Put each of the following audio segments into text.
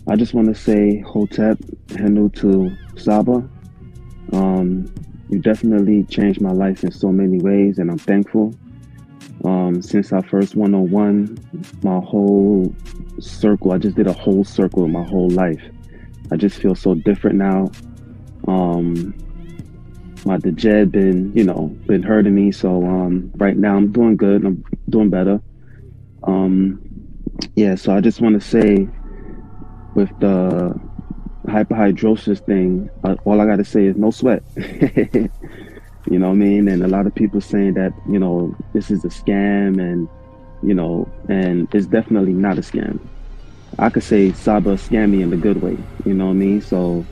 I just want to say Hotep, Henu to SABA. You definitely changed my life in so many ways, and I'm thankful. Since our first 101, my whole circle, I just did a whole circle of my whole life. I just feel so different now. The Jed been hurting me, so right now I'm doing good. I'm doing better. Yeah, so I just want to say, with the hyperhidrosis thing, all I got to say is no sweat. You know what I mean? And a lot of people saying that, this is a scam, and, and it's definitely not a scam. I could say SABA scammed me in the good way, you know what I mean? So,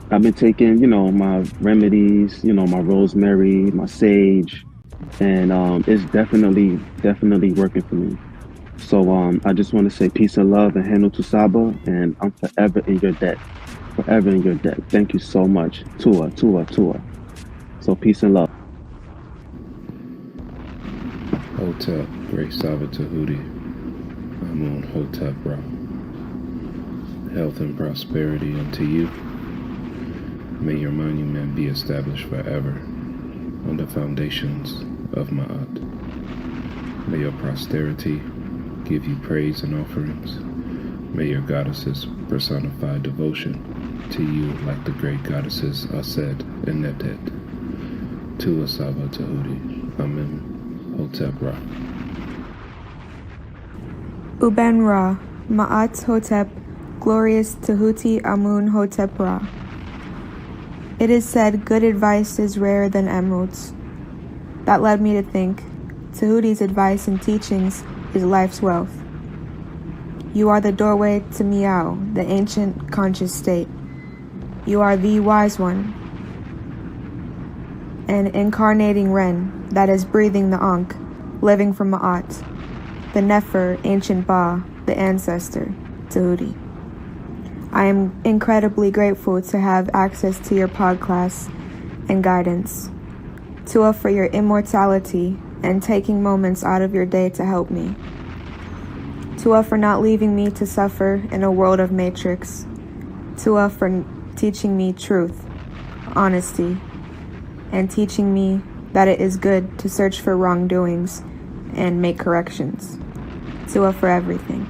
I've been taking, my remedies, my rosemary, my sage, and it's definitely working for me. So I just want to say peace and love and handle to SABA, and I'm forever in your debt. Forever in your debt. Thank you so much. Tua. So peace and love. Hotep, Great Saba Tehuti. I'm on Hotep, bro. Health and prosperity unto you. May your monument be established forever on the foundations of MAAT. May your posterity give you praise and offerings. May your goddesses personify devotion to you like the great goddesses Auset and NEITH. Tua Saba Tehuti. Amen. Hotep Ra. Uben Ra, Ma'at Hotep, Glorious Tehuti Amun Hotep Ra. It is said good advice is rarer than emeralds. That led me to think Tehuti's advice and teachings is life's wealth. You are the doorway to Miao, the ancient conscious state. You are the wise one, an incarnating Ren that is breathing the Ankh, living from Ma'at, the Nefer, ancient Ba, the ancestor, Tehuti. I am incredibly grateful to have access to your Podclass and guidance. Tua for your immortality and taking moments out of your day to help me. Tua for not leaving me to suffer in a world of matrix. Tua for teaching me truth, honesty, and teaching me that it is good to search for wrongdoings and make corrections. Tua for everything.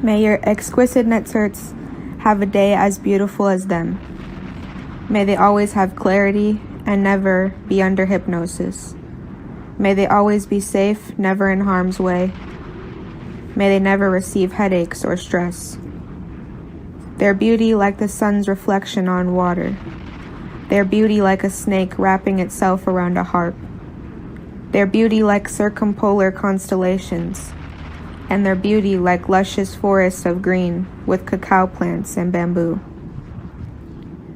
May your exquisite netzerts have a day as beautiful as them. May they always have clarity and never be under hypnosis. May they always be safe, never in harm's way. May they never receive headaches or stress. Their beauty like the sun's reflection on water. Their beauty like a snake wrapping itself around a harp. Their beauty like circumpolar constellations. And their beauty like luscious forests of green with cacao plants and bamboo.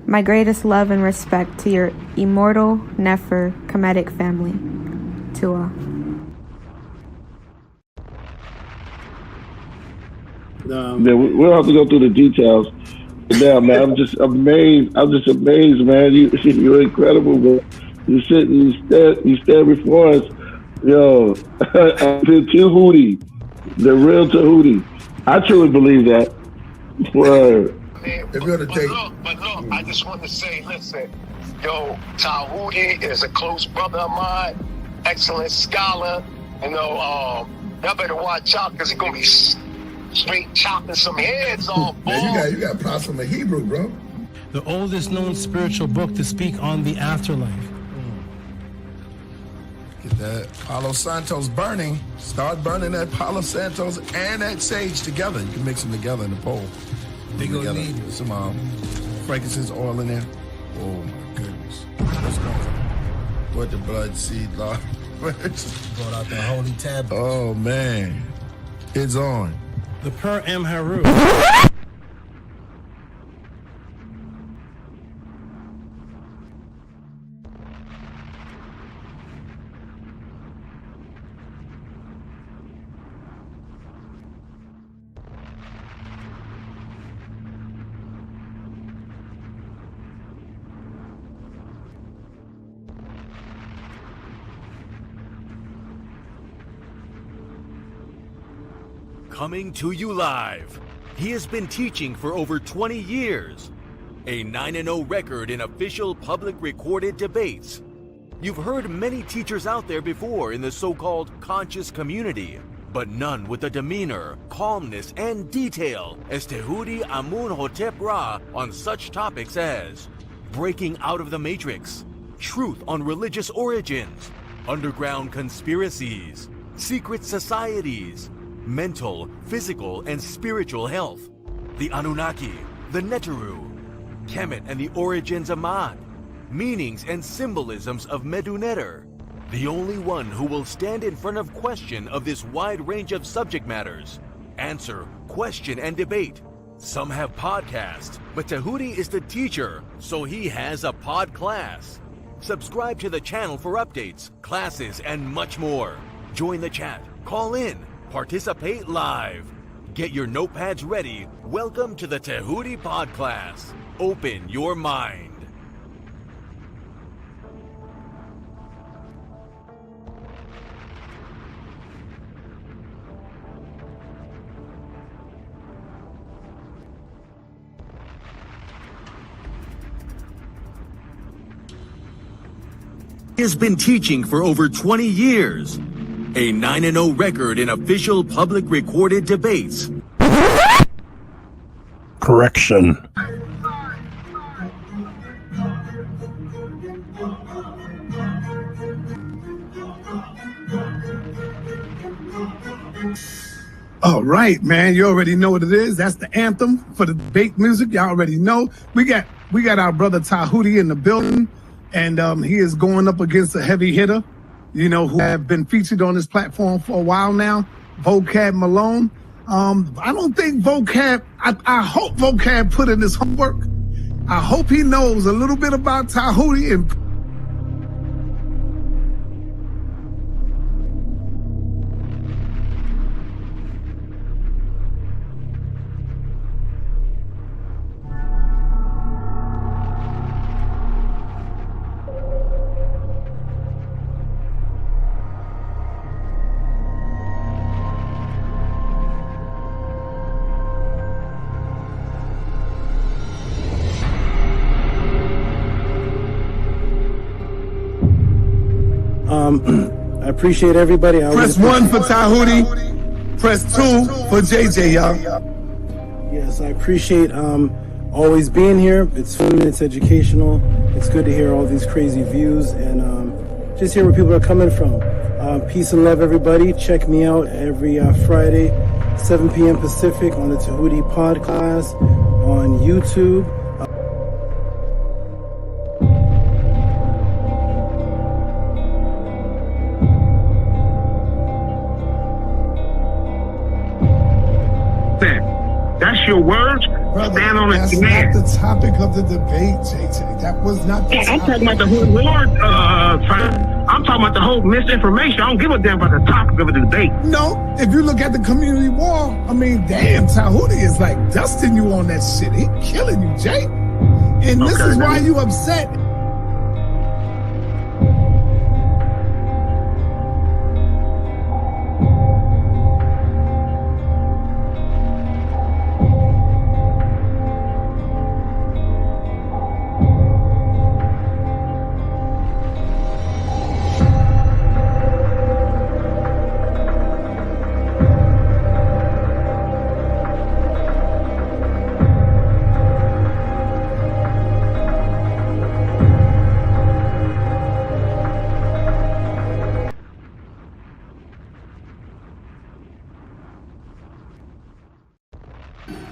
My greatest love and respect to your immortal Nefer Kemetic family. Tua. We'll have to go through the details. Yeah, man, I'm just amazed, man. You're incredible, bro. You sit and you stand before us. Yo, the Tehuti, the real Tehuti. I truly believe that. Word. But look, I just want to say, listen, yo, Tehuti is a close brother of mine, excellent scholar. Y'all better watch out because he's gonna be straight chopping some heads off. Man, you got props from the Hebrew, bro. The oldest known spiritual book to speak on the afterlife. Get that Palo Santos burning. Start burning that Palo Santos and that sage together. You can mix them together in the bowl. They gonna need some frankincense oil in there. Oh my goodness. What's going on? What the blood seed law? Brought out the holy tablet. Oh man. It's on. The Per M Haru. Coming to you live. He has been teaching for over 20 years. A 9-0 record in official public recorded debates. You've heard many teachers out there before in the so-called conscious community, but none with the demeanor, calmness, and detail as Tehuti Amun-hotep Ra on such topics as breaking out of the matrix, truth on religious origins, underground conspiracies, secret societies, mental, physical, and spiritual health, the Anunnaki, the Neteru, Kemet and the origins of MAAT, meanings and symbolisms of Meduneter, the only one who will stand in front of question of this wide range of subject matters, answer, question, and debate. Some have podcasts, but Tehuti is the teacher, so he has a Podclass. Subscribe to the channel for updates, classes, and much more. Join the chat, call in, participate live. Get your notepads ready. Welcome to the Tehuti Podclass. Open your mind. He has been teaching for over 20 years. A 9-0 record in official public recorded debates. Correction. All right, man. You already know what it is. That's the anthem for the debate music. Y'all already know. We got our brother Tehuti in the building, and he is going up against a heavy hitter, you know, who have been featured on this platform for a while now, Vocab Malone. I don't think Vocab, I hope Vocab put in his homework. I hope he knows a little bit about Tehuti and I appreciate everybody. Press 1 for Tehuti. Press 2 for JJ, y'all. Yes, I appreciate always being here. It's fun, it's educational. It's good to hear all these crazy views and just hear where people are coming from. Peace and love, everybody. Check me out every Friday, 7 p.m. Pacific on the Tehuti Podclass on YouTube. That's your words? Brother, stand on that's it. not the topic of the debate, JJ. That was not the topic. I'm talking about the whole word, I'm talking about the whole misinformation. I don't give a damn about the topic of the debate. No, if you look at the community wall, I mean, damn, Tehuti is like dusting you on that shit. He killing you, Jay. And this is why you upset.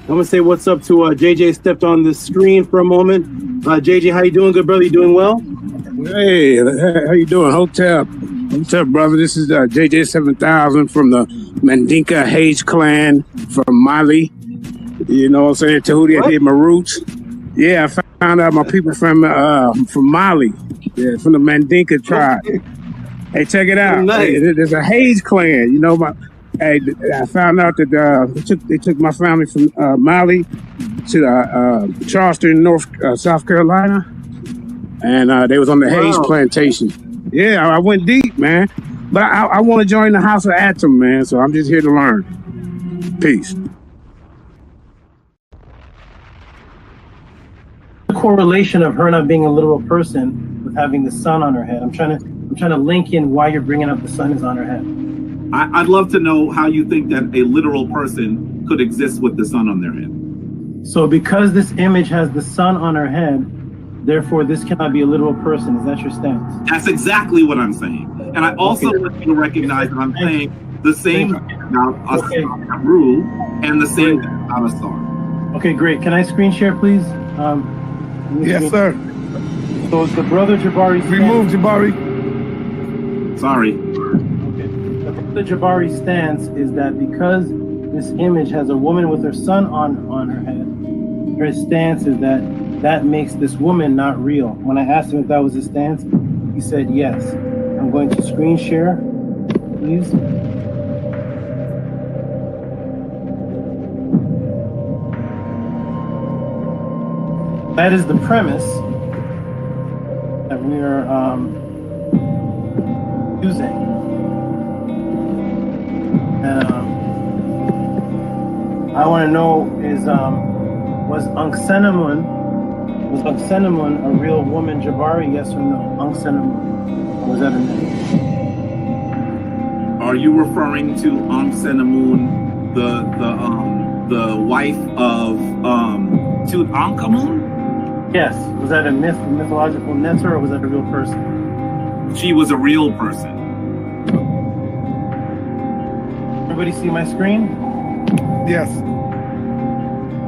I'm gonna say what's up to JJ. Stepped on the screen for a moment. JJ, how you doing, good brother? You doing well? Hey, how you doing, Hotep? Hotep, brother. This is JJ 7000 from the Mandinka Hage clan from Mali. You know what I'm saying? Tehuti, I did my roots. Yeah, I found out my people from Mali. Yeah, from the Mandinka tribe. Hey, check it out. Nice. Hey, there's a Hage clan. You know, I found out that they took my family from Mali to Charleston, South Carolina, and they was on the Hayes plantation. Yeah, I went deep, man. But I want to join the House of ATTON, man. So I'm just here to learn. Peace. The correlation of her not being a literal person with having the sun on her head. I'm trying to link in why you're bringing up the sun is on her head. I'd love to know how you think that a literal person could exist with the sun on their head. So because this image has the sun on her head, therefore this cannot be a literal person. Is that your stance? That's exactly what I'm saying. And I also want you to recognize that I'm saying the same about a rule and the same about a star. Okay, great. Can I screen share, please? Yes, sir. So the brother Jabari. Remove Jabari. Sorry. The Jabari stance is that because this image has a woman with her son on her head, her stance is that makes this woman not real. When I asked him if that was his stance, he said yes. I'm going to screen share, please. That is the premise that we are using. I want to know is was Anksenamun a real woman, Jabari? Yes or no? Anksenamun, or was that a name? Are you referring to Anksenamun, the wife of Tutankhamun? Yes. Was that a mythological netter, or was that a real person? She was a real person. Everybody see my screen? Yes.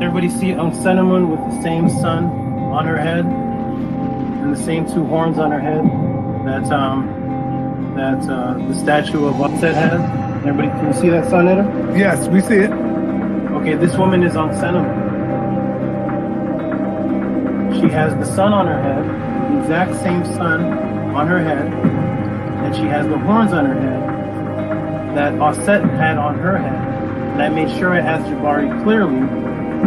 Everybody see Anksenamun with the same sun on her head and the same two horns on her head that the statue of Auset has? Everybody, can you see that, sun, Eder? Yes, we see it. Okay, this woman is Anksenamun. She has the sun on her head, the exact same sun on her head, and she has the horns on her head that Auset had on her head. And I made sure I asked Jabari clearly,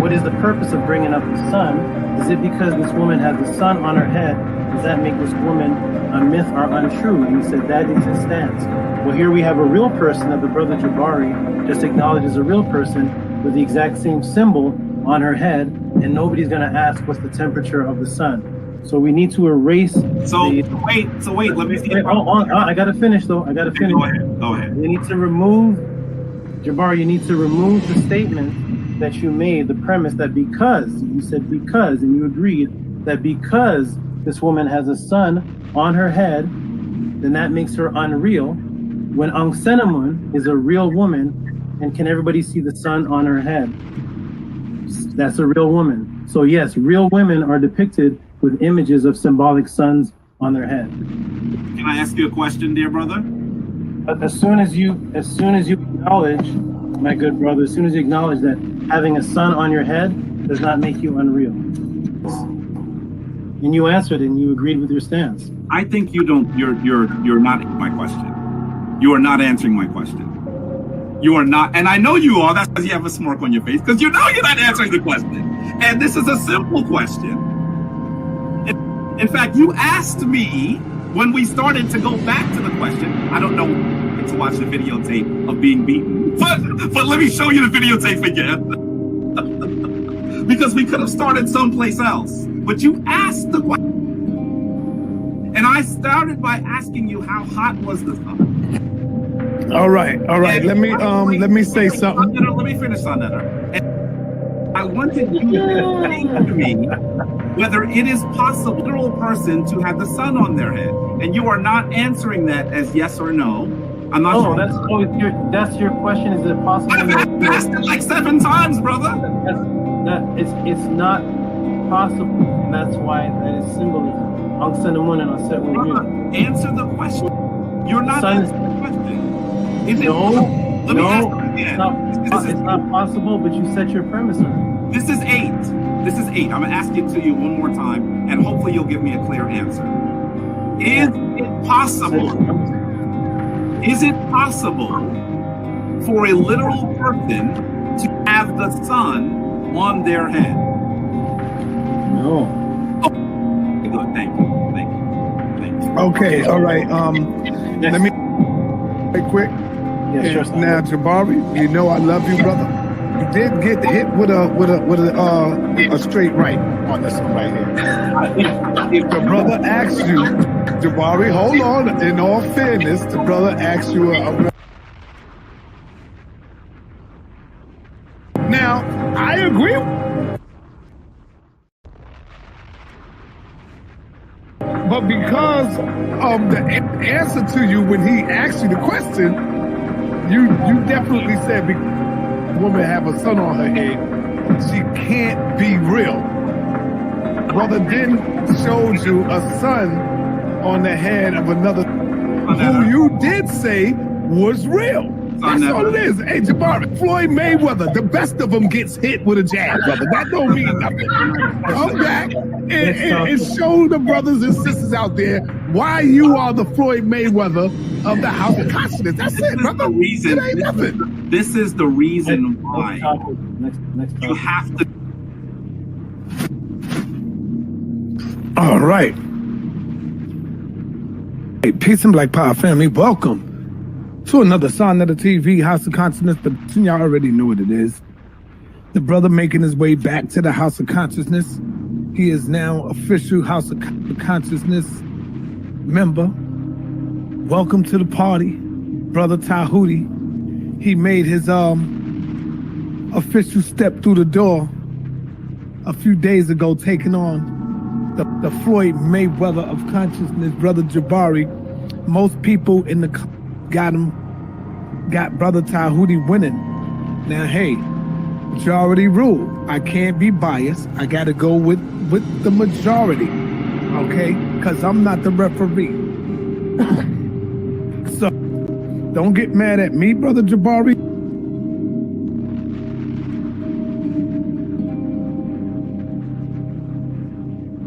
what is the purpose of bringing up the sun? Is it because this woman has the sun on her head? Does that make this woman a myth or untrue? And he said that is his stance. Well, here we have a real person that the brother Jabari just acknowledged as a real person with the exact same symbol on her head, and nobody's going to ask what's the temperature of the sun. So we need to erase. So wait. Let me see. I got to finish though. Go ahead. We need to remove, Jabari. You need to remove the statement that you made, the premise that because you said because, and you agreed that because this woman has a sun on her head, then that makes her unreal. When Anksenamun is a real woman, and can everybody see the sun on her head? That's a real woman. So yes, real women are depicted with images of symbolic suns on their head. Can I ask you a question, dear brother? But as soon as you acknowledge, my good brother, as soon as you acknowledge that having a sun on your head does not make you unreal. And you answered and you agreed with your stance. I think you're not my question. You are not answering my question. You are not, and I know you are, that's because you have a smirk on your face, because you know you're not answering the question. And this is a simple question. In fact, you asked me when we started to go back to the question. I don't know to watch the videotape of being beaten, but let me show you the videotape again. Because we could have started someplace else. But you asked the question. And I started by asking you how hot was the sun. All right. Let me say something. Let me finish on that. I wanted you to explain to me whether it is possible for a literal person to have the sun on their head, and you are not answering that as yes or no. I'm not sure. That's your question. Is it possible? I've asked it like 7 times, brother. It's not possible, and that's why that is symbolism. Anksenamun and Auset were real. Answer the question. You're not answering the question. Is it? Let me ask you again. It's not possible, but you set your premise on it. This is 8. I'm going to ask it to you one more time, and hopefully you'll give me a clear answer. Is it possible? Is it possible for a literal person to have the sun on their head? No. Oh, good. Thank you. Okay. All right. Let me quick. Yeah, sure. Now, Jabari, you know I love you, brother. did get hit with a straight right on this one right here. If the brother asks you, Jabari, hold on. In all fairness, the brother asks you Now, I agree. But because of the answer to you when he asked you the question, you definitely said a woman have a son on her head, she can't be real. Brother then showed you a son on the head of another who you did say was real. That's all it is. Hey, Jabari, Floyd Mayweather, the best of them gets hit with a jab, brother. That don't mean nothing. Come back and show the brothers and sisters out there why you are the Floyd Mayweather of the House of Consciousness. That's it, brother. It ain't nothing. This is the reason why you have to. All right. Hey, peace and Black Power family. Welcome to another Son of the TV, House of Consciousness. Y'all already know what it is. The brother making his way back to the House of Consciousness. He is now official House of Consciousness member. Welcome to the party, Brother Tehuti. He made his official step through the door a few days ago, taking on the Floyd Mayweather of consciousness, Brother Jabari. Most people in the got Brother Tehuti winning. Now, hey, majority rule. I can't be biased. I got to go with the majority, okay? Because I'm not the referee. So, don't get mad at me, Brother Jabari.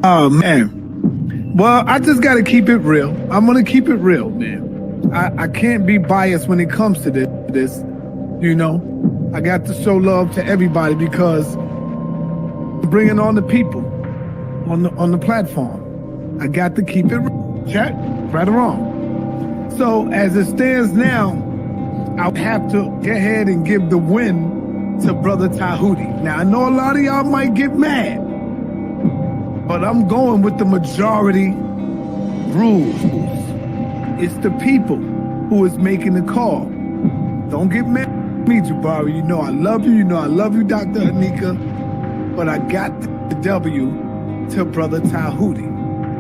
Oh, man. Well, I just got to keep it real. I'm going to keep it real, man. I can't be biased when it comes to this, you know. I got to show love to everybody because I'm bringing on the people on the platform. I got to keep it real. Check, right or wrong. So as it stands now, I'll have to go ahead and give the win to Brother Tehuti. Now, I know a lot of y'all might get mad, but I'm going with the majority rules. It's the people who is making the call. Don't get mad at me, Jabari. You know I love you. You know I love you, Dr. Anika. But I got the W to Brother Tehuti.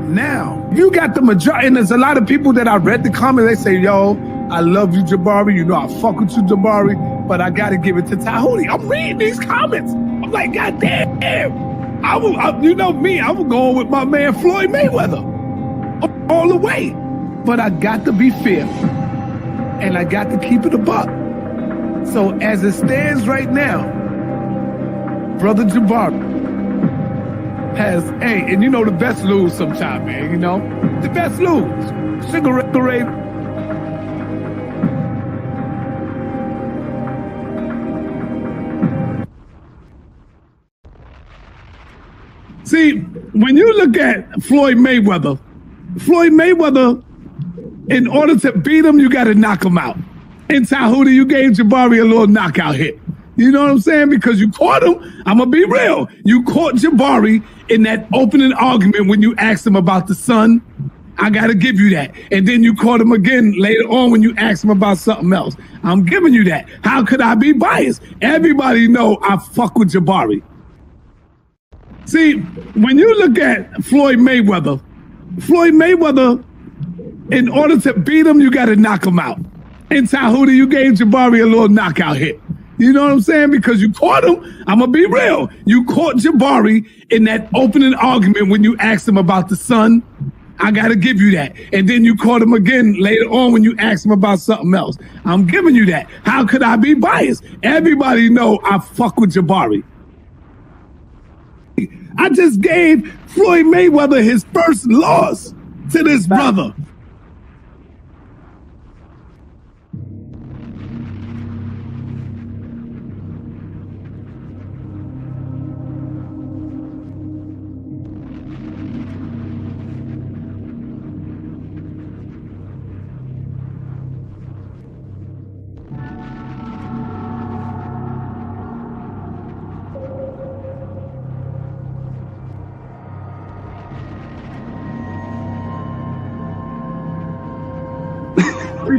Now, you got the majority. And there's a lot of people that I read the comments. They say, yo, I love you, Jabari. You know I fuck with you, Jabari. But I got to give it to Tehuti. I'm reading these comments. I'm like, God damn. You know me. I'm going with my man Floyd Mayweather all the way. But I got to be fair, and I got to keep it a buck. So as it stands right now, Brother Jabari has, hey, and you know the best lose sometime, man, you know? The best lose. Cigarette parade. See, when you look at Floyd Mayweather, in order to beat him, you got to knock him out. In Tehuti, you gave Jabari a little knockout hit. You know what I'm saying? Because you caught him. I'm going to be real. You caught Jabari in that opening argument when you asked him about the son. I got to give you that. And then you caught him again later on when you asked him about something else. I'm giving you that. How could I be biased? Everybody know I fuck with Jabari. See, when you look at Floyd Mayweather, in order to beat him, you got to knock him out. In Tehuti, you gave Jabari a little knockout hit. You know what I'm saying? Because you caught him. I'm going to be real. You caught Jabari in that opening argument when you asked him about the son. I got to give you that. And then you caught him again later on when you asked him about something else. I'm giving you that. How could I be biased? Everybody know I fuck with Jabari. I just gave Floyd Mayweather his first loss to this brother.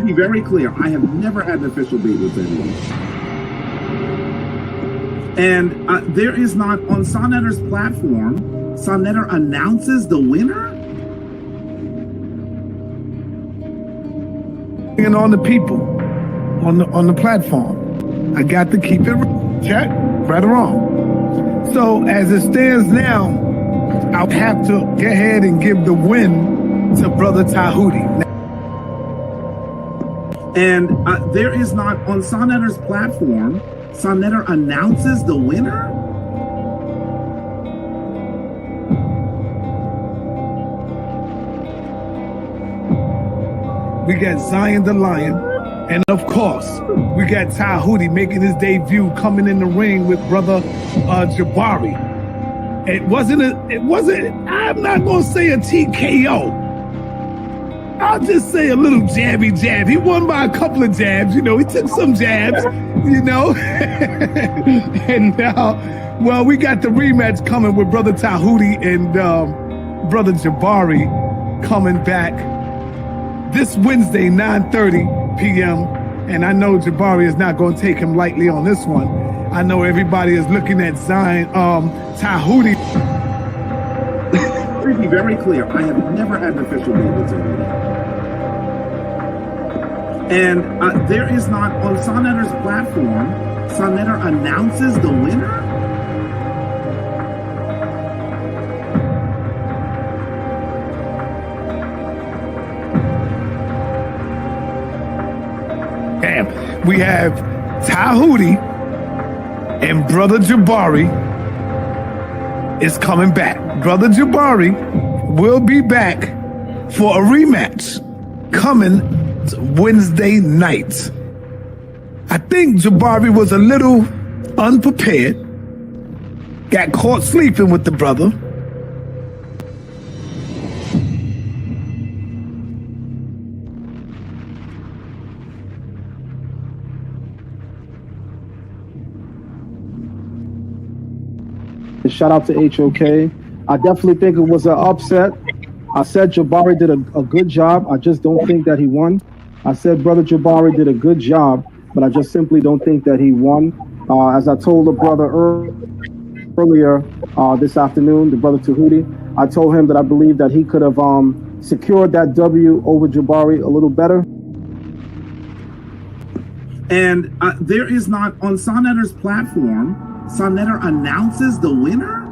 be very clear, I have never had an official date with anyone. And there is not, on Sonetter's platform, Sonetter announces the winner? And on the people, on the platform. I got to keep it check, right or wrong. So as it stands now, I'll have to go ahead and give the win to Brother Tehuti. And there is not, on Sonetter's platform, Sonetter announces the winner? We got Zion the Lion, and of course, we got Tehuti making his debut, coming in the ring with Brother Jabari. It wasn't, I'm not gonna say a TKO. I'll just say a little jabby jab. He won by a couple of jabs, you know, he took some jabs, you know. And now, well, we got the rematch coming with Brother Tehuti and Brother Jabari coming back this Wednesday, 9:30 p.m. And I know Jabari is not going to take him lightly on this one. I know everybody is looking at Zion, Tehuti. To be very clear, I have never had an official date with anyone. And there is not, on Sonetter's platform, Sonetter announces the winner? We have Tehuti and Brother Jabari is coming back. Brother Jabari will be back for a rematch coming Wednesday night. I think Jabari was a little unprepared, got caught sleeping with the brother. Shout out to HOK. I definitely think it was an upset. I said Jabari did a good job. I just don't think that he won. I said Brother Jabari did a good job, but I just simply don't think that he won. As I told the brother earlier this afternoon, the brother Tehuti, I told him that I believe that he could have secured that W over Jabari a little better. And there is not, on Sonetter's platform, Sonetter announces the winner?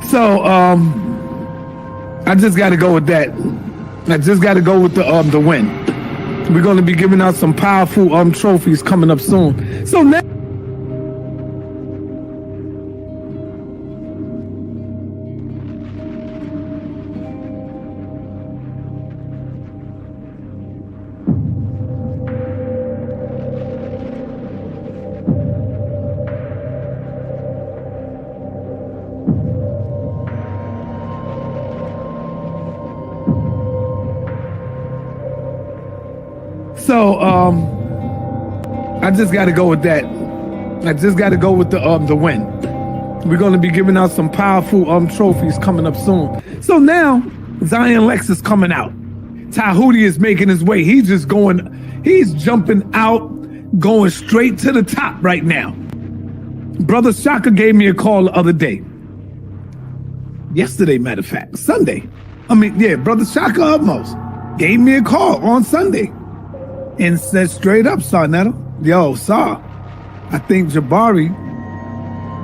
So, I just got to go with that. I just got to go with the win. We're going to be giving out some powerful trophies coming up soon. So now. So, I just got to go with that. I just got to go with the win. We're going to be giving out some powerful trophies coming up soon. So now, Zion Lex is coming out. Tehuti is making his way. He's jumping out, going straight to the top right now. Brother Shaka gave me a call the other day. Yesterday, matter of fact, Sunday. Brother Shaka Utmost gave me a call on Sunday. And said straight up, Sonetta, yo, Sir, I think Jabari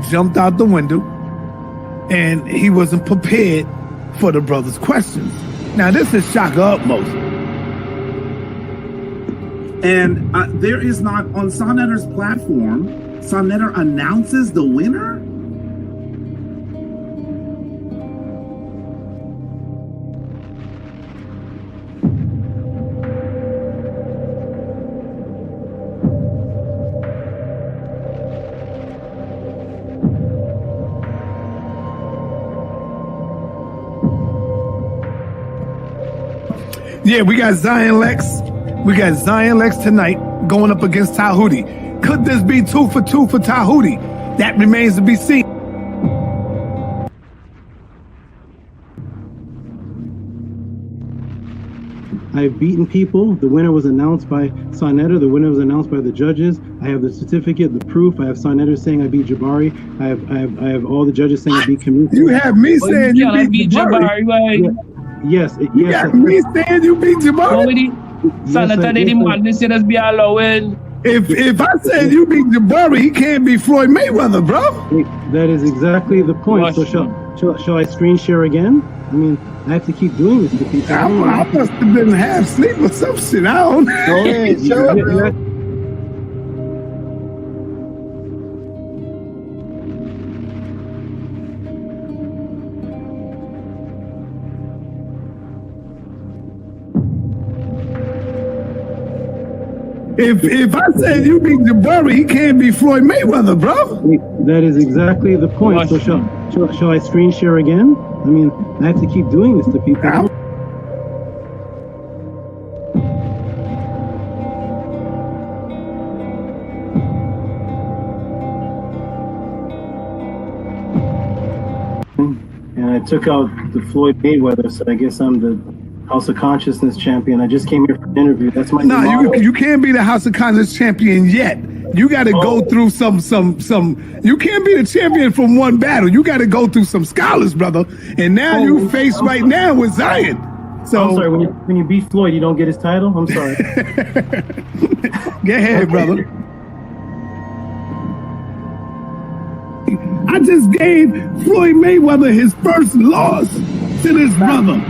jumped out the window and he wasn't prepared for the brother's questions. Now, this is Shaka Utmost. And there is not, on Sonetter's platform, Sonetter announces the winner? Yeah, we got Zion Lex. We got Zion Lex tonight going up against Tehuti. Could this be 2 for 2 for Tehuti? That remains to be seen. I've beaten people. The winner was announced by Sarnetta. The winner was announced by the judges. I have the certificate, the proof. I have Sarnetta saying I beat Jabari. I have all the judges saying I beat Kamisi. You have me saying you beat Jabari. Yes. You got me saying you beat Jabari. Sarnetta didn't want this to be allowed. If I said you beat Jabari, he can't be Floyd Mayweather, bro. That is exactly the point. So shall I screen share again? I mean, I have to keep doing this to people. I must have been half asleep or some shit. I don't know. Go ahead, show it, bro. If I said you beat Jabari, he can't be Floyd Mayweather, bro. That is exactly the point. So shall I screen share again? I mean, I have to keep doing this to people. And I took out the Floyd Mayweather, so I guess I'm the House of Consciousness champion. I just came here for an interview. That's my you can't be the House of Consciousness champion yet. You got to go through some. You can't be the champion from one battle. You got to go through some scholars, brother. And now you face right now with Zion. So I'm sorry. When you beat Floyd, you don't get his title. I'm sorry. Go ahead, brother. I just gave Floyd Mayweather his first loss to this brother.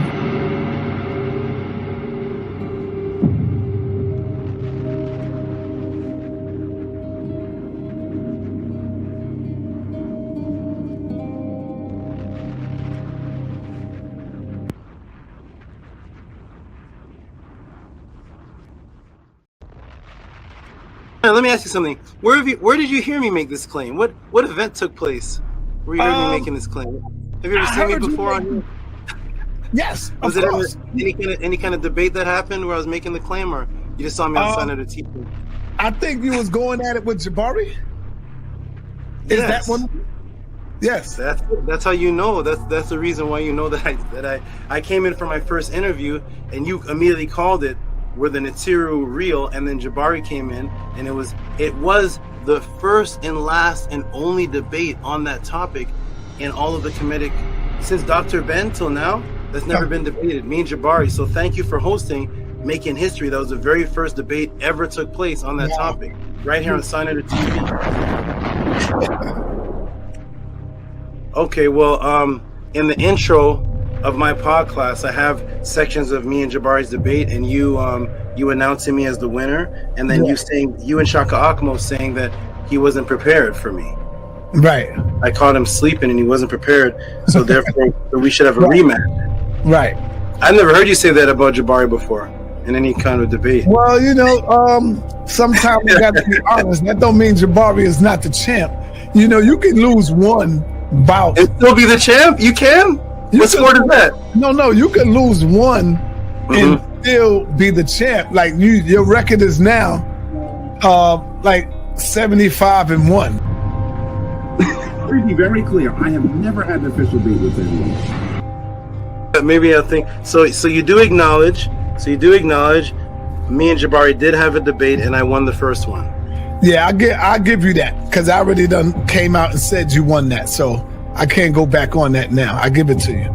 Let me ask you something. Where did you hear me make this claim? What event took place where you heard me making this claim? Have you ever seen me before on here? Yes, was it any kind of debate that happened where I was making the claim, or you just saw me on Senator T? I think you was going at it with Jabari. Is that one? Yes. That's how you know. That's the reason why you know that I came in for my first interview and you immediately called it were the Natiru real, and then Jabari came in, and it was the first and last and only debate on that topic in all of the Kemetic since Dr. Ben till now. That's never been debated. Me and Jabari. So thank you for hosting, making history. That was the very first debate ever took place on that topic, right here on Senator TV. Okay, well, in the intro of my podcast, I have sections of me and Jabari's debate, and you announcing me as the winner, and then you and Shaka Akmo saying that he wasn't prepared for me. Right. I caught him sleeping and he wasn't prepared, so therefore we should have a rematch. Right. I've never heard you say that about Jabari before in any kind of debate. Well, you know, sometimes we got to be honest. That don't mean Jabari is not the champ. You know, you can lose one bout and still be the champ. You can. What sport is that? No, you can lose one and still be the champ. Like your record is now like 75-1. To be very clear, I have never had an official debate with anyone. Maybe I think so. So you do acknowledge. Me and Jabari did have a debate, and I won the first one. Yeah, I'll give you that because I already done came out and said you won that. So I can't go back on that now. I give it to you.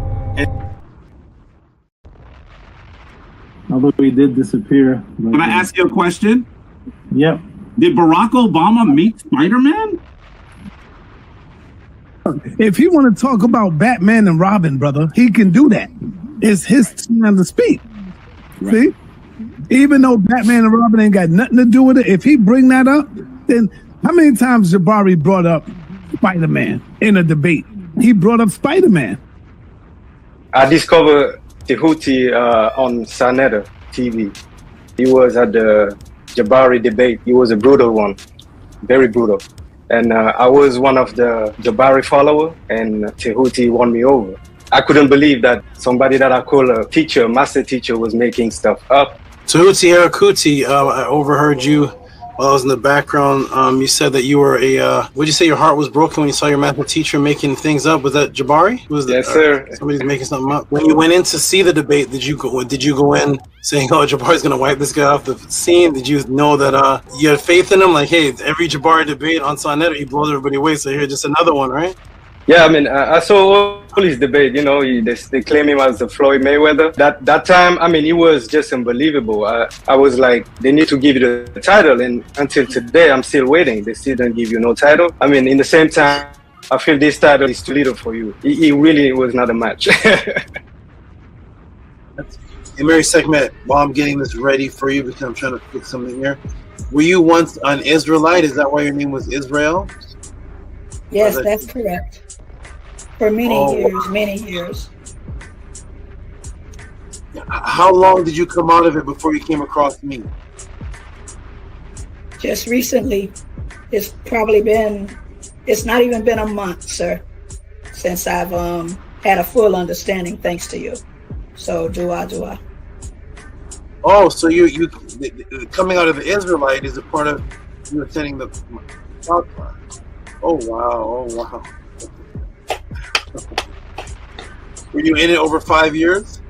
Although he did disappear. Can I ask you a question? Yep. Did Barack Obama meet Spider-Man? If he want to talk about Batman and Robin, brother, he can do that. It's his time to speak. Right. See? Even though Batman and Robin ain't got nothing to do with it, if he bring that up, then how many times Jabari brought up Spider-Man in a debate? He brought up Spider-Man. I discovered Tehuti on Senator TV. He was at the Jabari debate. He was a brutal one, very brutal. And I was one of the Jabari follower, and Tehuti won me over. I couldn't believe that somebody that I call a teacher, master teacher, was making stuff up. Tehuti Erakuti, I overheard you While I was in the background, you said that you were would you say your heart was broken when you saw your math teacher making things up? Was that Jabari? Yes, sir. Somebody's making something up. When you went in to see the debate, did you go in saying, "Oh, Jabari's gonna wipe this guy off the scene"? Did you know that you had faith in him? Like, hey, every Jabari debate on Sonnet, he blows everybody away. So here's just another one, right? Yeah, I mean, I saw all his debate. You know, they claim him as the Floyd Mayweather. That time, I mean, it was just unbelievable. I was like, they need to give you the title, and until today, I'm still waiting. They still don't give you no title. I mean, in the same time, I feel this title is too little for you. It really was not a match. In Mary Segment, while I'm getting this ready for you, because I'm trying to fix something here. Were you once an Israelite? Is that why your name was Israel? Yes, that's correct. For many years. How long did you come out of it before you came across me? Just recently. It's not even been a month, sir, since I've had a full understanding thanks to you. So dua. Oh, so you coming out of the Israelite is a part of you attending the podcast. Oh wow. Were you in it over 5 years?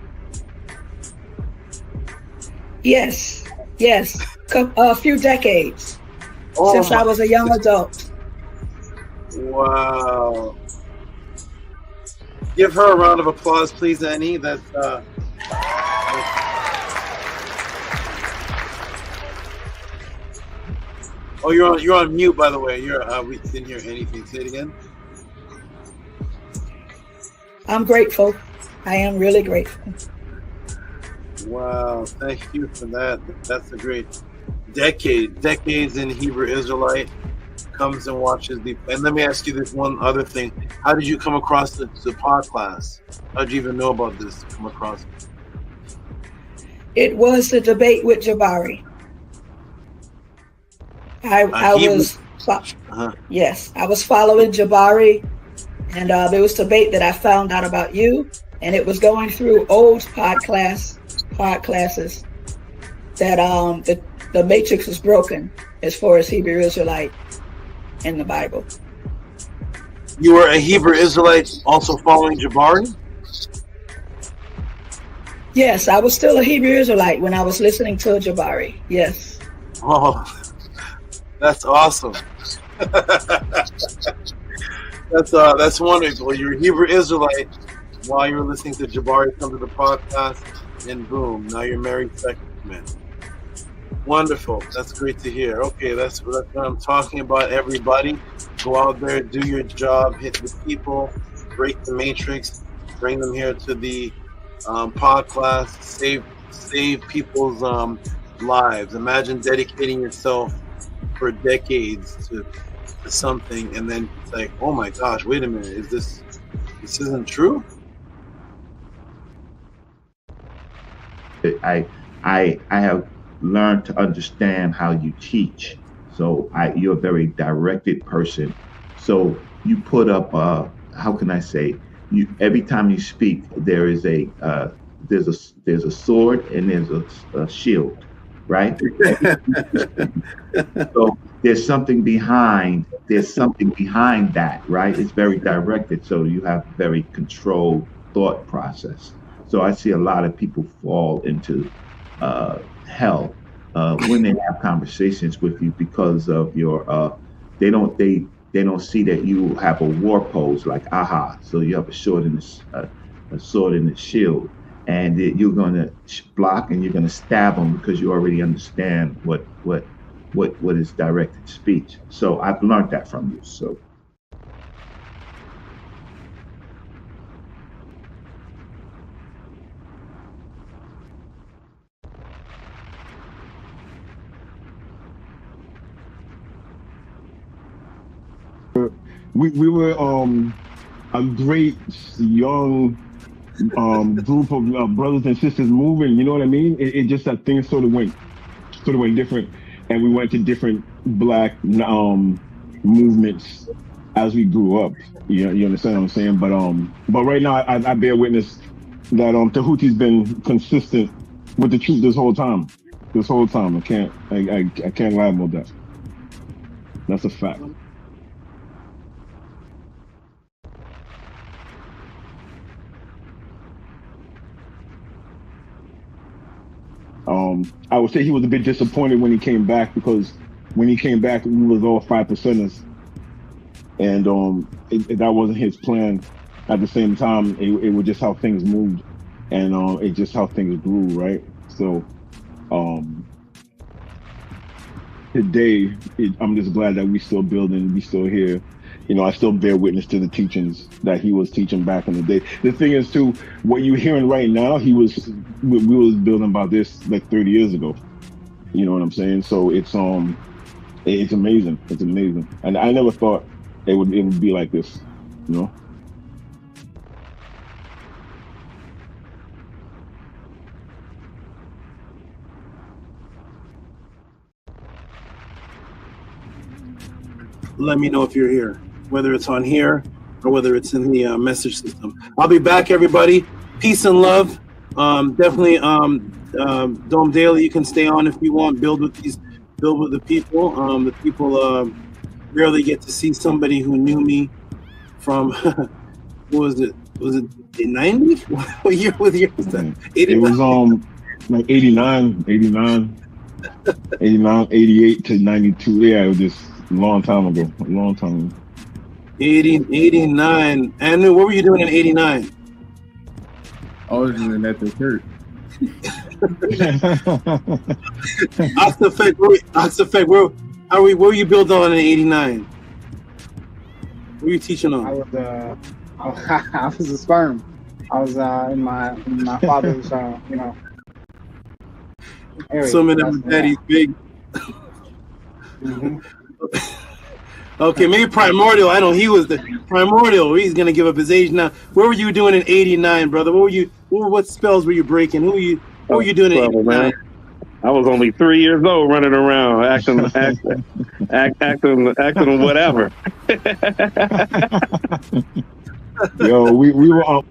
Yes, a few decades since I was a young adult. Wow. Give her a round of applause, please, Annie. That's Oh, you're on mute, by the way. We didn't hear anything. Say it again. I'm grateful. I am really grateful. Wow, thank you for that. That's a great decades in Hebrew Israelite comes and watches the. And let me ask you this one other thing: how did you come across the Podclass? How did you even know about this? Come across it? It was the debate with Jabari. Yes, I was following Jabari, and there was a debate that I found out about you, and it was going through old podclasses that the matrix was broken as far as Hebrew Israelite in the Bible. You were a Hebrew Israelite also following Jabari? Yes, I was still a Hebrew Israelite when I was listening to Jabari. Yes. Oh, that's awesome. That's wonderful. You're a Hebrew Israelite while you were listening to Jabari come to the podcast, and boom, now you're married second man. Wonderful. That's great to hear. Okay, that's what I'm talking about. Everybody, go out there, do your job, hit the people, break the matrix, bring them here to the Podclass, save people's lives. Imagine dedicating yourself for decades to something, and then it's like, oh my gosh, wait a minute, this isn't true? I have learned to understand how you teach. So you're a very directed person. So you put up how can I say, you every time you speak there is there's a sword and there's a shield, right? So there's something behind that, right? It's very directed, so you have very controlled thought process. So I see a lot of people fall into hell when they have conversations with you because of your they don't see that you have a war pose like aha. So you have a sword and a shield, and you're going to block and you're going to stab them because you already understand what is directed speech. So I've learned that from you. So. We were a great young group of brothers and sisters moving. You know what I mean? It just that things sort of went different, and we went to different black movements as we grew up. You understand what I'm saying? But right now I bear witness that Tehuti's been consistent with the truth this whole time. This whole time, I can't lie about that. That's a fact. I would say he was a bit disappointed when he came back, because when he came back, we was all 5%ers, and that wasn't his plan. At the same time, it was just how things moved, and it just how things grew, right? So today, I'm just glad that we still building, we still here. You know, I still bear witness to the teachings that he was teaching back in the day. The thing is, too, what you're hearing right now, we was building about this like 30 years ago. You know what I'm saying? So it's amazing. It's amazing, and I never thought it would be like this. You know. Let me know if you're here, whether it's on here or whether it's in the message system. I'll be back, everybody. Peace and love. Definitely, Dome Daily, you can stay on if you want. Build with the people. The people rarely get to see somebody who knew me from what was it? Was it the 90s? What year was that? It was like 89, 88 to 92. Yeah, it was just a long time ago. 89. Anu, what were you doing in 89? I was doing at the church. Auset, what were you built on in 89? What were you teaching on? I was a sperm. I was in my father's, area. Swimming in my daddy's big. Okay, maybe Primordial. I know he was the Primordial. He's gonna give up his age now. What were you doing in '89, brother? What spells were you breaking? What were you doing in '89? I was only 3 years old, running around acting whatever. Yo, we were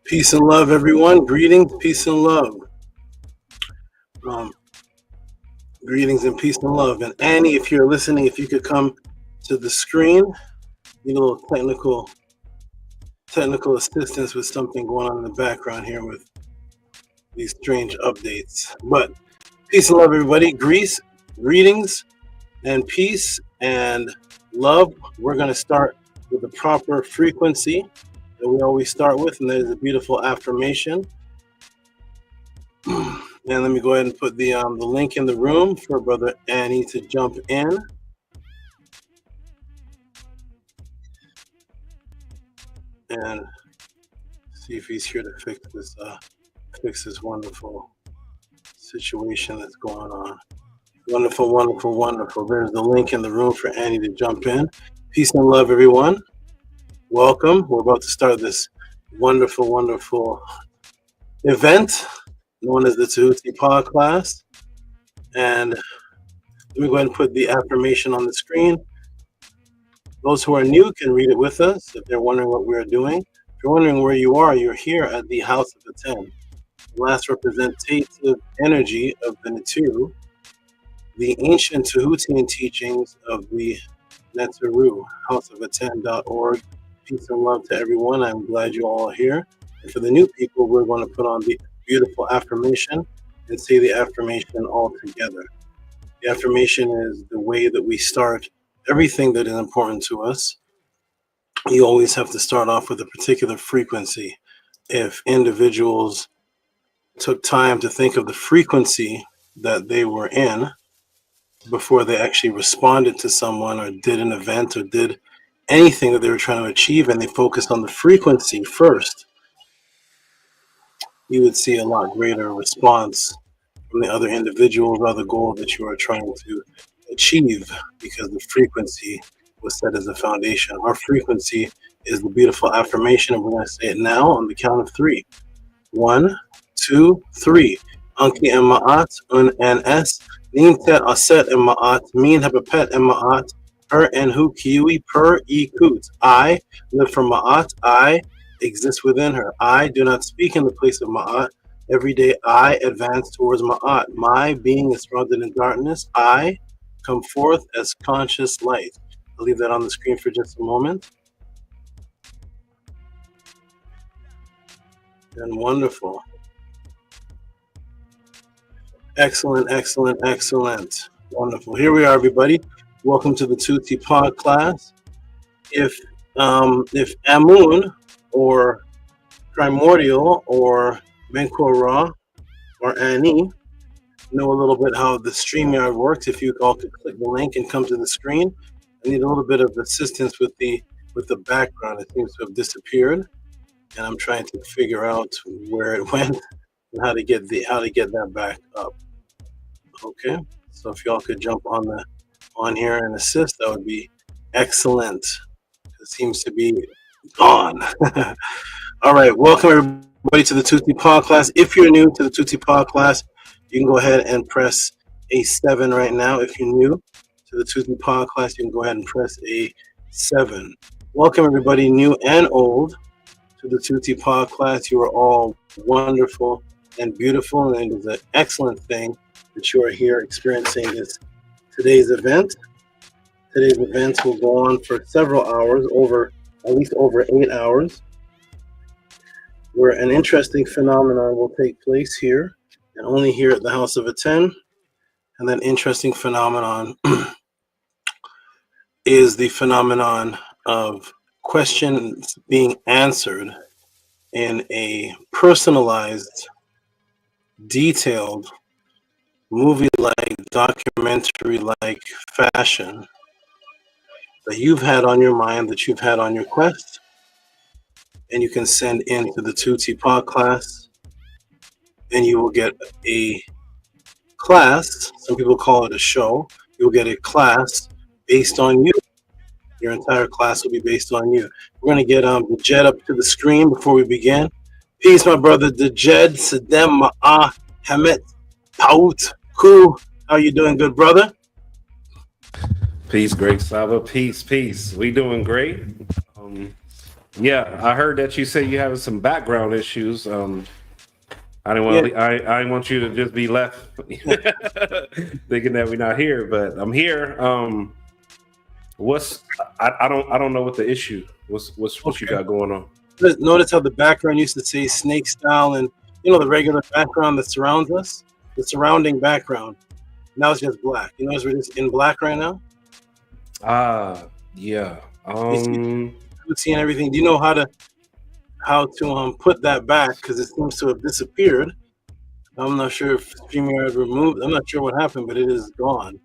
Peace and love, everyone. Greetings, peace and love. Greetings and peace and love. And Annie, if you're listening, if you could come to the screen, need a little technical assistance with something going on in the background here with these strange updates. But peace and love, everybody. Greetings and peace and love. We're going to start with the proper frequency that we always start with, and that is a beautiful affirmation. And let me go ahead and put the link in the room for Brother Annie to jump in. And see if he's here to fix this wonderful situation that's going on. Wonderful, wonderful, wonderful. There's the link in the room for Annie to jump in. Peace and love, everyone. Welcome. We're about to start this wonderful, wonderful event known as the Tehuti Podclass. And let me go ahead and put the affirmation on the screen. Those who are new can read it with us if they're wondering what we're doing. If you're wondering where you are, you're here at the House of ATTON, the last representative energy of the Netiru, the ancient Tehutian teachings of the Netiru, houseofatton.org. Peace and love to everyone. I'm glad you all are here. And for the new people, we're going to put on the beautiful affirmation and say the affirmation all together. The affirmation is the way that we start everything that is important to us. You always have to start off with a particular frequency. If individuals took time to think of the frequency that they were in before they actually responded to someone or did an event or did anything that they were trying to achieve, and they focused on the frequency first, you would see a lot greater response from the other individuals or the goal that you are trying to achieve, because the frequency was set as a foundation. Our frequency is the beautiful affirmation, and we're going to say it now on the count of 3. 1, 2, 3. Anki and Ma'at, Un and S, Linktr Auset and Ma'at, Min Habapet and Ma'at, and Hu Kiwi per Kut. I live from Ma'at. I exist within her. I do not speak in the place of Ma'at. Every day I advance towards Ma'at. My being is surrounded in darkness. I come forth as conscious light. I'll leave that on the screen for just a moment. And wonderful. Excellent, excellent, excellent. Wonderful. Here we are, everybody. Welcome to the Tehuti Podclass. If Amun or Primordial or Benkora or Annie know a little bit how the StreamYard works, if you all could click the link and come to the screen. I need a little bit of assistance with the background. It seems to have disappeared, and I'm trying to figure out where it went and how to get that back up. Okay, so if y'all could jump on here and assist, that would be excellent. It seems to be gone. All right, welcome everybody to the Tehuti Podclass. If you're new to the Tehuti Podclass, you can go ahead and press a 7 right now. If you're new to the Tehuti Podclass, you can go ahead and press a 7. Welcome everybody, new and old, to the Tehuti Podclass. You are all wonderful and beautiful, and it is an excellent thing that you are here experiencing today's event. Today's events will go on for several hours, at least over 8 hours, where an interesting phenomenon will take place here, and only here at the House of ATTON. And that interesting phenomenon is the phenomenon of questions being answered in a personalized, detailed, movie-like, documentary-like fashion that you've had on your mind, that you've had on your quest, and you can send in to the Tehuti Podclass, and you will get a class. Some people call it a show. You'll get a class based on you. Your entire class will be based on you. We're going to get the Jed up to the screen before we begin. Peace, my brother, the Jed, Sadem, Ma'a, Hamet, Paut, Ku. How you doing, good brother? Peace, great SABA. Peace, peace. We doing great. Yeah, I heard that you say you having some background issues. I didn't want I didn't want you to just be left thinking that we're not here, but I'm here. I don't know what the issue. What you got going on? Notice how the background used to say snake style, and you know the regular background that surrounds us, the surrounding background. Now it's just black. You notice we're just in black right now. Yeah. Seeing everything. Do you know how to put that back, because it seems to have disappeared? I'm not sure if StreamYard removed. I'm not sure what happened, but it is gone.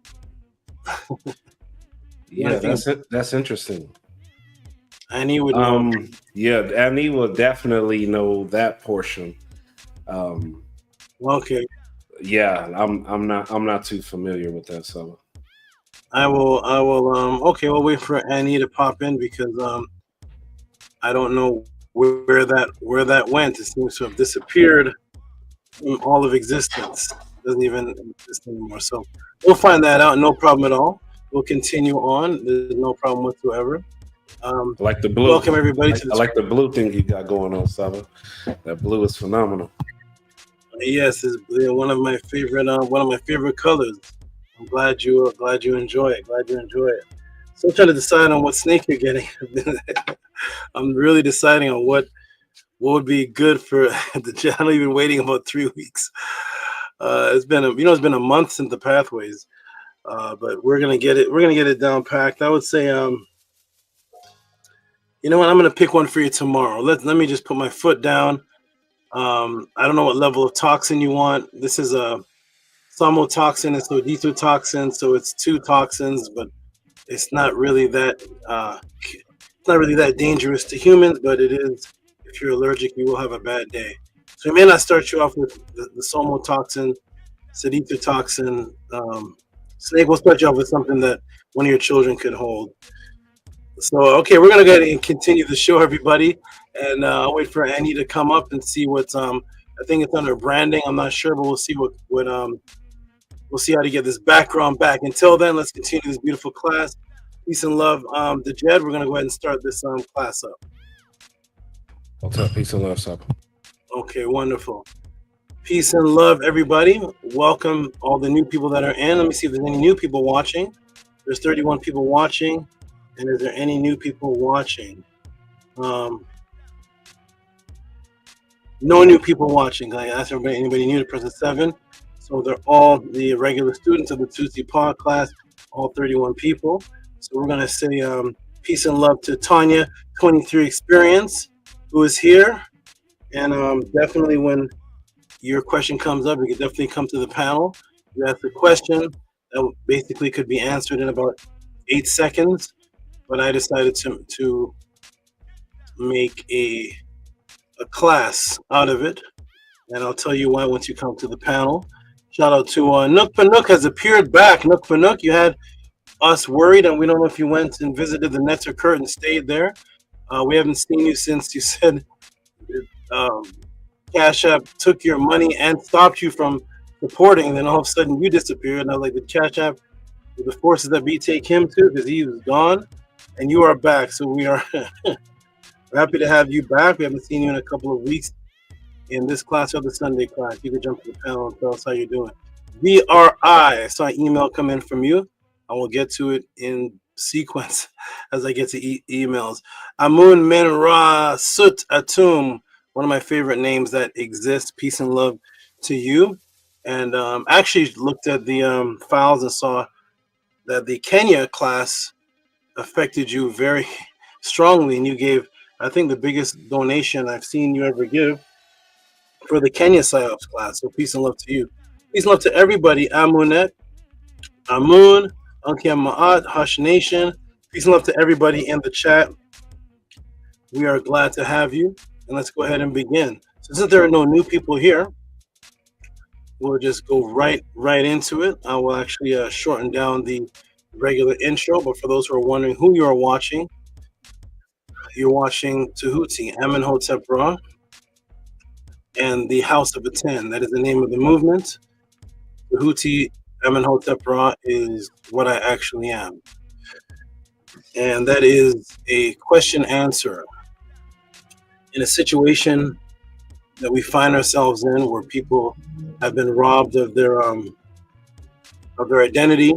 Yeah, that's interesting. Annie would know. Yeah, Annie will definitely know that portion. Okay. Yeah, I'm not too familiar with that, so I will okay, we'll wait for Annie to pop in, because I don't know where that went. It seems to have disappeared from all of existence. It doesn't even exist anymore. So we'll find that out. No problem at all. We'll continue on. There's no problem whatsoever. I like the blue. Welcome everybody to the I like the blue thing you got going on, Saba. That blue is phenomenal. Yes, it's one of my favorite colors. I'm glad you enjoy it. Glad you enjoy it. Still trying to decide on what snake you're getting. I'm really deciding on what would be good for the channel. I've been waiting about 3 weeks. It's been a month since the pathways, but we're gonna get it down packed. I would say, you know what? I'm gonna pick one for you tomorrow. Let me just put my foot down. I don't know what level of toxin you want. This is a Samotoxin, it's odetotoxin, so it's 2 toxins, but it's not really that dangerous to humans, but it is. If you're allergic, you will have a bad day. So we may not start you off with the Samotoxin, odetotoxin. Snake will start you off with something that one of your children could hold. So, okay, we're gonna go ahead and continue the show, everybody, and I'll wait for Annie to come up and see what's. I think it's under branding. I'm not sure, but we'll see what we'll see how to get this background back. Until then, let's continue this beautiful class. Peace and love. The Jed, we're gonna go ahead and start this class up. What's up? Peace and love, Saba. Okay, wonderful. Peace and love, everybody. Welcome all the new people that are in. Let me see if there's any new people watching. There's 31 people watching. And is there any new people watching? No new people watching. I asked everybody, anybody new to press 7. So they're all the regular students of the Tuesday Podclass, all 31 people. So we're gonna say peace and love to Tanya, 23 Experience, who is here. And definitely when your question comes up, you can definitely come to the panel. You ask a question that basically could be answered in about 8 seconds. But I decided to make a class out of it, and I'll tell you why once you come to the panel. Shout out to Nook Panook has appeared back. Nook Panook, you had us worried, and we don't know if you went and visited the Netzer Kurt and stayed there. We haven't seen you since you said Cash App took your money and stopped you from supporting, and then all of a sudden you disappeared. And I was like, did Cash App, the forces that be take him too, because he was gone. And you are back, so we are happy to have you back. We haven't seen you in a couple of weeks in this class or the Sunday class. You can jump to the panel and tell us how you're doing. VRI, I saw an email come in from you. I will get to it in sequence as I get to emails. Amun Menra Sut Atum, one of my favorite names that exist. Peace and love to you. And actually looked at the files and saw that the Kenya class affected you very strongly, and you gave, I think, the biggest donation I've seen you ever give for the Kenya PSYOPS class. So peace and love to you. Peace and love to everybody. Amunet, Amun, Uncle MAAT, Hush Nation. Peace and love to everybody in the chat. We are glad to have you, and let's go ahead and begin. So since there are no new people here, we'll just go right into it. I will actually shorten down the regular intro, but for those who are wondering who you are watching, you're watching Tehuti, Amenhotep Ra, and the Houseofatton. That is the name of the movement. Tehuti, Amenhotep Ra is what I actually am. And that is a question answer. in a situation that we find ourselves in, where people have been robbed of their identity,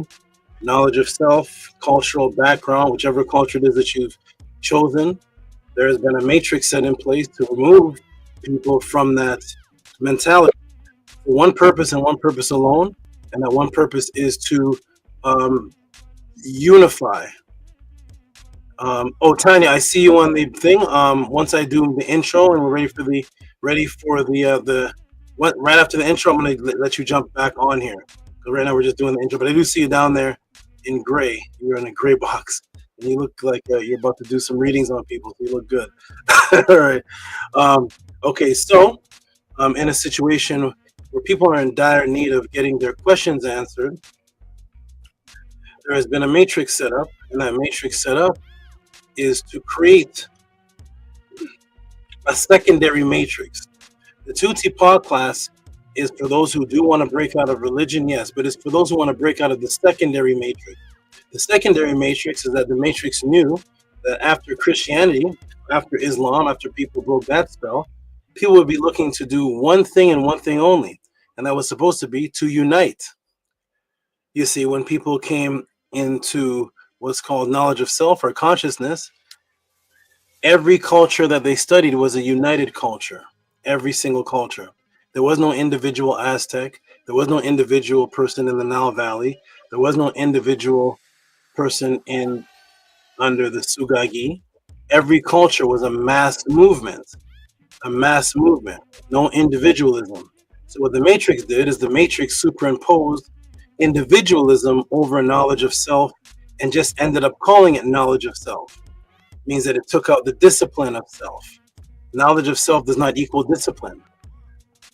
knowledge of self, cultural background, whichever culture it is that you've chosen, there has been a matrix set in place to remove people from that mentality for one purpose and one purpose alone, and that one purpose is to unify. Oh, Tanya, I see you on the thing. Once I do the intro and we're ready for the right after the intro, I'm gonna let you jump back on here. So right now we're just doing the intro, but I do see you down there in gray. You're in a gray box, and you look like you're about to do some readings on people. So you look good. All right. Okay. So, in a situation where people are in dire need of getting their questions answered, there has been a matrix set up, and that matrix set up is to create a secondary matrix. The Tehuti Podclass is for those who do want to break out of religion, yes, but it's for those who want to break out of the secondary matrix. The secondary matrix is that the matrix knew that after Christianity, after Islam, after people broke that spell, people would be looking to do one thing and one thing only, and that was supposed to be to unite. You see, when people came into what's called knowledge of self or consciousness, every culture that they studied was a united culture. Every single culture. There was no individual Aztec. There was no individual person in the Nile Valley. There was no individual person under the Sugagi. Every culture was a mass movement. A mass movement. No individualism. So what the Matrix did is the Matrix superimposed individualism over knowledge of self and just ended up calling it knowledge of self. It means that it took out the discipline of self. Knowledge of self does not equal discipline.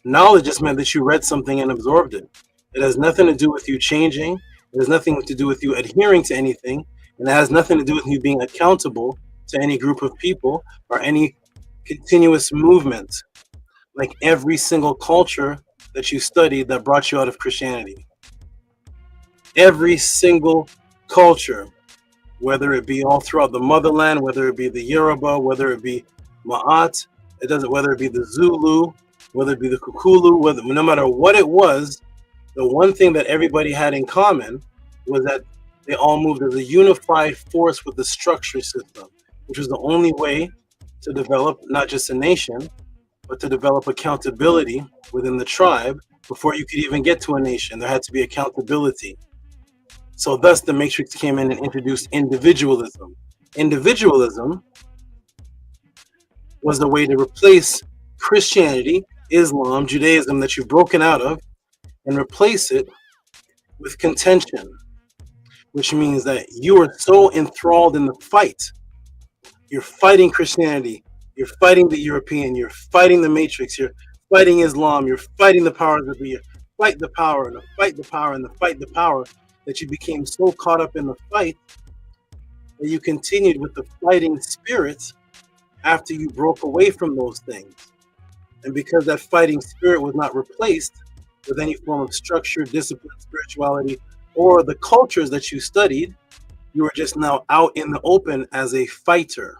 Knowledge just meant that you read something and absorbed it. It has nothing to do with you changing. It has nothing to do with you adhering to anything. And it has nothing to do with you being accountable to any group of people or any continuous movement, like every single culture that you studied that brought you out of Christianity. Every single culture, whether it be all throughout the motherland, whether it be the Yoruba, whether it be MAAT, whether it be the Zulu, whether it be the Kukulu, no matter what it was, the one thing that everybody had in common was that they all moved as a unified force with the structure system, which was the only way to develop not just a nation, but to develop accountability within the tribe. Before you could even get to a nation, there had to be accountability. So thus the Matrix came in and introduced individualism. Individualism was the way to replace Christianity, Islam, Judaism that you've broken out of, and replace it with contention, which means that you are so enthralled in the fight. You're fighting Christianity, you're fighting the European, you're fighting the Matrix, you're fighting Islam, you're fighting the powers that be, you fight the power and the fight the power and the fight the power, that you became so caught up in the fight that you continued with the fighting spirit after you broke away from those things. And because that fighting spirit was not replaced with any form of structure, discipline, spirituality, or the cultures that you studied, you were just now out in the open as a fighter,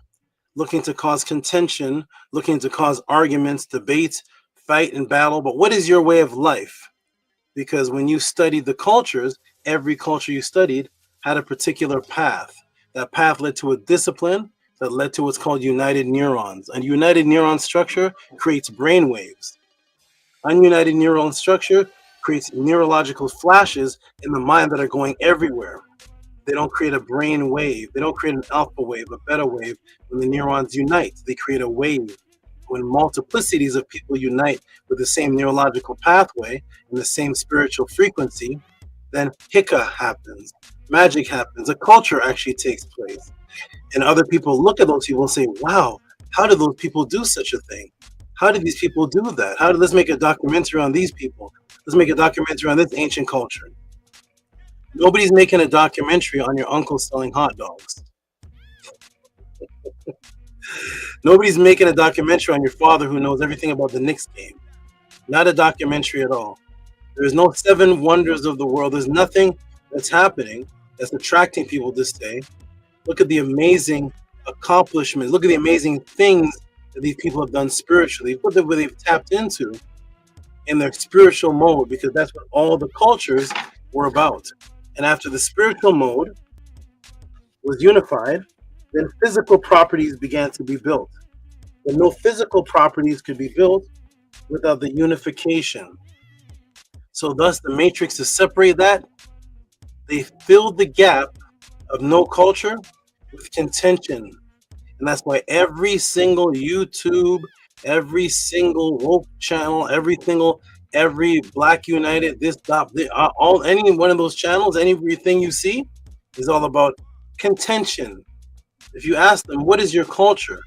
looking to cause contention, looking to cause arguments, debates, fight and battle. But what is your way of life? Because when you studied the cultures, every culture you studied had a particular path. That path led to a discipline that led to what's called united neurons. A united neuron structure creates brain waves. Ununited neuron structure creates neurological flashes in the mind that are going everywhere. They don't create a brain wave. They don't create an alpha wave, a beta wave. When the neurons unite, they create a wave. When multiplicities of people unite with the same neurological pathway and the same spiritual frequency, then hika happens, magic happens, a culture actually takes place. And other people look at those people and say, wow, how did those people do such a thing? How did these people do that? Let's make a documentary on these people. Let's make a documentary on this ancient culture. Nobody's making a documentary on your uncle selling hot dogs. Nobody's making a documentary on your father who knows everything about the Knicks game. Not a documentary at all. There's no 7 wonders of the world. There's nothing that's happening that's attracting people to say, look at the amazing accomplishments. Look at the amazing things that these people have done spiritually, what they've tapped into in their spiritual mode, because that's what all the cultures were about. And after the spiritual mode was unified, then physical properties began to be built. But no physical properties could be built without the unification. So thus the matrix, to separate that, they filled the gap of no culture with contention. And that's why every single YouTube, every single woke channel, every Black United, any one of those channels, anything you see is all about contention. If you ask them, what is your culture?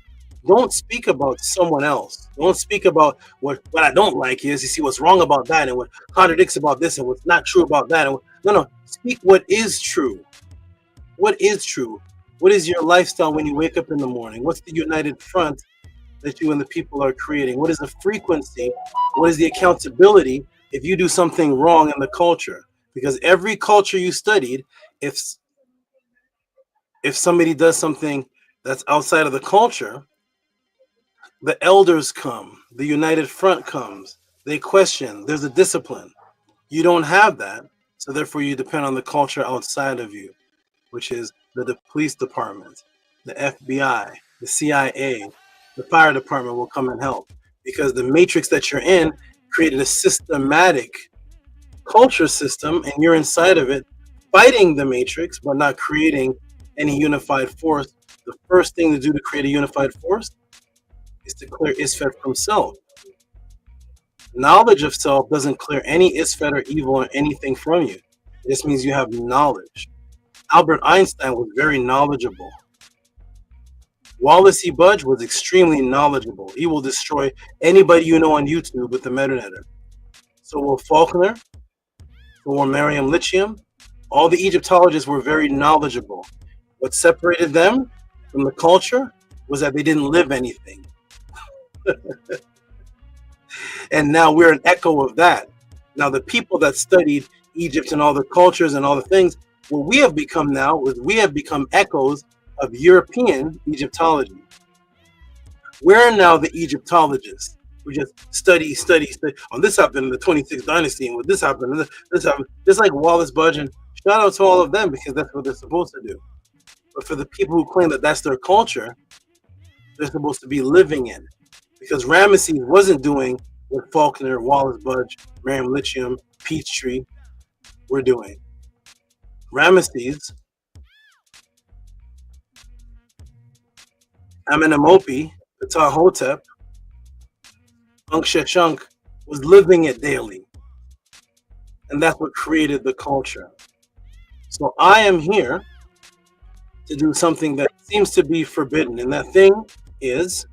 Don't speak about someone else. Don't speak about what I don't like is, you see what's wrong about that and what contradicts about this and what's not true about that. No, speak what is true. What is true? What is your lifestyle when you wake up in the morning? What's the united front that you and the people are creating? What is the frequency? What is the accountability if you do something wrong in the culture? Because every culture you studied, if somebody does something that's outside of the culture, the elders come, the united front comes, they question, there's a discipline. You don't have that, so therefore you depend on the culture outside of you, which is the police department, the FBI, the CIA, the fire department will come and help, because the matrix that you're in created a systematic culture system, and you're inside of it fighting the matrix but not creating any unified force. The first thing to do to create a unified force is to clear Isfet from self. Knowledge of self doesn't clear any Isfet or evil or anything from you. It just means you have knowledge. Albert Einstein was very knowledgeable. Wallace E. Budge was extremely knowledgeable. He will destroy anybody you know on YouTube with the metadata. So will Faulkner, so will Miriam Lithium. All the Egyptologists were very knowledgeable. What separated them from the culture was that they didn't live anything. And now we're an echo of that. Now the people that studied Egypt and all the cultures and all the things, what we have become now is we have become echoes of European Egyptology. We're now the Egyptologists. We just study. Oh, this happened in the 26th dynasty, and this happened, this happened. Just like Wallace Budge, and shout out to all of them, because that's what they're supposed to do. But for the people who claim that that's their culture, they're supposed to be living in. Because Ramesses wasn't doing what Faulkner, Wallace Budge, Miriam Lithium, Peachtree were doing. Ramesses, Amenemopi, Ptahhotep, Ankh-Sheshunk was living it daily. And that's what created the culture. So I am here to do something that seems to be forbidden. And that thing is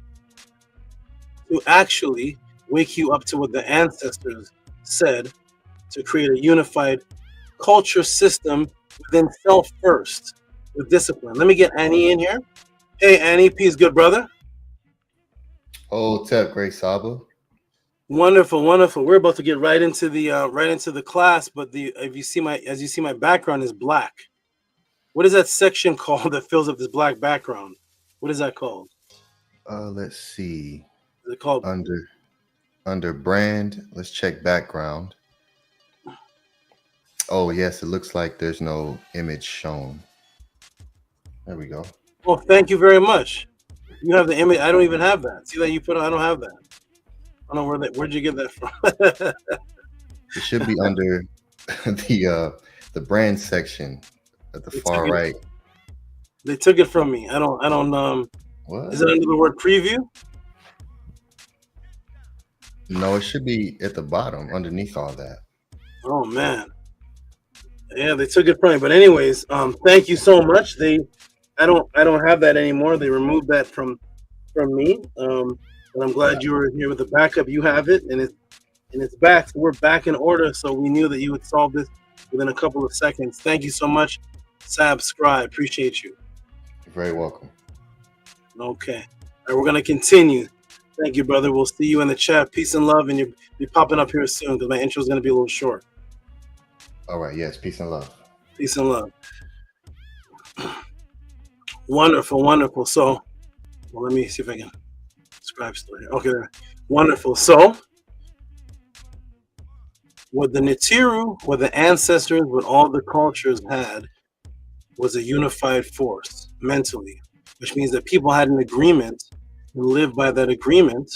to actually wake you up to what the ancestors said, to create a unified culture system within self first, with discipline. Let me get Annie in here. Hey, Annie, peace, good brother. Oh, what's up, great SABA? Wonderful, wonderful. We're about to get right into the class, but as you see my background is black. What is that section called that fills up this black background? What is that called? Let's see. Is it called under brand? Let's check background. Oh yes, it looks like there's no image shown. There we go. Well, thank you very much. You have the image. I don't even have that. See that you put on? I don't have that. I don't know where'd you get that from? It should be under the brand section at the far right. They took it from me. I don't What? Is it under the word preview? No, it should be at the bottom underneath all that. Oh man. Yeah, they took it from me. But anyways, thank you so much. I don't have that anymore. They removed that from me. But I'm glad you were here with the backup. You have it, and it's back. So we're back in order. So we knew that you would solve this within a couple of seconds. Thank you so much, Subscribe. Appreciate you. You're very welcome. Okay. All right, we're gonna continue. Thank you, brother. We'll see you in the chat. Peace and love, and you'll be popping up here soon because my intro is gonna be a little short. All right. Yes. Peace and love. Peace and love. Wonderful, wonderful. So, well, let me see if I can Scribe still here. Okay, wonderful. So, what the Nitiru, what the ancestors, what all the cultures had was a unified force mentally, which means that people had an agreement and lived by that agreement,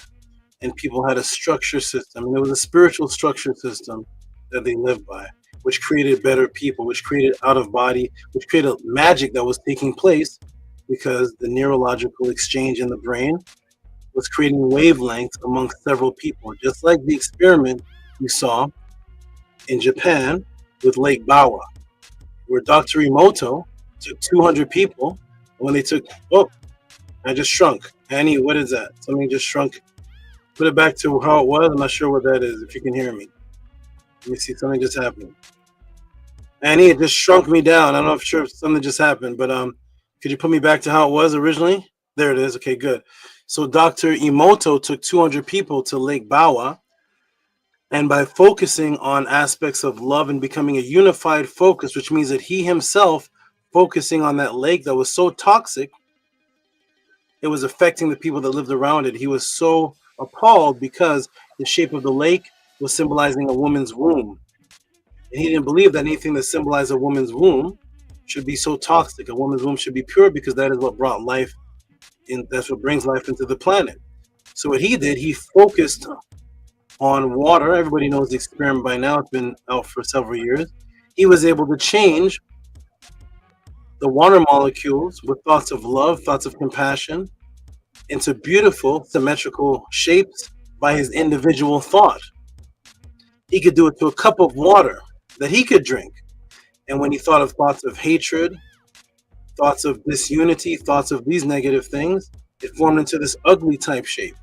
and people had a structure system, and it was a spiritual structure system that they lived by, which created better people, which created out of body, which created magic that was taking place because the neurological exchange in the brain was creating wavelengths among several people, just like the experiment you saw in Japan with Lake Biwa, where Dr. Emoto took 200 people, and when they took, oh, I just shrunk. Annie, what is that? Something just shrunk. Put it back to how it was. I'm not sure what that is, if you can hear me. Let me see, something just happened. Annie, it just shrunk me down. I'm not sure if something just happened, but could you put me back to how it was originally? There it is. Okay, good. So Dr. Emoto took 200 people to Lake Biwa, and by focusing on aspects of love and becoming a unified focus, which means that he himself focusing on that lake that was so toxic, it was affecting the people that lived around it. He was so appalled because the shape of the lake was symbolizing a woman's womb. And he didn't believe that anything that symbolized a woman's womb should be so toxic. A woman's womb should be pure because that is what brought life in, that's what brings life into the planet. So what he did, he focused on water. Everybody knows the experiment by now. It's been out for several years. He was able to change the water molecules with thoughts of love, thoughts of compassion, into beautiful symmetrical shapes by his individual thought. He could do it to a cup of water that he could drink. And when he thought of thoughts of hatred, thoughts of disunity, thoughts of these negative things, it formed into this ugly type shape.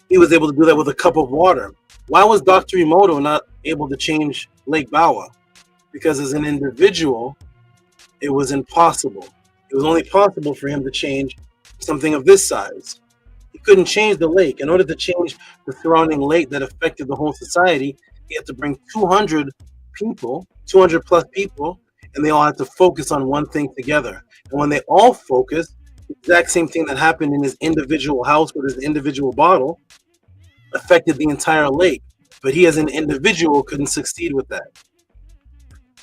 He was able to do that with a cup of water. Why was Dr. Emoto not able to change Lake Biwa? Because as an individual, it was impossible. It was only possible for him to change something of this size. He couldn't change the lake. In order to change the surrounding lake that affected the whole society, he had to bring 200 people, 200 plus people, and they all had to focus on one thing together. And when they all focused, the exact same thing that happened in his individual house with his individual bottle affected the entire lake. But he as an individual couldn't succeed with that.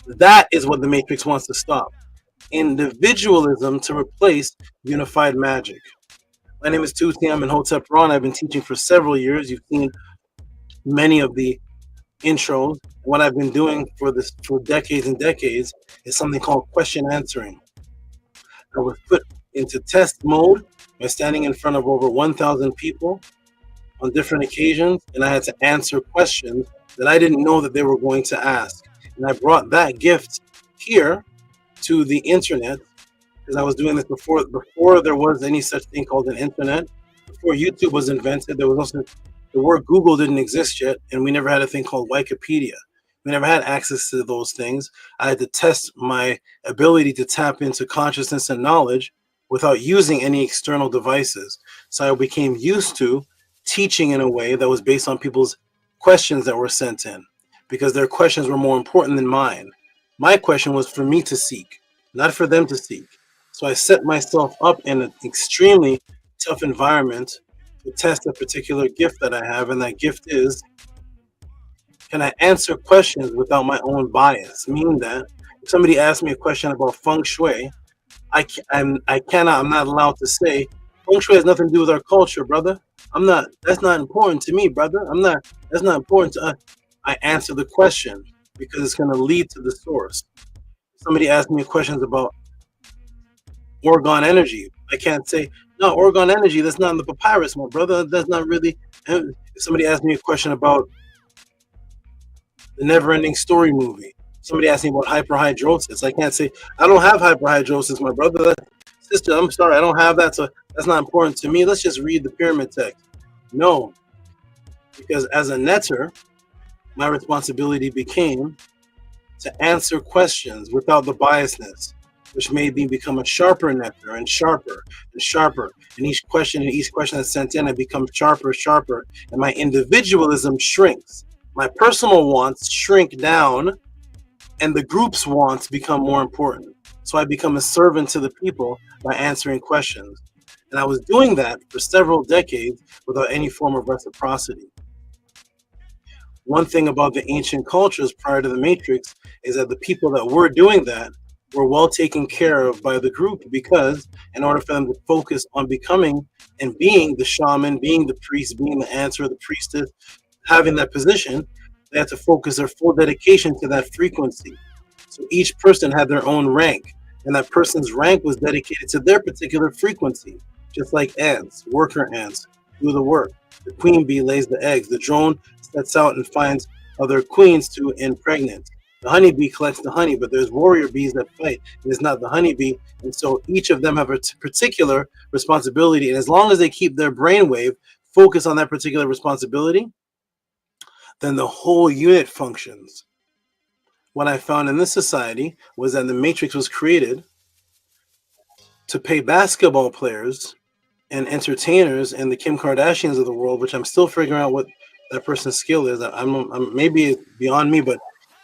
That is what the Matrix wants to stop. Individualism to replace unified magic. My name is Tehuti. I'm in Hotep Ron. I've been teaching for several years. You've seen many of the intros. What I've been doing for decades and decades is something called question answering. I was put into test mode by standing in front of over 1,000 people on different occasions, and I had to answer questions that I didn't know that they were going to ask. And I brought that gift here to the internet because I was doing this before there was any such thing called an internet. Before YouTube was invented, there was also the word Google didn't exist yet, and we never had a thing called Wikipedia. We never had access to those things. I had to test my ability to tap into consciousness and knowledge without using any external devices. So I became used to teaching in a way that was based on people's questions that were sent in, because their questions were more important than mine. My question was for me to seek, not for them to seek. So I set myself up in an extremely tough environment to test a particular gift that I have, and that gift is, can I answer questions without my own bias? Meaning that if somebody asks me a question about feng shui, I'm not allowed to say, feng shui has nothing to do with our culture, brother. That's not important to me, brother. That's not important to us. I answer the question because it's going to lead to the source. Somebody asked me questions about orgone energy. I can't say, no, orgone energy, that's not in the papyrus, my brother. That's not really. If somebody asked me a question about the Never-Ending Story movie, somebody asked me about hyperhidrosis, I can't say, I don't have hyperhidrosis, my brother. Sister, I'm sorry, I don't have that, so that's not important to me. Let's just read the pyramid text. No, because as a netter, my responsibility became to answer questions without the biasness, which made me become a sharper netter and sharper and sharper. And each question that's sent in, I become sharper, sharper, and my individualism shrinks. My personal wants shrink down, and the group's wants become more important. So I become a servant to the people by answering questions. And I was doing that for several decades without any form of reciprocity. One thing about the ancient cultures prior to the Matrix is that the people that were doing that were well taken care of by the group, because in order for them to focus on becoming and being the shaman, being the priest, being the answer, the priestess, having that position, they had to focus their full dedication to that frequency. So each person had their own rank, and that person's rank was dedicated to their particular frequency, just like ants, worker ants, do the work. The queen bee lays the eggs. The drone sets out and finds other queens to impregnate. The honeybee collects the honey, but there's warrior bees that fight, and it's not the honeybee. And so each of them have a particular responsibility, and as long as they keep their brainwave focused on that particular responsibility, then the whole unit functions. What I found in this society was that the Matrix was created to pay basketball players and entertainers and the Kim Kardashians of the world, which I'm still figuring out what that person's skill is. I'm maybe it's beyond me, but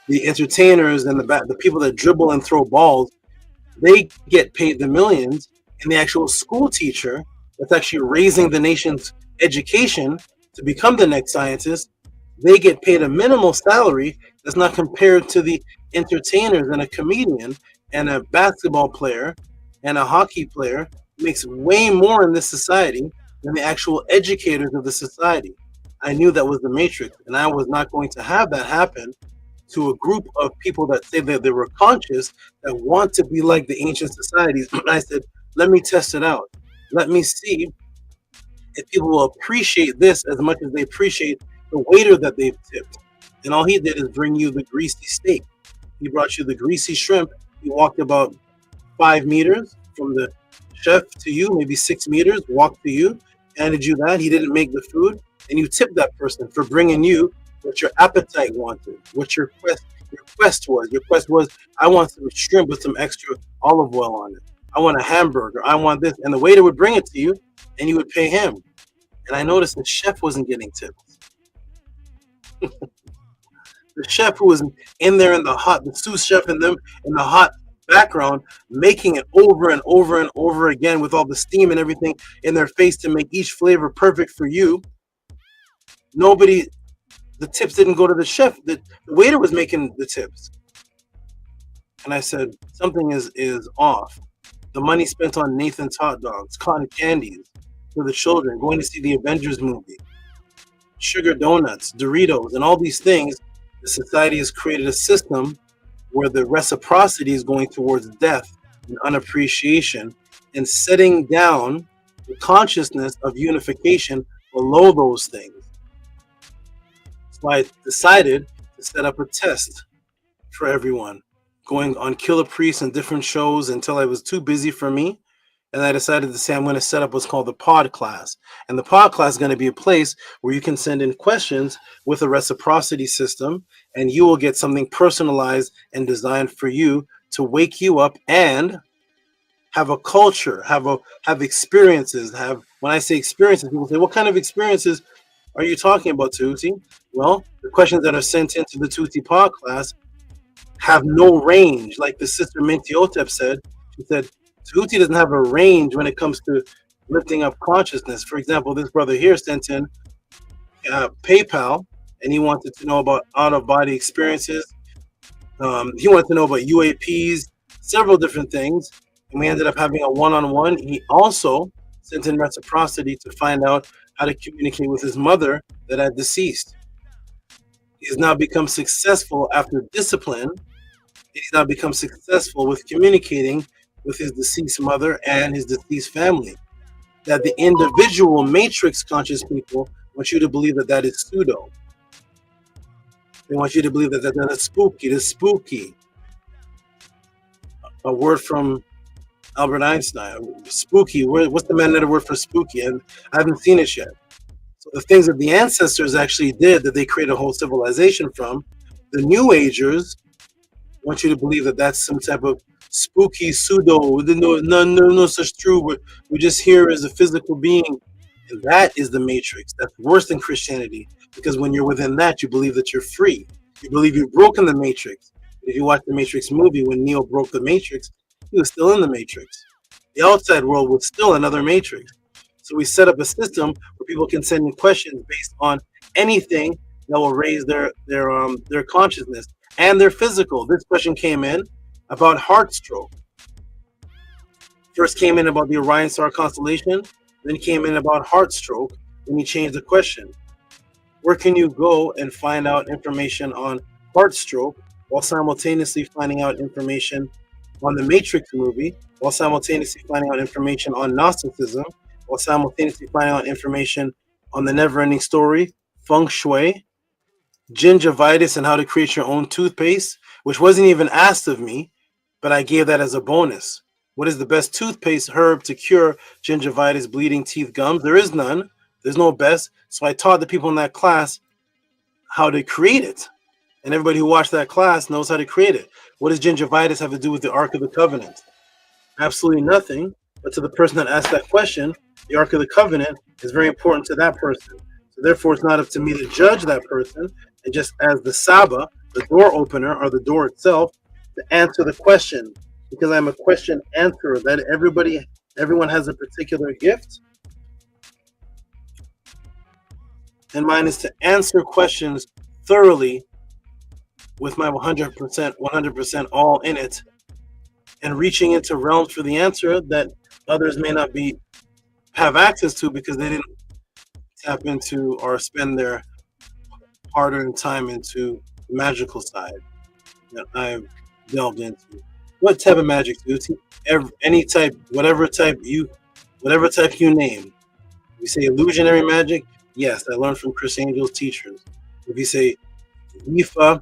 the entertainers and the people that dribble and throw balls, they get paid the millions, and the actual school teacher that's actually raising the nation's education to become the next scientist, they get paid a minimal salary that's not compared to the entertainers, and a comedian and a basketball player and a hockey player makes way more in this society than the actual educators of the society. I knew that was the Matrix, and I was not going to have that happen to a group of people that say that they were conscious, that want to be like the ancient societies. I said, let me test it out. Let me see if people will appreciate this as much as they appreciate the waiter that they've tipped. And all he did is bring you the greasy steak. He brought you the greasy shrimp. He walked about 5 meters from the chef to you, maybe 6 meters, walked to you, handed you that. He didn't make the food, and you tipped that person for bringing you what your appetite wanted, what your quest was. Your quest was, I want some shrimp with some extra olive oil on it. I want a hamburger. I want this. And the waiter would bring it to you, and you would pay him. And I noticed the chef wasn't getting tips. The chef who was in there in the hot, the sous chef in them in the hot background, making it over and over and over again with all the steam and everything in their face to make each flavor perfect for you. Nobody, the tips didn't go to the chef. The waiter was making the tips. And I said, something is off. The money spent on Nathan's hot dogs, cotton candies for the children, going to see the Avengers movie, sugar donuts, Doritos, and all these things. The society has created a system where the reciprocity is going towards death and unappreciation, and setting down the consciousness of unification below those things. So I decided to set up a test for everyone, going on Killer Priest and different shows until I was too busy for me. And I decided to say I'm going to set up what's called the Podclass. And the Podclass is going to be a place where you can send in questions with a reciprocity system, and you will get something personalized and designed for you to wake you up and have a culture, have experiences. When I say experiences, people say, what kind of experiences are you talking about, Tehuti? Well, the questions that are sent into the Tehuti Podclass have no range. Like the sister Mintiotep said, she said, Tehuti doesn't have a range when it comes to lifting up consciousness. For example, this brother here sent in PayPal, and he wanted to know about out-of-body experiences. He wanted to know about UAPs, several different things, and we ended up having a one-on-one. He also sent in reciprocity to find out how to communicate with his mother that had deceased. He's now become successful after discipline. He's now become successful with communicating with his deceased mother and his deceased family. That the individual matrix conscious people want you to believe that that is pseudo. They want you to believe that that is spooky. It is spooky. A word from Albert Einstein. Spooky. What's the man-letter word for spooky? And I haven't seen it yet. So the things that the ancestors actually did, that they created a whole civilization from, the New Agers want you to believe that that's some type of spooky pseudo. No such true. We're just here as a physical being. And that is the matrix. That's worse than Christianity, because when you're within that, you believe that you're free. You believe you've broken the matrix. If you watch the Matrix movie, when Neo broke the matrix, he was still in the matrix. The outside world was still another matrix. So we set up a system where people can send in questions based on anything that will raise their consciousness and their physical. This question came in about heart stroke. First came in about the Orion star constellation, then came in about heart stroke, then he changed the question. Where can you go and find out information on heart stroke while simultaneously finding out information on the Matrix movie, while simultaneously finding out information on Gnosticism, while simultaneously finding out information on the never-ending story, feng shui, gingivitis and how to create your own toothpaste, which wasn't even asked of me, but I gave that as a bonus. What is the best toothpaste herb to cure gingivitis, bleeding teeth, gums? There is none. There's no best. So I taught the people in that class how to create it. And everybody who watched that class knows how to create it. What does gingivitis have to do with the Ark of the Covenant? Absolutely nothing. But to the person that asked that question, the Ark of the Covenant is very important to that person. So therefore, it's not up to me to judge that person. And just as the SABA, the door opener, or the door itself, to answer the question, because I'm a question answerer, that everyone has a particular gift. And mine is to answer questions thoroughly with my 100% all in it, and reaching into realms for the answer that others may not have access to because they didn't tap into or spend their hard-earned time into the magical side that I've delved into. What type of magic do you? Any type, whatever type you name. You say illusionary magic, yes, I learned from Chris Angel's teachers. If you say Ifa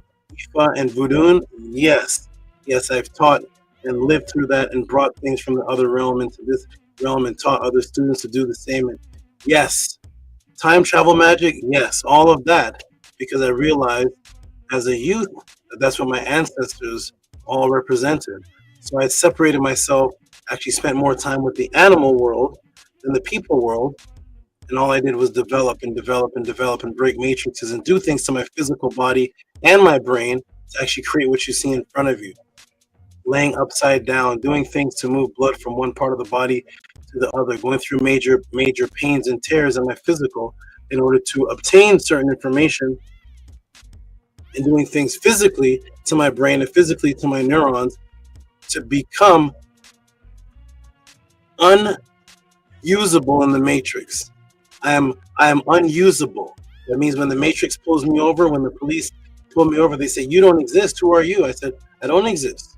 and voodoo, yes, I've taught and lived through that and brought things from the other realm into this realm and taught other students to do the same. And yes, time travel magic, yes, all of that, because I realized as a youth that that's what my ancestors all represented. So I separated myself, actually spent more time with the animal world than the people world, and all I did was develop and break matrices and do things to my physical body and my brain to actually create what you see in front of you. Laying upside down, doing things to move blood from one part of the body to the other, going through major pains and tears in my physical in order to obtain certain information, and doing things physically to my brain and physically to my neurons to become unusable in the matrix. I am unusable. That means when the matrix pulls me over, when the police pull me over, they say, "You don't exist. Who are you?" I said, "I don't exist.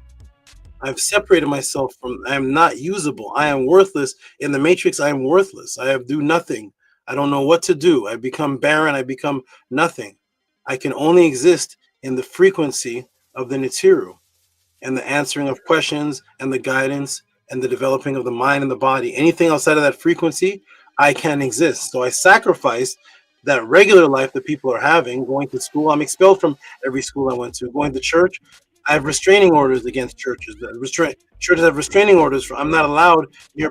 I've separated myself from, I am not usable. I am worthless. In the matrix, I am worthless. I do nothing. I don't know what to do. I become barren. I become nothing. I can only exist in the frequency of the Nitiru and the answering of questions and the guidance and the developing of the mind and the body. Anything outside of that frequency, I can't exist. So I sacrifice that regular life that people are having, going to school. I'm expelled from every school I went to. Going to church, I have restraining orders against churches. Churches have restraining orders for, I'm not allowed near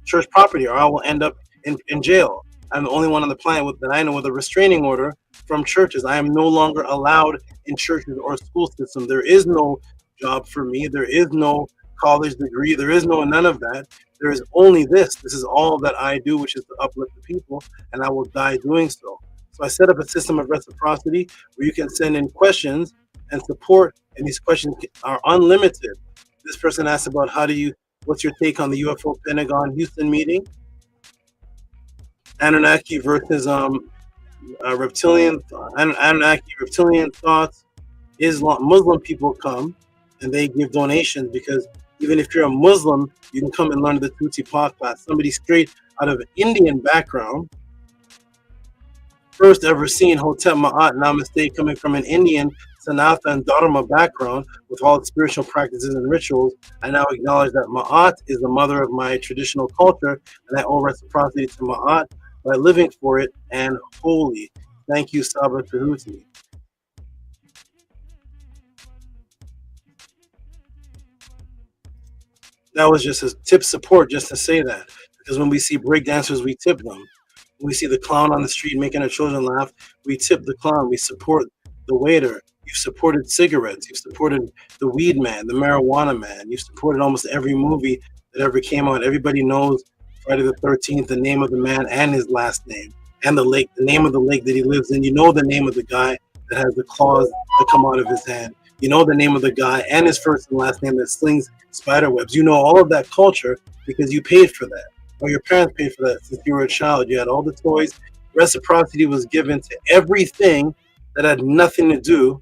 church property or I will end up in jail. I'm the only one on the planet that I know with a restraining order from churches. I am no longer allowed in churches or school system. There is no job for me. There is no college degree. There is none of that. There is only this. This is all that I do, which is to uplift the people, and I will die doing so. So I set up a system of reciprocity where you can send in questions and support, and these questions are unlimited. This person asked about what's your take on the UFO Pentagon Houston meeting? Anunnaki versus reptilian thoughts. Muslim people come and they give donations because even if you're a Muslim, you can come and learn the Tehuti Podclass. Somebody straight out of an Indian background, first ever seen Hotep Ma'at Namaste coming from an Indian Sanatha and Dharma background with all its spiritual practices and rituals. I now acknowledge that Ma'at is the mother of my traditional culture, and I owe reciprocity to Ma'at by living for it and holy. Thank you, SABA Tehuti. That was just a tip support, just to say that. Because when we see breakdancers, we tip them. When we see the clown on the street making our children laugh, we tip the clown. We support the waiter. You've supported cigarettes. You've supported the weed man, the marijuana man. You've supported almost every movie that ever came out. Everybody knows Friday the 13th, the name of the man and his last name, and the lake, the name of the lake that he lives in. You know the name of the guy that has the claws that come out of his hand. You know the name of the guy and his first and last name that slings spider webs. You know all of that culture because you paid for that, or your parents paid for that since you were a child. You had all the toys. Reciprocity was given to everything that had nothing to do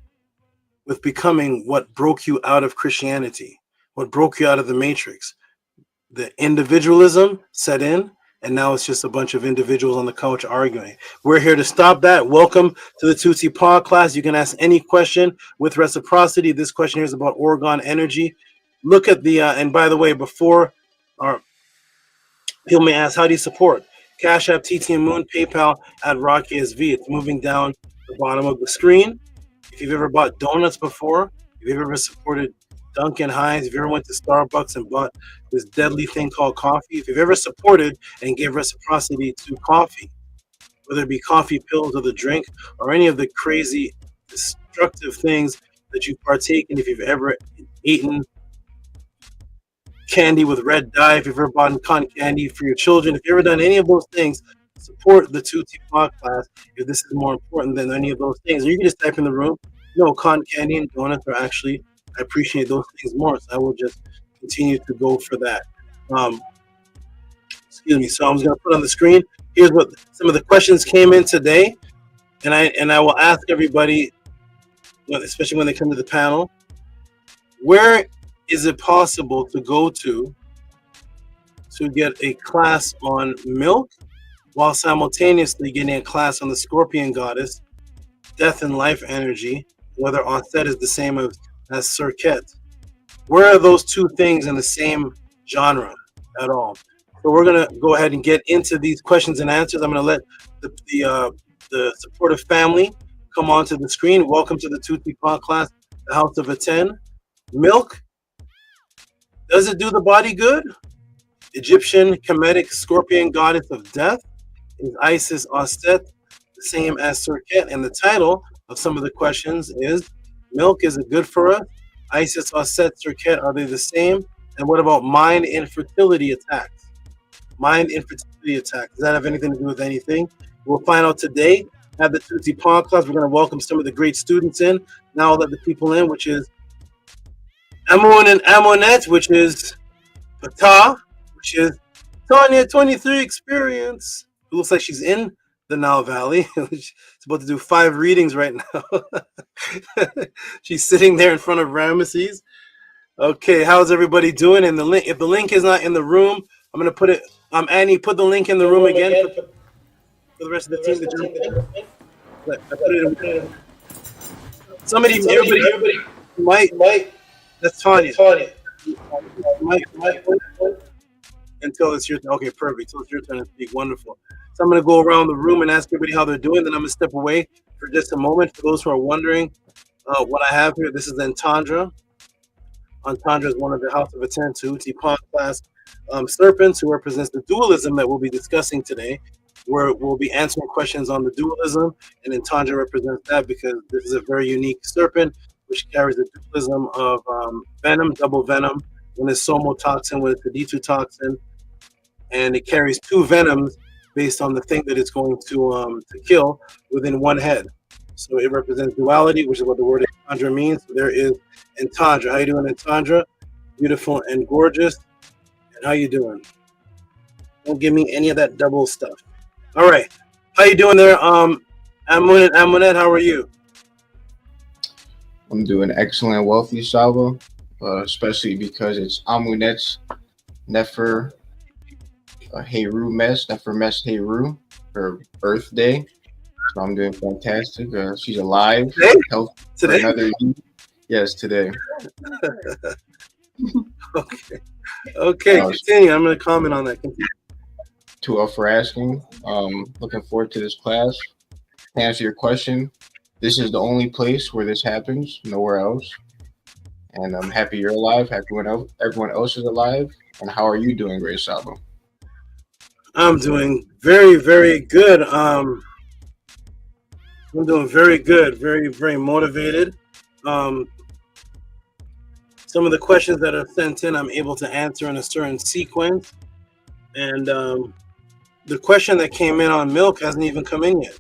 with becoming what broke you out of Christianity, what broke you out of the matrix. The individualism set in, and now it's just a bunch of individuals on the couch arguing. We're here to stop that. Welcome to the Tutsi Podclass. You can ask any question with reciprocity. This question here is about Oregon energy. Look at the, and by the way, before our people may ask, how do you support? Cash App, TT and Moon, PayPal at Rocky SV. It's moving down the bottom of the screen. If you've ever bought donuts before, if you've ever supported Dunkin' Hines, if you ever went to Starbucks and bought this deadly thing called coffee, if you've ever supported and gave reciprocity to coffee, whether it be coffee pills or the drink or any of the crazy destructive things that you partake in, if you've ever eaten candy with red dye, if you've ever bought cotton candy for your children, if you've ever done any of those things, support the Tutsi Podclass if this is more important than any of those things. Or you can just type in the room, no, cotton candy and donuts are actually, I appreciate those things more, so I will just continue to go for that. Excuse me. So I'm just going to put on the screen. Here's what some of the questions came in today, and I will ask everybody, especially when they come to the panel, where is it possible to go to get a class on milk while simultaneously getting a class on the Scorpion Goddess, death and life energy, whether Auset is the same as Serqet? Where are those two things in the same genre at all? So we're going to go ahead and get into these questions and answers. I'm going to let the supportive family come onto the screen. Welcome to the Tutsi Podclass, the House of Atten. Milk, does it do the body good? Egyptian Kemetic Scorpion Goddess of Death. Is Isis Auset the same as Serqet? And the title of some of the questions is, milk, is it good for us? Isis Auset Serqet, are they the same? And what about mind infertility attacks? Mind infertility attacks, does that have anything to do with anything? We'll find out today at the Tutsi Podclass. We're going to welcome some of the great students in. Now I'll let the people in, which is Amon and Amonet, which is Fatah, which is Tanya 23 Experience, who looks like she's in the Nile Valley. She's about to do 5 readings right now. She's sitting there in front of Ramesses. Okay, how's everybody doing? And the link, if the link is not in the room, I'm gonna put it. Annie, put the link in the room again for the rest of the team to jump in. I put it in. Somebody, everybody, Mike, that's Tanya. Mike, until it's your turn. Okay, perfect. So it's your turn to speak. Wonderful. So I'm going to go around the room and ask everybody how they're doing. Then I'm going to step away for just a moment. For those who are wondering what I have here, this is Entandra. Entandra is one of the House of Atten Tehuti Podclass serpents who represents the dualism that we'll be discussing today, where we'll be answering questions on the dualism. And Entandra represents that because this is a very unique serpent which carries the dualism of venom, double venom, when it's somotoxin, when it's a D2 toxin, and it carries 2 venoms based on the thing that it's going to kill within one head. So it represents duality, which is what the word Entandra means. So there is Entandra. How you doing, Entandra? Beautiful and gorgeous. And how you doing? Don't give me any of that double stuff. All right. How you doing there? Amunet, how are you? I'm doing excellent, wealthy, SABA, especially because it's Amunet's Nefer Heru Mes, Nefer Mes Heru, her birthday. So I'm doing fantastic. She's alive. Today? Another yes, today. Okay, continue. I'm going to comment on that. Continue. To for asking. Looking forward to this class. To answer your question, this is the only place where this happens, nowhere else. And I'm happy you're alive. Happy everyone else is alive. And how are you doing, Great SABA? I'm doing very, very good. I'm doing very good. Very, very motivated. some of the questions that are sent in, I'm able to answer in a certain sequence. And the question that came in on milk hasn't even come in yet.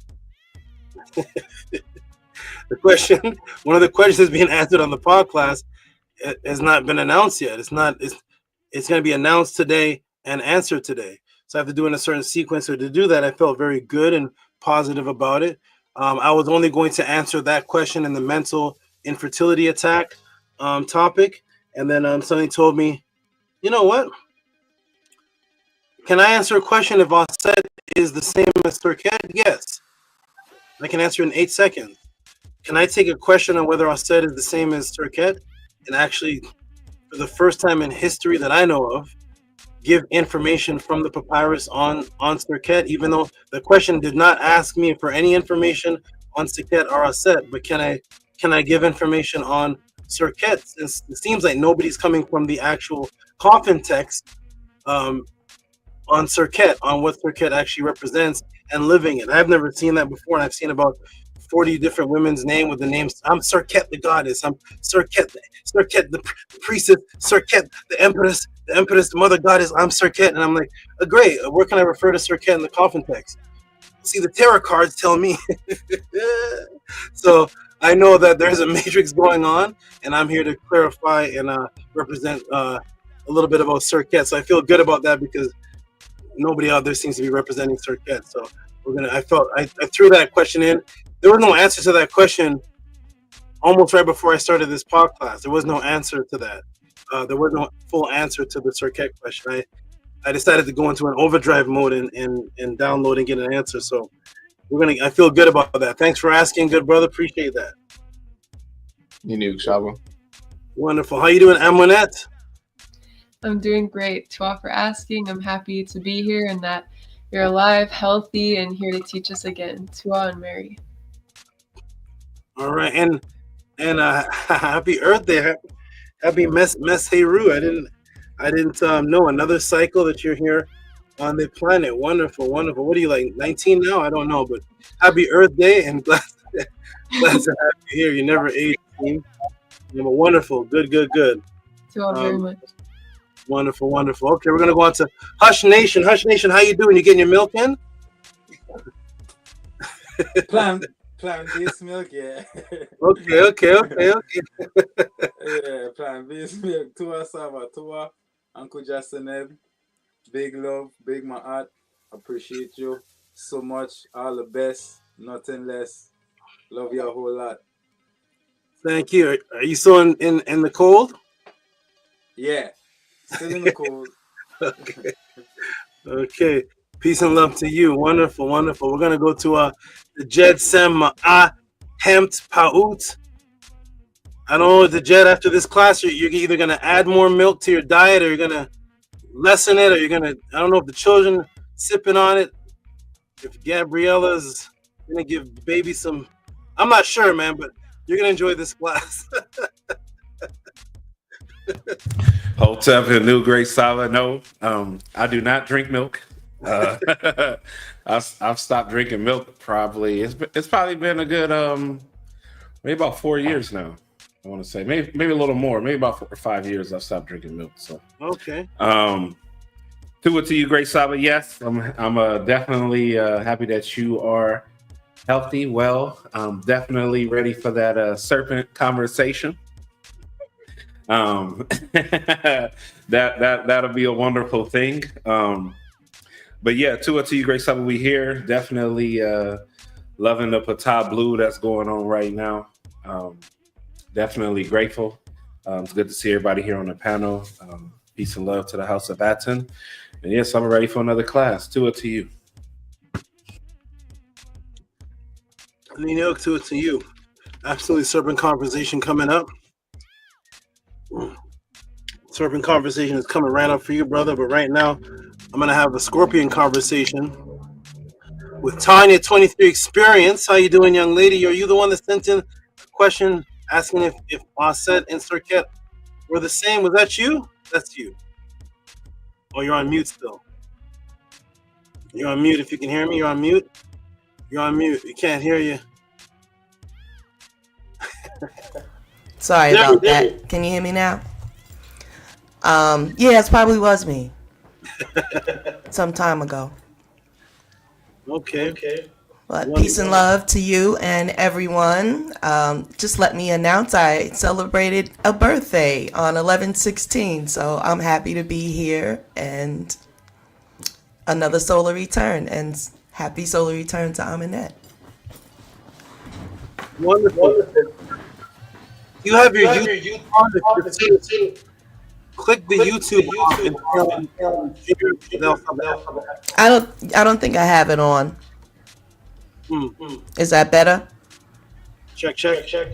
One of the questions that's being answered on the Podclass has not been announced yet. It's going to be announced today and answered today. So I have to do it in a certain sequence. So to do that, I felt very good and positive about it. I was only going to answer that question in the mental infertility attack topic. And then somebody told me, you know what? Can I answer a question if Auset is the same as Serqet? Yes. I can answer in 8 seconds. Can I take a question on whether Auset is the same as Serqet and actually, for the first time in history that I know of, give information from the papyrus on Serqet, even though the question did not ask me for any information on Serqet or Auset, but can I give information on Serqet, since it seems like nobody's coming from the actual coffin text on Serqet, on what Serqet actually represents and living it. I've never seen that before, and I've seen about 40 different women's name with the names. I'm Serqet the goddess. I'm Serqet the priestess. Serqet the empress, the mother goddess. I'm Serqet, and I'm like, great. Where can I refer to Serqet in the coffin text? See, the tarot cards tell me. So I know that there's a matrix going on, and I'm here to clarify and represent a little bit about Serqet. So I feel good about that because nobody out there seems to be representing Serqet. So I threw that question in. There was no answer to that question almost right before I started this podcast. There was no answer to that. There was no full answer to the Serqet question. I decided to go into an overdrive mode and download and get an answer. So I feel good about that. Thanks for asking, good brother. Appreciate that. You knew, Shaba. Wonderful. How you doing, Amonette? I'm doing great. Tua for asking. I'm happy to be here and that you're alive, healthy, and here to teach us again. Tua and Mary. All right, and happy Earth Day, happy Mes Heru. I didn't know another cycle that you're here on the planet. Wonderful, wonderful. What are you, like 19 now? I don't know, but happy Earth Day and glad to have you here. You never age, team. You're wonderful, good. Tua very much. Wonderful. Okay, we're gonna go on to Hush Nation. Hush Nation, how you doing? You getting your milk in? Plant-based milk, yeah. Okay. Yeah, plant-based milk. Tua SABA, Tua, Uncle Jasaneb. Big love, big MAAT. Appreciate you so much. All the best, nothing less. Love you a whole lot. Thank you. Are you still in the cold? Yeah, still in the cold. Okay. Peace and love to you. Wonderful. We're gonna go to the Jed Sem Ma'at Hempt Paut. I don't know, the Jed, after this class, you're either gonna add more milk to your diet, or you're gonna lessen it, or you're gonna, I don't know if the children sipping on it, if Gabriella's gonna give baby some, I'm not sure, man, but you're gonna enjoy this class. Hotep and new great SABA. No, I do not drink milk. I've stopped drinking milk probably. It's probably been a good maybe about 4 years now. I want to say maybe a little more. Maybe about 4 or 5 years I've stopped drinking milk. So okay. To you, great SABA. Yes, I'm definitely happy that you are healthy, well. Definitely ready for that serpent conversation. That'll be a wonderful thing. But yeah, to you, great SABA. We here definitely loving the Patah Blue that's going on right now. Definitely grateful. It's good to see everybody here on the panel. Peace and love to the House of ATTON. And yes, I'm ready for another class. To you. Nino, to you. Absolutely serpent conversation coming up. Serpent conversation is coming right up for you, brother. But right now, I'm going to have a scorpion conversation with Tanya, 23 Experience. How you doing, young lady? Are you the one that sent in a question asking if Auset and Serqet were the same? Was that you? That's you. Oh, you're on mute still. You're on mute. If you can hear me, you're on mute. You're on mute. We can't hear you. Sorry about that. Can you hear me now? Yeah, it probably was me. Some time ago. Okay. But peace and love to you and everyone. Just let me announce I celebrated a birthday on 11/16, so I'm happy to be here and another solar return, and happy solar return to Aminette. Wonderful. You have your YouTube on. Click the YouTube and I don't think I have it on. Is that better? Check. Can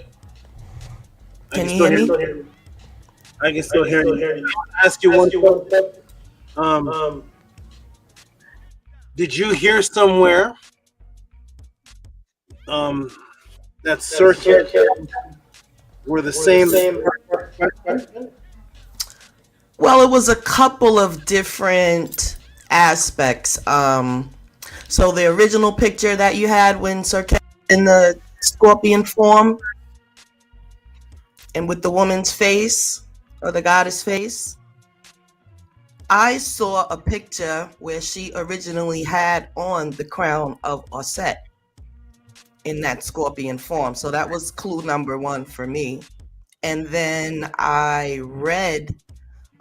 you hear me? I can still hear you. I'll ask you one question. Did you hear somewhere that Serqet were the same? Well, it was a couple of different aspects. So the original picture that you had when Serqet in the scorpion form and with the woman's face or the goddess face, I saw a picture where she originally had on the crown of Auset in that scorpion form. So that was clue number one for me. And then I read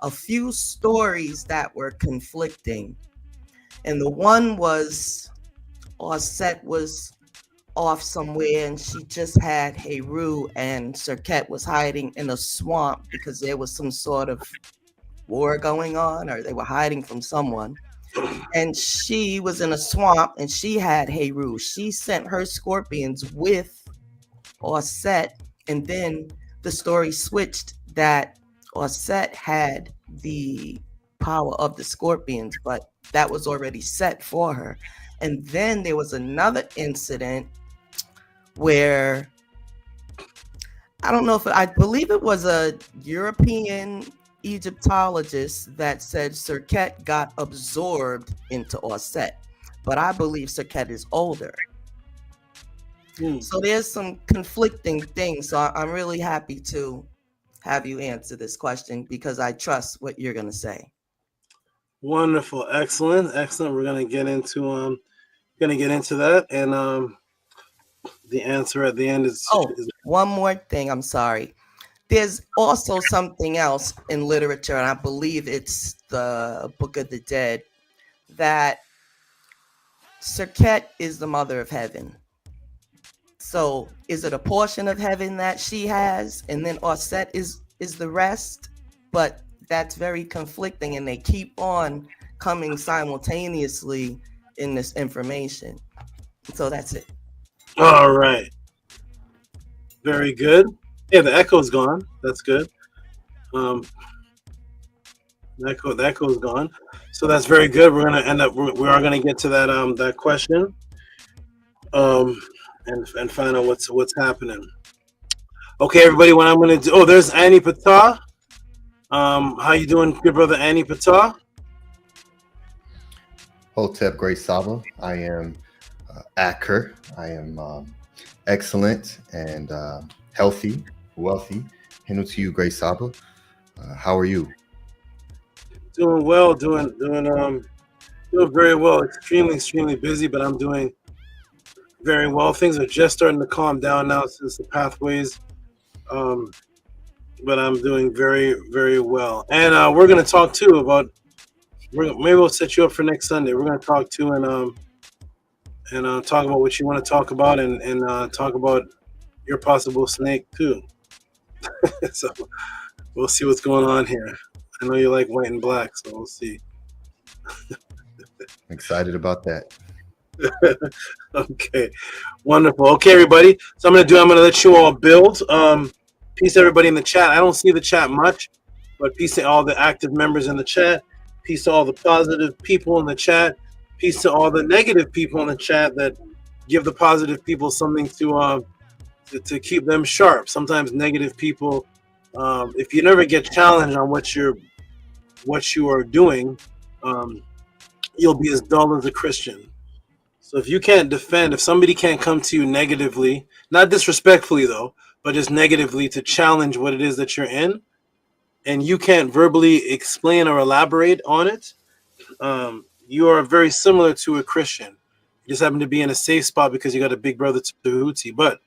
a few stories that were conflicting. And the one was Auset was off somewhere and she just had Heru, and Serqet was hiding in a swamp because there was some sort of war going on, or they were hiding from someone. And she was in a swamp and she had Heru. She sent her scorpions with Auset, and then the story switched that Auset had the power of the scorpions, but that was already set for her. And then there was another incident where I don't know if I believe it was a European Egyptologist that said Serqet got absorbed into Auset, but I believe Serqet is older. So there's some conflicting things. So I'm really happy to have you answer this question because I trust what you're going to say. Wonderful, excellent. We're gonna get into that, and the answer at the end is. One more thing. I'm sorry. There's also something else in literature, and I believe it's the Book of the Dead, that Serqet is the mother of heaven. So is it a portion of heaven that she has, and then Auset is the rest? But that's very conflicting, and they keep on coming simultaneously in this information. So that's it. All right. Very good. Yeah, the echo's gone. That's good. The echo's gone. So that's very good. We're gonna end up. We are gonna get to that question. And find out what's happening. Okay, everybody. What I'm gonna do? Oh, there's Annie Patah. How you doing, good brother Annie Patah? Hotep Great Saba. I am Acker. I am excellent and healthy, wealthy. Hinu to you, Great Saba. How are you? Doing well. Doing very well. Extremely busy, but I'm doing very well. Things are just starting to calm down now since the pathways. But I'm doing very well. And we're going to talk too about, maybe we'll set you up for next Sunday. We're going to talk too and talk about what you want to talk about, and talk about your possible snake too. So we'll see what's going on here. I know you like white and black, so we'll see. Excited about that. Okay, wonderful. Okay, everybody. So I'm going to let you all build. Peace to everybody in the chat. I don't see the chat much, but peace to all the active members in the chat. Peace to all the positive people in the chat. Peace to all the negative people in the chat that give the positive people something to keep them sharp. Sometimes negative people, if you never get challenged on what you are doing, you'll be as dull as a Christian. So if you can't defend, if somebody can't come to you negatively, not disrespectfully though, but just negatively to challenge what it is that you're in, and you can't verbally explain or elaborate on it, you are very similar to a Christian. You just happen to be in a safe spot because you got a big brother Tehuti. But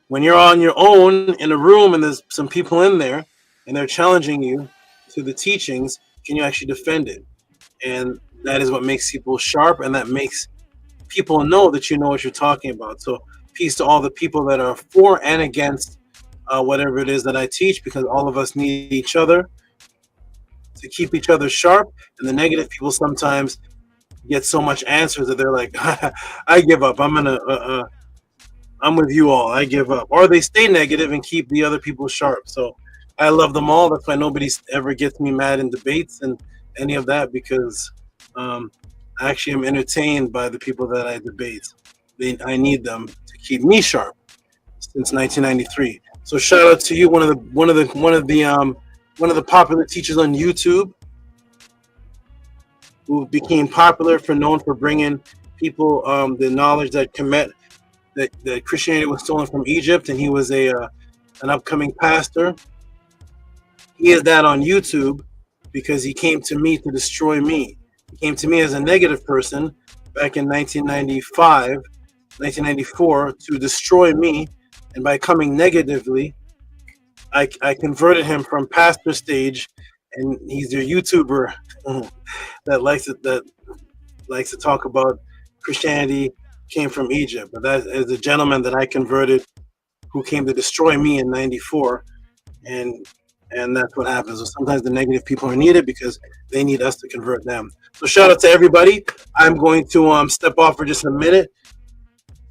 when you're on your own in a room and there's some people in there and they're challenging you to the teachings, can you actually defend it? And that is what makes people sharp, and that makes people know that you know what you're talking about. So peace to all the people that are for and against whatever it is that I teach, because all of us need each other to keep each other sharp. And the negative people sometimes get so much answers that they're like, I give up. I'm with you all. I give up. Or they stay negative and keep the other people sharp. So I love them all. That's why nobody ever gets me mad in debates and any of that, because I actually am entertained by the people that I debate. I need them to keep me sharp since 1993. So shout out to you, one of the popular teachers on YouTube, who became popular known for bringing people the knowledge that Christianity was stolen from Egypt, and he was an upcoming pastor. He is that on YouTube because he came to me to destroy me. He came to me as a negative person back in 1994 to destroy me, and by coming negatively, I converted him from pastor stage, and he's a YouTuber that likes to talk about Christianity came from Egypt. But that is a gentleman that I converted who came to destroy me in 94, and that's what happens. So sometimes the negative people are needed because they need us to convert them. So shout out to everybody. I'm going to step off for just a minute.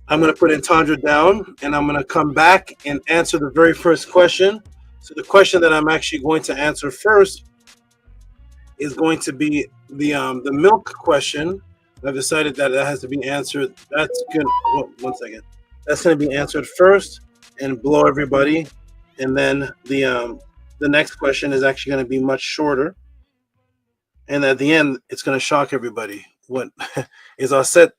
I'm going to put Intandra down, and I'm going to come back and answer the very first question. So the question that I'm actually going to answer first is going to be the milk question. I've decided that it has to be answered. That's good. Oh, 1 second. That's going to be answered first and blow everybody, and then the next question is actually going to be much shorter, and at the end it's going to shock everybody. What is Auset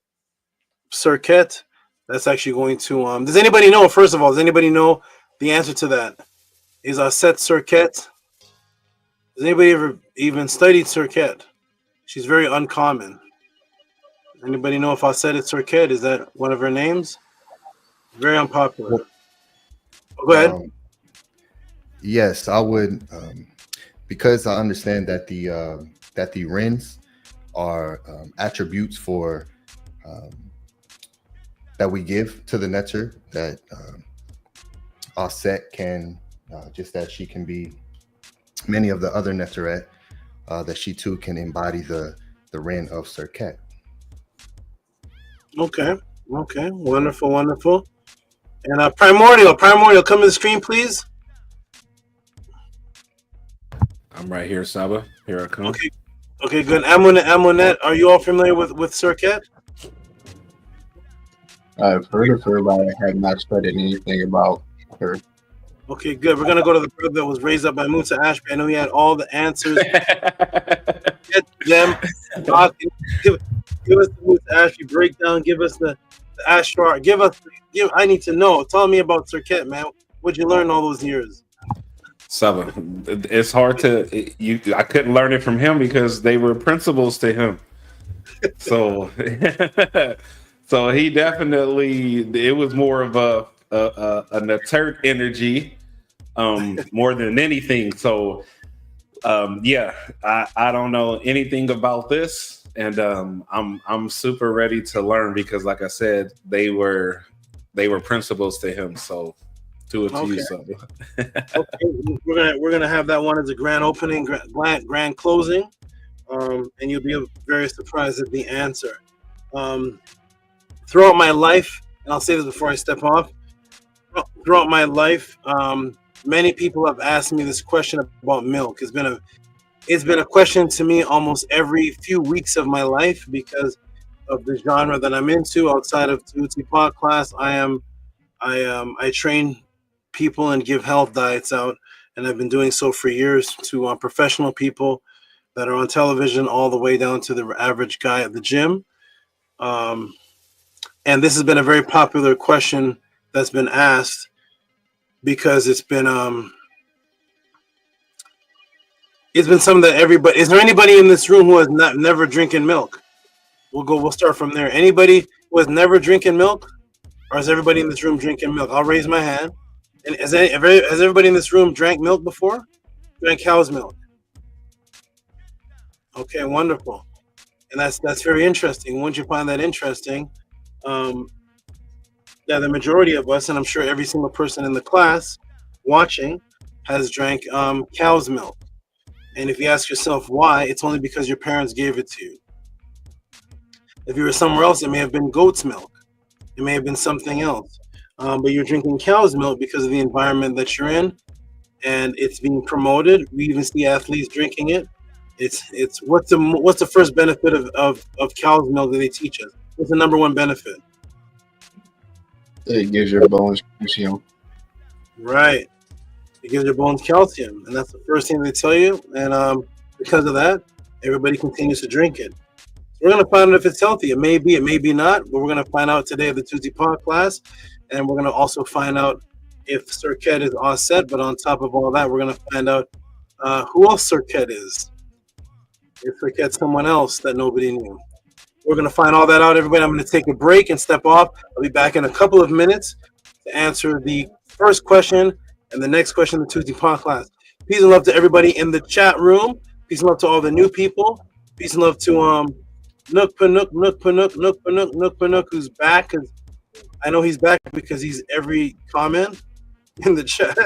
Serqet? That's actually going to does anybody know, first of all, does anybody know the answer to that? Is Auset Serqet? Has anybody ever even studied Serqet? She's very uncommon. Anybody know if Auset Serqet, is that one of her names? Very unpopular. Go ahead. Yes, I would, because I understand that the RINs are attributes for that we give to the netter, that Auset can just as she can be many of the other netteret, that she too can embody the RIN of Serqet. Okay, wonderful. And Primordial, come to the screen, please. I'm right here, Saba. Here I come. Okay, good. Amunet, are you all familiar with Serqet? I've heard of her, but I have not studied anything about her. Okay, good. We're gonna go to the brother that was raised up by Musa Ashby. I know he had all the answers. Get them. Give us the Musa Ashby breakdown. Give us the Ashrar. I need to know. Tell me about Serqet, man. What'd you learn all those years? Saba, it's hard to I couldn't learn it from him because they were principles to him. So so he definitely, it was more of a alert energy more than anything. So yeah, I don't know anything about this, and I'm super ready to learn because, like I said, they were principles to him. So to you, so. Okay, we're gonna have that one as a grand opening, grand closing, and you'll be very surprised at the answer. Throughout my life, and I'll say this before I step off, throughout my life, many people have asked me this question about milk. It's been a question to me almost every few weeks of my life because of the genre that I'm into. Outside of Tehuti Podclass, I train people and give health diets out, and I've been doing so for years to professional people that are on television all the way down to the average guy at the gym. And this has been a very popular question that's been asked because it's been It's been something that everybody. Is there anybody in this room who has never drinking milk? We'll start from there. Anybody who has never drinking milk, or is everybody in this room drinking milk? I'll raise my hand. And has everybody in this room drank milk before? Drank cow's milk. Okay, wonderful. And that's very interesting. Wouldn't you find that interesting? Yeah, the majority of us, and I'm sure every single person in the class watching, has drank cow's milk. And if you ask yourself why, it's only because your parents gave it to you. If you were somewhere else, it may have been goat's milk. It may have been something else. But you're drinking cow's milk because of the environment that you're in, and it's being promoted. We even see athletes drinking it. It's what's the first benefit of cow's milk that they teach us? What's the number one benefit? It gives your bones calcium. Right. It gives your bones calcium, and that's the first thing they tell you. And because of that, everybody continues to drink it. We're going to find out if it's healthy. It may be not, but we're going to find out today at the Tehuti Podclass, and we're going to also find out if Serqet is Auset. But on top of all that, we're going to find out who else Serqet is. If Serqet's someone else that nobody knew. We're going to find all that out, everybody. I'm going to take a break and step off. I'll be back in a couple of minutes to answer the first question and the next question in the Tehuti Podclass. Peace and love to everybody in the chat room. Peace and love to all the new people. Peace and love to Nook Panuk, who's back. Cause I know he's back because he's every comment in the chat.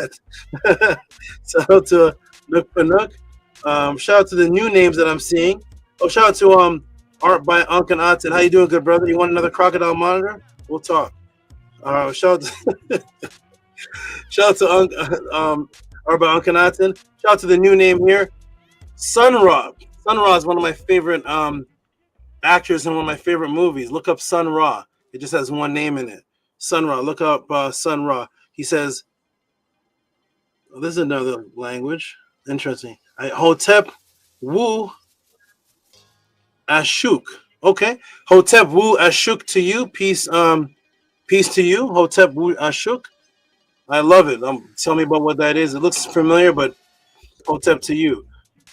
Shout out to Nook Panuk. Shout out to the new names that I'm seeing. Oh, shout out to Art by Unc and Atten. How you doing, good brother? You want another crocodile monitor? We'll talk. Shout out to Art by Unc and Atten. Shout out to the new name here, Sun Ra. Sun Ra is one of my favorite actors in one of my favorite movies. Look up Sun Ra. It just has one name in it. Sun Ra. Look up Sun Ra. He says, oh, this is another language. Interesting. Hotep Wu Ashuk. Okay. Hotep Wu Ashuk to you. Peace to you. Hotep Wu Ashuk. I love it. Tell me about what that is. It looks familiar, but Hotep to you.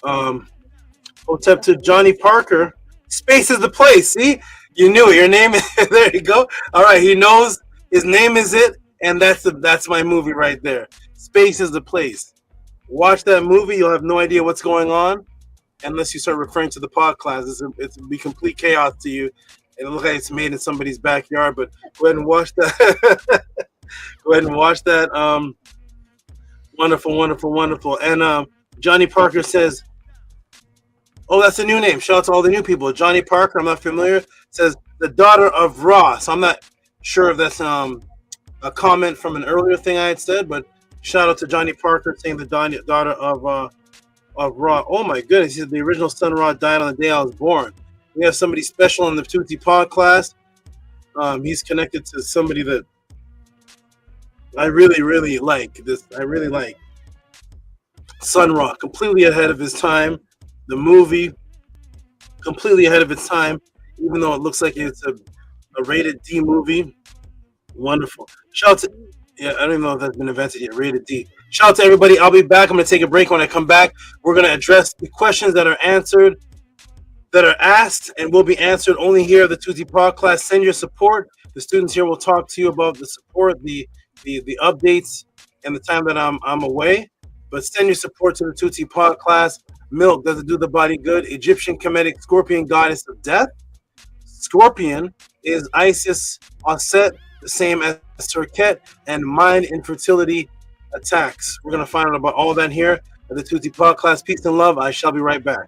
Hotep to Johnny Parker. Space is the place. See? You knew it. Your name is there you go. All right, he knows his name is it, and that's my movie right there. Space is the place. Watch that movie, you'll have no idea what's going on unless you start referring to the Podclass. It'll be complete chaos to you. It'll look like it's made in somebody's backyard, but go ahead and watch that. Go ahead and watch that. Wonderful, wonderful, wonderful. And Johnny Parker says, oh, that's a new name. Shout out to all the new people. Johnny Parker, I'm not familiar, says the daughter of Ra. So I'm not sure if that's a comment from an earlier thing I had said, but shout out to Johnny Parker saying the daughter of Ra. Oh my goodness, he said the original son Ra died on the day I was born. We have somebody special in the Tehuti Podclass. He's connected to somebody that I really, really like. I really like Sun Ra, completely ahead of his time. The movie, completely ahead of its time, even though it looks like it's a rated D movie. Wonderful. Shout out to, I don't even know if that's been invented yet, rated D. Shout out to everybody. I'll be back. I'm going to take a break. When I come back, we're going to address the questions that are answered, that are asked, and will be answered only here at the Tehuti Podclass. Send your support. The students here will talk to you about the support, the updates, and the time that I'm away. But send your support to the Tehuti Podclass. Milk, does it do the body good? Egyptian Kemetic scorpion goddess of death. Scorpion is Isis Auset, the same as Serqet, and mind infertility attacks. We're going to find out about all that here at the Tehuti Podclass. Peace and love. I shall be right back.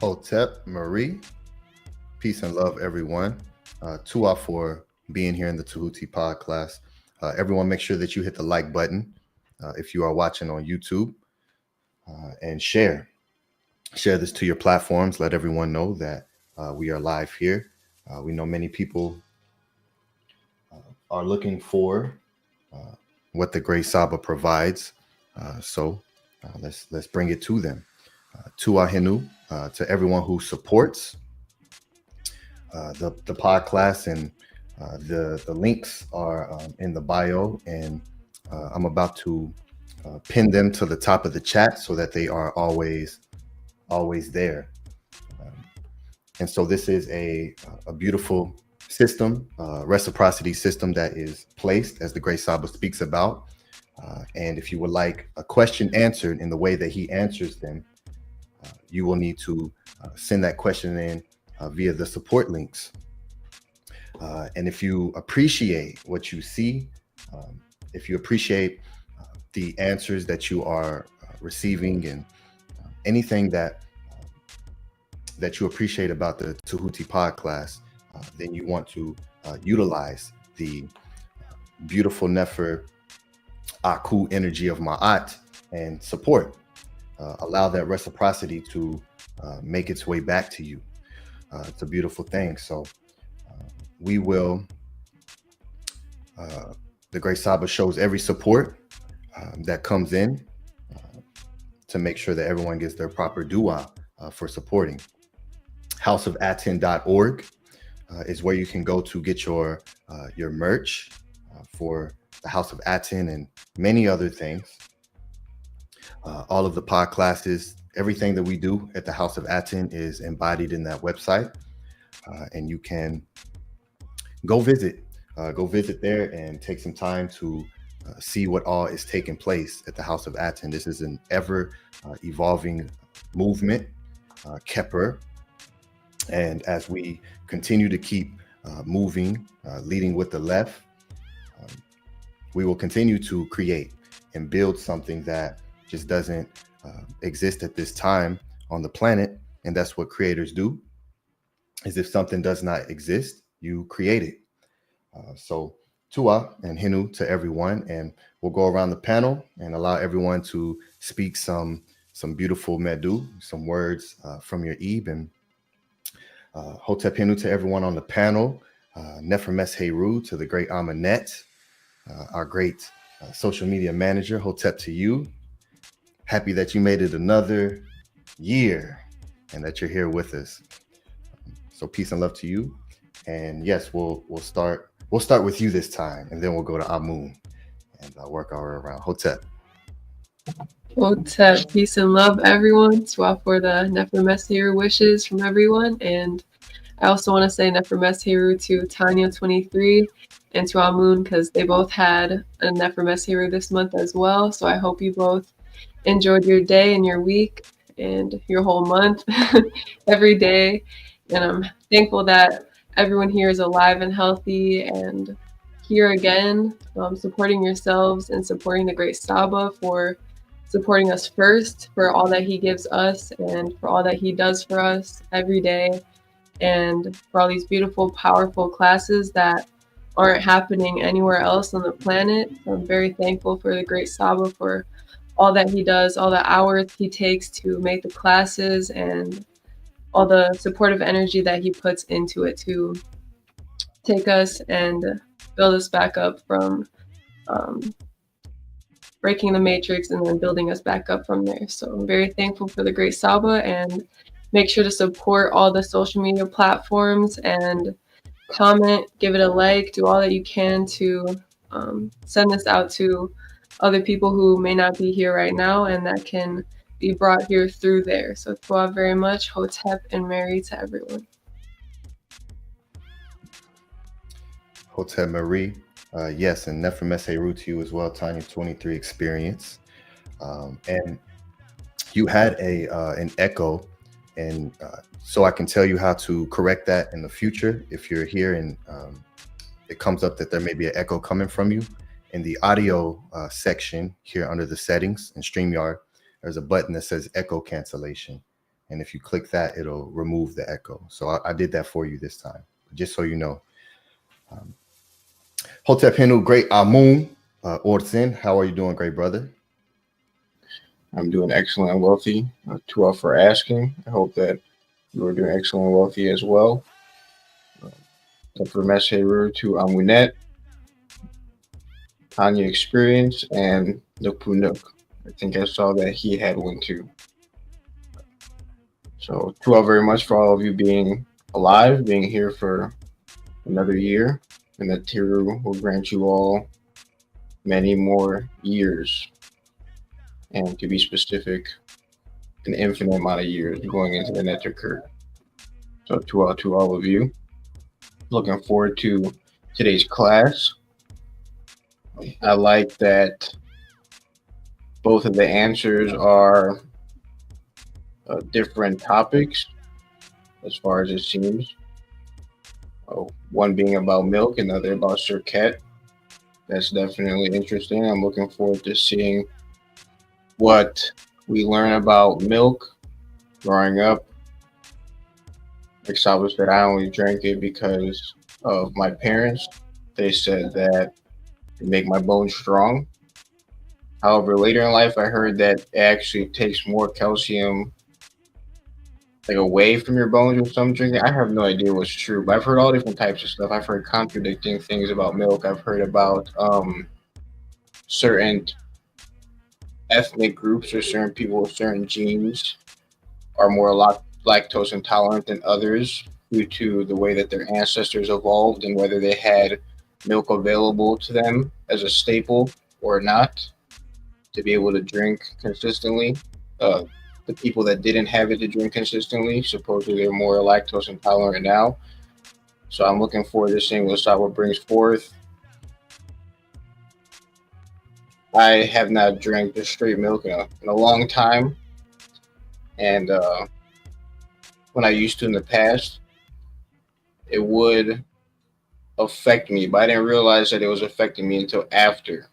Hotep Marie, peace and love, everyone. Tua for being here in the Tehuti Podclass. Everyone, make sure that you hit the like button if you are watching on YouTube, and share this to your platforms. Let everyone know that we are live here. We know many people are looking for what the Great SABA provides, so let's bring it to them. Tua Hinu, to everyone who supports the Podclass and The links are in the bio, and I'm about to pin them to the top of the chat so that they are always there. And so this is a beautiful system, reciprocity system that is placed, as the Great Saba speaks about. And if you would like a question answered in the way that he answers them, you will need to send that question in via the support links. And if you appreciate what you see, if you appreciate the answers that you are receiving, and anything that you appreciate about the Tehuti Podclass, then you want to utilize the beautiful Nefer Aku energy of Ma'at and support. Allow that reciprocity to make its way back to you. It's a beautiful thing. So we will, the Great Saba shows every support that comes in to make sure that everyone gets their proper dua for supporting. Houseofatton.org is where you can go to get your merch for the House of Atton and many other things. All of the pod classes, everything that we do at the House of Atton is embodied in that website, and you can go visit there and take some time to see what all is taking place at the House of Atton. This is an ever evolving movement, Kepper. And as we continue to keep moving, leading with the left, we will continue to create and build something that just doesn't exist at this time on the planet. And that's what creators do, is if something does not exist, you create it. So Tua and Hinu to everyone, and we'll go around the panel and allow everyone to speak some beautiful Medu, some words from your Ebe, and Hotep Hinu to everyone on the panel, Nefer Mes Heru to the great Amanet, our great social media manager. Hotep to you. Happy that you made it another year and that you're here with us. So peace and love to you. And yes, we'll start with you this time, and then we'll go to Amun and work our way around. Hotep. Hotep, peace and love, everyone. Swap for the Nefer Mes Heru wishes from everyone. And I also want to say Nefer Mes Heru to Tanya 23 and to Amun, because they both had a Nefer Mes Heru this month as well. So I hope you both enjoyed your day and your week and your whole month every day. And I'm thankful that everyone here is alive and healthy and here again, supporting yourselves and supporting the Great Saba for supporting us first, for all that he gives us and for all that he does for us every day, and for all these beautiful, powerful classes that aren't happening anywhere else on the planet. So I'm very thankful for the Great Saba for all that he does, all the hours he takes to make the classes, and all the supportive energy that he puts into it to take us and build us back up from breaking the matrix and then building us back up from there. So I'm very thankful for the Great Saba, and make sure to support all the social media platforms and comment, give it a like, do all that you can to send this out to other people who may not be here right now and that can be brought here through there. So Tuah very much, Hotep and Mary to everyone. Hotep Marie, yes, and Nefer Mes Heru to you as well, Tanya 23 experience. And you had an echo, and so I can tell you how to correct that in the future. If you're here and it comes up that there may be an echo coming from you, in the audio section here under the settings in StreamYard, there's a button that says echo cancellation. And if you click that, it'll remove the echo. So I did that for you this time, just so you know. Hotep Hinu, great Amun Orsin, how are you doing, great brother? I'm doing excellent and wealthy. Tuah for asking. I hope that you are doing excellent and wealthy as well. For Mes Heru to Amunet, Tanya experience, and Nupu Nook. I think I saw that he had one too. So Tuah very much for all of you being alive, being here for another year, and that Tiru will grant you all many more years, and to be specific, an infinite amount of years going into the Netter. So to all of you, looking forward to today's class. I like that both of the answers are different topics as far as it seems. One being about milk, another about Serqet. That's definitely interesting. I'm looking forward to seeing what we learn about milk growing up. Like Saba said, I only drank it because of my parents. They said that it make my bones strong. However, later in life, I heard that it actually takes more calcium like away from your bones with some drinking. I have no idea what's true, but I've heard all different types of stuff. I've heard contradicting things about milk. I've heard about certain ethnic groups or certain people with certain genes are more lactose intolerant than others due to the way that their ancestors evolved and whether they had milk available to them as a staple or not to be able to drink consistently. The people that didn't have it to drink consistently, supposedly they're more lactose intolerant now. So I'm looking forward to seeing what Saba brings forth. I have not drank just straight milk in a long time. And when I used to in the past, it would affect me, but I didn't realize that it was affecting me until after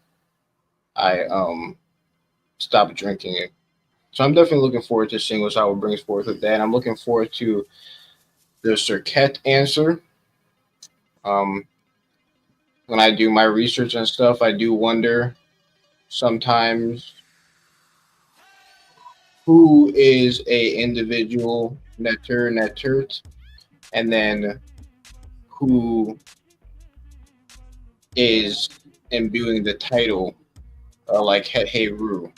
I stopped drinking it. So I'm definitely looking forward to seeing what Saba brings forth with that. I'm looking forward to the Serqet answer. When I do my research and stuff, I do wonder sometimes who is a individual Nettert, and then who is imbuing the title like Het Heru.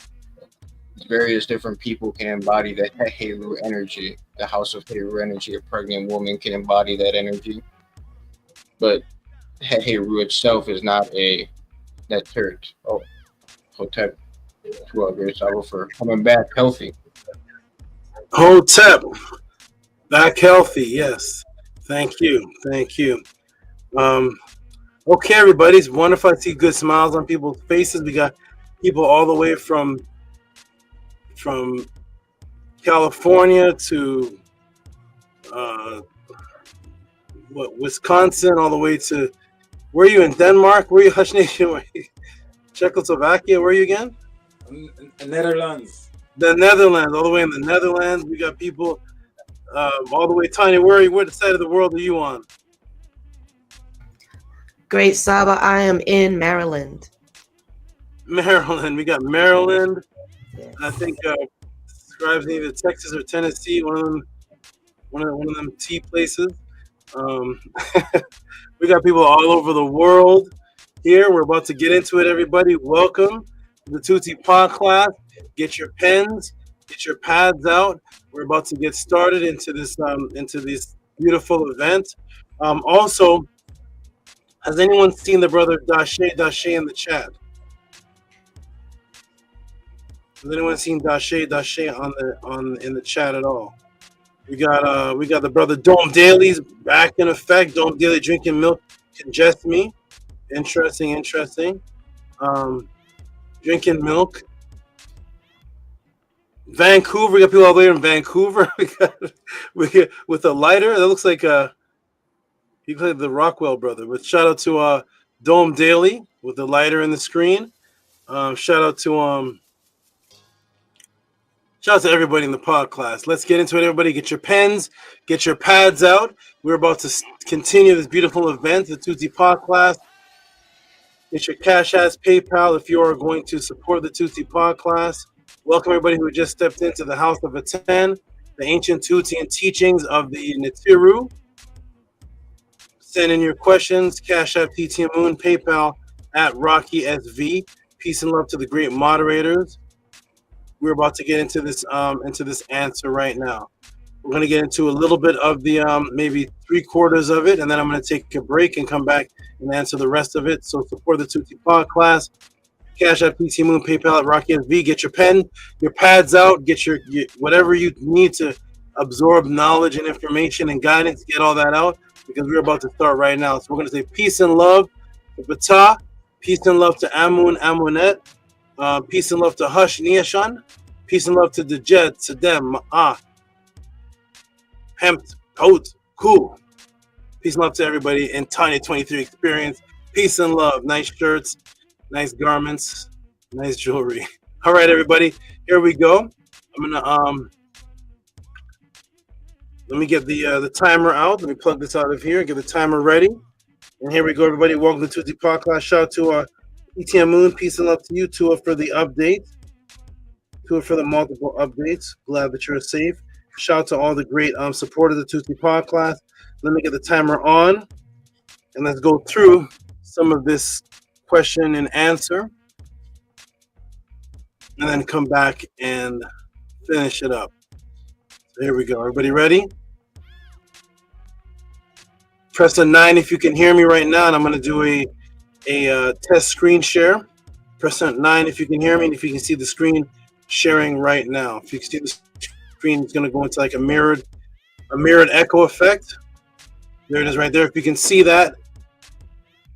Various different people can embody that Het Heru energy. The House of Heru energy, a pregnant woman can embody that energy. But Het Heru itself is not a Nettert. Oh, Hotep, great Saba for coming back healthy. Hotep, back healthy, yes. Thank you. Okay, everybody, it's wonderful. I see good smiles on people's faces. We got people all the way from California to Wisconsin, all the way to, where are you in Denmark? Where are you, Hush Nation? Czechoslovakia, where are you again? Netherlands. The Netherlands, all the way in the Netherlands. We got people all the way. Tanya, where side of the world are you on? Great Saba, I am in Maryland. Maryland, we got Maryland. Yes. I think describes either Texas or Tennessee, one of them T places. We got people all over the world here. We're about to get into it, everybody. Welcome to the Tehuti Podclass. Get your pens, get your pads out. We're about to get started into this beautiful event. Also, has anyone seen the brother Dashe in the chat? Has anyone seen Dashe in the chat at all? We got the brother Dome Daly's back in effect. Dome Daly drinking milk congest me. Interesting. Drinking milk. Vancouver, we got people all the way in Vancouver. We got with a lighter. That looks like he played the Rockwell brother. But shout out to Dome Daly with the lighter in the screen. Shout out to everybody in the podcast. Let's get into it, everybody. Get your pens, get your pads out. We're about to continue this beautiful event, the Tehuti Podclass. Get your Cash App, PayPal if you are going to support the Tehuti Podclass. Welcome everybody who just stepped into the House of ATTON, the ancient Tehutian teachings of the Nibiru. Send in your questions, Cash App, TT Moon, PayPal at Rocky SV. Peace and love to the great moderators. We're about to get into this answer right now. We're going to get into a little bit of the maybe 3/4 of it, and then I'm going to take a break and come back and answer the rest of it. So support the Tehuti Podclass. Cash at PC Moon, PayPal at Rocky SV. Get your pen, your pads out. Get your whatever you need to absorb knowledge and information and guidance. Get all that out because we're about to start right now. So we're going to say peace and love to Bata, peace and love to Amun, Amunet, peace and love to Hush, Niashan, peace and love to Dejed, Sedem, Ma'at, Hempt, Out, Cool. Peace and love to everybody in Tiny 23 Experience. Peace and love. Nice shirts, nice garments, nice jewelry. All right, everybody, here we go. I'm gonna let me get the timer out. Let me plug this out of here. Get the timer ready. And here we go, everybody. Welcome to Tehuti Podcast. Shout out to our ETM Moon. Peace and love to you. Tua for the update. Tua for the multiple updates. Glad that you're safe. Shout out to all the great support of the Tehuti Podclass. Let me get the timer on, and let's go through some of this question and answer, and then come back and finish it up. So here we go. Everybody ready? Press a 9 if you can hear me right now, and I'm going to do a test screen share. Press a 9 if you can hear me, and if you can see the screen sharing right now. If you can see the screen, it's going to go into like a mirrored echo effect. There it is right there. If you can see that,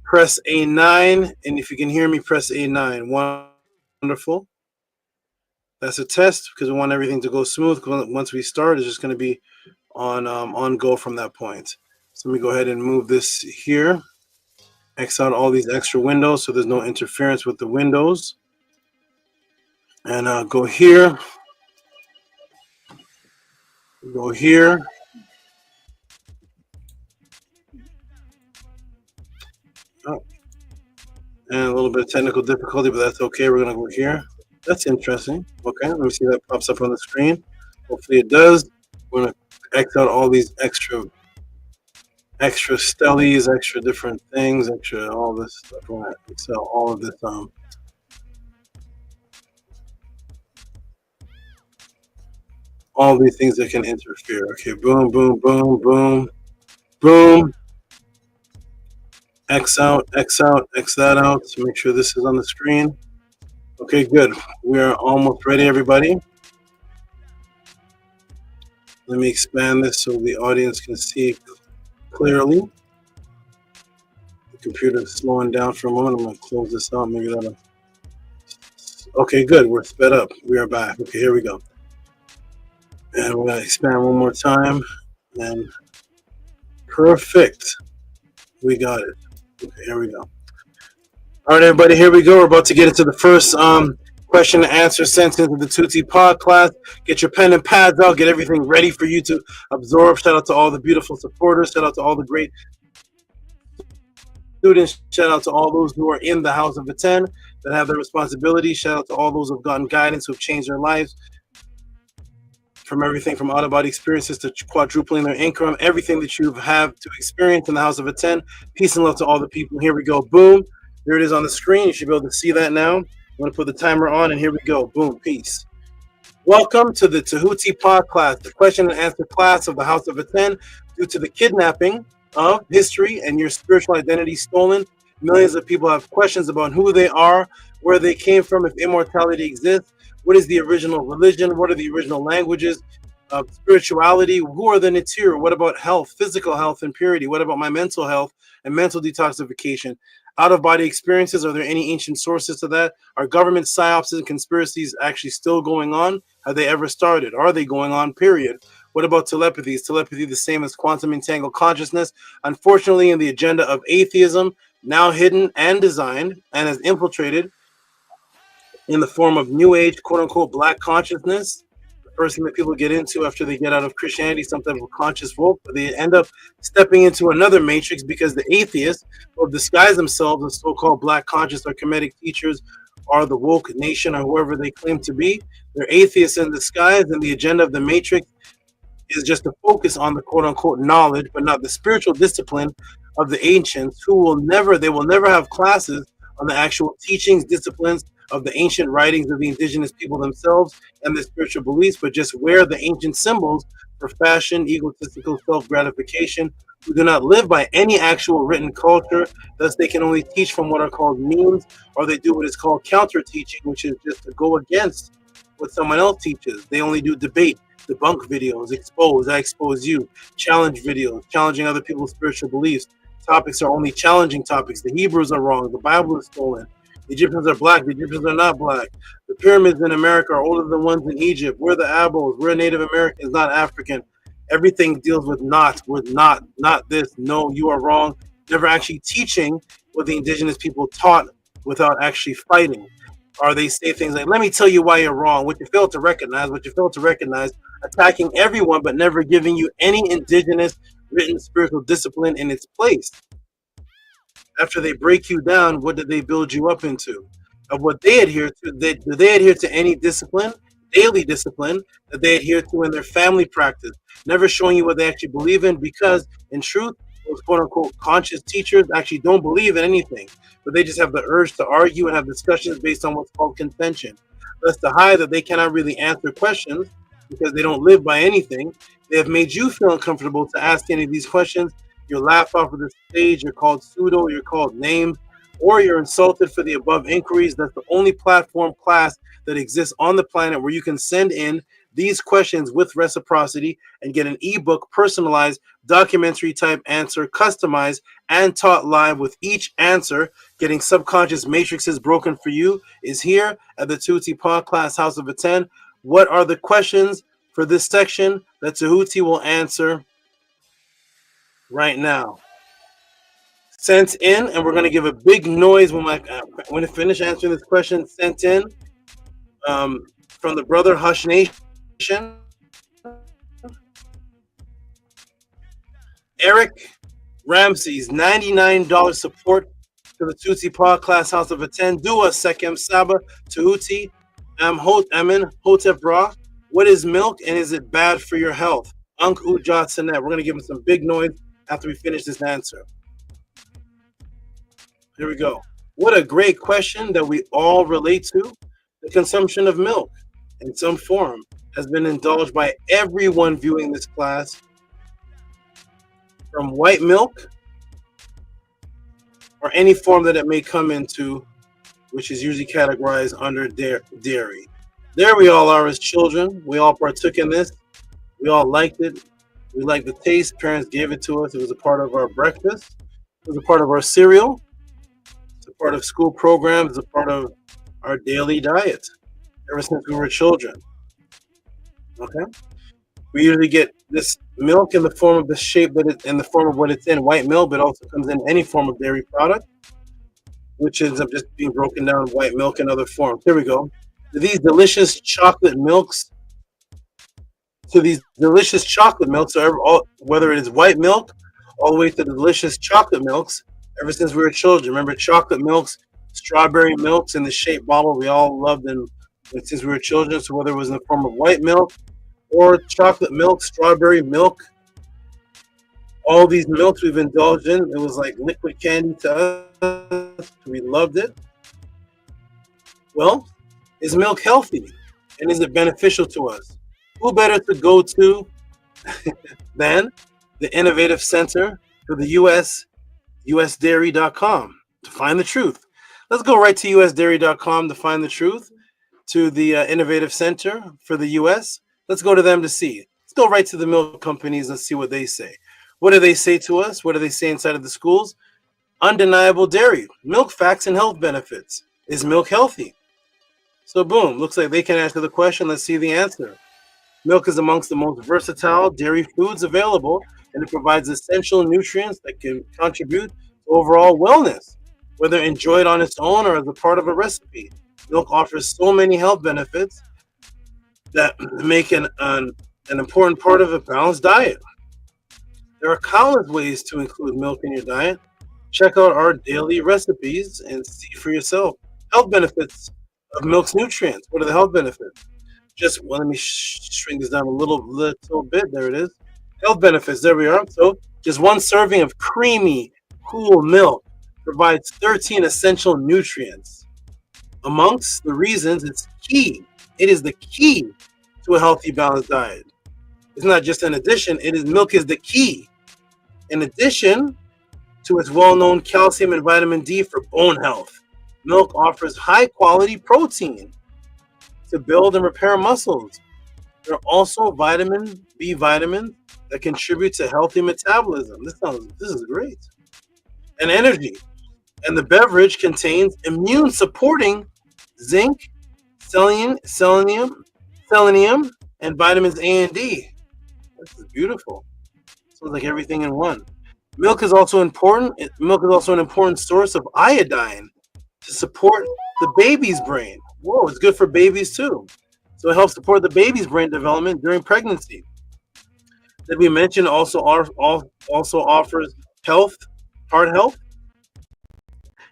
press a 9, and if you can hear me, press a 9. Wonderful. That's a test because we want everything to go smooth. Once we start, it's just going to be on go from that point. So let me go ahead and move this here. X out all these extra windows so there's no interference with the windows. And go here. Go here. Oh. And a little bit of technical difficulty, but that's okay. We're going to go here. That's interesting. Okay, let me see if that pops up on the screen. Hopefully it does. We're going to X out all these extra stellies, extra different things, extra all this stuff. We're going to excel all of this. All these things that can interfere. Okay, boom, boom, boom, boom, boom. X out, X out, X that out to make sure this is on the screen. Okay, good. We are almost ready, everybody. Let me expand this so the audience can see clearly. The computer is slowing down for a moment. I'm going to close this out. Maybe that'll... Okay, good. We're sped up. We are back. Okay, here we go. And we're going to expand one more time. And perfect. We got it. Okay, here we go. All right, everybody, here we go. We're about to get into the first question and answer sentence of the Tehuti Podclass. Get your pen and pads out. Get everything ready for you to absorb. Shout out to all the beautiful supporters. Shout out to all the great students. Shout out to all those who are in the House of ATTON that have their responsibility. Shout out to all those who have gotten guidance, who have changed their lives. From everything from out-of-body experiences to quadrupling their income, everything that you have to experience in the House of ATTON. Peace and love to all the people. Here we go. Boom. There it is on the screen. You should be able to see that now. I'm going to put the timer on, and here we go. Boom. Peace. Welcome to the Tehuti Podclass, the question and answer class of the House of ATTON. Due to the kidnapping of history and your spiritual identity stolen, millions of people have questions about who they are, where they came from, if immortality exists. What is the original religion? What are the original languages of spirituality? Who are the Nitir? What about health, physical health and purity? What about my mental health and mental detoxification? Out-of-body experiences, are there any ancient sources to that? Are government psyops and conspiracies actually still going on? Have they ever started? Are they going on, period? What about telepathy? Is telepathy the same as quantum entangled consciousness? Unfortunately, in the agenda of atheism, now hidden and designed and has infiltrated in the form of new age, quote-unquote, black consciousness. The first thing that people get into after they get out of Christianity, some type of conscious woke, but they end up stepping into another matrix because the atheists will disguise themselves as so-called black conscious or Kemetic teachers or the woke nation or whoever they claim to be. They're atheists in disguise, and the agenda of the matrix is just to focus on the quote-unquote knowledge, but not the spiritual discipline of the ancients, who will never have classes on the actual teachings, disciplines of the ancient writings of the indigenous people themselves and their spiritual beliefs, but just wear the ancient symbols for fashion, egotistical self-gratification, who do not live by any actual written culture. Thus, they can only teach from what are called memes, or they do what is called counter-teaching, which is just to go against what someone else teaches. They only do debate, debunk videos, expose, I expose you, challenge videos, challenging other people's spiritual beliefs. Topics are only challenging topics. The Hebrews are wrong. The Bible is stolen. The Egyptians are black. The Egyptians are not black. The pyramids in America are older than ones in Egypt. We're the Abos. We're Native Americans, not African. Everything deals with not this. No, you are wrong. Never actually teaching what the indigenous people taught without actually fighting. Or they say things like, let me tell you why you're wrong. What you fail to recognize, attacking everyone, but never giving you any indigenous written spiritual discipline in its place. After they break you down, what did they build you up into? Of what they adhere to, do they adhere to any discipline, daily discipline, that they adhere to in their family practice? Never showing you what they actually believe in, because in truth, those quote-unquote conscious teachers actually don't believe in anything, but they just have the urge to argue and have discussions based on what's called contention. Thus, to hide that they cannot really answer questions because they don't live by anything, they have made you feel uncomfortable to ask any of these questions. You're laughed off of the stage, you're called pseudo, you're called names, or you're insulted for the above inquiries. That's the only platform class that exists on the planet where you can send in these questions with reciprocity and get an ebook, personalized, documentary type answer, customized and taught live with each answer. Getting subconscious matrices broken for you is here at the Tehuti Podclass House of Atten. What are the questions for this section that Tehuti will answer right now? Sent in, and we're going to give a big noise when I finish answering this question. Sent in from the brother Hush Nation. Eric Ramsey's $99 support to the Tehuti Podclass House of Atten. Dua Sekem Saba Tehuti Amin Hotep Ra. What is milk and is it bad for your health? Unk Ujat Sanet. We're going to give him some big noise after we finish this answer. Here we go. What a great question that we all relate to. The consumption of milk in some form has been indulged by everyone viewing this class, from white milk or any form that it may come into, which is usually categorized under dairy. There we all are as children. We all partook in this. We all liked it. We liked the taste. Parents gave it to us. It was a part of our breakfast. It was a part of our cereal. It's a part of school programs. It's a part of our daily diet ever since we were children. Okay? We usually get this milk in the form of the shape that it's in, the form of what it's in, white milk, but also comes in any form of dairy product, which ends up just being broken down white milk in other forms. Here we go. These delicious chocolate milks. So whether it is white milk, all the way to the delicious chocolate milks, ever since we were children. Remember chocolate milks, strawberry milks in the shape bottle we all loved since we were children. So whether it was in the form of white milk or chocolate milk, strawberry milk, all these milks we've indulged in, it was like liquid candy to us. We loved it. Well, is milk healthy? And is it beneficial to us? Who better to go to than the Innovative Center for the US, usdairy.com, to find the truth. Let's go right to usdairy.com to find the truth, to the Innovative Center for the US. Let's go to them to see. Let's go right to the milk companies and see what they say. What do they say to us? What do they say inside of the schools? Undeniable dairy, milk facts and health benefits. Is milk healthy? So boom, looks like they can answer the question. Let's see the answer. Milk is amongst the most versatile dairy foods available, and it provides essential nutrients that can contribute to overall wellness, whether enjoyed on its own or as a part of a recipe. Milk offers so many health benefits that make an important part of a balanced diet. There are countless ways to include milk in your diet. Check out our daily recipes and see for yourself. Health benefits of milk's nutrients. What are the health benefits? Let me shrink this down a little bit. There it is. Health benefits. There we are. So just one serving of creamy, cool milk provides 13 essential nutrients. Amongst the reasons, it's key. It is the key to a healthy, balanced diet. It's not just an addition. Milk is the key. In addition to its well-known calcium and vitamin D for bone health, milk offers high-quality protein to build and repair muscles. There are also vitamin B vitamins that contribute to healthy metabolism. This is great. And energy. And the beverage contains immune-supporting zinc, selenium, and vitamins A and D. This is beautiful. Sounds like everything in one. Milk is also important. Milk is also an important source of iodine to support the baby's brain. Whoa, it's good for babies too. So it helps support the baby's brain development during pregnancy. That we mentioned also offers heart health,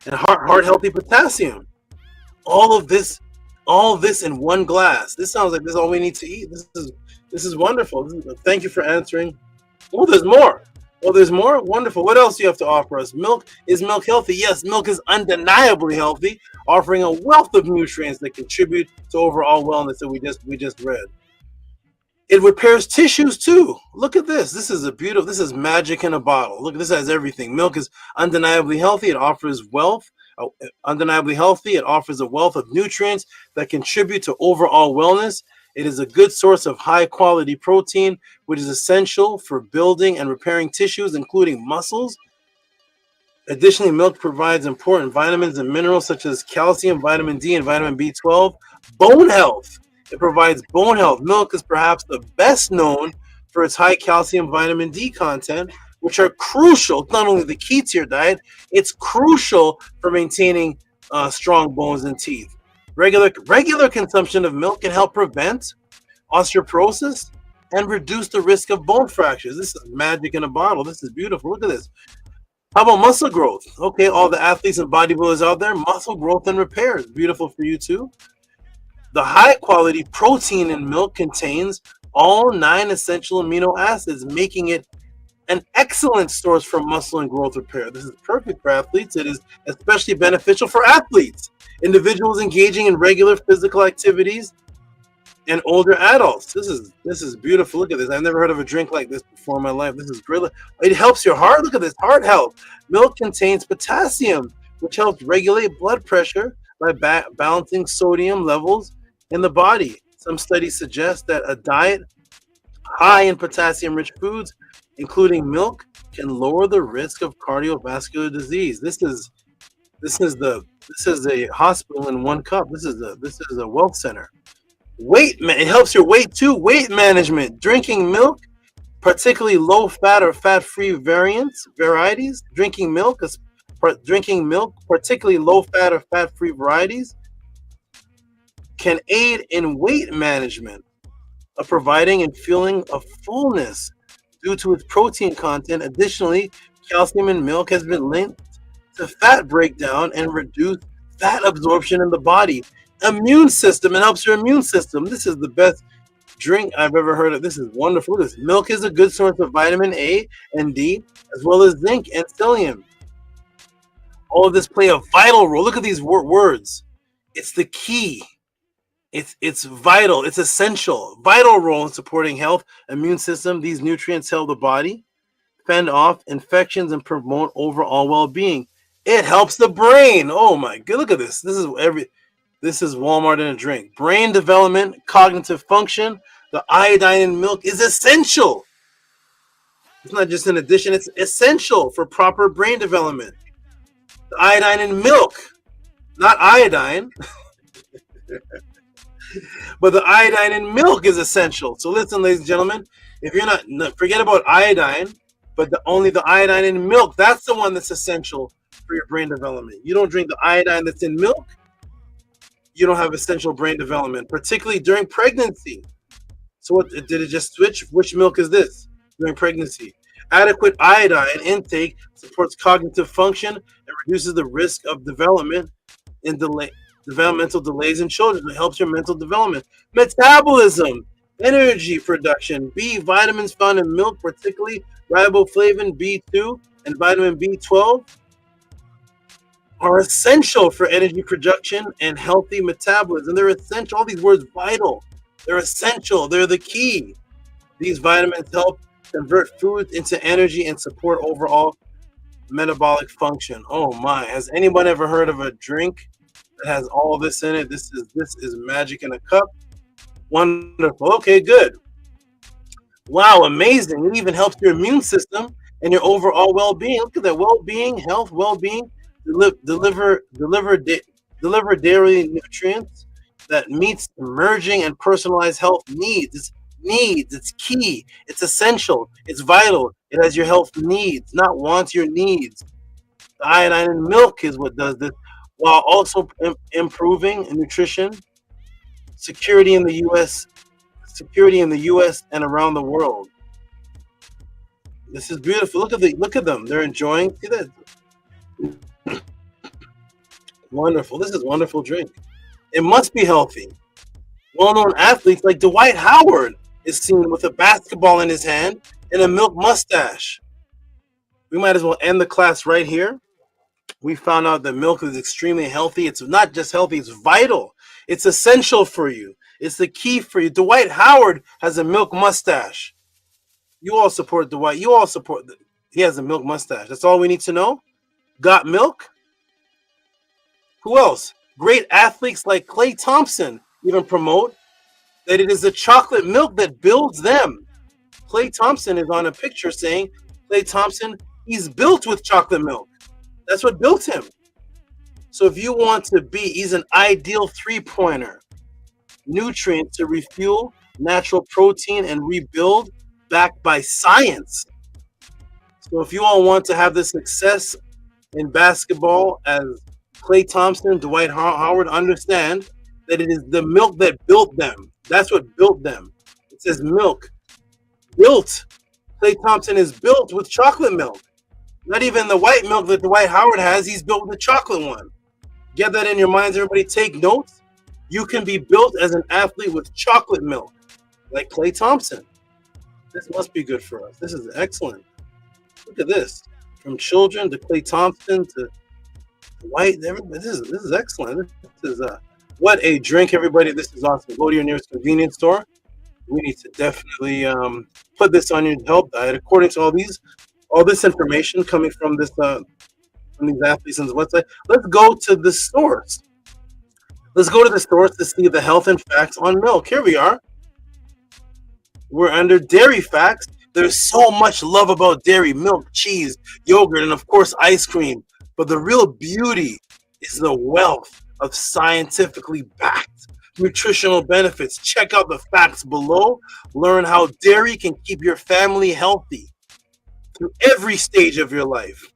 and heart healthy potassium. All this in one glass. This sounds like this is all we need to eat. This is wonderful. Thank you for answering. Oh, there's more. Oh, there's more? Wonderful. What else do you have to offer us? Is milk healthy? Yes, milk is undeniably healthy, offering a wealth of nutrients that contribute to overall wellness that we just read. It repairs tissues too. Look at this. This is magic in a bottle. Look, this has everything. Milk is undeniably healthy. It offers wealth. Undeniably healthy. It offers a wealth of nutrients that contribute to overall wellness. It is a good source of high-quality protein, which is essential for building and repairing tissues, including muscles. Additionally, milk provides important vitamins and minerals such as calcium, vitamin D, and vitamin B12. Bone health. It provides bone health. Milk is perhaps the best known for its high calcium, vitamin D content, which are crucial. It's not only the key to your diet, it's crucial for maintaining strong bones and teeth. Regular consumption of milk can help prevent osteoporosis and reduce the risk of bone fractures. This is magic in a bottle. This is beautiful. Look at this. How about muscle growth? Okay, all the athletes and bodybuilders out there, muscle growth and repair is beautiful for you too. The high quality protein in milk contains all 9 essential amino acids, making it an excellent source for muscle and growth repair. This is perfect for athletes. It is especially beneficial for athletes, individuals engaging in regular physical activities, and older adults. This is beautiful. Look at this. I've never heard of a drink like this before in my life. This is great. It helps your heart. Look at this, heart health. Milk contains potassium, which helps regulate blood pressure by balancing sodium levels in the body. Some studies suggest that a diet high in potassium-rich foods, including milk, can lower the risk of cardiovascular disease. This is a hospital in one cup. This is a wealth center. It helps your weight too. Weight management. Drinking milk, particularly low fat or fat-free varieties. Drinking milk, particularly low fat or fat-free varieties, can aid in weight management, providing and feeling of fullness due to its protein content. Additionally, calcium in milk has been linked to fat breakdown and reduced fat absorption in the body. Immune system, it helps your immune system. This is the best drink I've ever heard of. This is wonderful. This milk is a good source of vitamin A and D, as well as zinc and selenium. All of this play a vital role. Look at these words. It's the key. It's vital. It's essential. Vital role in supporting health, immune system.Ese nutrients help the body fend off infections and promote overall well-being. It helps the brain. Oh my God! Look at this. This is Walmart in a drink. Brain development, cognitive function. The iodine in milk is essential. It's not just an addition. It's essential for proper brain development. The iodine in milk, not iodine. But the iodine in milk is essential. So listen, ladies and gentlemen, if you're not, forget about iodine, but only the iodine in milk, that's the one that's essential for your brain development. You don't drink the iodine that's in milk, you don't have essential brain development, particularly during pregnancy. So what, did it just switch? Which milk is this during pregnancy? Adequate iodine intake supports cognitive function and reduces the risk of developmental delays in children. It helps your mental development. Metabolism, energy production. B vitamins found in milk, particularly riboflavin B2 and vitamin B12, are essential for energy production and healthy metabolism. They're essential. All these words, vital. They're essential. They're the key. These vitamins help convert foods into energy and support overall metabolic function. Oh my! Has anyone ever heard of a drink that has all this in it? This is magic in a cup. Wonderful. Okay, good. Wow, amazing. It even helps your immune system and your overall well-being. Look at that. Well-being, health, well-being. Deliver daily nutrients that meets emerging and personalized health needs. It's key. It's essential. It's vital. It has your health needs, not wants, your needs. The iodine in milk is what does this, while also improving nutrition security in the U.S. and around the world. This is beautiful. Look at them. They're enjoying. See that? Wonderful. This is a wonderful drink. It must be healthy. Well-known athletes like Dwight Howard is seen with a basketball in his hand and a milk mustache. We might as well end the class right here. We found out that milk is extremely healthy. It's not just healthy, it's vital. It's essential for you. It's the key for you. Dwight Howard has a milk mustache. You all support Dwight. You all support. He has a milk mustache. That's all we need to know. Got milk? Who else? Great athletes like Klay Thompson even promote that it is the chocolate milk that builds them. Klay Thompson is on a picture saying, Klay Thompson, he's built with chocolate milk. That's what built him. So if you want to be, he's an ideal three-pointer. Nutrients to refuel natural protein and rebuild, backed by science. So if you all want to have the success in basketball as Klay Thompson, Dwight Howard, understand that it is the milk that built them. That's what built them. It says milk. Built. Klay Thompson is built with chocolate milk. Not even the white milk that Dwight Howard has, he's built with the chocolate one. Get that in your minds, everybody. Take notes. You can be built as an athlete with chocolate milk, like Klay Thompson. This must be good for us. This is excellent. Look at this. From children to Klay Thompson to white, everybody. This is excellent. This is what a drink, everybody. This is awesome. Go to your nearest convenience store. We need to definitely put this on your health diet according to all this information coming from this from these athletes on the website. Let's go to the source. Let's go to the source to see the health and facts on milk. Here we are. We're under dairy facts. There's so much love about dairy, milk, cheese, yogurt, and of course ice cream. But the real beauty is the wealth of scientifically backed nutritional benefits. Check out the facts below. Learn how dairy can keep your family healthy through every stage of your life.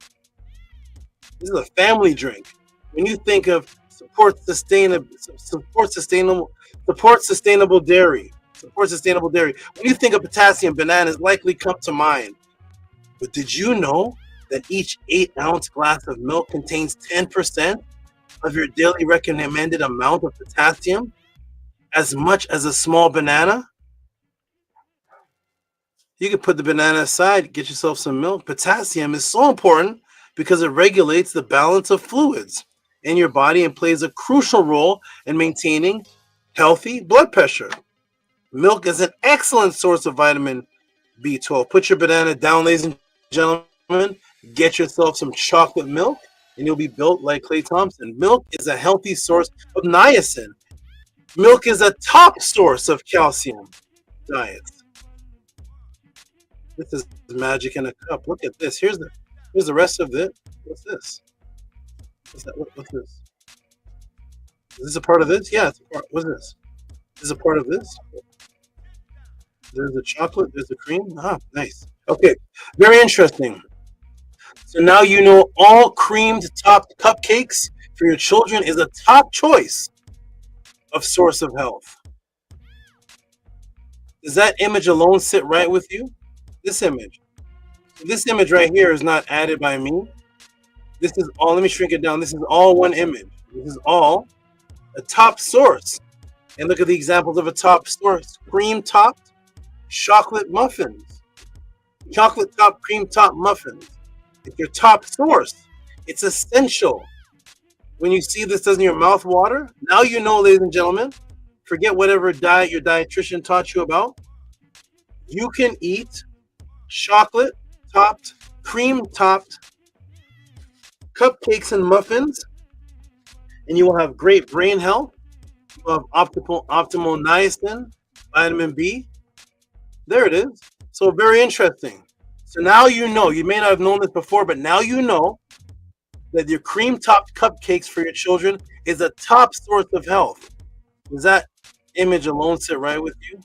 This is a family drink. When you think of support sustainable dairy. When you think of potassium, bananas likely come to mind. But did you know that each 8-ounce glass of milk contains 10% of your daily recommended amount of potassium, as much as a small banana? You can put the banana aside, get yourself some milk. Potassium is so important because it regulates the balance of fluids in your body and plays a crucial role in maintaining healthy blood pressure. Milk is an excellent source of vitamin B12. Put your banana down, ladies and gentlemen. Get yourself some chocolate milk, and you'll be built like Klay Thompson. Milk is a healthy source of niacin. Milk is a top source of calcium diets. This is magic in a cup. Look at this. Here's the rest of it. What's this? What's this? Is this a part of this? Yeah, it's a part. What's this? This is a part of this. There's the chocolate. There's the cream. Ah, nice. Okay, very interesting. So now you know all creamed topped cupcakes for your children is a top choice of source of health. Does that image alone sit right with you? This image right here is not added by me. This is all, let me shrink it down. This is all one image. This is all a top source. And look at the examples of a top source. Cream topped chocolate muffins. Chocolate top, cream top muffins. It's your top source. It's essential. When you see this, doesn't your mouth water? Now you know, ladies and gentlemen, forget whatever diet your dietitian taught you about. You can eat chocolate-topped, cream-topped cupcakes and muffins, and you will have great brain health. You will have optimal niacin, vitamin B. There it is. So very interesting. So now you know. You may not have known this before, but now you know that your cream-topped cupcakes for your children is a top source of health. Does that image alone sit right with you?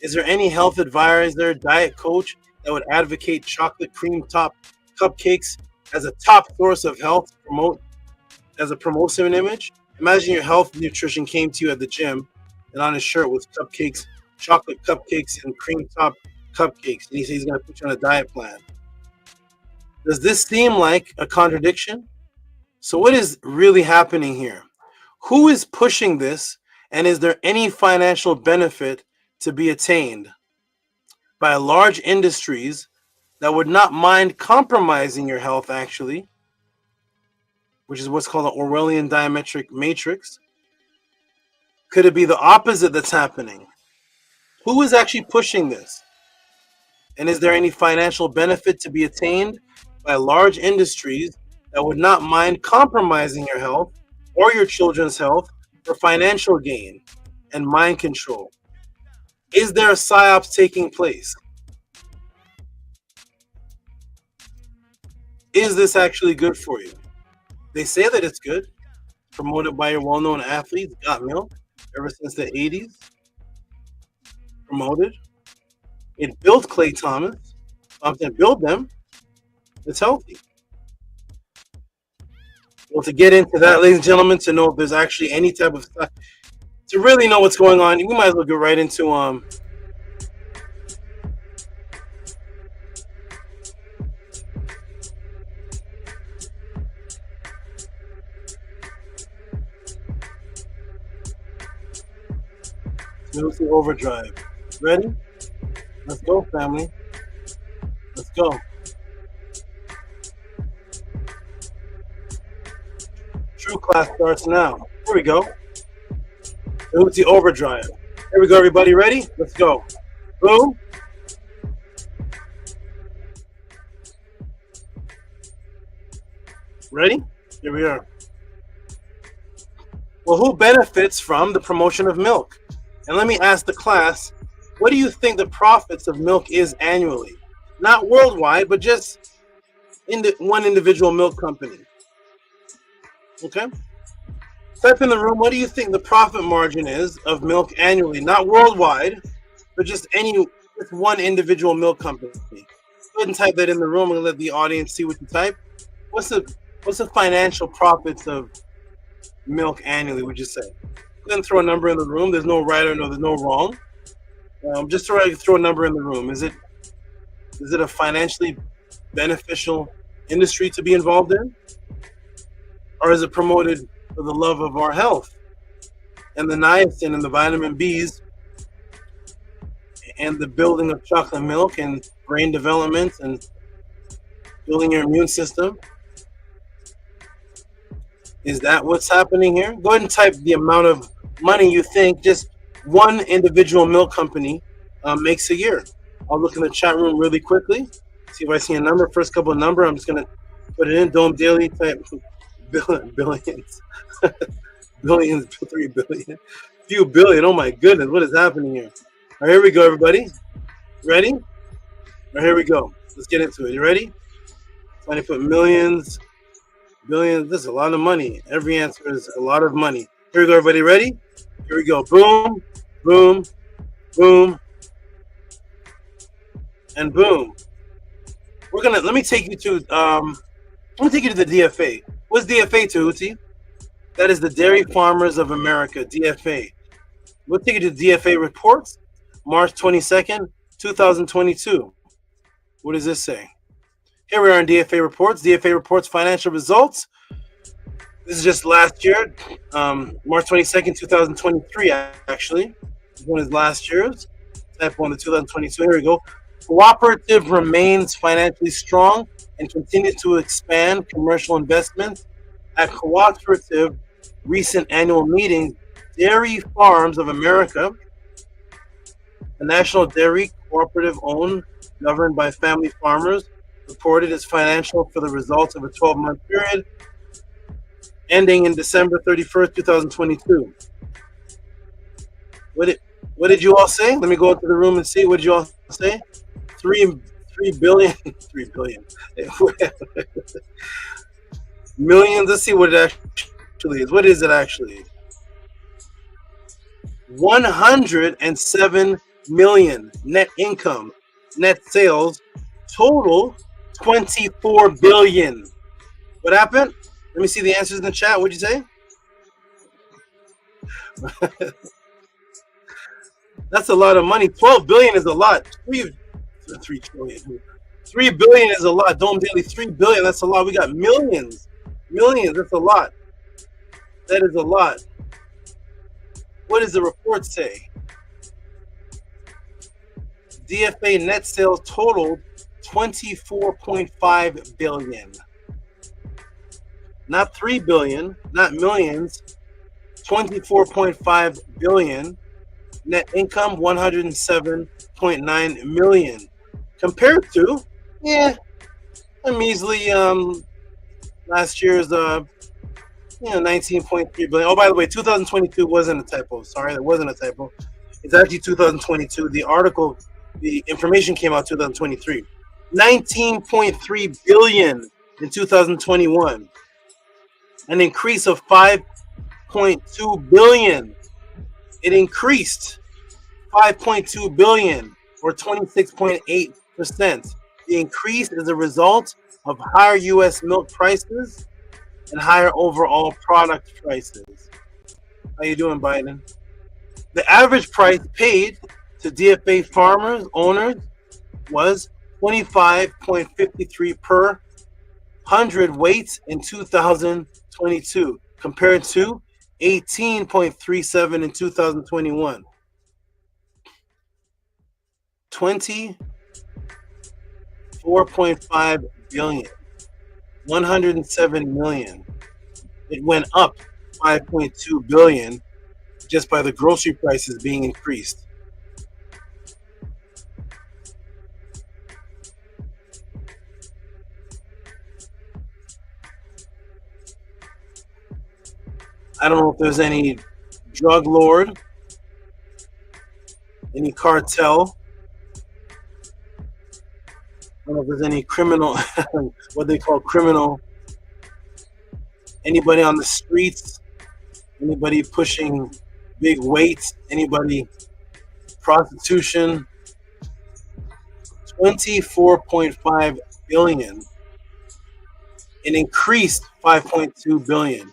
Is there any health advisor, diet coach that would advocate chocolate cream-topped cupcakes as a top source of health, as a promotion image? Imagine your health nutrition came to you at the gym and on his shirt was cupcakes, chocolate cupcakes and cream-topped cupcakes. And he says he's going to put you on a diet plan. Does this seem like a contradiction? So what is really happening here? Who is pushing this, and is there any financial benefit to be attained by large industries that would not mind compromising your health, actually, which is what's called an Orwellian diametric matrix? Could it be the opposite that's happening? Who is actually pushing this? And is there any financial benefit to be attained by large industries that would not mind compromising your health or your children's health for financial gain and mind control? Is there a PSYOPS taking place? Is this actually good for you? They say that it's good. Promoted by your well-known athletes, got milk ever since the 80s. Promoted. It built Clay Thomas. Something build them. It's healthy. Well, to get into that, ladies and gentlemen, to know if there's actually any type of, to really know what's going on, we might as well get right into Tehuti Overdrive. Ready? Let's go, family. Let's go. True class starts now. Here we go. Tehuti Overdrive. Here we go, everybody. Ready? Let's go. Boom. Ready? Here we are. Well, who benefits from the promotion of milk? And let me ask the class, what do you think the profits of milk is annually? Not worldwide, but just in one individual milk company. Okay? Type in the room, what do you think the profit margin is of milk annually? Not worldwide, but just one individual milk company. Go ahead and type that in the room and let the audience see what you type. What's the financial profits of milk annually, would you say? Go ahead and throw a number in the room. There's no right or there's no wrong. Just throw a number in the room. Is it a financially beneficial industry to be involved in? Or is it promoted for the love of our health and the niacin and the vitamin Bs and the building of chocolate milk and brain development and building your immune system? Is that what's happening here? Go ahead and type the amount of money you think just one individual milk company makes a year. I'll look in the chat room really quickly, see if I see a number. First couple of number, I'm just gonna put it in. Dome Daily type billions, billions, 3 billion, few billion. Oh my goodness, what is happening here? All right, here we go, everybody. Ready? All right, here we go. Let's get into it. You ready? Trying to put millions, billions. This is a lot of money. Every answer is a lot of money. Here we go, everybody. Ready? Here we go. Boom, boom, boom, and boom. Let me take you to the DFA. What's DFA, Tehuti? That is the Dairy Farmers of America, DFA. We'll take you to DFA reports, March 22nd, 2022. What does this say? Here we are in DFA reports. DFA reports financial results. This is just last year, March 22nd, 2023, actually. This one is last year's. Type 1 to 2022. Here we go. Cooperative remains financially strong and continues to expand commercial investments At cooperative recent annual meeting, Dairy Farms of America, a national dairy cooperative owned, governed by family farmers, reported its financial for the results of a 12-month period ending in December 31st, 2022. What did you all say? Let me go into the room and see. What did you all say? 3 billion. 3 billion. Millions. Let's see what it actually is. What is it actually? 107 million net income, net sales, total 24 billion. What happened? Let me see the answers in the chat. What'd you say? That's a lot of money. 12 billion is a lot. 3 trillion. 3 billion is a lot. Dome Daily, 3 billion. That's a lot. We got millions. Millions. That's a lot. That is a lot. What does the report say? DFA net sales totaled 24.5 billion. Not 3 billion, not millions. 24.5 billion. Net income 107.9 million. Compared to, a measly last year's 19.3 billion. Oh, by the way, 2022 wasn't a typo. Sorry, that wasn't a typo. It's actually 2022. The article, the information came out 2023. 19.3 billion in 2021. An increase of 5.2 billion. It increased 5.2 billion or 26.8%. The increase is a result of higher U.S. milk prices and higher overall product prices. How you doing, Biden? The average price paid to DFA farmers, owners, was 25.53 per 100 weights in 2022, compared to 18.37 in 2021. 24.5 billion. 107 million. It went up 5.2 billion just by the grocery prices being increased. I don't know if there's any drug lord, any cartel. I don't know if there's any criminal, what they call criminal. Anybody on the streets, anybody pushing big weights, anybody prostitution. 24.5 billion. It increased 5.2 billion.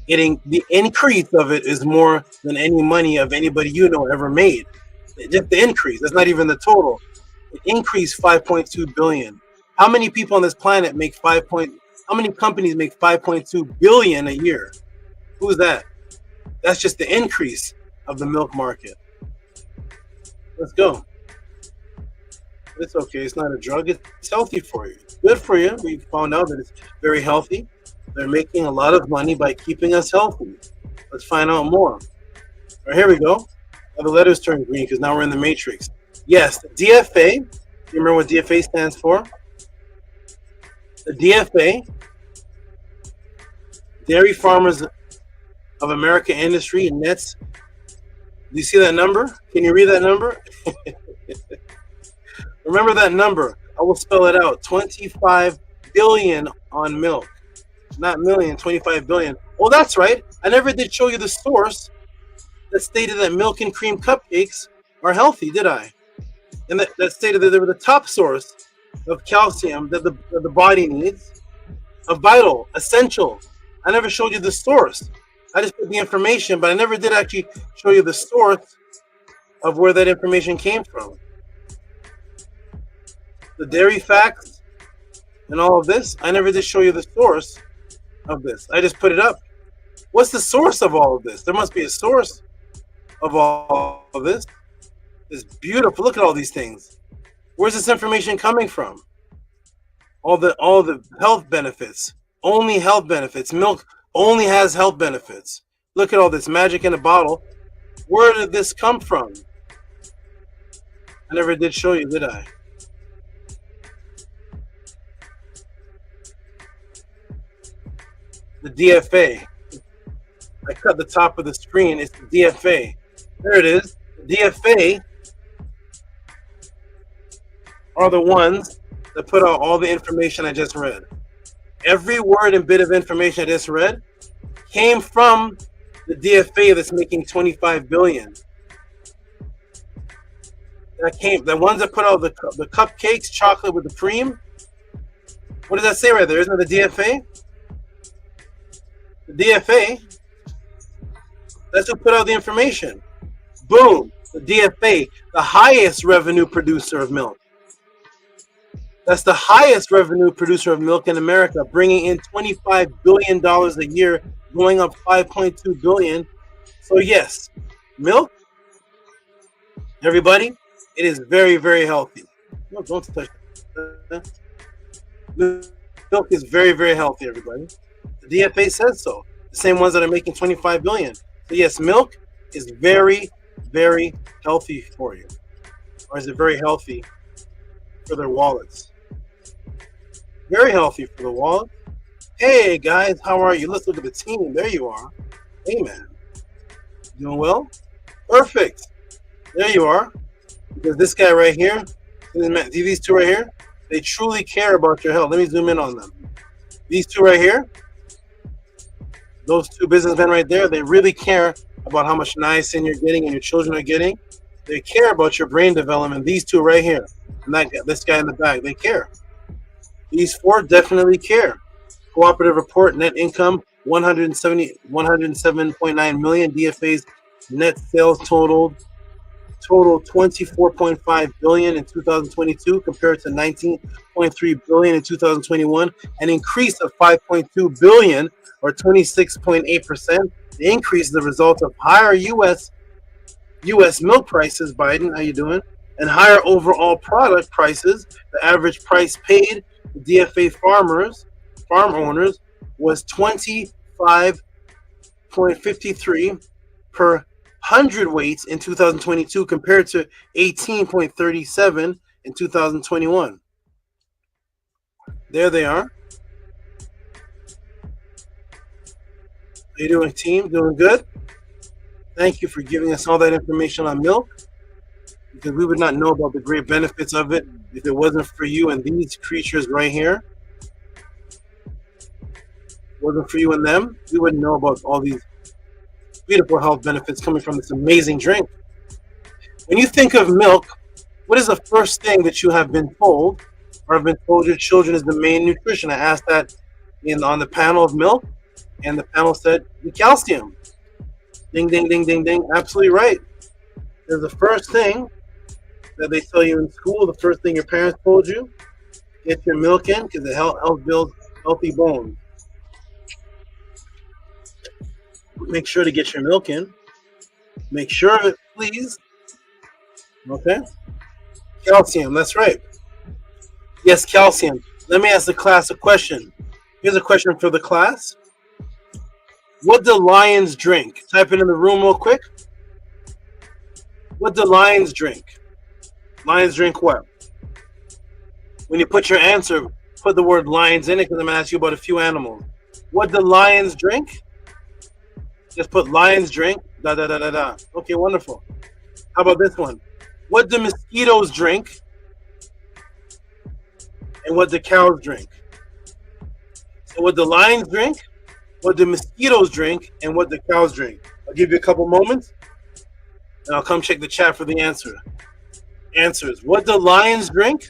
The increase of it is more than any money of anybody you know ever made. Just the increase. That's not even the total. It increased 5.2 billion. How many people on this planet make how many companies make 5.2 billion a year? Who's that? That's just the increase of the milk market. Let's go. It's okay. It's not a drug. It's healthy for you. It's good for you. We found out that it's very healthy. They're making a lot of money by keeping us healthy. Let's find out more. All right, here we go. Now the letters turn green because now we're in the matrix. Yes, the DFA. You remember what DFA stands for? The DFA, Dairy Farmers of America Industry, nets. Do you see that number? Can you read that number? Remember that number. I will spell it out. 25 billion on milk. Not million, 25 billion. Oh, that's right. I never did show you the source that stated that milk and cream cupcakes are healthy, did I? And that stated that they were the top source of calcium that the body needs, of vital, essential. I never showed you the source. I just put the information, but I never did actually show you the source of where that information came from. The dairy facts and all of this, I never did show you the source of this. I just put it up. What's the source of all of this? There must be a source of all of this. It's beautiful. Look at all these things. Where's this information coming from? All the health benefits, Only health benefits. Milk only has health benefits. Look at all this magic in a bottle. Where did this come from? I never did show you, did I? The DFA. I cut the top of the screen. It's the DFA. There it is. The DFA are the ones that put out all the information I just read. Every word and bit of information I just read came from the DFA that's making 25 billion. The ones that put out the cupcakes, chocolate with the cream. What does that say right there? Isn't it the DFA? The DFA, that's who put out the information. Boom, the DFA, the highest revenue producer of milk. That's the highest revenue producer of milk in America, bringing in $25 billion a year, going up 5.2 billion. So yes, milk, everybody, it is very, very healthy. No, don't touch that. Milk is very, very healthy, everybody. The DFA says so. The same ones that are making 25 billion. So yes, milk is very, very healthy for you. Or is it very healthy for their wallets? Very healthy for the wallet. Hey guys, how are you? Let's look at the team. There you are. Hey man. Doing well? Perfect. There you are. Because this guy right here, see these two right here? They truly care about your health. Let me zoom in on them. These two right here, those two businessmen right there, they really care about how much niacin you're getting and your children are getting. They care about your brain development. These two right here, and that guy, this guy in the back, they care. These four definitely care. Cooperative report, net income, 107.9 million. DFA's net sales total 24.5 billion in 2022 compared to 19.3 billion in 2021, an increase of 5.2 billion or 26.8%. The increase is the result of higher U.S. milk prices, Biden, how you doing? And higher overall product prices. The average price paid to DFA farm owners was 25.53 per hundredweights in 2022 compared to 18.37 in 2021. There they are. How you doing, team? Doing good? Thank you for giving us all that information on milk, because we would not know about the great benefits of it if it wasn't for you and these creatures right here. Wasn't for you and them, we wouldn't know about all these beautiful health benefits coming from this amazing drink. When you think of milk, what is the first thing that you have been told or have been told your children is the main nutrition? I asked that on the panel of milk, and the panel said the calcium. Ding, ding, ding, ding, ding. Absolutely right. There's the first thing that they tell you in school, the first thing your parents told you, get your milk in because it helps build healthy bones. Make sure to get your milk in. Make sure of it, please. Okay. Calcium, that's right. Yes, calcium. Let me ask the class a question. Here's a question for the class. What do lions drink? Type it in the room real quick. What do lions drink? Lions drink what? When you put your answer, put the word lions in it because I'm going to ask you about a few animals. What do lions drink? Just put lions drink, da da da da da. Okay, wonderful. How about this one? What do mosquitoes drink? And what do cows drink? So what do lions drink? What do mosquitoes drink? And what do cows drink? I'll give you a couple moments, and I'll come check the chat for the answer. Answers. What do lions drink?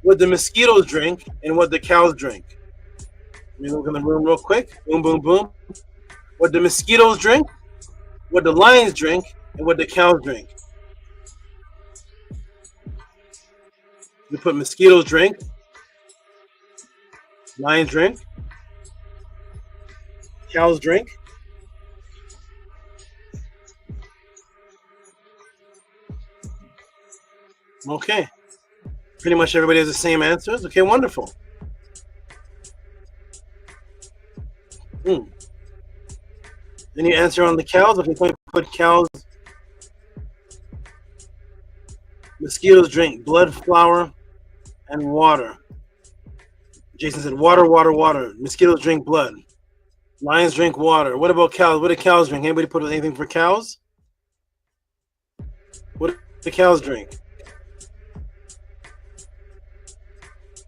What do mosquitoes drink? And what do cows drink? Let me look in the room real quick. Boom, boom, boom. What do mosquitoes drink? What do lions drink? And what do cows drink? You put mosquitoes drink. Lions drink. Cows drink. Okay. Pretty much everybody has the same answers. Okay, wonderful. Any answer on the cows? Okay, can we put cows? Mosquitoes drink blood, flour, and water. Jason said water, water, water. Mosquitoes drink blood. Lions drink water. What about cows? What do cows drink? Anybody put anything for cows? What do the cows drink?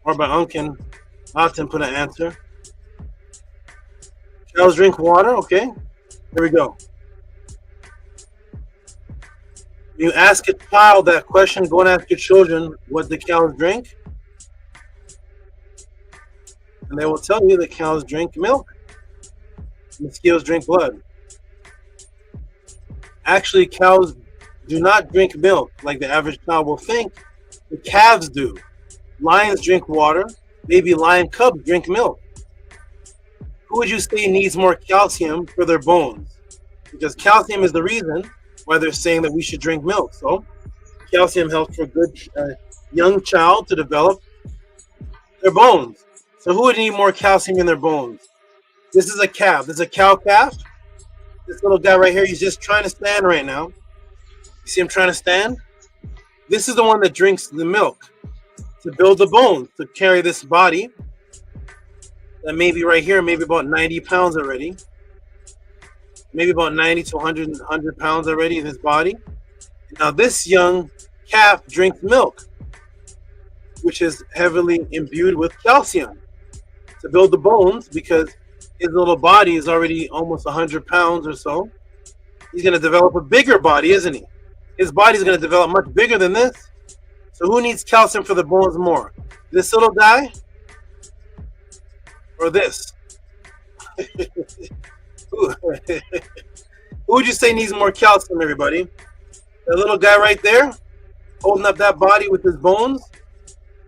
Or by Unkin, Atten put an answer. Cows drink water. Okay, here we go. You ask a child that question, go and ask your children what the cows drink. And they will tell you that cows drink milk. Mosquitoes drink blood. Actually, cows do not drink milk like the average child will think. The calves do. Lions drink water. Baby lion cubs drink milk. Who would you say needs more calcium for their bones? Because calcium is the reason why they're saying that we should drink milk. So calcium helps for a good young child to develop their bones. So who would need more calcium in their bones? This is a calf. This is a cow calf. This little guy right here, he's just trying to stand right now. You see him trying to stand? This is the one that drinks the milk to build the bones, to carry this body that maybe right here, maybe about 90 pounds already. Maybe about 90 to 100 pounds already in his body. Now this young calf drinks milk, which is heavily imbued with calcium to build the bones, because his little body is already almost 100 pounds or so. He's going to develop a bigger body, isn't he? His body's going to develop much bigger than this. So who needs calcium for the bones more? This little guy or this? Who would you say needs more calcium, everybody? That little guy right there holding up that body with his bones,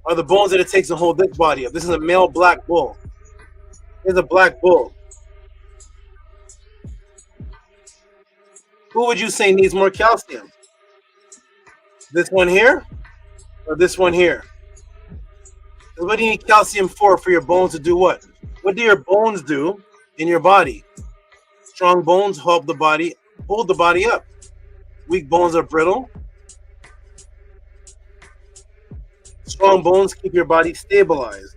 are the bones that it takes to hold this body up. This is a male black bull. Here's a black bull. Who would you say needs more calcium? This one here or this one here? What do you need calcium for your bones to do what? What do your bones do in your body? Strong bones help the body, hold the body up. Weak bones are brittle. Strong bones keep your body stabilized.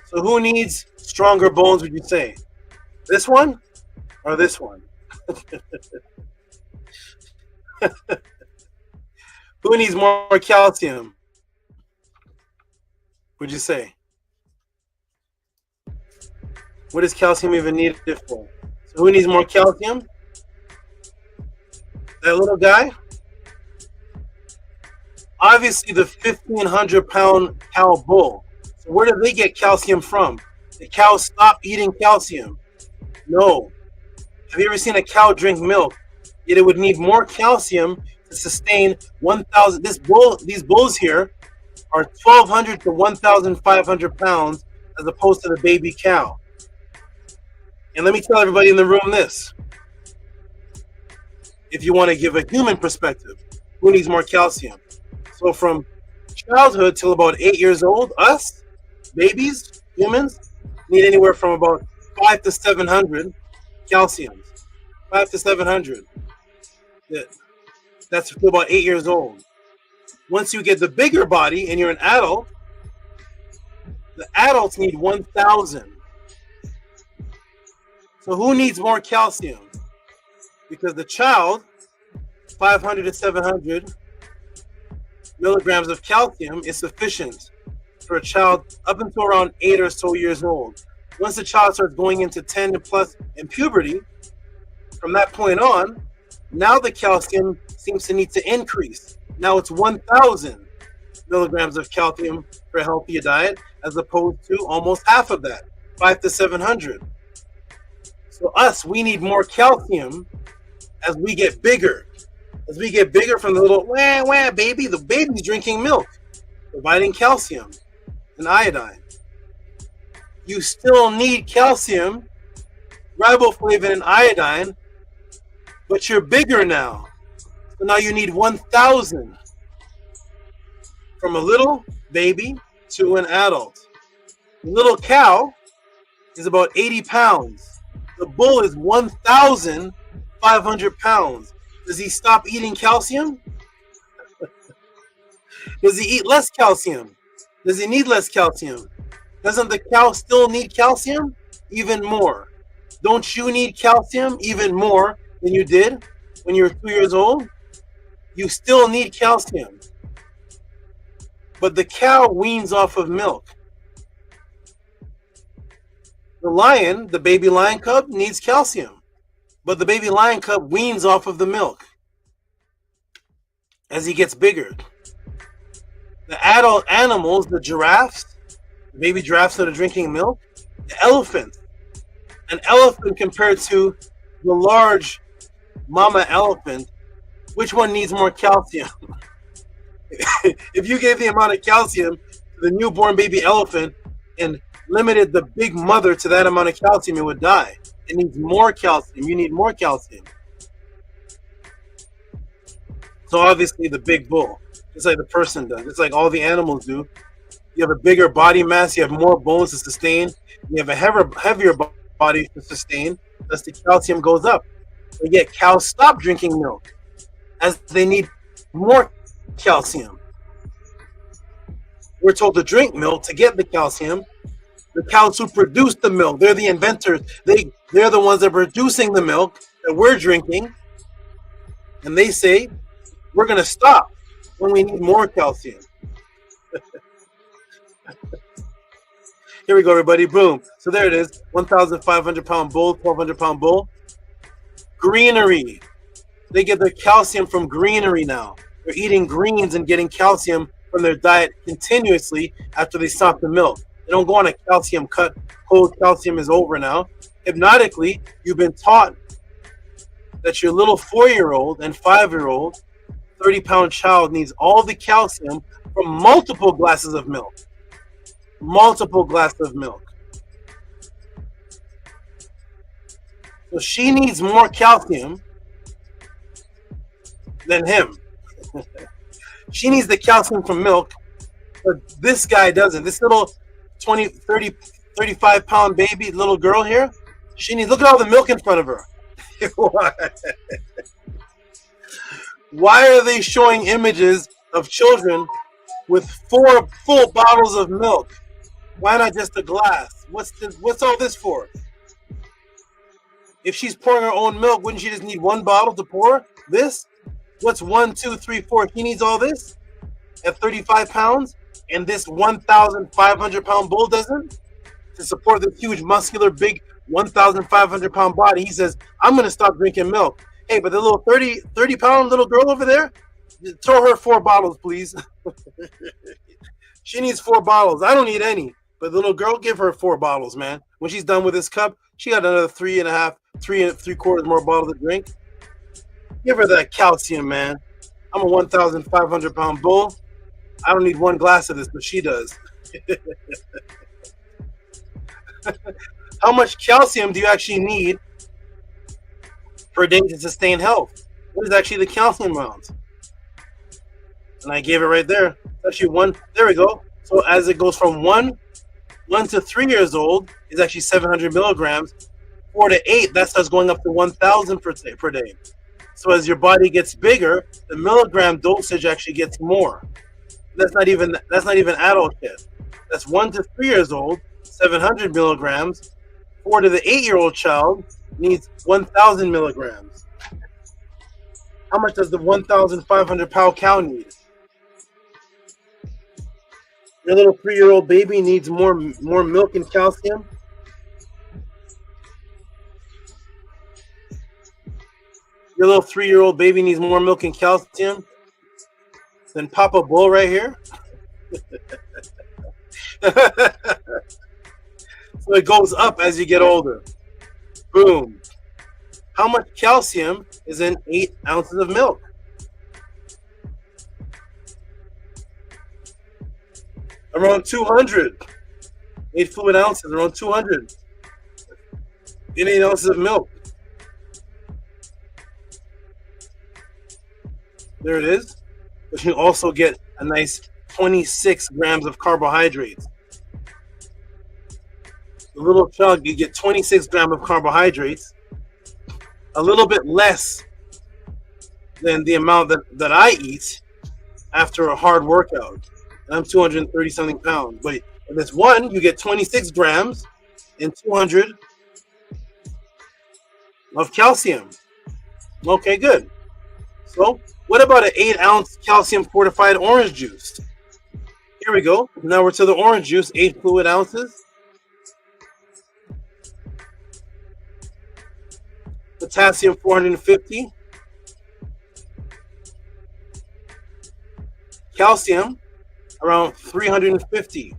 So who needs stronger bones, would you say? This one or this one? Who needs more calcium, would you say? What is calcium even needed for? So who needs more calcium? That little guy? Obviously the 1,500 pound cow bull. So where do they get calcium from? The cows stop eating calcium. No. Have you ever seen a cow drink milk? Yet it would need more calcium to sustain 1,000. These bulls here are 1,200 to 1,500 pounds as opposed to the baby cow. And let me tell everybody in the room this. If you want to give a human perspective, who needs more calcium? So from childhood till about 8 years old, us, babies, humans, need anywhere from about 5 to 700 calciums. 5 to 700. That's about 8 years old. Once you get the bigger body and you're an adult, the adults need 1,000. So who needs more calcium? Because the child, 500 to 700 milligrams of calcium is sufficient for a child up until around 8 or so years old. Once the child starts going into 10 and plus in puberty, from that point on, now the calcium seems to need to increase. Now it's 1,000 milligrams of calcium for a healthy diet, as opposed to almost half of that, 5 to 700. So we need more calcium as we get bigger. As we get bigger from the little wah wah baby, the baby's drinking milk, providing calcium and iodine. You still need calcium, riboflavin, and iodine, but you're bigger now. So now you need 1,000 from a little baby to an adult. The little cow is about 80 pounds. The bull is 1,500 pounds. Does he stop eating calcium? Does he eat less calcium? Does he need less calcium? Doesn't the cow still need calcium? Even more. Don't you need calcium even more than you did when you were 2 years old? You still need calcium. But the cow weans off of milk. The lion, the baby lion cub, needs calcium. But the baby lion cub weans off of the milk as he gets bigger. The adult animals, the giraffes, the baby giraffes that are drinking milk, the elephants. An elephant compared to the large mama elephant, which one needs more calcium? If you gave the amount of calcium to the newborn baby elephant and limited the big mother to that amount of calcium, it would die. It needs more calcium. You need more calcium. So obviously the big bull, just like the person does, just like all the animals do. You have a bigger body mass, you have more bones to sustain, you have a heavier body to sustain, thus the calcium goes up. But yet cows stop drinking milk as they need more calcium. We're told to drink milk to get the calcium. The cows who produce the milk, they're the inventors. They're the ones that are producing the milk that we're drinking. And they say, we're going to stop when we need more calcium. Here we go, everybody. Boom. So there it is. 1,500 pound bull, 1,200 pound bull. Greenery. They get their calcium from greenery now. They're eating greens and getting calcium from their diet continuously after they stop the milk. They don't go on a calcium cut. Cold calcium is over now. Hypnotically, you've been taught that your little 4-year-old and 5-year-old 30-pound child needs all the calcium from multiple glasses of milk. Multiple glasses of milk. So she needs more calcium than him. She needs the calcium from milk, but this guy doesn't. This little 20, 30, 35-pound baby little girl here, she needs, look at all the milk in front of her. Why are they showing images of children with 4 full bottles of milk? Why not just a glass? What's all this for? If she's pouring her own milk, wouldn't she just need 1 bottle to pour this? What's 1, 2, 3, 4? He needs all this at 35 pounds, and this 1,500 pound bull doesn't? To support this huge, muscular, big 1,500 pound body, he says, I'm going to stop drinking milk. Hey, but the little 30 pound little girl over there, throw her 4 bottles, please. She needs 4 bottles. I don't need any. But the little girl, give her 4 bottles, man. When she's done with this cup, she got another 3 3/4 more bottles to drink. Give her that calcium, man. I'm a 1,500 pound bull. I don't need 1 glass of this, but she does. How much calcium do you actually need per day to sustain health? What is actually the calcium amount? And I gave it right there. It's actually 1. There we go. So as it goes from 1 to 3 years old, is actually 700 milligrams. 4 to 8, that starts going up to 1,000 per day. So as your body gets bigger, the milligram dosage actually gets more. That's not even adult yet. That's 1 to 3 years old, 700 milligrams. 4 to the 8-year-old child needs 1,000 milligrams. How much does the 1,500 pound cow need? Your little 3-year-old baby needs more milk and calcium. Your little 3-year-old baby needs more milk and calcium than Papa Bull right here. So it goes up as you get older. Boom. How much calcium is in 8 ounces of milk? Around 200. 8 fluid ounces, around 200. In 8 ounces of milk. There it is. But you also get a nice 26 grams of carbohydrates. a little chug, you get 26 grams of carbohydrates, a little bit less than the amount that I eat after a hard workout. And I'm 230 something pounds. But in this one, you get 26 grams and 200 of calcium. Okay, good. So what about an 8-ounce calcium fortified orange juice? Here we go. Now we're to the orange juice, 8 fluid ounces. Potassium 450. Calcium around 350.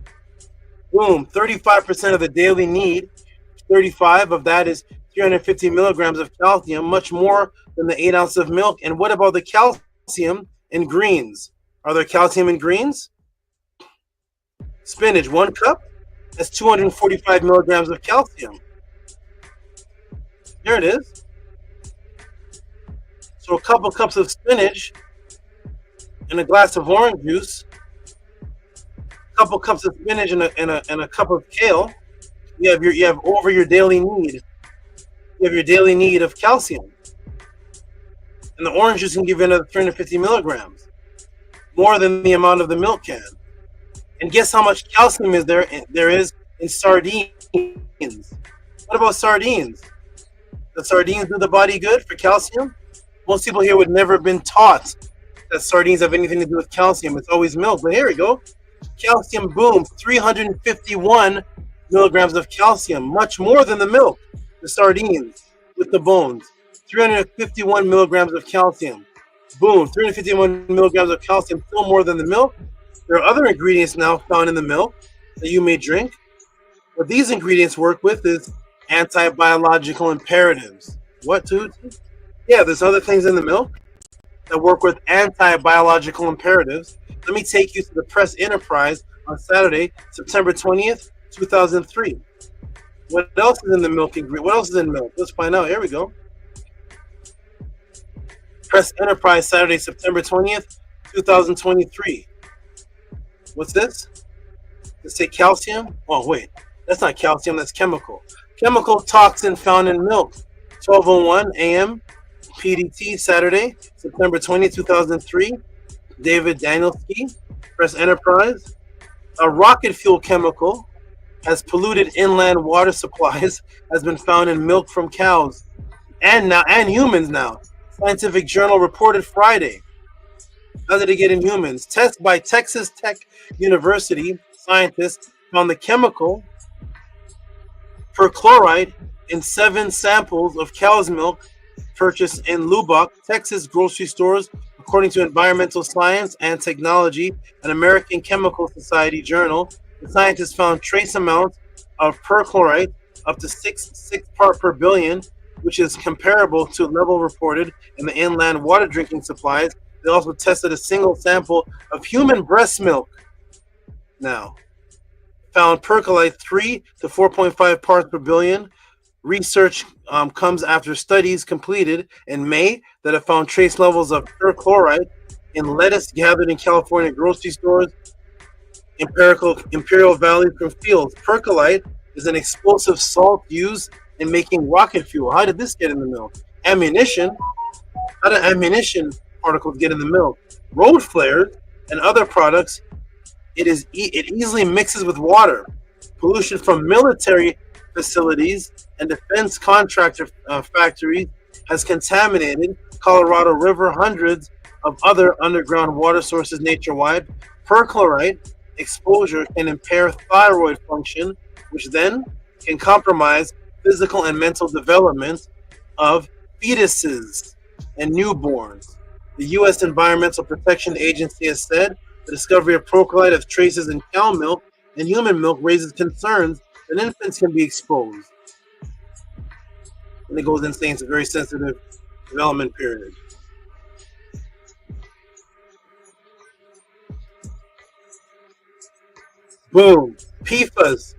Boom, 35% of the daily need. 35 of that is 350 milligrams of calcium, much more than the 8 ounces of milk. And what about the calcium in greens? Are there calcium in greens? Spinach, 1 cup, that's 245 milligrams of calcium. There it is. So a couple cups of spinach and a glass of orange juice, a couple cups of spinach and a cup of kale. You have over your daily need. You have your daily need of calcium. And the orange juice can give you another 350 milligrams, more than the amount of the milk can. And guess how much calcium is there is in sardines? What about sardines? Does sardines do the body good for calcium? Most people here would never have been taught that sardines have anything to do with calcium. It's always milk. But here we go. Calcium, boom, 351 milligrams of calcium, much more than the milk, the sardines with the bones. 351 milligrams of calcium. Boom, 351 milligrams of calcium, still more than the milk. There are other ingredients now found in the milk that you may drink. What these ingredients work with is anti-biological imperatives. What, Tehuti? Yeah, there's other things in the milk that work with anti-biological imperatives. Let me take you to the press enterprise on Saturday, September 20th, 2003. What else is in the milk ingredient? What else is in milk? Let's find out. Here we go. Press enterprise, Saturday, September 20th, 2023. What's this? Let's say calcium. Oh, wait. That's not calcium. That's chemical. Chemical toxin found in milk. 12:01 a.m. PDT, Saturday, September 20th, 2003. David Danielski, Press Enterprise. A rocket fuel chemical has polluted inland water supplies has been found in milk from cows and humans now. Scientific Journal reported Friday. How did it get in humans? Test by Texas Tech University scientists found the chemical perchloride in 7 samples of cow's milk purchased in Lubbock, Texas grocery stores, according to Environmental Science and Technology, an American Chemical Society journal. The scientists found trace amounts of perchloride up to 6 parts per billion, which is comparable to level reported in the inland water drinking supplies. They also tested a single sample of human breast milk. Now, found perchloride 3 to 4.5 parts per billion. Research comes after studies completed in May that have found trace levels of perchloride in lettuce gathered in California grocery stores, Imperial Valley from fields. Perchloride is an explosive salt used in making rocket fuel. How did this get in the milk? Ammunition. How did ammunition particles get in the milk? Road flares and other products. It easily mixes with water. Pollution from military facilities and defense contractor factories has contaminated Colorado River, hundreds of other underground water sources nationwide. Perchloride exposure can impair thyroid function, which then can compromise physical and mental development of fetuses and newborns. The U.S. Environmental Protection Agency has said the discovery of perchloride of traces in cow milk and human milk raises concerns that infants can be exposed. And it goes in saying it's a very sensitive development period. Boom. PFAS,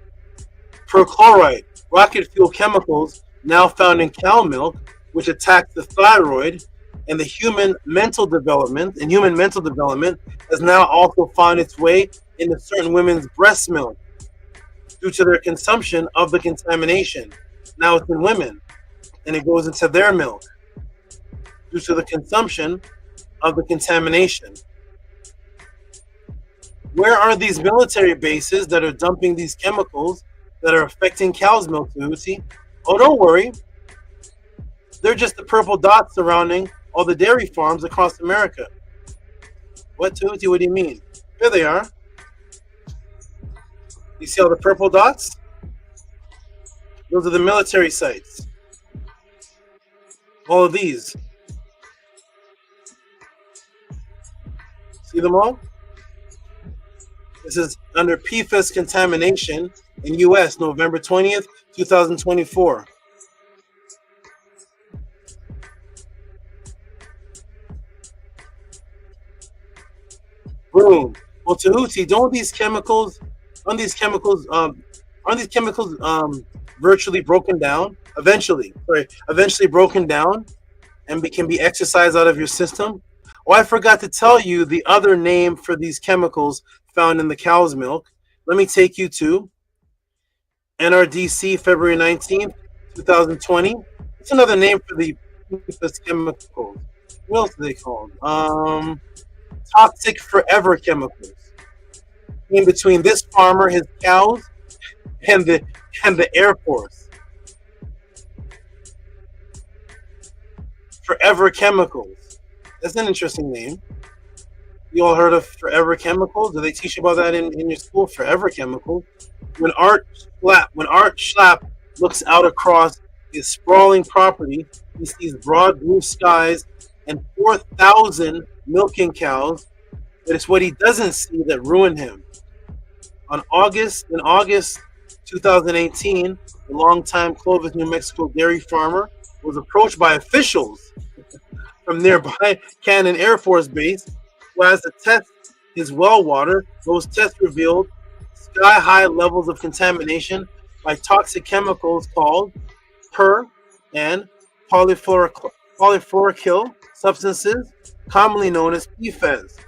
perchloride, rocket fuel chemicals now found in cow milk, which attacks the thyroid and the human mental development, has now also found its way into certain women's breast milk. due to their consumption of the contamination. Now it's in women, and it goes into their milk due to the consumption of the contamination. Where are these military bases that are dumping these chemicals that are affecting cow's milk, Tehuti? Oh, don't worry. They're just the purple dots surrounding all the dairy farms across America. What, Tehuti? What do you mean? Here they are. You see all the purple dots? Those are the military sites. All of these. See them all? This is under PFAS contamination in U.S., November 20th, 2024. Boom. Well, Tehuti, aren't these chemicals virtually broken down? Eventually broken down and can be exercised out of your system? Oh, I forgot to tell you the other name for these chemicals found in the cow's milk. Let me take you to NRDC, February 19th, 2020. It's another name for the chemicals. What else are they called? Toxic forever chemicals. In between this farmer, his cows, and the Air Force. Forever chemicals. That's an interesting name. You all heard of Forever Chemicals? Do they teach you about that in your school? Forever Chemicals. When Art Schlapp looks out across his sprawling property, he sees broad blue skies and 4,000 milking cows. But it's what he doesn't see that ruined him. In August 2018, the longtime Clovis, New Mexico dairy farmer was approached by officials from nearby Cannon Air Force Base who has to test his well water. Those tests revealed sky-high levels of contamination by toxic chemicals called per and polyfluoroalkyl substances, commonly known as PFAS.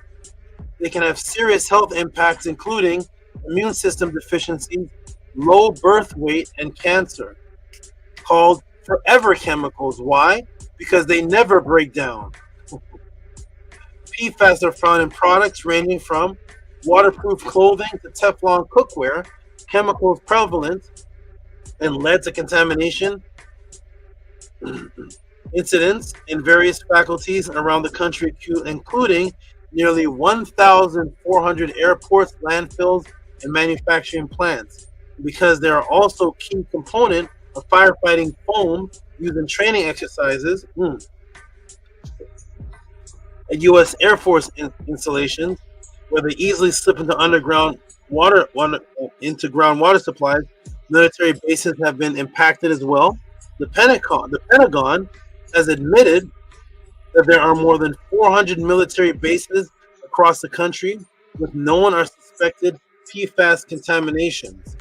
They can have serious health impacts, including immune system deficiencies, low birth weight, and cancer. Called forever chemicals. Why? Because they never break down. PFAS are found in products ranging from waterproof clothing to Teflon cookware. Chemicals prevalent and led to contamination incidents in various faculties around the country, including nearly 1,400 airports, landfills, and manufacturing plants. Because they are also key component of firefighting foam used in training exercises at U.S. Air Force installations, where they easily slip into underground water into groundwater supplies. Military bases have been impacted as well. The Pentagon has admitted that there are more than 400 military bases across the country with known or suspected PFAS contaminations.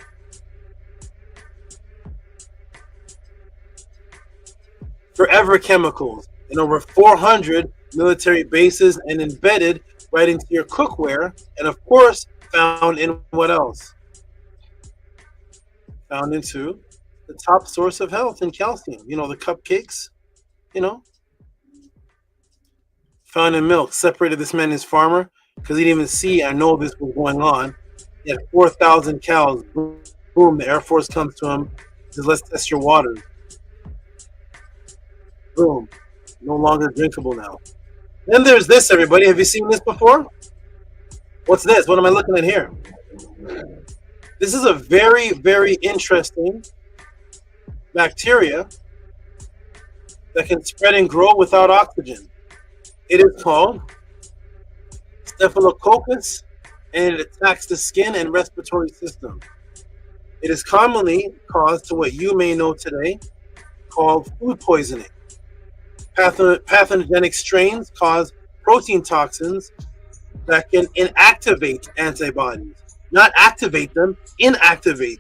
Forever chemicals in over 400 military bases and embedded right into your cookware, and of course found in what else? Found into the top source of health in calcium. You know, the cupcakes, you know. Found in milk. Separated this man, his farmer, because he didn't even see, I know this was going on. He had 4,000 cows. Boom, the Air Force comes to him, says, let's test your water. Boom, no longer drinkable now. Then there's this, everybody. Have you seen this before? What's this? What am I looking at here? This is a very, very interesting bacteria that can spread and grow without oxygen. It is called Staphylococcus, and it attacks the skin and respiratory system. It is commonly caused to what you may know today called food poisoning. Pathogenic strains cause protein toxins that can inactivate antibodies. Not activate them, inactivate.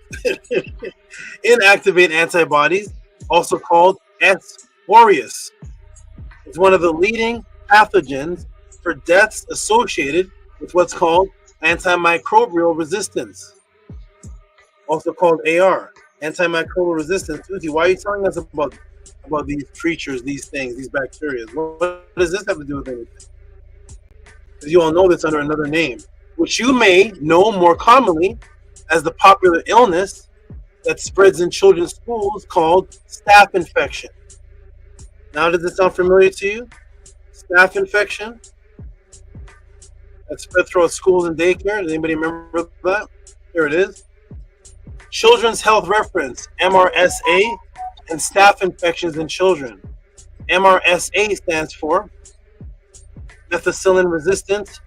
Inactivate antibodies, also called S. aureus. It's one of the leading pathogens for deaths associated with what's called antimicrobial resistance. also called AR, antimicrobial resistance. Tehuti, why are you telling us about these creatures, these things, these bacteria? What does this have to do with anything? Because you all know this under another name, which you may know more commonly as the popular illness that spreads in children's schools called staph infection. Now, does this sound familiar to you? Staph infection that spread throughout schools and daycare. Does anybody remember that? Here it is. Children's Health Reference, MRSA, and staph infections in children. MRSA stands for methicillin-resistant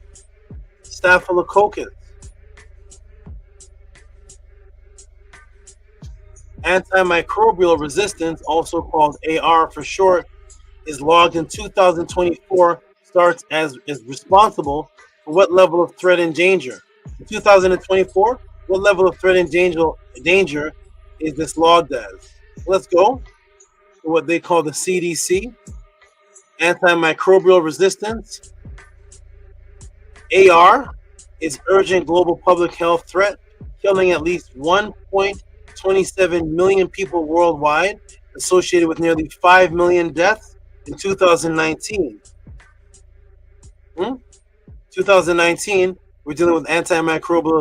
staphylococcus. Antimicrobial resistance, also called AR for short, is logged in 2024, starts as is responsible for what level of threat and danger? In 2024, what level of threat and danger is this logged as? Let's go to what they call the CDC. Antimicrobial resistance, AR, is urgent global public health threat, killing at least 1.27 million people worldwide, associated with nearly 5 million deaths in 2019. 2019, we're dealing with antimicrobial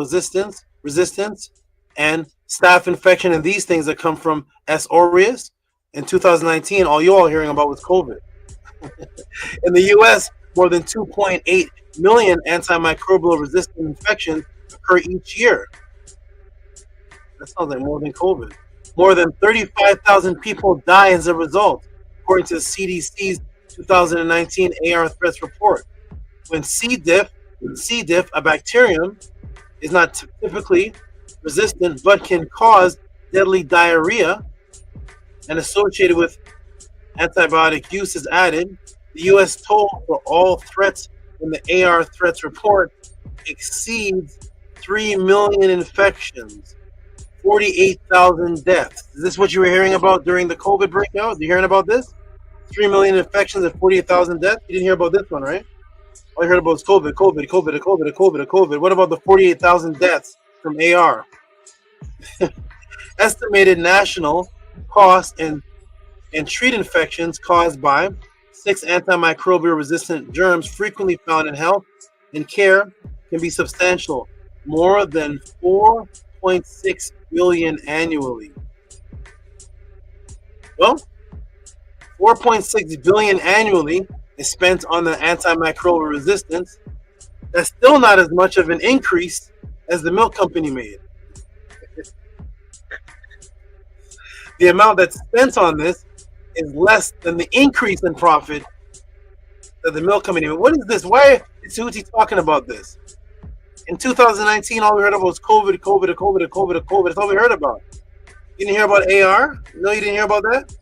resistance and staph infection and these things that come from S. aureus. In 2019, all you all hearing about was COVID. In the U.S., more than 2.8 million antimicrobial resistant infections occur each year. That sounds like more than COVID. More than 35,000 people die as a result, according to the CDC's 2019 AR threats report. When C. diff, a bacterium, is not typically resistant but can cause deadly diarrhea and associated with antibiotic use is added, the U.S. total for all threats in the AR threats report exceeds 3 million infections, 48,000 deaths. Is this what you were hearing about during the COVID breakout? You hearing about this? 3 million infections and 48,000 deaths? You didn't hear about this one, right? All you heard about was COVID. What about the 48,000 deaths from AR? Estimated national cost and treat infections caused by 6 antimicrobial resistant germs frequently found in health and care can be substantial, more than 4.6 billion annually. Well, 4.6 billion annually is spent on the antimicrobial resistance. That's still not as much of an increase as the milk company made. The amount that's spent on this is less than the increase in profit that the milk company made. What is this? Why is Tehuti talking about this? In 2019, all we heard about was COVID. That's all we heard about. You didn't hear about AR? No, you didn't hear about that?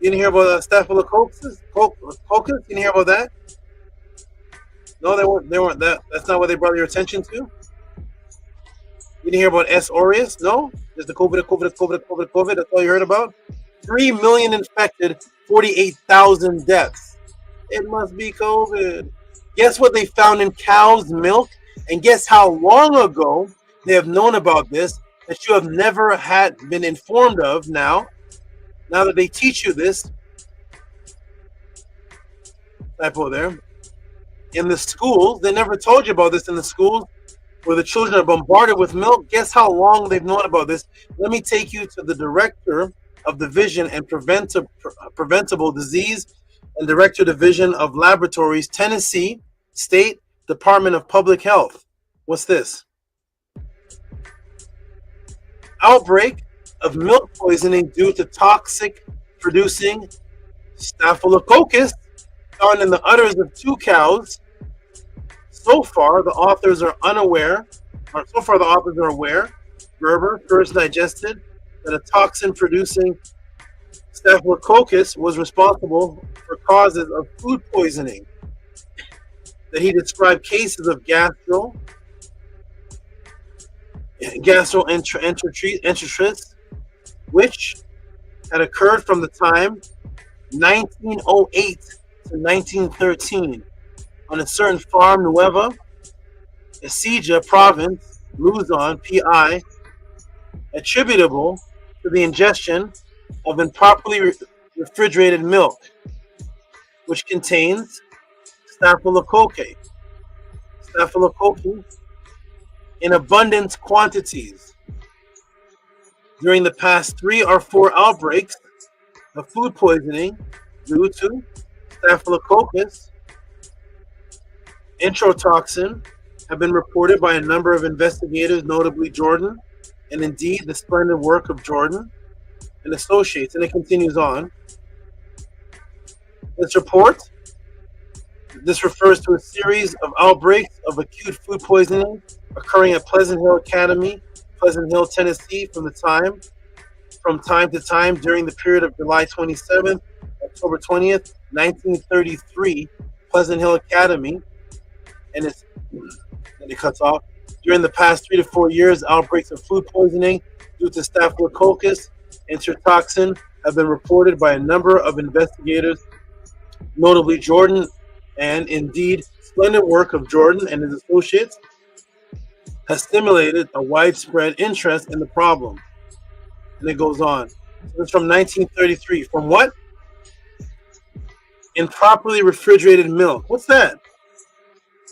You didn't hear about staphylococcus? You didn't hear about that? No, they weren't that. That's not what they brought your attention to? You didn't hear about S. aureus? No? Just the COVID. That's all you heard about? 3 million infected, 48,000 deaths. It must be COVID. Guess what they found in cow's milk? And guess how long ago they have known about this that you have never had been informed of now that they teach you this. Typo there. In the schools, they never told you about this in the schools where the children are bombarded with milk. Guess how long they've known about this? Let me take you to the director of Division and Preventable Disease and Director Division of Laboratories, Tennessee State Department of Public Health. What's this? Outbreak of milk poisoning due to toxic producing staphylococcus found in the udders of 2 cows. So far, the authors are aware, Gerber first digested that a toxin-producing staphylococcus was responsible for causes of food poisoning. That he described cases of gastroenteritis, which had occurred from the time 1908 to 1913 on a certain farm, Nueva Ecija province, Luzon, PI, attributable to the ingestion of improperly refrigerated milk, which contains staphylococcus in abundant quantities. During the past 3 or 4 outbreaks of food poisoning due to staphylococcus enterotoxin have been reported by a number of investigators, notably Jordan, and indeed the splendid work of Jordan and associates. And it continues on. This refers to a series of outbreaks of acute food poisoning occurring at Pleasant Hill Academy, Pleasant Hill, Tennessee, from time to time during the period of July 27th, October 20th, 1933, Pleasant Hill Academy, and it cuts off. During the past 3 to 4 years, outbreaks of food poisoning due to staphylococcus enterotoxin have been reported by a number of investigators, notably Jordan, and indeed splendid work of Jordan and his associates has stimulated a widespread interest in the problem. And it goes on. So it's from 1933. From what? Improperly refrigerated milk. What's that?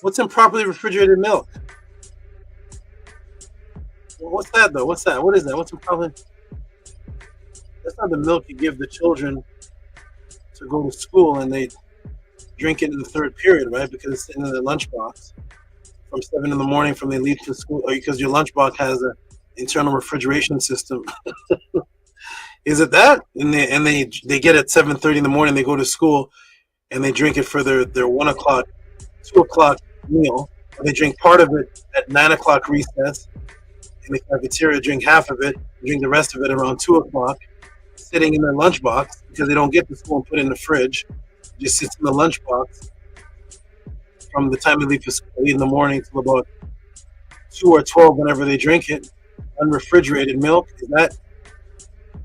What's improperly refrigerated milk? What's that though? What's that? What is that? What's improperly? That's not the milk you give the children to go to school and they drink it in the 3rd period, right? Because it's in the lunchbox from 7 in the morning from they leave to school, or because your lunchbox has an internal refrigeration system. Is it that? And they get it at 7:30 in the morning. They go to school and they drink it for their 1 o'clock, 2 o'clock meal. Or they drink part of it at 9 o'clock recess in the cafeteria. Drink half of it, drink the rest of it around 2 o'clock, sitting in their lunchbox because they don't get to school and put it in the fridge. It just sits in the lunchbox from the time they leave for school, 8 in the morning till about 2 or 12 whenever they drink it. Unrefrigerated milk. Is that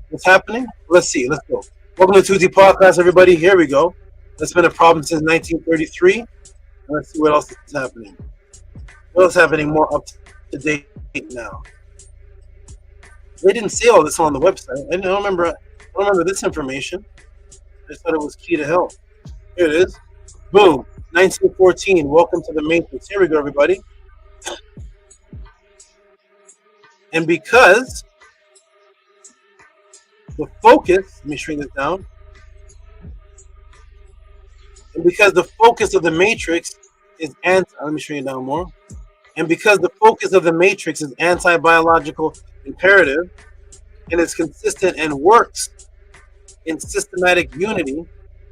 what's happening? Let's see. Let's go. Welcome to Tehuti Podclass, everybody. Here we go. That's been a problem since 1933. Let's see what else is happening. What else is happening more up to date now? They didn't say all this on the website. I don't remember this information. I just thought it was key to health. Here it is. Boom. 1914. Welcome to the Matrix. Here we go, everybody. And because the focus, let me shrink this down. And because the focus of the matrix is let me shrink it down more. And because the focus of the matrix is anti-biological imperative and is consistent and works in systematic unity,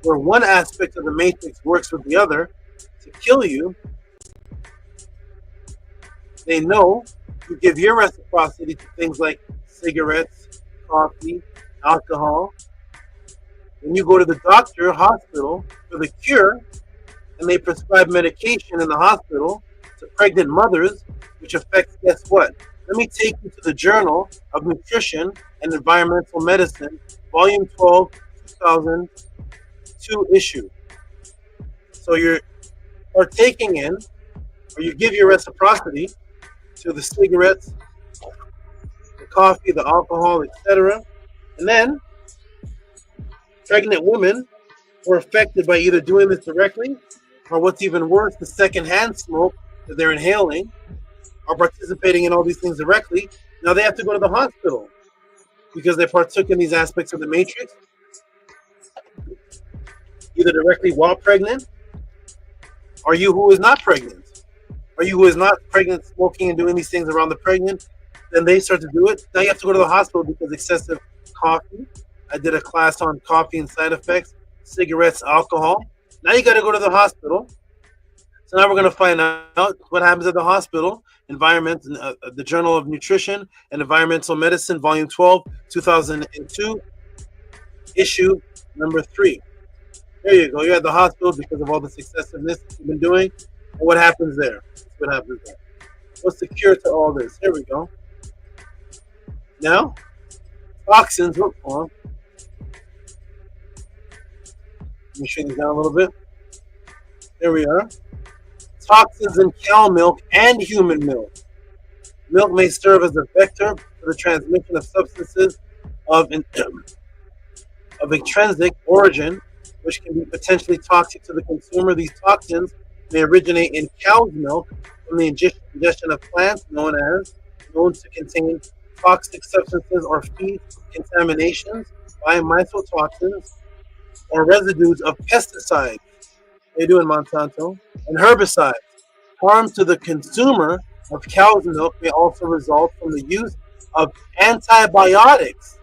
where one aspect of the matrix works with the other to kill you, they know you give your reciprocity to things like cigarettes, coffee, alcohol. When you go to the doctor, hospital, for the cure, and they prescribe medication in the hospital to pregnant mothers, which affects, guess what? Let me take you to the Journal of Nutrition and Environmental Medicine, Volume 12, 2002 issue. So you're partaking in, or you give your reciprocity to the cigarettes, the coffee, the alcohol, etc. And then pregnant women were affected by either doing this directly, or what's even worse, the secondhand smoke that they're inhaling, or participating in all these things directly. Now they have to go to the hospital because they partook in these aspects of the matrix, either directly while pregnant, or you who is not pregnant, or you who is not pregnant smoking and doing these things around the pregnant, then they start to do it. Now you have to go to the hospital because excessive coffee. I did a class on coffee and side effects, cigarettes, alcohol. Now you got to go to the hospital. So now we're going to find out what happens at the hospital. The Journal of Nutrition and Environmental Medicine, Volume 12, 2002, issue number 3. There you go. You're at the hospital because of all this excessiveness you've been doing. And what happens there? What happens there? What's the cure to all this? Here we go. Now, toxins. Hold on. Let me shrink this down a little bit. There we are. Toxins in cow milk and human milk. Milk may serve as a vector for to the transmission of substances of extrinsic origin, which can be potentially toxic to the consumer. These toxins may originate in cow's milk from the ingestion of plants known to contain toxic substances or feed contaminations by mycotoxins or residues of pesticides. How you doing, Monsanto? And herbicides. Harm to the consumer of cow's milk may also result from the use of antibiotics.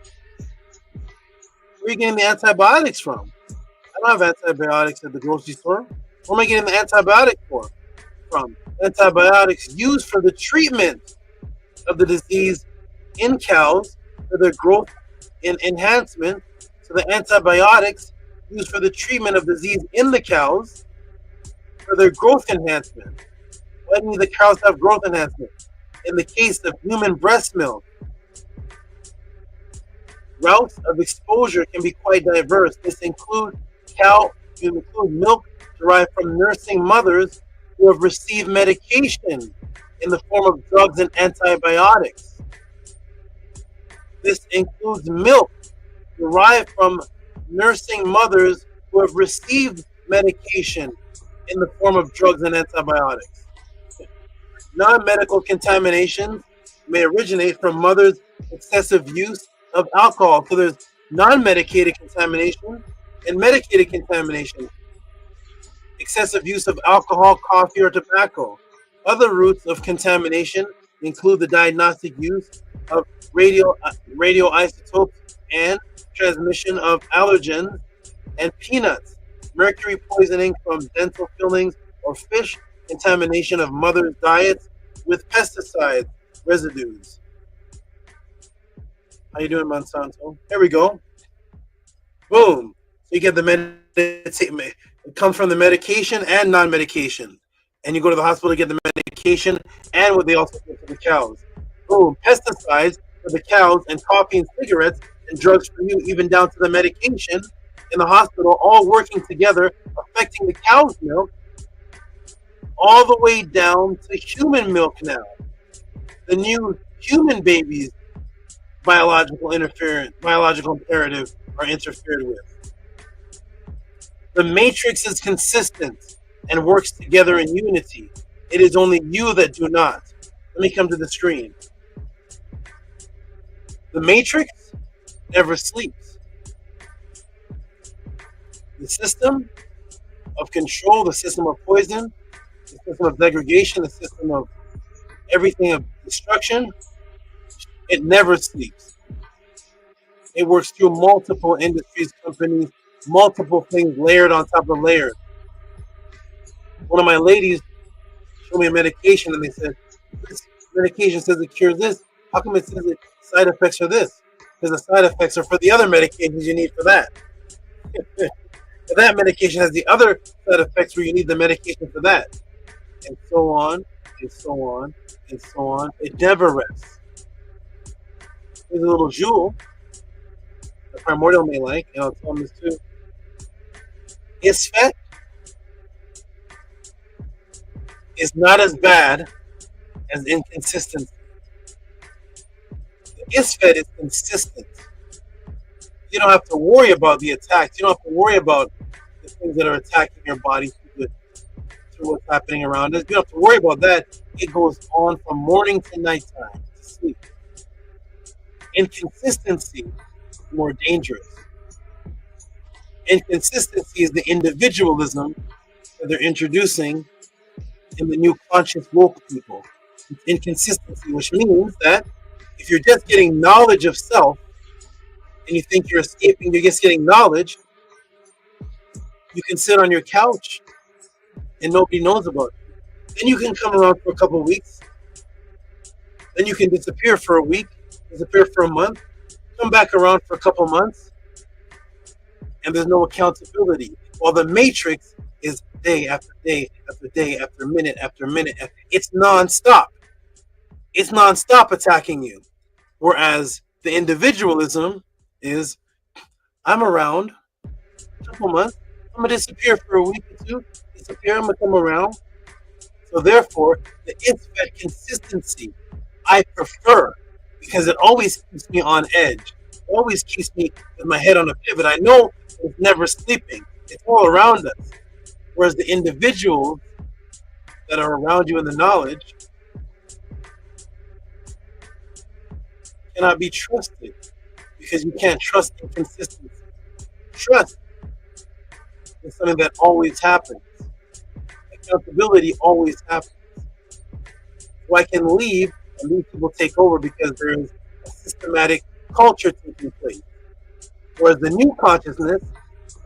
Where are you getting the antibiotics from? I don't have antibiotics at the grocery store. Where am I getting the antibiotic from? Antibiotics used for the treatment of the disease in cows for their growth and enhancement. So the antibiotics used for the treatment of disease in the cows for their growth enhancement. Why do the cows have growth enhancement? In the case of human breast milk, routes of exposure can be quite diverse. This include milk derived from nursing mothers who have received medication in the form of drugs and antibiotics. This includes milk derived from nursing mothers who have received medication in the form of drugs and antibiotics. Non-medical contaminations may originate from mothers' excessive use of alcohol. So there's non-medicated contamination and medicated contamination. Excessive use of alcohol, coffee, or tobacco. Other routes of contamination include the diagnostic use of radioisotopes and transmission of allergens and peanuts, mercury poisoning from dental fillings or fish, contamination of mothers' diets with pesticide residues. How you doing, Monsanto? Here we go. Boom. So you get it comes from the medication and non-medication. And you go to the hospital to get the medication and what they also give to the cows. Boom. Pesticides for the cows and coffee and cigarettes and drugs for you, even down to the medication in the hospital, all working together, affecting the cow's milk, all the way down to human milk now. The new human babies' biological imperative are interfered with. The matrix is consistent and works together in unity. It is only you that do not. Let me come to the screen. The matrix never sleeps. The system of control, the system of poison, the system of degradation, the system of everything of destruction, it never sleeps. It works through multiple industries, companies, multiple things layered on top of layers. One of my ladies showed me a medication and they said, this medication says it cures this. How come it says the side effects are this? Because the side effects are for the other medications you need for that. That medication has the other side effects where you need the medication for that. And so on, and so on, and so on. It never rests. Here's a little jewel the Primordial may like, and I'll tell them this too. ISFET is not as bad as inconsistency. The ISFET is consistent. You don't have to worry about the attacks. You don't have to worry about the things that are attacking your body through what's happening around us. You don't have to worry about that. It goes on from morning to nighttime to sleep. Inconsistency is more dangerous. Inconsistency is the individualism that they're introducing in the new conscious woke people. It's inconsistency, which means that if you're just getting knowledge of self and you think you're escaping, you're just getting knowledge, you can sit on your couch and nobody knows about you. Then you can come around for a couple of weeks. Then you can disappear for a week, disappear for a month, come back around for a couple of months, and there's no accountability. While the matrix is day after day after day after minute after minute. It's nonstop. It's nonstop attacking you. Whereas the individualism is, I'm around a couple months, I'm gonna disappear for a week or two, disappear, I'm gonna come around. So therefore, the ISFET consistency I prefer, because it always keeps me on edge. It always keeps me with my head on a pivot. I know it's never sleeping. It's all around us. Whereas the individuals that are around you in the knowledge cannot be trusted because you can't trust inconsistency. Trust is something that always happens. Accountability always happens. So I can leave and these people take over because there is a systematic culture taking place. Whereas the new consciousness,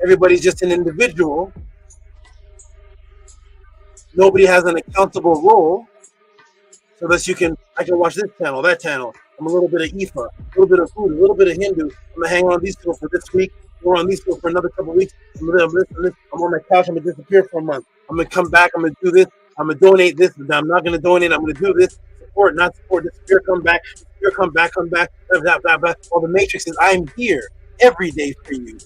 everybody's just an individual. Nobody has an accountable role. So that I can watch this channel, that channel. I'm a little bit of Ifa, a little bit of food, a little bit of Hindu. I'm gonna hang on these people for this week. We're on these people for another couple of weeks. I'm on my couch. I'm gonna disappear for a month. I'm gonna come back. I'm gonna do this. I'm gonna donate this. I'm not gonna donate. I'm gonna do this. Support, not support. Disappear, come back. Disappear, come back. Come back. Blah, blah, blah, blah. Well, the Matrix is, I'm here every day for you,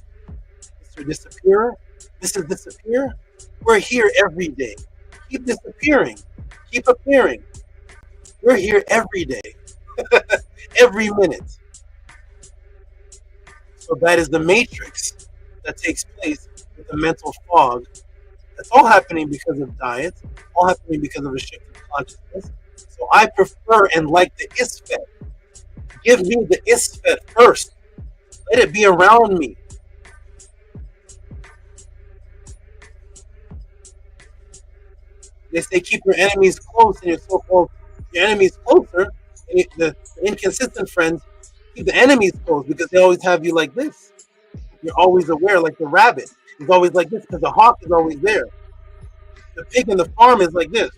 Mr. Disappearer. Mrs. Disappear. We're here every day. Keep disappearing. Keep appearing. We're here every day, every minute. So that is the matrix that takes place with the mental fog. That's all happening because of diet, all happening because of a shift of consciousness. So I prefer and like the ISFET. Give me the ISFET first. Let it be around me. They say keep your enemies close and your so-called your enemies closer, and the inconsistent friends keep the enemies close because they always have you like this. You're always aware, like the rabbit is always like this because the hawk is always there. The pig in the farm is like this.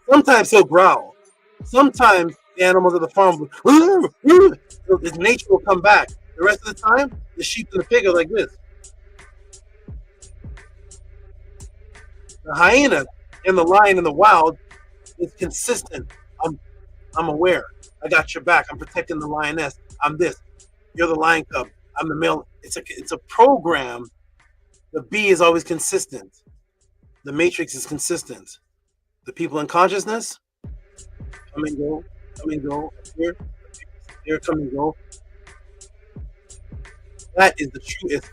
Sometimes he'll growl. Sometimes the animals of the farm will, his nature will come back. The rest of the time, the sheep and the pig are like this. The hyena and the lion in the wild is consistent. I'm aware. I got your back. I'm protecting the lioness. I'm this. You're the lion cub. I'm the male. It's a program. The bee is always consistent. The matrix is consistent. The people in consciousness come and go, appear, come and go. That is the true ISFET.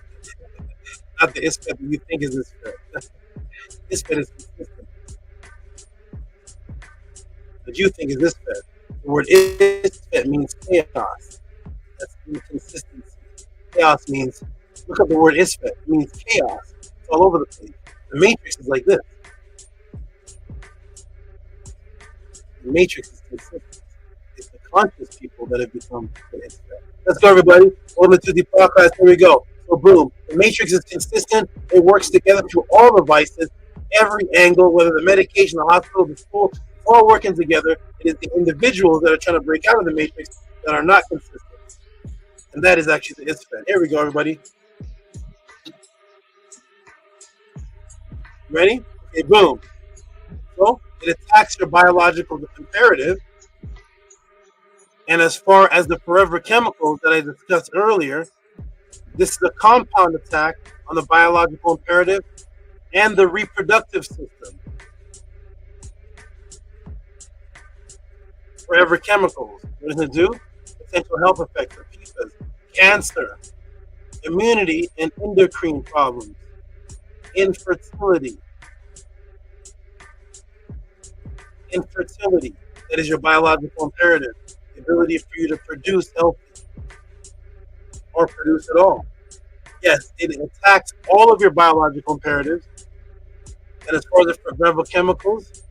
Not the ISFET that you think is ISFET. ISFET is consistent. What you think is ISFET. The word ISFET means chaos. That's inconsistency. Chaos means, look up the word ISFET. It means chaos. It's all over the place. The matrix is like this. The matrix is consistent. It's the conscious people that have become the ISFET. Let's go, everybody. Welcome to the podcast. Here we go. So, boom. The matrix is consistent. It works together through all the vices, every angle, whether the medication, the hospital, the school, it's all working together. It is the individuals that are trying to break out of the matrix that are not consistent. And that is actually the ISFET. Here we go, everybody. Ready? Okay, boom. So, it attacks your biological imperative. And as far as the forever chemicals that I discussed earlier, this is a compound attack on the biological imperative and the reproductive system. Forever chemicals. What does it do? Potential health effects for PSYOPS, cancer, immunity and endocrine problems, infertility. Infertility, that is your biological imperative. The ability for you to produce healthy or produce at all. Yes, it attacks all of your biological imperatives. And as far as the forever chemicals,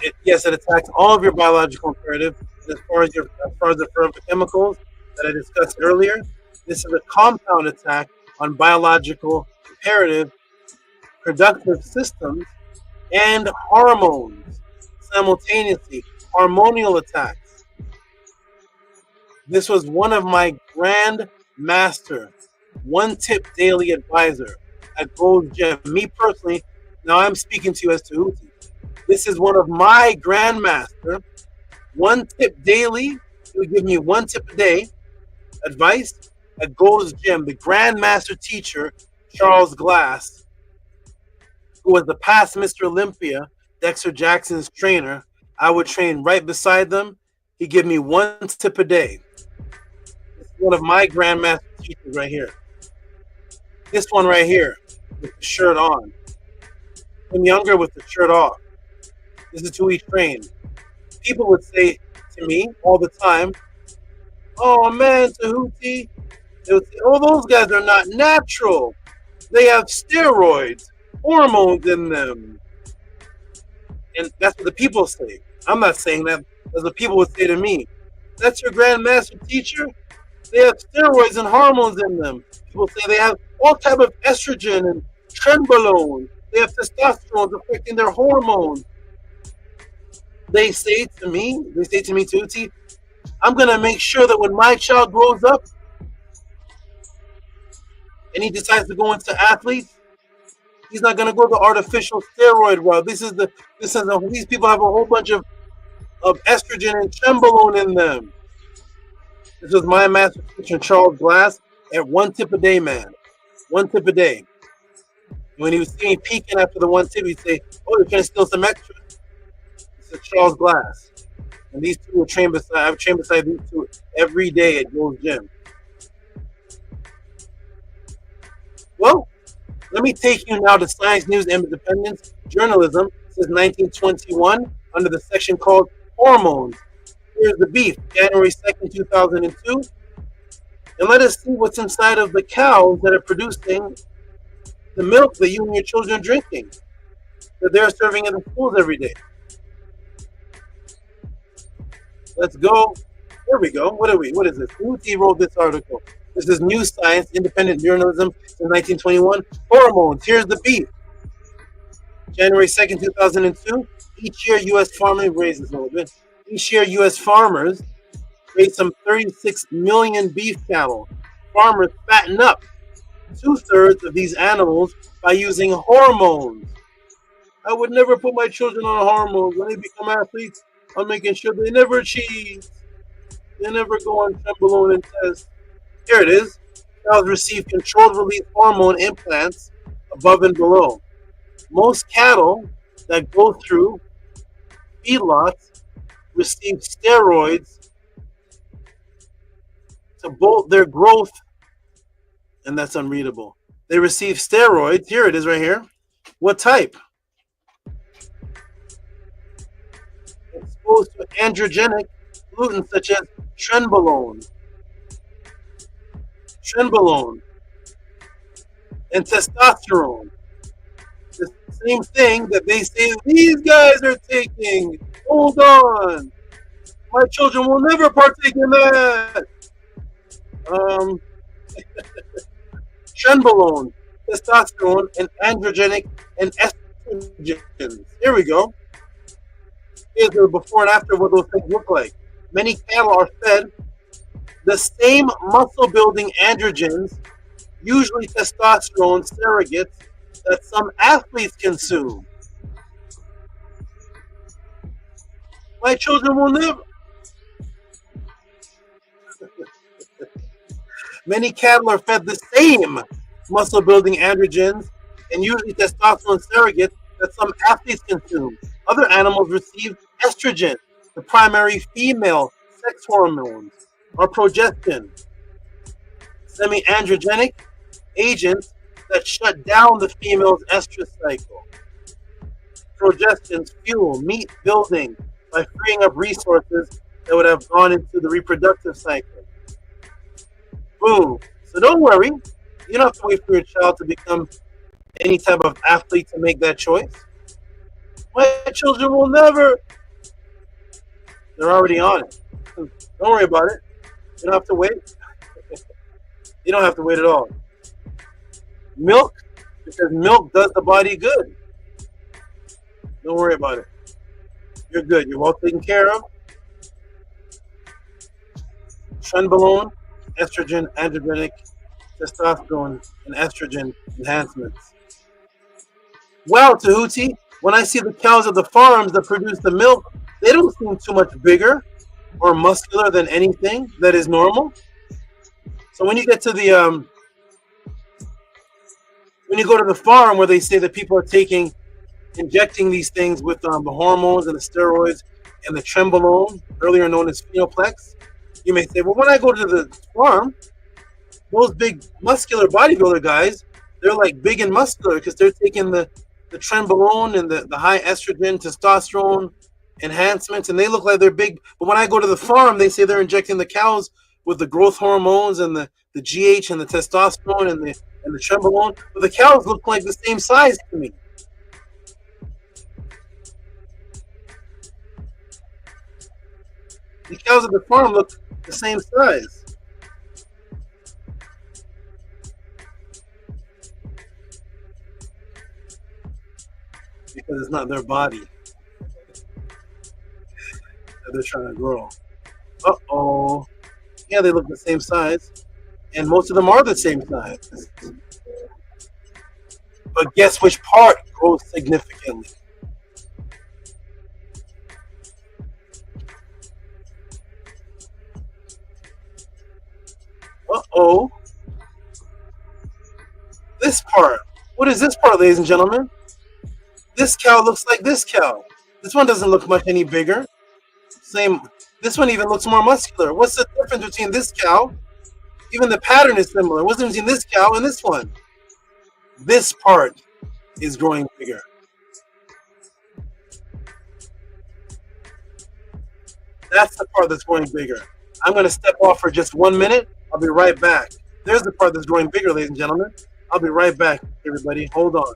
it attacks all of your biological imperatives. And as far as the forever chemicals that I discussed earlier, this is a compound attack on biological imperative, productive systems, and hormones simultaneously. Hormonal attacks. This was one of my grand master, one tip daily advisor at Gold Gem. Me personally, now I'm speaking to you as Tehuti. This is one of my grandmaster, one tip daily. He would give me one tip a day advice at Gold's Gym. The grandmaster teacher, Charles Glass, who was the past Mr. Olympia, Dexter Jackson's trainer, I would train right beside them. He'd give me 1 tip a day. This is one of my grandmaster teachers right here. This one right here, with the shirt on. I'm younger with the shirt off. This is who he trained. People would say to me all the time, "Oh man, Tehuti," they would say, "Oh, those guys are not natural. They have steroids, hormones in them." And that's what the people say. I'm not saying that. That's what people would say to me. "That's your grandmaster teacher? They have steroids and hormones in them." People say they have all type of estrogen and trenbolone. They have testosterone affecting their hormones. They say to me, Tehuti, I'm going to make sure that when my child grows up and he decides to go into athletes, he's not going to go the artificial steroid route. These people have a whole bunch of estrogen and trenbolone in them. This was my master teacher, Charles Glass, at 1 tip a day, man. 1 tip a day. When he was seeing me peeking after the 1 tip, he'd say, "Oh, you're trying to steal some extra." This is Charles Glass. And these two were trained beside, I've trained beside these two every day at Joe's gym. Well, let me take you now to Science News and Independence Journalism since 1921 under the section called Hormones. Here's the beef, January 2nd, 2002. And let us see what's inside of the cows that are producing the milk that you and your children are drinking, that they're serving in the schools every day. Let's go. Here we go. What is this? Tehuti wrote this article. This is New Science, Independent Journalism in 1921. Hormones. Here's the beef. January 2nd, 2002. Each year, U.S. farmers raises a little bit. Each year, U.S. farmers raise some 36 million beef cattle. Farmers fatten up 2/3 of these animals by using hormones. I would never put my children on hormones. When they become athletes, I'm making sure they never cheat. They never go on trenbolone and test. Here it is. Cows receive controlled release hormone implants above and below. Most cattle that go through feedlots receive steroids to bolt their growth, and that's unreadable. They receive steroids. Here it is right here. What type? Exposed to androgenic pollutants such as trenbolone, and testosterone. The same thing that they say these guys are taking. Hold on. My children will never partake in that. Trenbolone, testosterone, and androgenic and estrogens. Here we go. Here's the before and after what those things look like. Many cattle are fed the same muscle-building androgens, usually testosterone surrogates, that some athletes consume. My children will never. Many cattle are fed the same muscle-building androgens and usually testosterone surrogates that some athletes consume. Other animals receive estrogen, the primary female sex hormones, or progestin, semi-androgenic agents that shut down the female's estrous cycle. Progestins fuel meat building by freeing up resources that would have gone into the reproductive cycle. Boom. So don't worry. You don't have to wait for your child to become any type of athlete to make that choice. My children will never. They're already on it. Don't worry about it. You don't have to wait. You don't have to wait at all. Milk, because milk does the body good. Don't worry about it. You're good. You're well taken care of. Trenbolone, estrogen, androgenic, testosterone, and estrogen enhancements. Well, Tehuti, when I see the cows at the farms that produce the milk, they don't seem too much bigger or muscular than anything that is normal. So when you get to the when you go to the farm where they say that people are injecting these things with the hormones and the steroids and the trembolone, earlier known as Phenoplex, you may say, well, when I go to the farm, those big muscular bodybuilder guys, they're like big and muscular because they're taking the trembolone and the high estrogen, testosterone enhancements, and they look like they're big. But when I go to the farm, they say they're injecting the cows with the growth hormones and the GH and the testosterone and the trembolone. But the cows look like the same size to me. The cows at the farm look the same size. Because it's not their body that they're trying to grow. Uh-oh. Yeah, they look the same size. And most of them are the same size. But guess which part grows significantly? Uh-oh. This part. What is this part, ladies and gentlemen? This cow looks like this cow. This one doesn't look much any bigger. Same. This one even looks more muscular. What's the difference between this cow? Even the pattern is similar. What's the difference between this cow and this one? This part is growing bigger. That's the part that's growing bigger. I'm going to step off for just 1 minute. I'll be right back. There's the part that's growing bigger, ladies and gentlemen. I'll be right back, everybody. Hold on.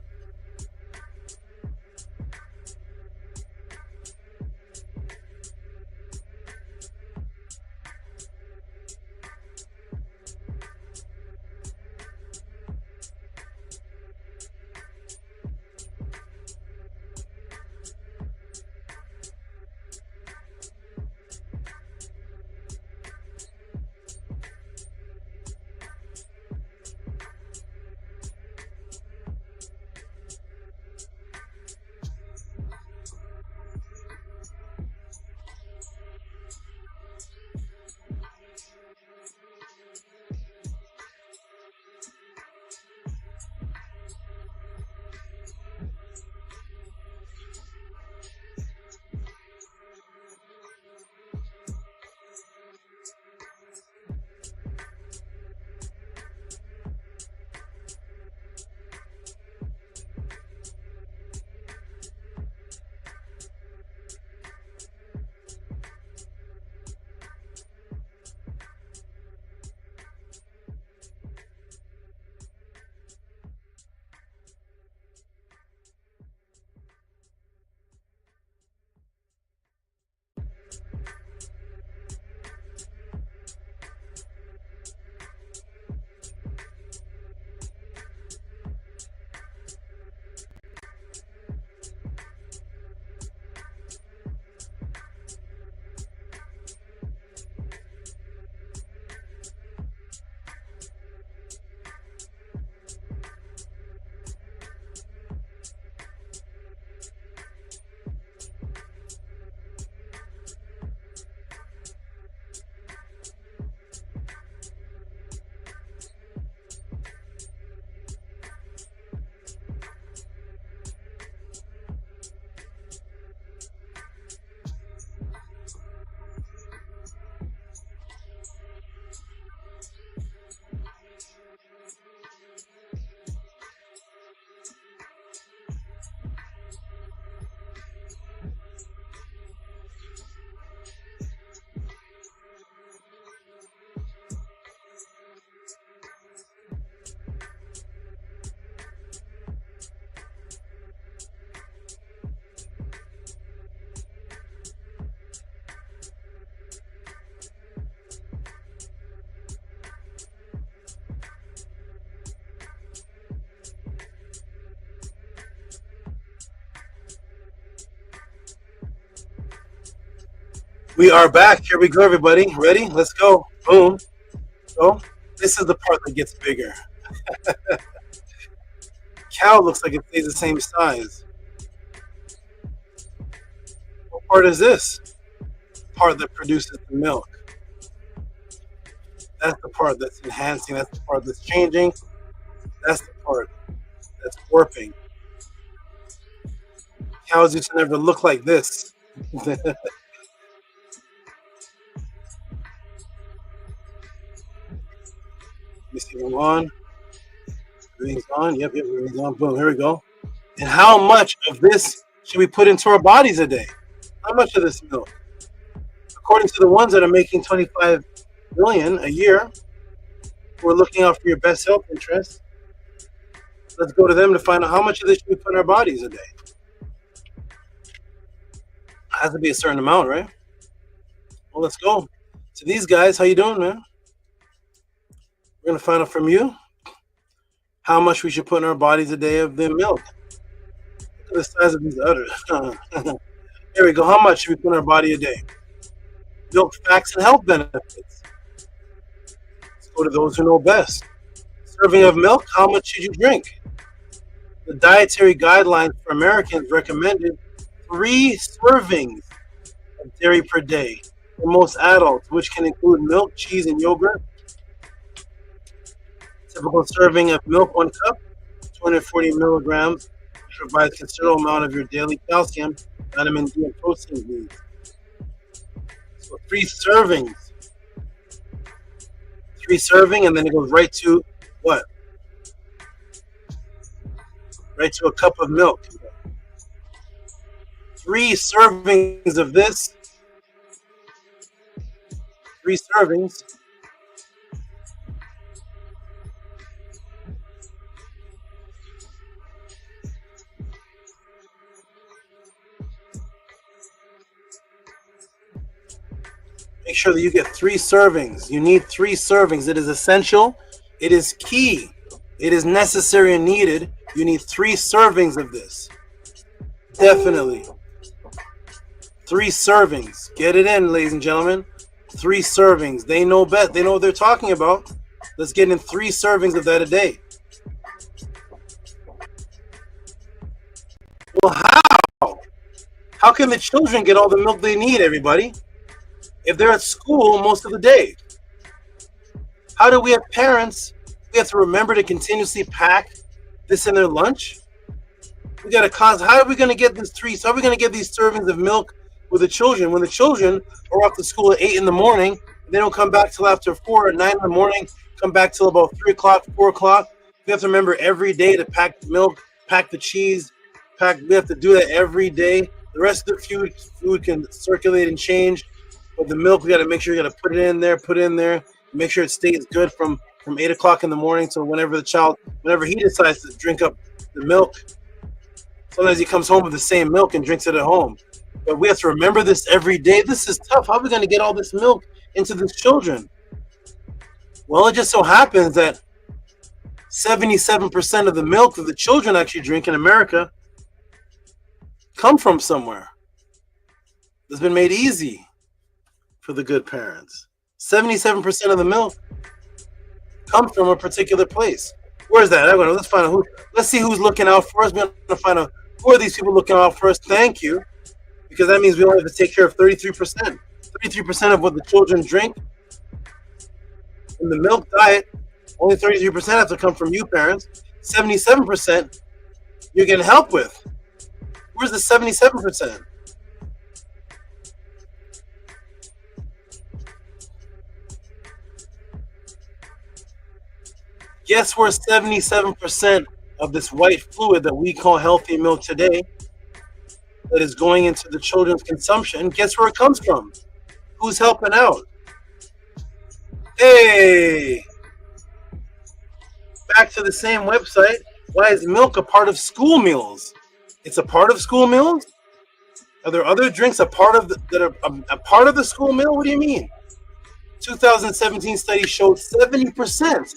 We are back. Here we go, everybody. Ready? Let's go. Boom. So this is the part that gets bigger. Cow looks like it stays the same size. What part is this? Part that produces the milk. That's the part that's enhancing. That's the part that's changing. That's the part that's warping. Cows used to never look like this. Let me see, I'm on. Everything's on. Yep, everything's on. Boom, here we go. And how much of this should we put into our bodies a day? How much of this milk? According to the ones that are making 25 billion a year, we're looking out for your best health interests. Let's go to them to find out how much of this should we put in our bodies a day. Has to be a certain amount, right? Well, let's go to these guys. How you doing, man? We're gonna find out from you how much we should put in our bodies a day of the milk. Look at the size of these udders. Here we go. How much should we put in our body a day? Milk facts and health benefits. Let's go to those who know best. Serving of milk, how much should you drink? The dietary guidelines for Americans recommended 3 servings of dairy per day for most adults, which can include milk, cheese, and yogurt. Typical serving of milk, 1 cup, 240 milligrams, which provides a considerable amount of your daily calcium, vitamin D, and protein needs. So 3 servings. 3 serving, and then it goes right to what? Right to a cup of milk. 3 servings of this. 3 servings. Make sure that you get 3 servings. You need 3 servings. It is essential. It is key. It is necessary and needed. You need 3 servings of this. Definitely. 3 servings. Get it in, ladies and gentlemen. 3 servings. They know best. They know what they're talking about. Let's get in 3 servings of that a day. Well, how? How can the children get all the milk they need, everybody? If they're at school most of the day. How do we have parents? We have to remember to continuously pack this in their lunch. We got to how are we going to get this 3? So how are we going to get these servings of milk with the children when the children are off to school at 8 in the morning? They don't come back till after 4 or 9 in the morning. Come back till about 3 o'clock, 4 o'clock. We have to remember every day to pack the milk, pack the cheese. We have to do that every day. The rest of the food can circulate and change. But the milk, we got to make sure you got to put it in there, make sure it stays good from 8 o'clock in the morning to whenever he decides to drink up the milk. Sometimes he comes home with the same milk and drinks it at home. But we have to remember this every day. This is tough. How are we going to get all this milk into the children? Well, it just so happens that 77% of the milk that the children actually drink in America come from somewhere. It's been made easy for the good parents. 77% of the milk comes from a particular place. Where's that? Let's find out let's see who's looking out for us. We're going to find out who are these people looking out for us. Thank you. Because that means we only have to take care of 33%. 33% of what the children drink in the milk diet, only 33% have to come from you parents. 77% you're getting help with. Where's the 77%? Guess where 77% of this white fluid that we call healthy milk today that is going into the children's consumption, guess where it comes from? Who's helping out? Hey! Back to the same website. Why is milk a part of school meals? It's a part of school meals? Are there other drinks that are a part of the school meal? What do you mean? 2017 study showed 70%.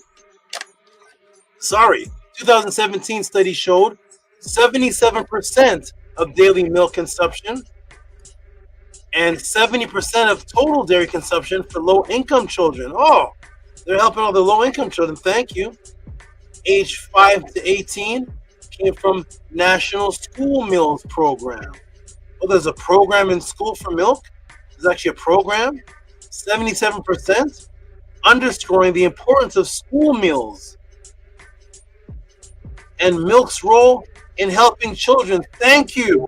2017 study showed 77% of daily milk consumption and 70% of total dairy consumption for low-income children. Oh, they're helping all the low-income children. Thank you. Age 5 to 18 came from National School Meals Program. Well, there's a program in school for milk. There's actually a program. 77%, underscoring the importance of school meals. and milk's role in helping children. Thank you.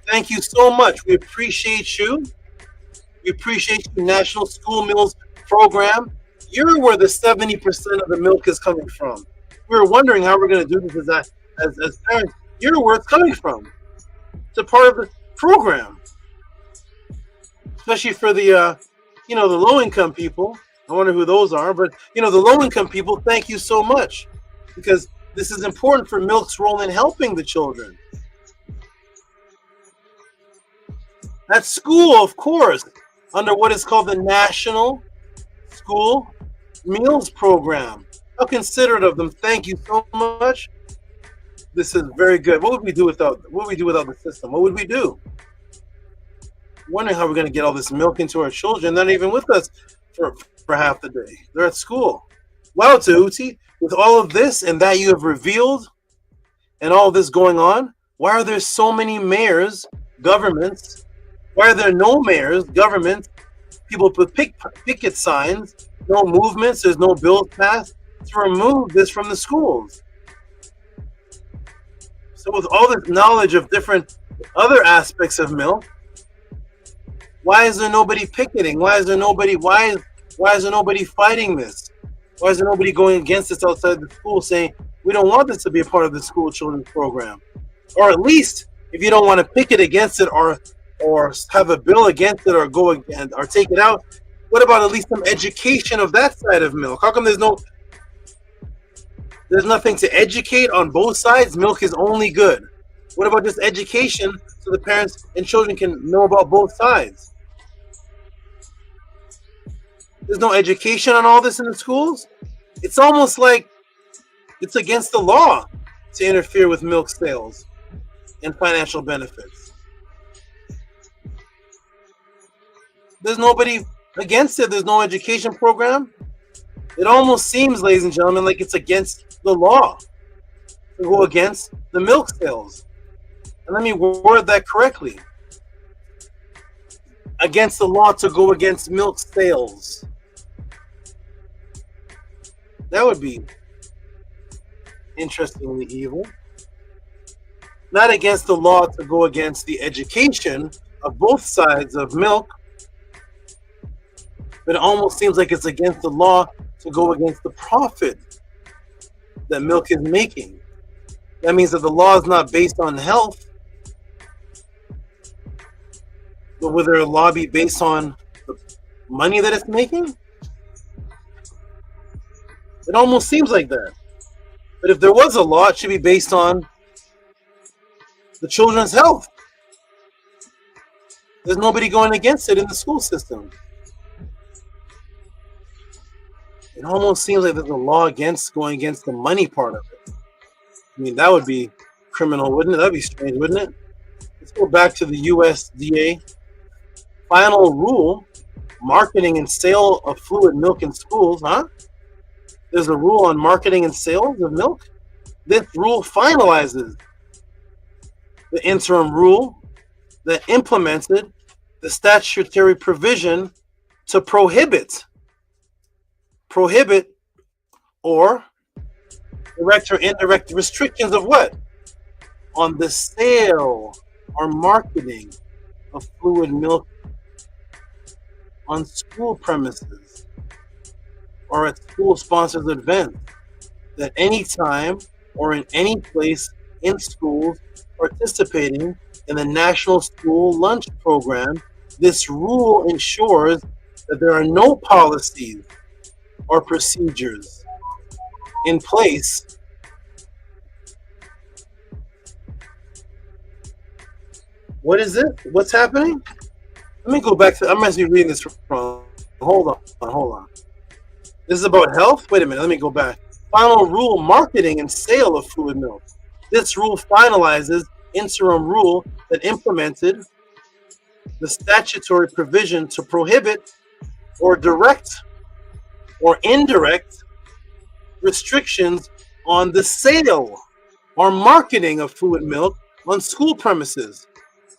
Thank you so much. We appreciate you. We appreciate you, National School Meals Program. You're where the 70% of the milk is coming from. We were wondering how we're going to do this as parents. You're where it's coming from. It's a part of the program, especially for the, the low-income people. I wonder who those are, but the low-income people. Thank you so much, because this is important for milk's role in helping the children. At school, of course, under what is called the National School Meals Program. How considerate of them. Thank you so much. This is very good. What would we do without the system? What would we do? Wondering how we're going to get all this milk into our children. They're not even with us for half the day. They're at school. Wow, Tehuti, with all of this and that you have revealed and all this going on, why are there so many mayors, governments? Why are there no mayors, governments, people put picket signs, no movements, there's no bills passed to remove this from the schools? So with all this knowledge of different other aspects of milk, why is there nobody picketing? Why is there nobody fighting this? Why is there nobody going against this outside the school saying, we don't want this to be a part of the school children's program? Or at least, if you don't want to picket against it or have a bill against it or go against or take it out, what about at least some education of that side of milk? How come there's nothing to educate on both sides? Milk is only good. What about just education so the parents and children can know about both sides? There's no education on all this in the schools. It's almost like it's against the law to interfere with milk sales and financial benefits. There's nobody against it. There's no education program. It almost seems, ladies and gentlemen, like it's against the law to go against the milk sales. And let me word that correctly. Against the law to go against milk sales. That would be interestingly evil. Not against the law to go against the education of both sides of milk, but it almost seems like it's against the law to go against the profit that milk is making. That means that the law is not based on health, but whether a law be based on the money that it's making? It almost seems like that. But if there was a law, it should be based on the children's health. There's nobody going against it in the school system. It almost seems like there's a law against going against the money part of it. I mean, that would be criminal, wouldn't it? That'd be strange, wouldn't it? Let's go back to the USDA final rule, marketing and sale of fluid milk in schools, huh? There's a rule on marketing and sales of milk. This rule finalizes the interim rule that implemented the statutory provision to prohibit or direct or indirect restrictions of what? On the sale or marketing of fluid milk on school premises or at school-sponsored events at any time or in any place in schools participating in the National School Lunch Program. This rule ensures that there are no policies or procedures in place What is it? What's happening? Let me go back to, I must be reading this wrong. Hold on. This is about health? Wait a minute, let me go back. Final rule, marketing and sale of fluid milk. This rule finalizes interim rule that implemented the statutory provision to prohibit or direct or indirect restrictions on the sale or marketing of fluid milk on school premises,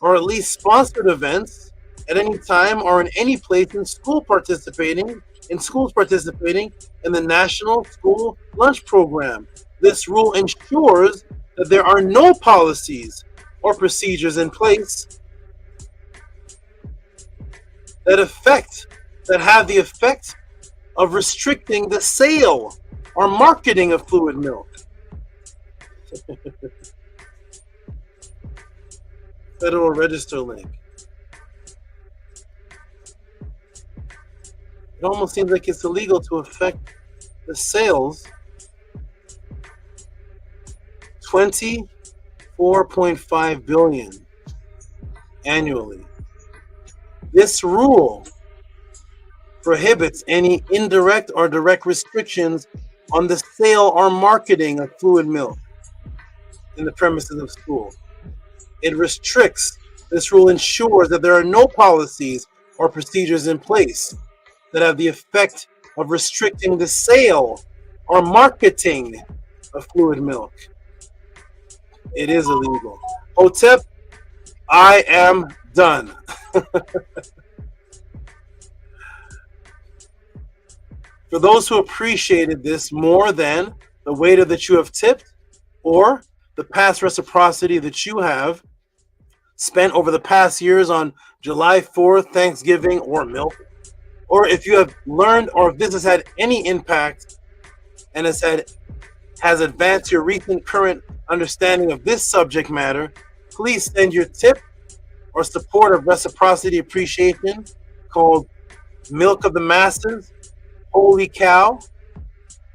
or at least sponsored events at any time or in any place in schools participating in the National School Lunch Program. this rule ensures that there are no policies or procedures in place that have the effect of restricting the sale or marketing of fluid milk. Federal Register link. It almost seems like it's illegal to affect the sales. 24.5 billion annually. This rule prohibits any indirect or direct restrictions on the sale or marketing of fluid milk in the premises of school. It restricts, this rule ensures that there are no policies or procedures in place that have the effect of restricting the sale or marketing of fluid milk. It is illegal. Hotep, I am done. For those who appreciated this more than the waiter that you have tipped or the past reciprocity that you have spent over the past years on July 4th, Thanksgiving, or milk, or if you have learned or if this has had any impact and has advanced your recent current understanding of this subject matter, please send your tip or support of reciprocity appreciation called Milk of the Masses, Holy Cow,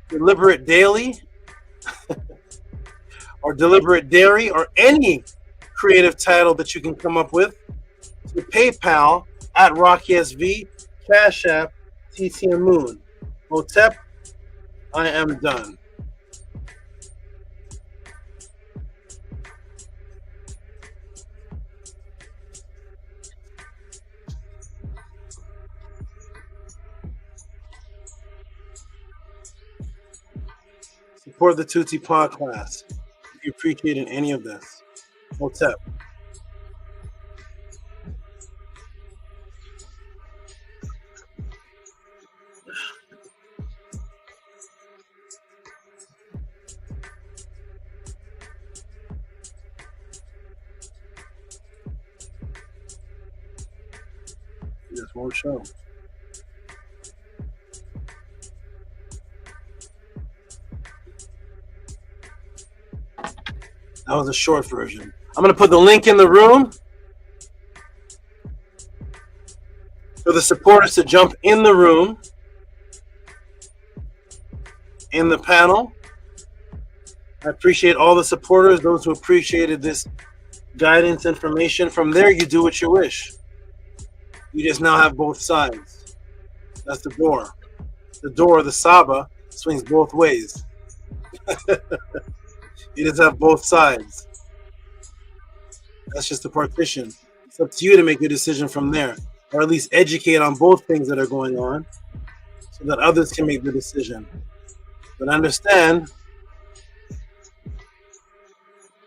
Deliberate Daily, or Deliberate Dairy, or any creative title that you can come up with, to PayPal at Rocky SV, Cash App, TTM Moon. Hotep, I am done. Support the Tutti Podclass if you appreciated any of this. Hotep. This won't show. That was a short version. I'm going to put the link in the room for the supporters to jump in the room, in the panel. I appreciate all the supporters, those who appreciated this guidance information. From there, you do what you wish. You just now have both sides. That's the door. The door, the SABA, swings both ways. You just have both sides. That's just the partition. It's up to you to make your decision from there, or at least educate on both things that are going on so that others can make the decision. But understand,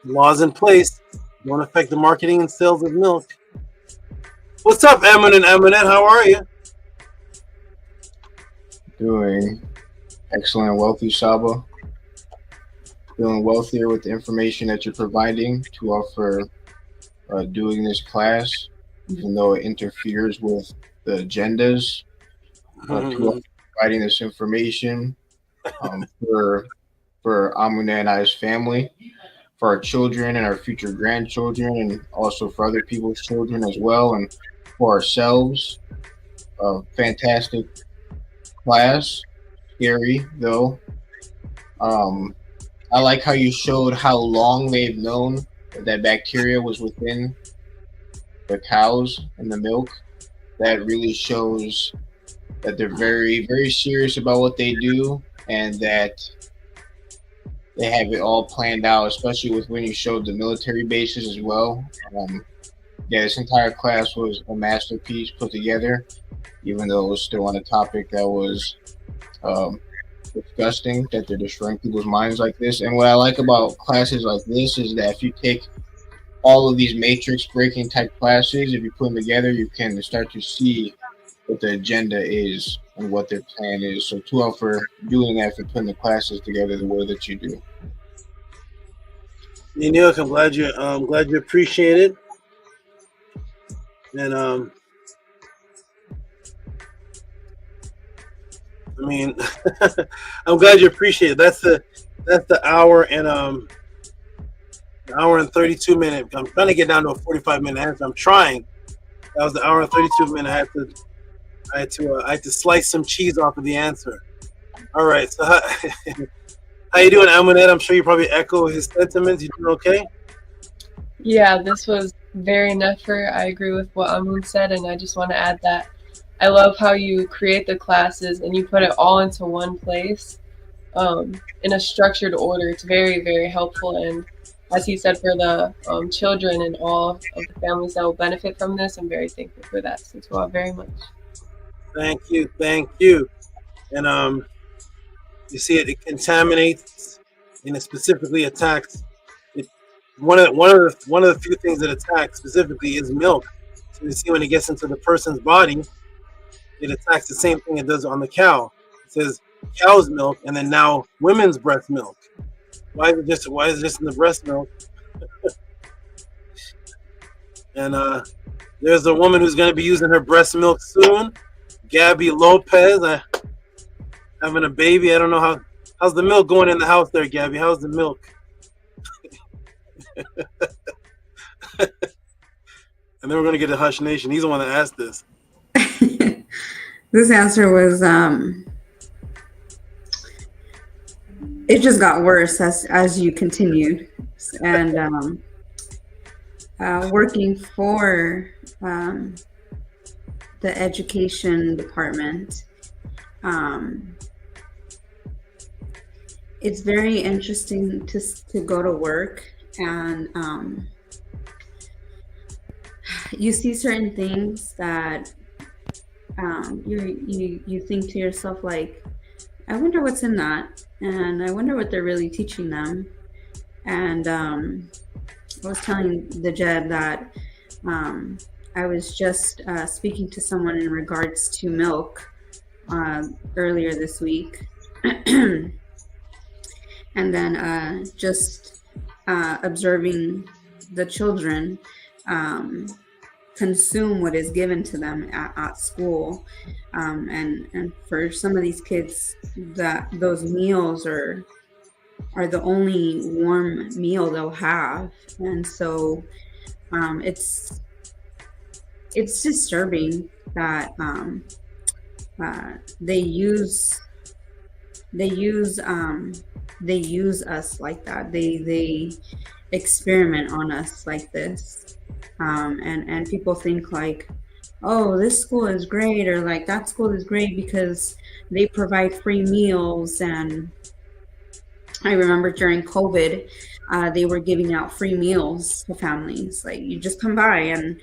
laws in place don't affect the marketing and sales of milk. What's up, Eminent? How are you? Doing excellent, wealthy, SABA. Feeling wealthier with the information that you're providing to offer doing this class, even though it interferes with the agendas to providing this information for Amune and I's family, for our children and our future grandchildren, and also for other people's children as well, and for ourselves. Fantastic class. Scary though. I like how you showed how long they've known that bacteria was within the cows and the milk. That really shows that they're very, very serious about what they do, and that they have it all planned out, especially with when you showed the military bases as well. Yeah, this entire class was a masterpiece put together, even though it was still on a topic that was disgusting, that they're destroying people's minds like this. And what I like about classes like this is that if you take all of these matrix breaking type classes, if you put them together, you can start to see what the agenda is and what their plan is. So 2L for doing that, for putting the classes together the way that you do. New York, I'm glad you appreciate it. And I mean, I'm glad you appreciate it. That's the hour and 32 minute. I'm trying to get down to a 45-minute answer. I'm trying. That was the hour and 32 minute. I had to slice some cheese off of the answer. All right. So how you doing, Amunet? I'm sure you probably echo his sentiments. You doing okay? Yeah, this was very Nefer. I agree with what Amun said, and I just want to add that I love how you create the classes and you put it all into one place in a structured order. It's very, very helpful. And as he said, for the children and all of the families that will benefit from this, I'm very thankful for that. So you all very much. Thank you. And you see it contaminates and it specifically attacks. One of the few things that attacks specifically is milk. So you see when it gets into the person's body, it attacks the same thing it does on the cow. It says cow's milk, and then now women's breast milk. Why is it just in the breast milk? And there's a woman who's going to be using her breast milk soon, Gabby Lopez, having a baby. I don't know how's the milk going in the house there, Gabby. How's the milk? And then we're going to get to Hush Nation. He's the one that asked this. This answer was it just got worse as you continued, and working for the education department, it's very interesting to go to work, and you see certain things that you think to yourself, like, I wonder what's in that, and I wonder what they're really teaching them. And I was telling the Jed that I was just speaking to someone in regards to milk earlier this week, and then just observing the children consume what is given to them at school, and for some of these kids, those meals are the only warm meal they'll have, and so it's disturbing that they use us like that. They experiment on us like this. And people think like, oh, this school is great, or like that school is great because they provide free meals. And I remember during COVID, they were giving out free meals to families. Like, you just come by and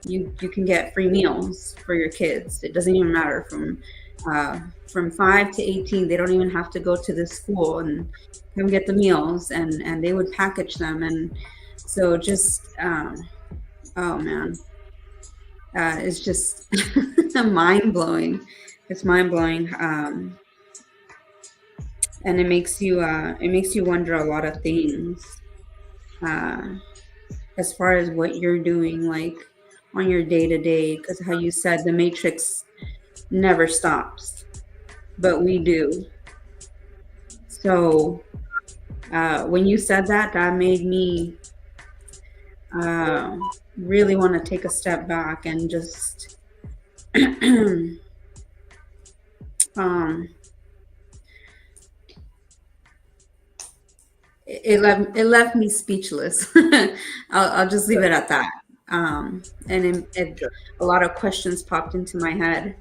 you can get free meals for your kids. It doesn't even matter from 5 to 18. They don't even have to go to the school, and come get the meals, and they would package them. And so just oh man, it's just mind-blowing. It's mind-blowing, and it makes you wonder a lot of things as far as what you're doing, like on your day-to-day, because how you said the matrix never stops, but we do. So when you said that made me really want to take a step back and just it left me speechless. I'll just leave it at that. And a lot of questions popped into my head.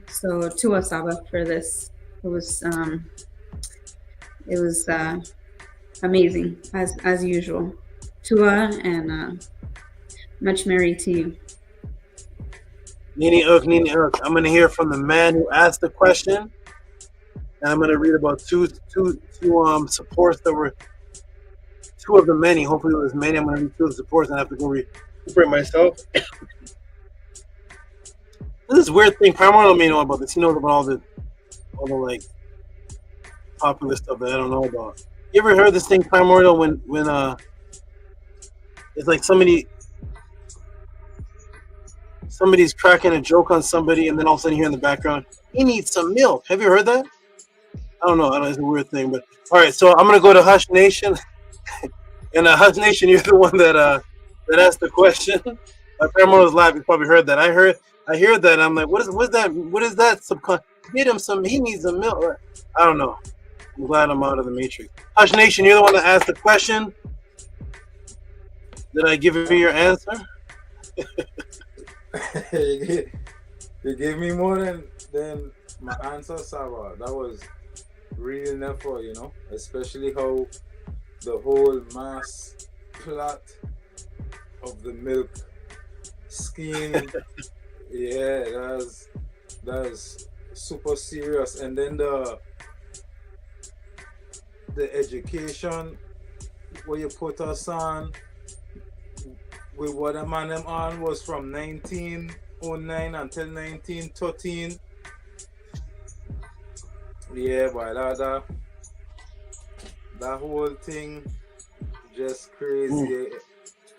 So to SABA for this, it was amazing as usual. Tua, and much merry to you. Nini Uk. I'm going to hear from the man who asked the question, and I'm going to read about two supports that were two of the many. Hopefully, it was many. I'm going to read two of the supports, and I have to go recuperate myself. This is a weird thing. Primordial may know about this. He knows about all the like popular stuff that I don't know about. You ever heard this thing primordial when it's like somebody's cracking a joke on somebody, and then all of a sudden you hear in the background, he needs some milk. Have you heard that? I don't know. It's a weird thing, but all right. So I'm gonna go to Hush Nation, and Hush Nation, you're the one that asked the question. Primordial's live. You probably heard that. I hear that. I'm like, what is that? What is that? Get him some. He needs some milk. I don't know. I'm glad I'm out of the matrix. Hush Nation, you're the one that asked the question. Did I give you your answer? You gave me more than my answer, Saba. That was really enough, you know, especially how the whole mass plot of the milk scheme. Yeah, that's super serious. And then the education where you put us on with what a man them on was from 1909 until 1913. Yeah, boy, that whole thing just crazy.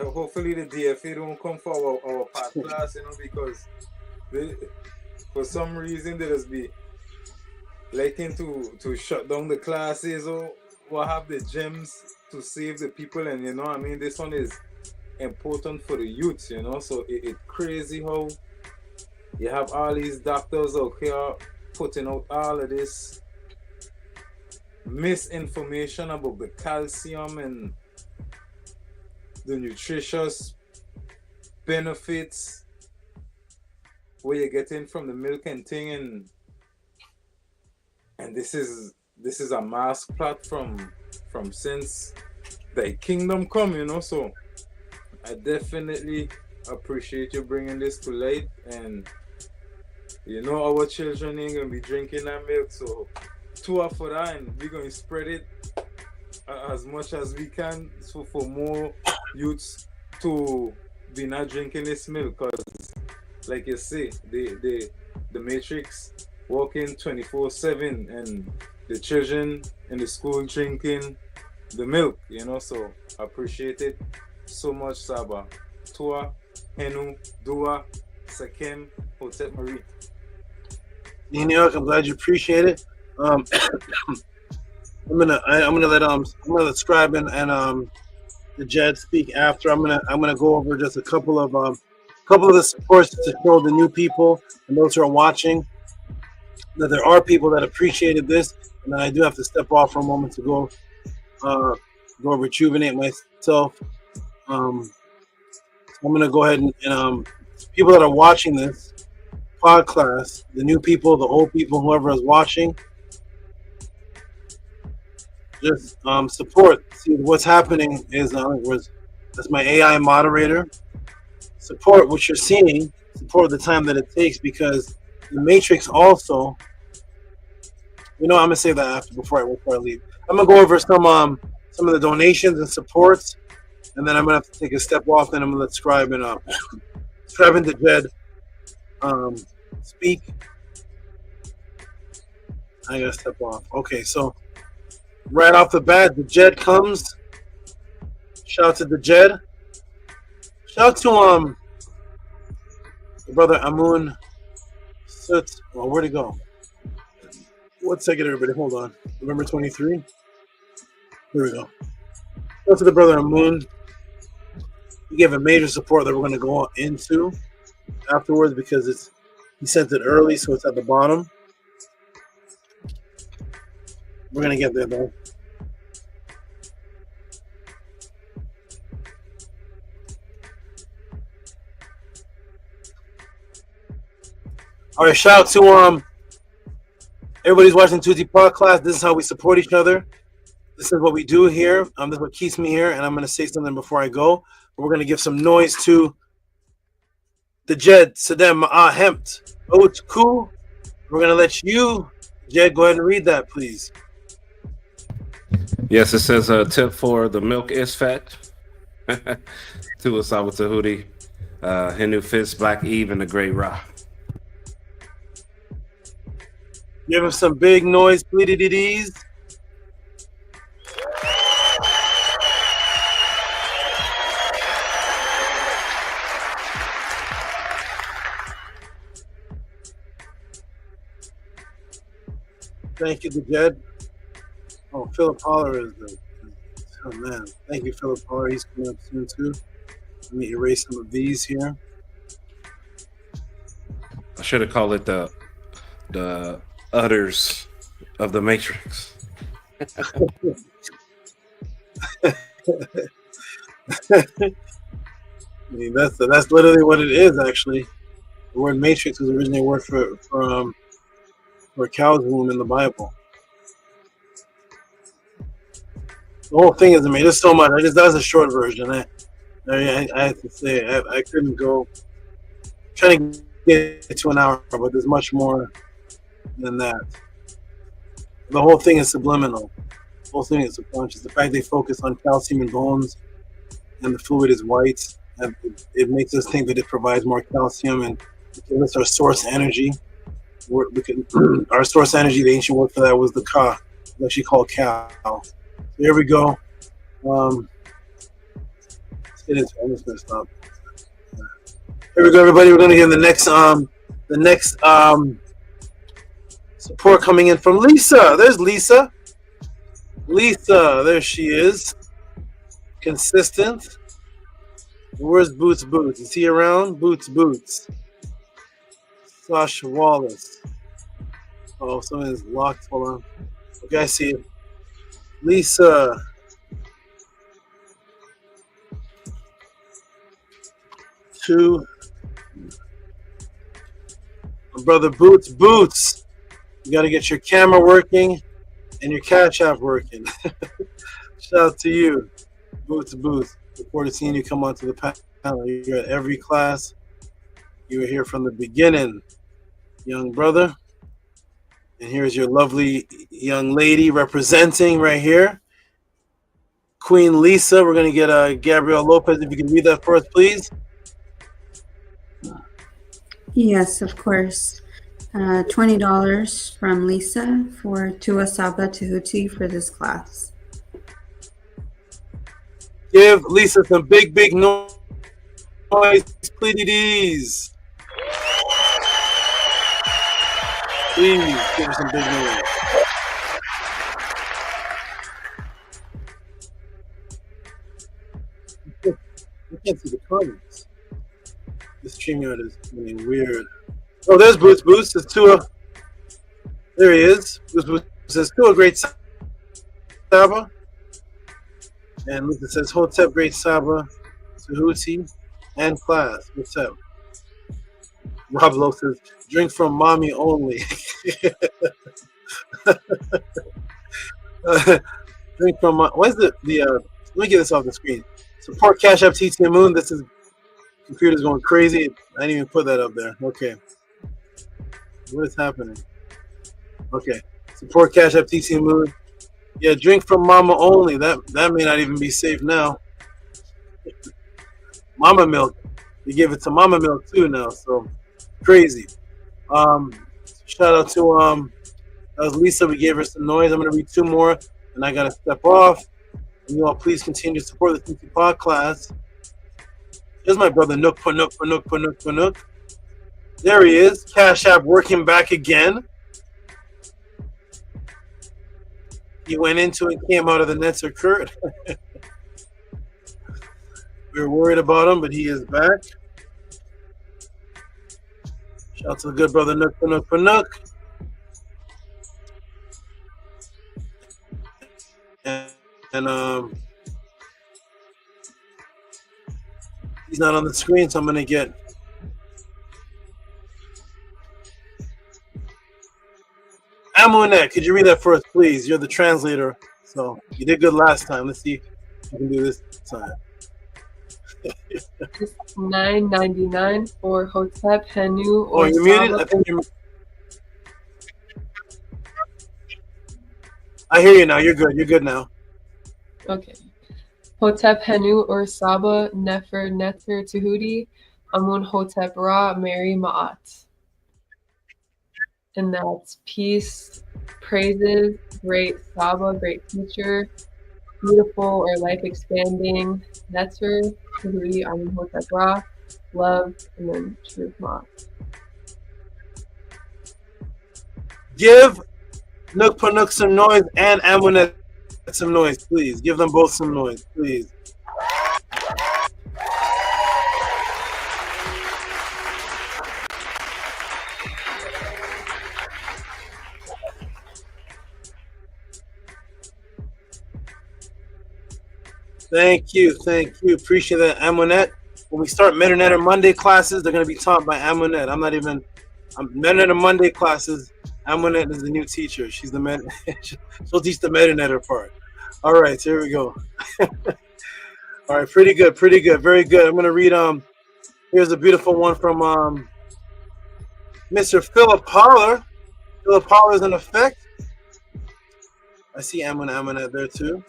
Hopefully the DFA don't come for our Podclass, you know, because for some reason they just be liking to shut down the classes or have the gyms to save the people. And you know, I mean, this one is important for the youth, you know. So it's crazy how you have all these doctors out here putting out all of this misinformation about the calcium and the nutritious benefits where you're getting from the milk and thing, and this is a mass plot from since the kingdom come, you know. So I definitely appreciate you bringing this to light, and you know our children ain't gonna be drinking that milk, so to for that, and we're gonna spread it as much as we can, so for more youths to be not drinking this milk, because like you say, the matrix walking 24/7 and the children in the school drinking the milk, you know. So I appreciate it so much, Saba. Tua, Henu, Dua, Sakem, Hotep Marie. New York, I'm glad you appreciate it. I'm gonna let Scribe and the Jed speak after. I'm gonna go over just a couple of the supports to show the new people and those who are watching that there are people that appreciated this, and that I do have to step off for a moment to go rejuvenate myself. So I'm gonna go ahead and people that are watching this podcast, the new people, the old people, whoever is watching, just support. See what's happening is that's my AI moderator. Support what you're seeing. Support the time that it takes, because the Matrix also. You know, I'm gonna say that after before I leave. I'm gonna go over some of the donations and supports, and then I'm gonna have to take a step off. Then I'm gonna let Scribe and the Jed speak. I gotta step off. Okay, so right off the bat, the Jed comes. Shout out to the Jed. Shout out to brother Amun Sut. Well, where'd he go? 1 second, everybody. Hold on. November 23. Here we go. Shout out to the brother Amun. He gave a major support that we're going to go into afterwards, because he sent it early, so it's at the bottom. We're going to get there, though. All right, shout out to everybody's watching Tehuti Podclass. This is how we support each other. This is what we do here. This is what keeps me here, and I'm going to say something before I go. We're going to give some noise to the Jed Sadem Hempt. Oh, it's cool. We're going to let you, Jed, go ahead and read that, please. Yes, it says a tip for the milk is fat. To Asaba Tehuti, Henu Fist, Black Eve, and the Great Ra. Give him some big noise, please. Thank you to Jed. Oh, Philip Holler is the. Oh man, thank you, Philip Holler. He's coming up soon too. Let me erase some of these here. I should have called it the udders of the Matrix. I mean, that's literally what it is. Actually, the word matrix was originally a word for a cow's womb in the Bible. The whole thing is, I mean, there's so much. That's a short version. I have to say, I couldn't go trying to get to an hour, but there's much more than that. The whole thing is subliminal. The whole thing is subconscious. The fact they focus on calcium and bones, and the fluid is white, and it makes us think that it provides more calcium, and it gives us our source energy. Our source energy, the ancient word for that was the ka. It's actually called cow. So here we go. I'm just gonna stop. Here we go, everybody. We're gonna get the next support coming in from Lisa. There's Lisa. Lisa, there she is. Consistent. Where's Boots? Is he around? Boots. Sasha Wallace. Oh, something's locked. Hold on. Okay, I see it. Lisa. To my brother Boots. You got to get your camera working and your Cash App working. Shout out to you, Boots. Look forward to seeing you come onto the panel. You're at every class. You were here from the beginning, young brother. And here's your lovely young lady representing right here, Queen Lisa. We're going to get Gabrielle Lopez. If you can read that for us, please. Yes, of course. $20 from Lisa to SABA Tehuti for this class. Give Lisa some big noise, please. Please give her some big noise. I can't see the comments. This StreamYard is getting weird. Oh, there's Boots. There's Tua. There he is. Boots says Tua, great SABA. And Lisa says Hotep, great SABA. Tehuti and class. What's up? Rob Lowe says, drink from mommy only. Drink from what's the let me get this off the screen. Support Cash App TT Moon. This is computer's going crazy. I didn't even put that up there. Okay. What is happening? Okay. Support Cash App TT Moon. Yeah, drink from mama only. That may not even be safe now. Mama milk. You give it to mama milk too now, so crazy. Shout out to that was Lisa. We gave her some noise. I'm gonna read two more and I gotta step off. And you all please continue to support the TT Podclass. Here's my brother Nook. There he is. Cash App working back again. He went into and came out of the nets of Kurt. We were worried about him, but he is back. Shout out to the good brother Nook. And he's not on the screen, so I'm gonna get Amunet. Could you read that for us, please? You're the translator, so you did good last time. Let's see if you can do this time. It's $9.99 for Hotep, Henu, Oh, or you're muted? Saba. I think you're. I hear you now. You're good. You're good now. Okay. Hotep, Henu, or Saba, Nefer, Neter, Tehuti, Amun, Hotep, Ra, Mary, Ma'at. And that's peace, praises, great Saba, great teacher, beautiful or life expanding, Neter, Tehuti, Amun, Hotep, Ra, love, and then truth, Ma'at. Give Nook Panook some noise, and Amunet some noise, please. Give them both some noise, please. Thank you. Appreciate that, Amunet. When we start Metanetter Monday classes, they're going to be taught by Amunet. I'm Metanetter Monday classes. Amunet is the new teacher. She's the she'll teach the Metanetter part. All right, so here we go. All right, pretty good, very good. I'm going to read. Here's a beautiful one from Mr. Philip Holler. Philip Holler is in effect. I see Amunet there too.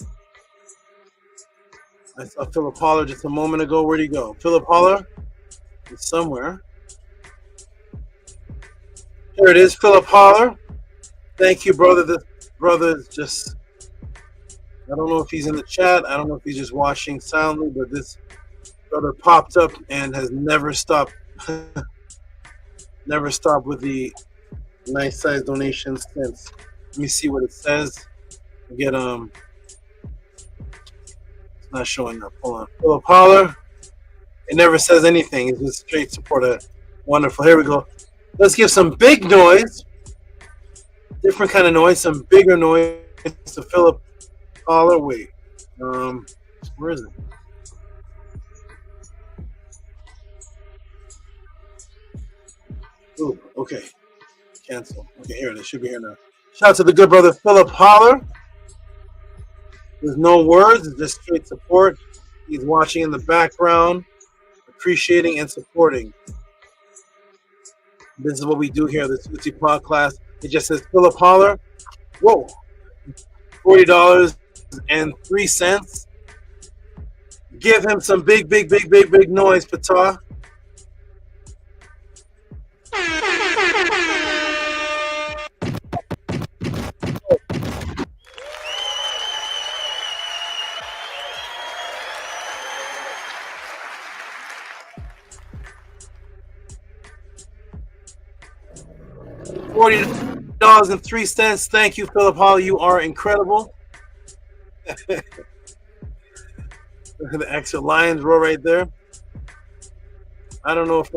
I saw Philip Holler just a moment ago. Where'd he go? Philip Holler is somewhere. Here it is, Philip Holler. Thank you, brother. This brother is just, I don't know if he's in the chat. I don't know if he's just watching soundly, but this brother popped up and has never stopped. Never stopped with the nice size donations since. Let me see what it says. Get it's not showing up. Hold on. Philip Holler. It never says anything. It's just straight support. Wonderful. Here we go. Let's give some big noise. Different kind of noise. Some bigger noise to Philip Holler. Wait. Where is it? Ooh, okay. Cancel. Okay, here it is. Should be here now. Shout out to the good brother Philip Holler. There's no words, it's just straight support. He's watching in the background, appreciating and supporting. This is what we do here at the Tehuti Podclass. It just says Philip Holler. Whoa. $40.03. Give him some big noise, Patah. $40.03. Thank you, Philip Holler. You are incredible. The extra Lions roar right there. I don't know if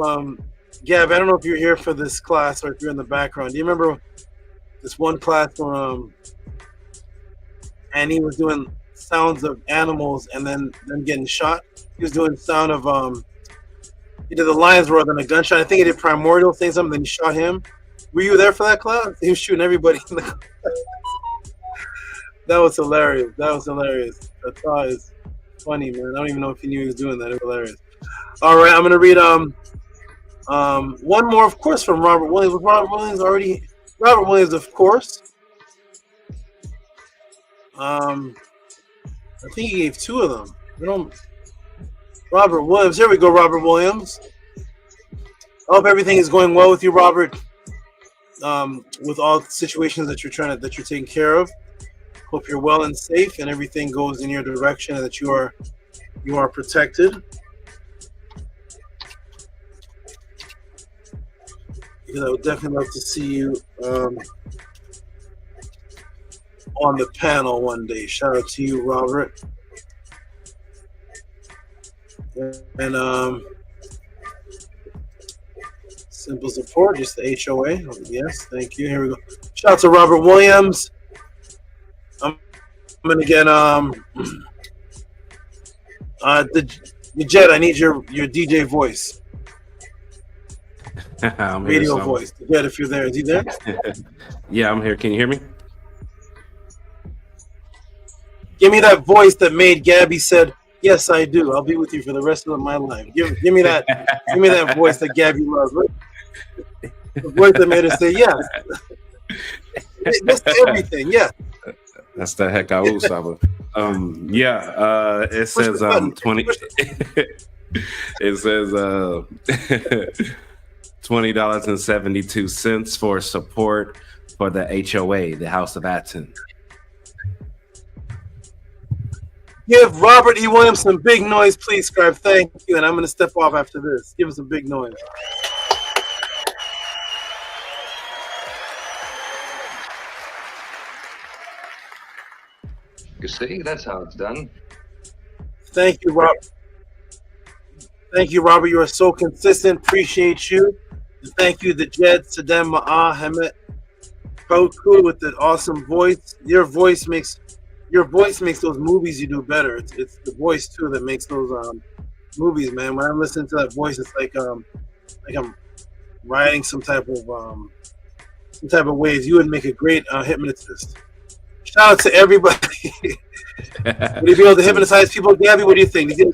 Gab, I don't know if you're here for this class or if you're in the background. Do you remember this one class where and he was doing sounds of animals and then them getting shot? He was doing sound of he did the Lions roar, then a gunshot. I think he did Primordial, saying something, then he shot him. Were you there for that class? He was shooting everybody in the class. That was hilarious. That thought is funny, man. I don't even know if he knew he was doing that. It was hilarious. All right, I'm gonna read one more, of course, from Robert Williams. Robert Williams, of course. I think he gave two of them. Robert Williams. Here we go, Robert Williams. I hope everything is going well with you, Robert. With all the situations that you're taking care of. Hope you're well and safe and everything goes in your direction and that you are protected. Because I would definitely love to see you on the panel one day. Shout out to you, Robert. And simple support, just the HOA. Yes, thank you. Here we go. Shout out to Robert Williams. I'm gonna get the Jet. I need your DJ voice. Radio voice. The Jet, if you're there, is he there? Yeah, I'm here. Can you hear me? Give me that voice that made Gabby said, "Yes, I do. I'll be with you for the rest of my life." Give me that. Give me that voice that Gabby loves. The voice that made her say yes. That's everything. Yeah. That's the heck out of SABA. It says 20. It says $20.72 for support for the HOA, the House of ATTON. Give Robert E. Williams some big noise, please, Scribe. Thank you. And I'm going to step off after this. Give him some big noise. You see, that's how it's done. Thank you, Rob. Thank you, Robert. You are so consistent. Appreciate you. And thank you, the Jed, Sadem, Ma'ah, Hamet, Koku with the awesome voice. Your voice makes those movies you do better. It's the voice too that makes those movies, man. When I'm listening to that voice, it's like I'm riding some type of waves. You would make a great hypnotist. Shout out to everybody. Would you be able to hypnotize people? Gabby, what do you think? You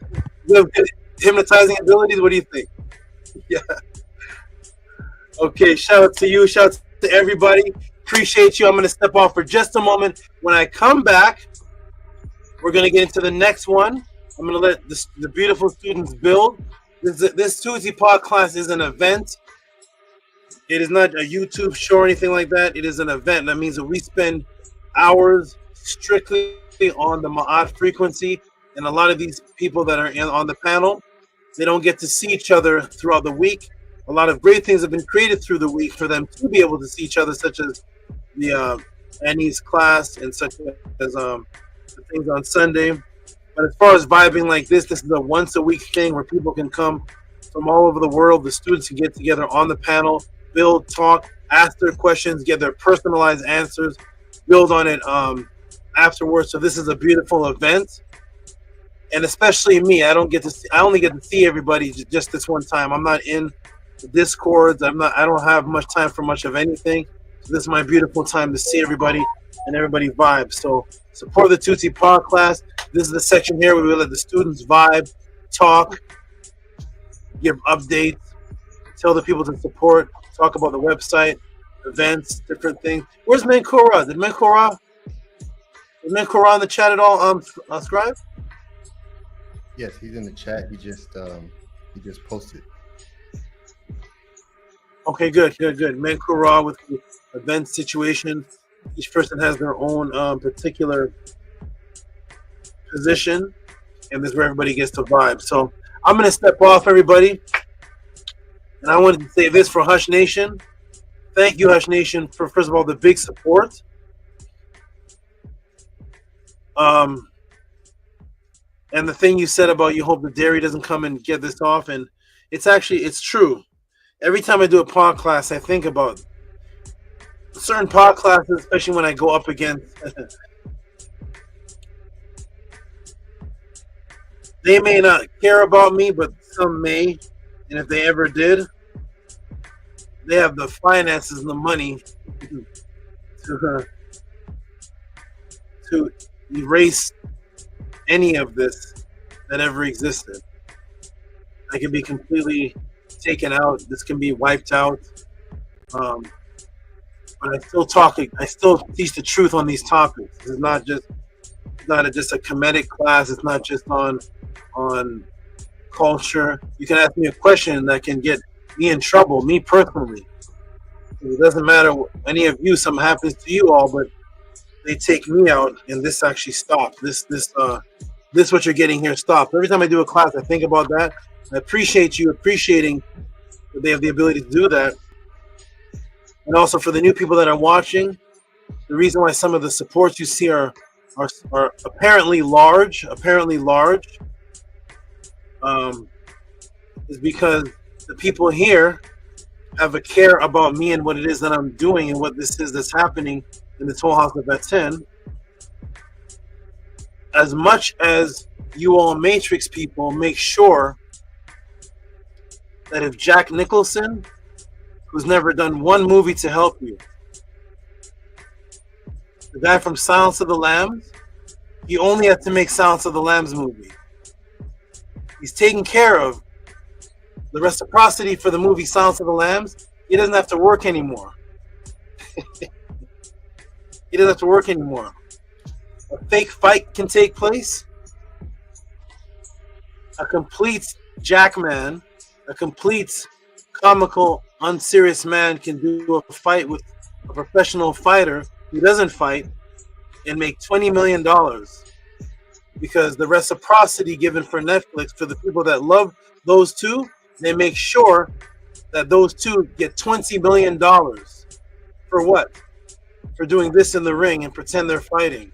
have good hypnotizing abilities? What do you think? Yeah. Okay, shout out to you. Shout out to everybody. Appreciate you. I'm going to step off for just a moment. When I come back, we're going to get into the next one. I'm going to let the beautiful students build. This Tehuti Podclass is an event. It is not a YouTube show or anything like that. It is an event. That means that we spend hours strictly on the MAAT frequency, and a lot of these people that are on the panel, they don't get to see each other throughout the week. A lot of great things have been created through the week for them to be able to see each other, such as the Annie's class and such as the things on Sunday. But as far as vibing like this is a once a week thing where people can come from all over the world. The students can get together on the panel, build, talk, ask their questions, get their personalized answers, build on it afterwards. So this is a beautiful event, and especially me, I only get to see everybody just this one time. I'm not in the Discords. I don't have much time for much of anything. So this is my beautiful time to see everybody and everybody vibe. So support the Tehuti Podclass. This is the section here where we let the students vibe, talk, give updates, tell the people to support, talk about the website, events, different things. Where's Menkora? Is Menkora in the chat at all? Scribe? Yes, he's in the chat. He just posted. Okay, good. Menkora with the event situation. Each person has their own particular position, and this is where everybody gets to vibe. So I'm going to step off, everybody. And I wanted to say this for Hush Nation. Thank you, Hush Nation, for, first of all, the big support. And the thing you said about you hope the dairy doesn't come and get this off, and it's true. Every time I do a pod class, I think about certain pod classes, especially when I go up against they may not care about me, but some may, and if they ever did, they have the finances and the money to erase any of this that ever existed. I can be completely taken out. This can be wiped out. But I still teach the truth on these topics. It's not just a comedic class. It's not just on culture. You can ask me a question that can get me in trouble, me personally. It doesn't matter any of you, something happens to you all, but they take me out, and this actually stops. This what you're getting here stops. Every time I do a class, I think about that. I appreciate you appreciating that they have the ability to do that. And also for the new people that are watching, the reason why some of the supports you see are apparently large, is because the people here have a care about me and what it is that I'm doing and what this is that's happening in the Toll House of Atten. As much as you all Matrix people make sure that if Jack Nicholson, who's never done one movie to help you, the guy from Silence of the Lambs, he only had to make Silence of the Lambs movie. He's taken care of the reciprocity for the movie Silence of the Lambs. He doesn't have to work anymore. He doesn't have to work anymore. A fake fight can take place. A complete Jackman, a complete comical, unserious man can do a fight with a professional fighter who doesn't fight and make $20 million, because the reciprocity given for Netflix for the people that love those two, they make sure that those two get $20 million for what? For doing this in the ring and pretend they're fighting.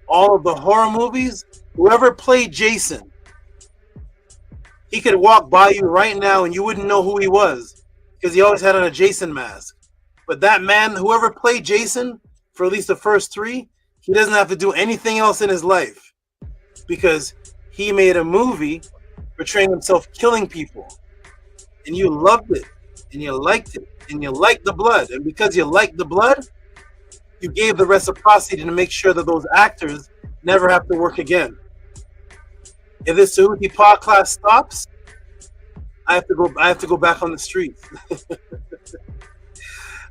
all of the horror movies, whoever played Jason, he could walk by you right now and you wouldn't know who he was because he always had on a Jason mask. But that man, whoever played Jason for at least the first 3, he doesn't have to do anything else in his life because he made a movie portraying himself killing people. And you loved it and you liked it and you liked the blood. And because you liked the blood, you gave the reciprocity to make sure that those actors never have to work again. If this Tehuti Podclass stops, I have to go back on the streets.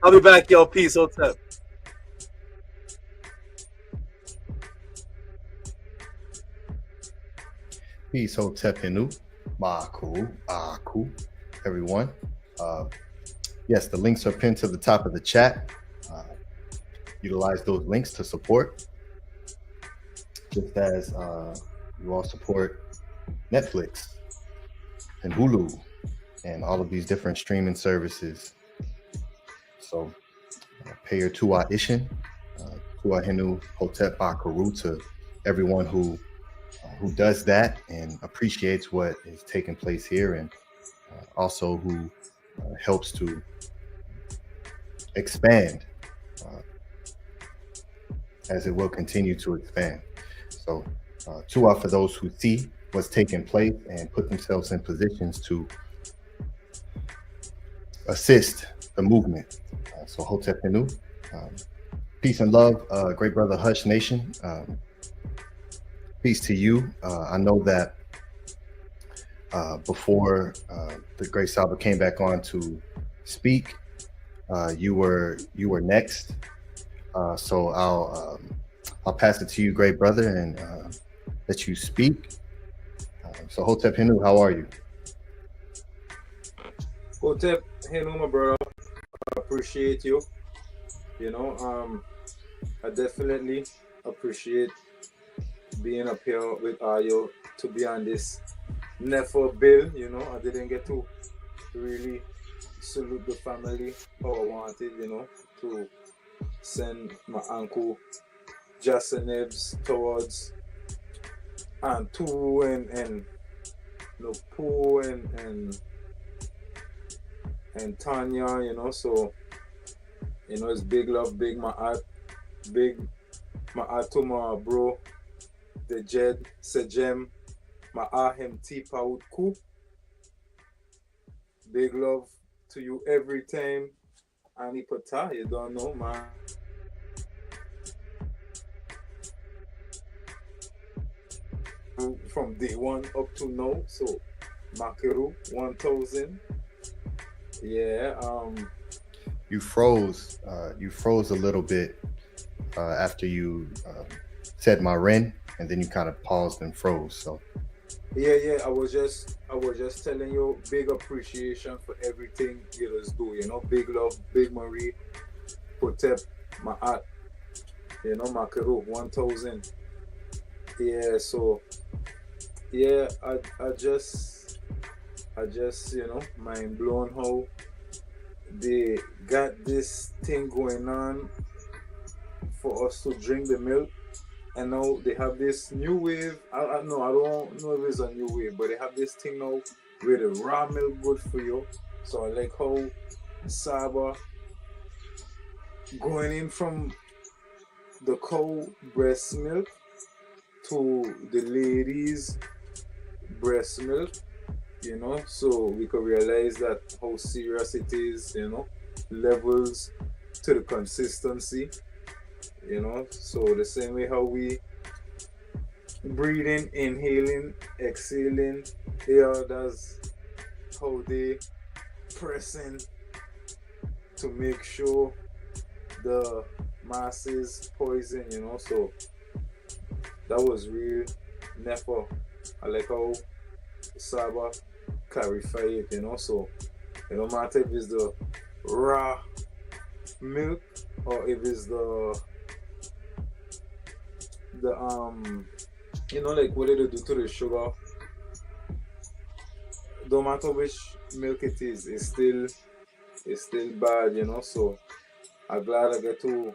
I'll be back, y'all. Peace. Hotep. Peace, Hotep Henu. Ma'aku, Aku, everyone. Yes, the links are pinned to the top of the chat. Utilize those links to support. Just as you all support Netflix and Hulu and all of these different streaming services. So pay your Tua Ishin, Tua Hinu Hotep Akaru to everyone who does that and appreciates what is taking place here, and also who helps to expand as it will continue to expand. So Tua for those who see what's taking place and put themselves in positions to assist the movement. So Hotep Henu, peace and love, great brother Hush Nation. Peace to you. I know that before the great Saba came back on to speak, you were next. So I'll pass it to you, great brother, and let you speak. So Hotep Henu, how are you? Hotep Henu, my brother, I appreciate you. You know, I definitely appreciate being up here with Ayo to be on this Nefer bill. You know, I didn't get to really salute the family how I wanted, you know, to send my uncle Jasenebs towards Antu and Lopu and Tanya, you know. So, you know, it's big love, big MAAT to my bro, the Jed Sejem, my Ahem Tipa Utku. Big love to you every time. Anipata, you don't know, man. From day one up to now, so Makiru 1000. Yeah, you froze a little bit after you said my Ren, and then you kind of paused and froze. So yeah, I was just telling you, big appreciation for everything you just do, you know. Big love, big Marie, Hotep, MAAT, you know, Makiru 1000. Yeah, so yeah, I just you know, mind blown how they got this thing going on for us to drink the milk, and now they have this new wave. I don't know if it's a new wave, but they have this thing now where the raw milk good for you. So I like how Saba going in from the cow breast milk to the ladies breast milk, you know, so we could realize that how serious it is, you know, levels to the consistency, you know. So the same way how we breathing, inhaling, exhaling, yeah, that's how they pressing to make sure the masses poison, you know. So that was real never. I like how Saba clarify it, you know. So it don't matter if it's the raw milk or if it's the you know, like what did they do to the sugar. Don't matter which milk it is, it's still bad, you know. So I'm glad I get to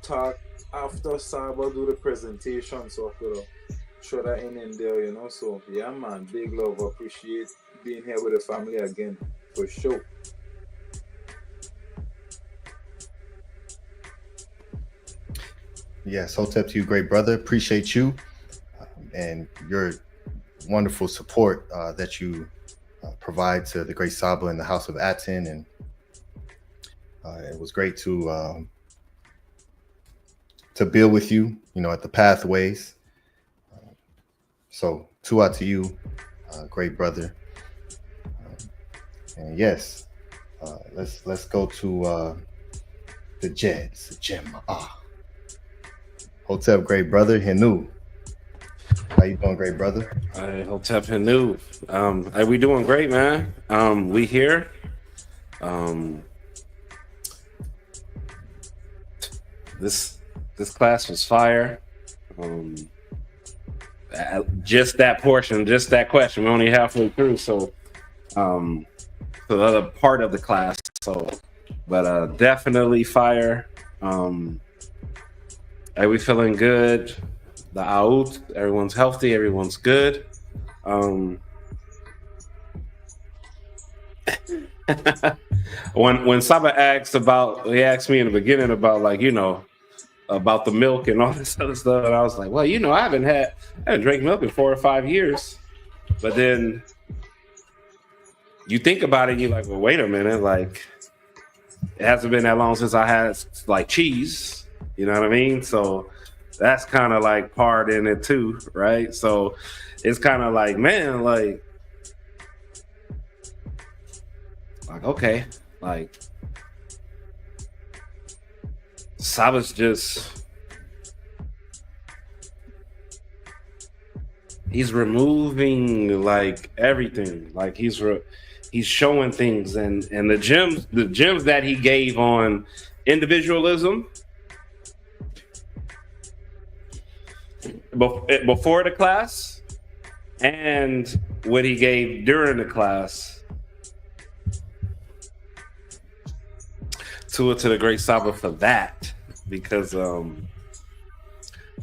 talk after Saba do the presentation, so I could throw that in there, you know. So yeah, man, big love. Appreciate being here with the family again, for sure. Yes, Hotep to you, great brother. Appreciate you and your wonderful support that you provide to the great Saba in the House of ATTON. And it was great to build with you, you know, at the Pathways. So Tua to you, great brother. And yes, let's go to the Jeds, the Gem. Hotep, great brother. Henu, how you doing, great brother? Hotep Henu. Hey, we doing great, man. We here. This class was fire. Just that portion, just that question. We're only halfway through, so the other part of the class. So, but definitely fire. Are we feeling good? The out, everyone's healthy, everyone's good. When Saba asked he asked me in the beginning about, like, you know, about the milk and all this other stuff, and I was like, well, you know, I haven't drank milk in 4 or 5 years. But then you think about it, and you're like, well, wait a minute, like, it hasn't been that long since I had like cheese. You know what I mean? So that's kind of like part in it too, right? So it's kind of like, man, like, okay, like, Saba's just, he's removing like everything, like he's showing things, and the gems that he gave on individualism before the class and what he gave during the class. To the great Saba for that, because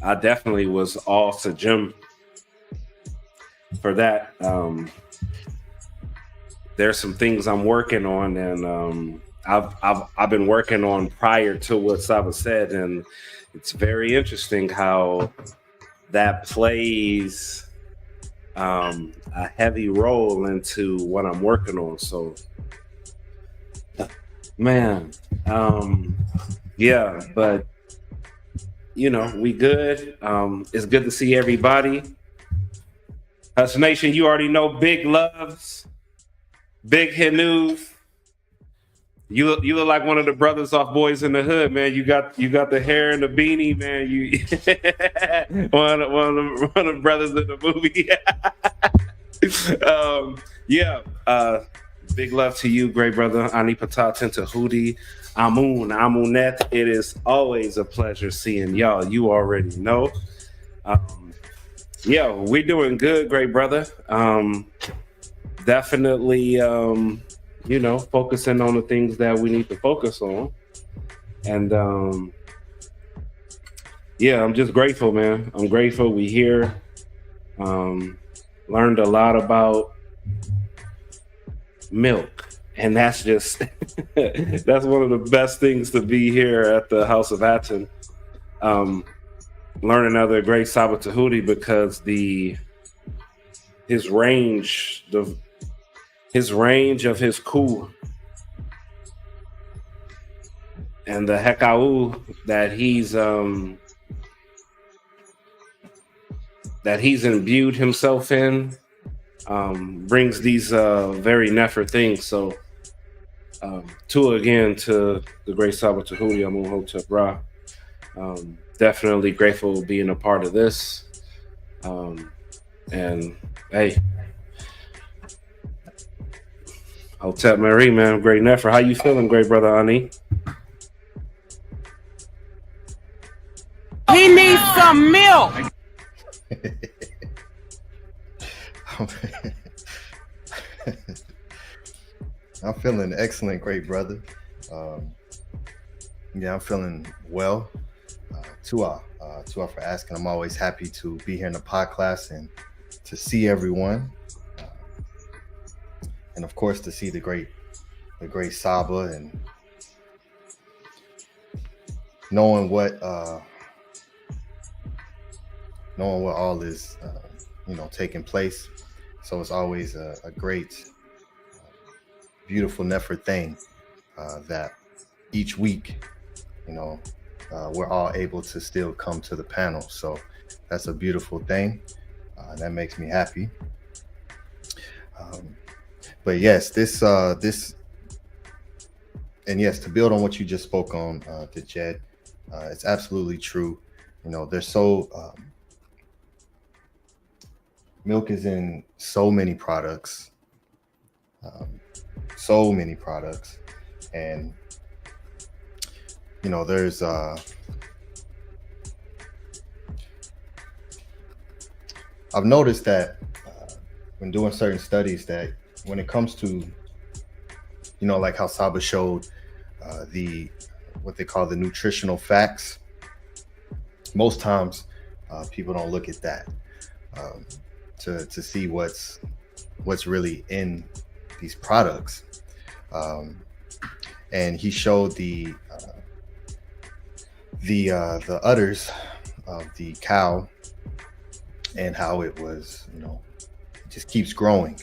I definitely was off to gym for that. There's some things I'm working on, and I've been working on prior to what Saba said, and it's very interesting how that plays a heavy role into what I'm working on. So, man, yeah, but you know, we good. It's good to see everybody. Hus Nation, you already know, big loves, big Henus. You look like one of the brothers off Boys in the Hood, man. You got the hair and the beanie, man. You one of the brothers in the movie. Big love to you, great brother. Ani Patatin Tehuti, Amunet. It is always a pleasure seeing y'all. You already know. We're doing good, great brother. Definitely, you know, focusing on the things that we need to focus on. And I'm just grateful, man. I'm grateful we here. Learned a lot about milk, and that's just that's one of the best things to be here at the House of ATTON. Learn another great Saba Tehuti, because his range of his coup and the hekau that he's imbued himself in brings these very nefer things. So again to the great Saba Tehuti, Amun Hotep Ra. Definitely grateful being a part of this. And hey, Hotep Marie, man, great nefer. How you feeling, great brother Ani? He needs some milk. I'm feeling excellent, great brother. I'm feeling well. Tua for asking. I'm always happy to be here in the Podclass and to see everyone, and of course to see the great SABA, and knowing what all is taking place. So it's always a great, beautiful Nefer thing that each week, we're all able to still come to the panel. So that's a beautiful thing. That makes me happy. But yes, this, and yes, to build on what you just spoke on, to Jed, it's absolutely true. There's milk is in so many products, and there's I've noticed that when doing certain studies, that when it comes to like how SABA showed what they call the nutritional facts, most times people don't look at that to see what's really in these products. And he showed the udders of the cow and how it was, it just keeps growing.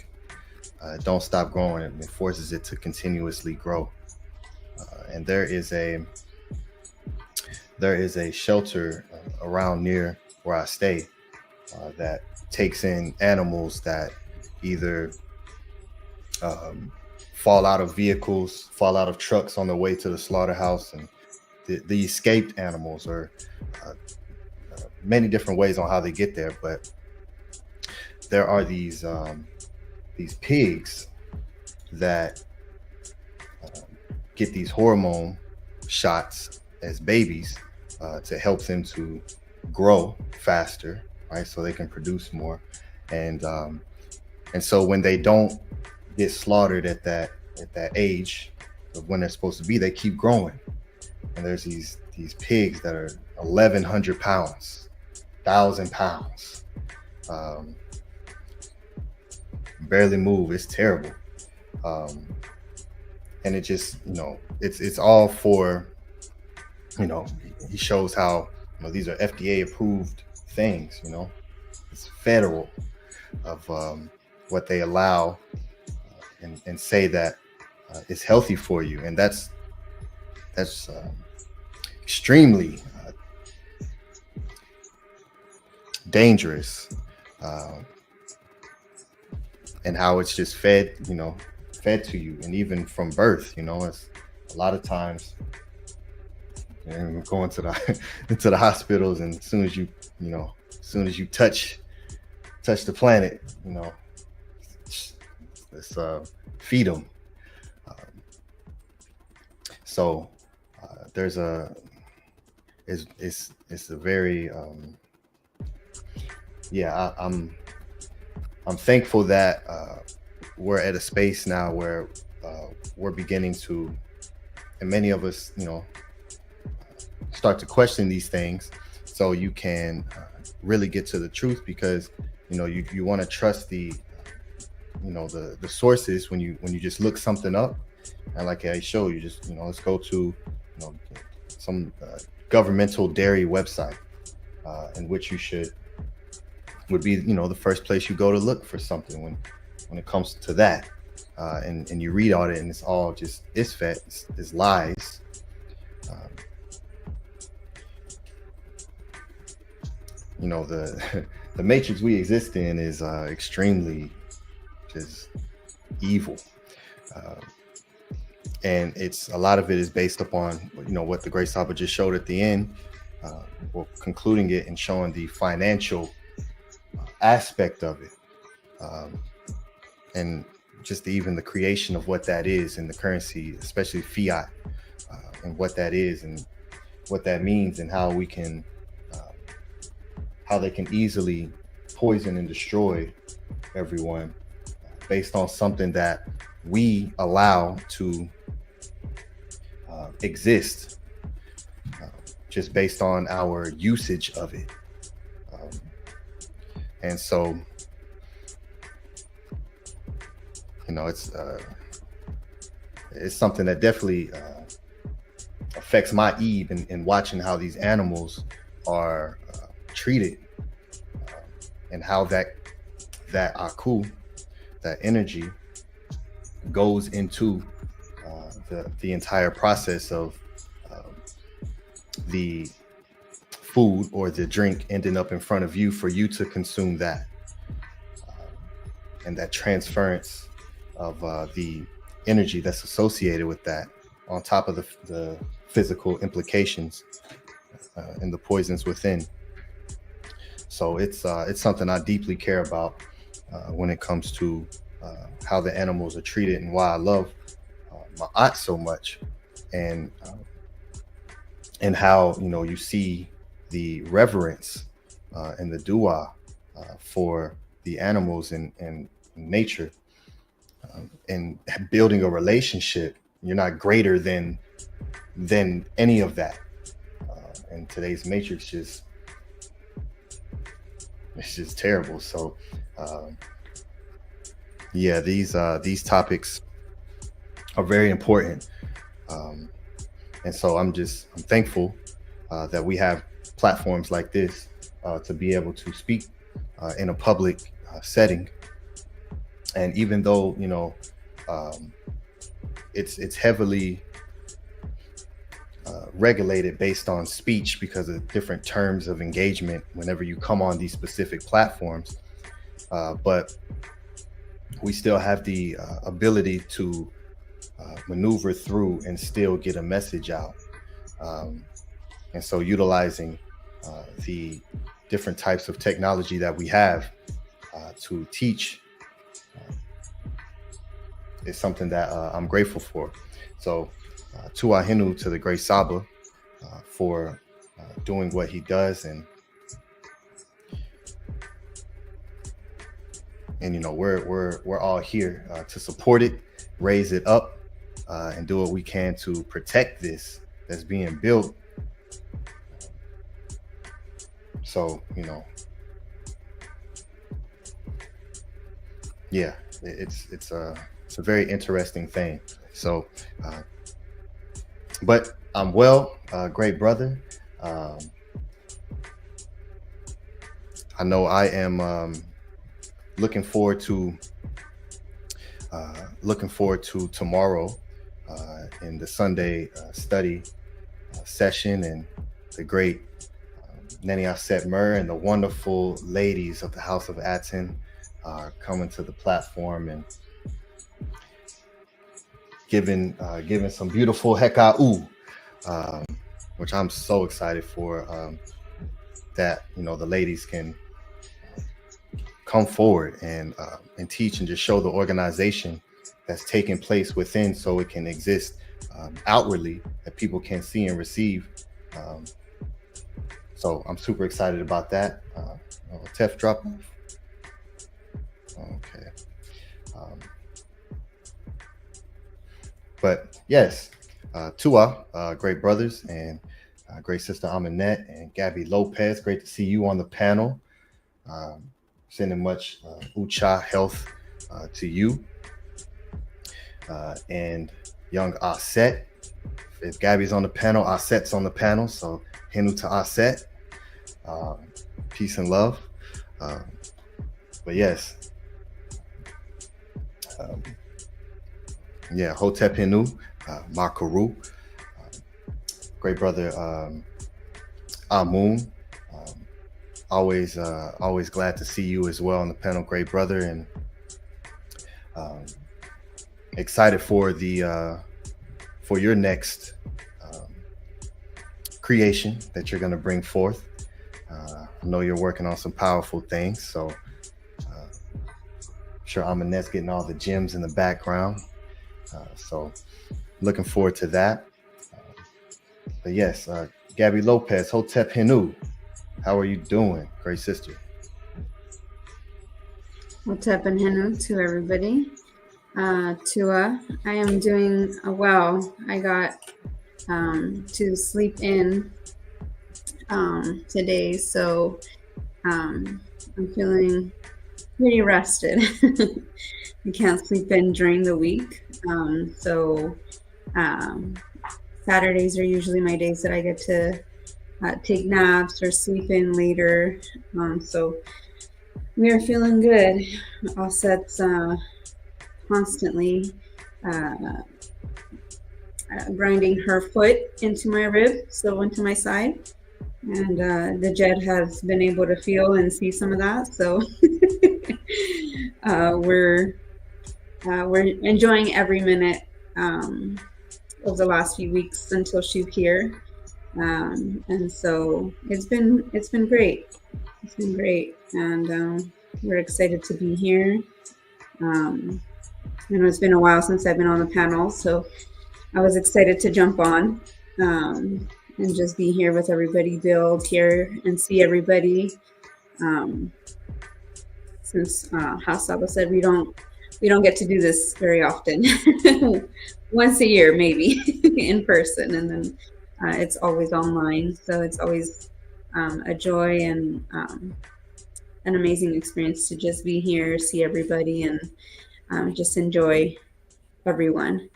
Don't stop growing. It forces it to continuously grow. And there is a shelter around near where I stay that takes in animals that either fall out of vehicles, fall out of trucks on their way to the slaughterhouse, and the escaped animals, or many different ways on how they get there. But there are these pigs that get these hormone shots as babies to help them to grow faster, right? So they can produce more. And so when they don't get slaughtered at that age of when they're supposed to be, they keep growing. And there's these pigs that are 1,100 pounds, 1,000 pounds, barely move. It's terrible. And it just, it's all for, he shows how, these are FDA approved things, it's federal of what they allow and say that it's healthy for you. And that's extremely dangerous, and how it's just fed to you. And even from birth, it's a lot of times, and going to the hospitals, and as soon as you touch the planet, let's feed them. So there's it's a very I'm thankful that we're at a space now where we're beginning to, and many of us, start to question these things, so you can really get to the truth, because you want to trust the sources when you just look something up. And like I show you, just let's go to some governmental dairy website, in which would be the first place you go to look for something when it comes to that, and you read all it, and it's all just it's lies. The matrix we exist in is extremely just evil, and a lot of it is based upon what the great SABA just showed at the end, concluding it and showing the financial aspect of it, and just even the creation of what that is in the currency, especially fiat, and what that is and what that means, and how we can how they can easily poison and destroy everyone based on something that we allow to exist. just based on our usage of it. And so, you know, it's something that definitely affects my eve in watching how these animals are treated, and how that aku, that energy, goes into the entire process of the food or the drink ending up in front of you for you to consume that, and that transference of the energy that's associated with that, on top of the physical implications and the poisons within. So it's something I deeply care about when it comes to how the animals are treated, and why I love Ma'at so much, and how, you know, you see the reverence and the dua for the animals and nature, and building a relationship. You're not greater than any of that. And today's matrix it's just terrible. So yeah, these topics are very important, and so I'm thankful that we have platforms like this to be able to speak in a public setting. And even though, you know, it's heavily regulated based on speech because of different terms of engagement whenever you come on these specific platforms, but we still have the ability to maneuver through and still get a message out. And so utilizing the different types of technology that we have to teach is something that I'm grateful for. So Tuahinu to the great Saba for doing what he does, and you know, we're all here to support it, raise it up, and do what we can to protect this that's being built. So, you know, yeah, it's a very interesting thing. So, but I'm well, great brother. I know I am looking forward to tomorrow in the Sunday study session, and the great Neni Auset Mur and the wonderful ladies of the House of ATTON are coming to the platform and giving some beautiful heka'u, which I'm so excited for, that, you know, the ladies can come forward and teach and just show the organization that's taking place within, so it can exist outwardly, that people can see and receive. So I'm super excited about that. Tef drop off. Okay. But yes, Tua, great brothers, and great sister Aminette and Gabby Lopez. Great to see you on the panel. Sending much Ucha health to you. And young Auset. If Gabby's on the panel, Auset's on the panel. So Hinu to Auset. Peace and love. But yes. Yeah, Hotep Hinu, Makaru, great brother Amun. Always glad to see you as well on the panel, great brother, and excited for your next creation that you're going to bring forth. I know you're working on some powerful things, so I'm sure Aminette's getting all the gems in the background. So looking forward to that. But yes, Gabby Lopez, Hotep Hinu, how are you doing, great sister? Hotep and Hinu to everybody. Tua, I am doing well. I got to sleep in today, so I'm feeling pretty rested. I can't sleep in during the week, so Saturdays are usually my days that I get to take naps or sleep in later. So we are feeling good. Auset's constantly grinding her foot into my rib, so into my side. And the Jed has been able to feel and see some of that. So we're enjoying every minute of the last few weeks until she's here. And so it's been great. It's been great, and we're excited to be here. I know it's been a while since I've been on the panel, so I was excited to jump on and just be here with everybody, build here and see everybody. Since how SABA said, we don't get to do this very often. Once a year, maybe in person, and then it's always online. So it's always a joy and an amazing experience to just be here, see everybody, and just enjoy everyone.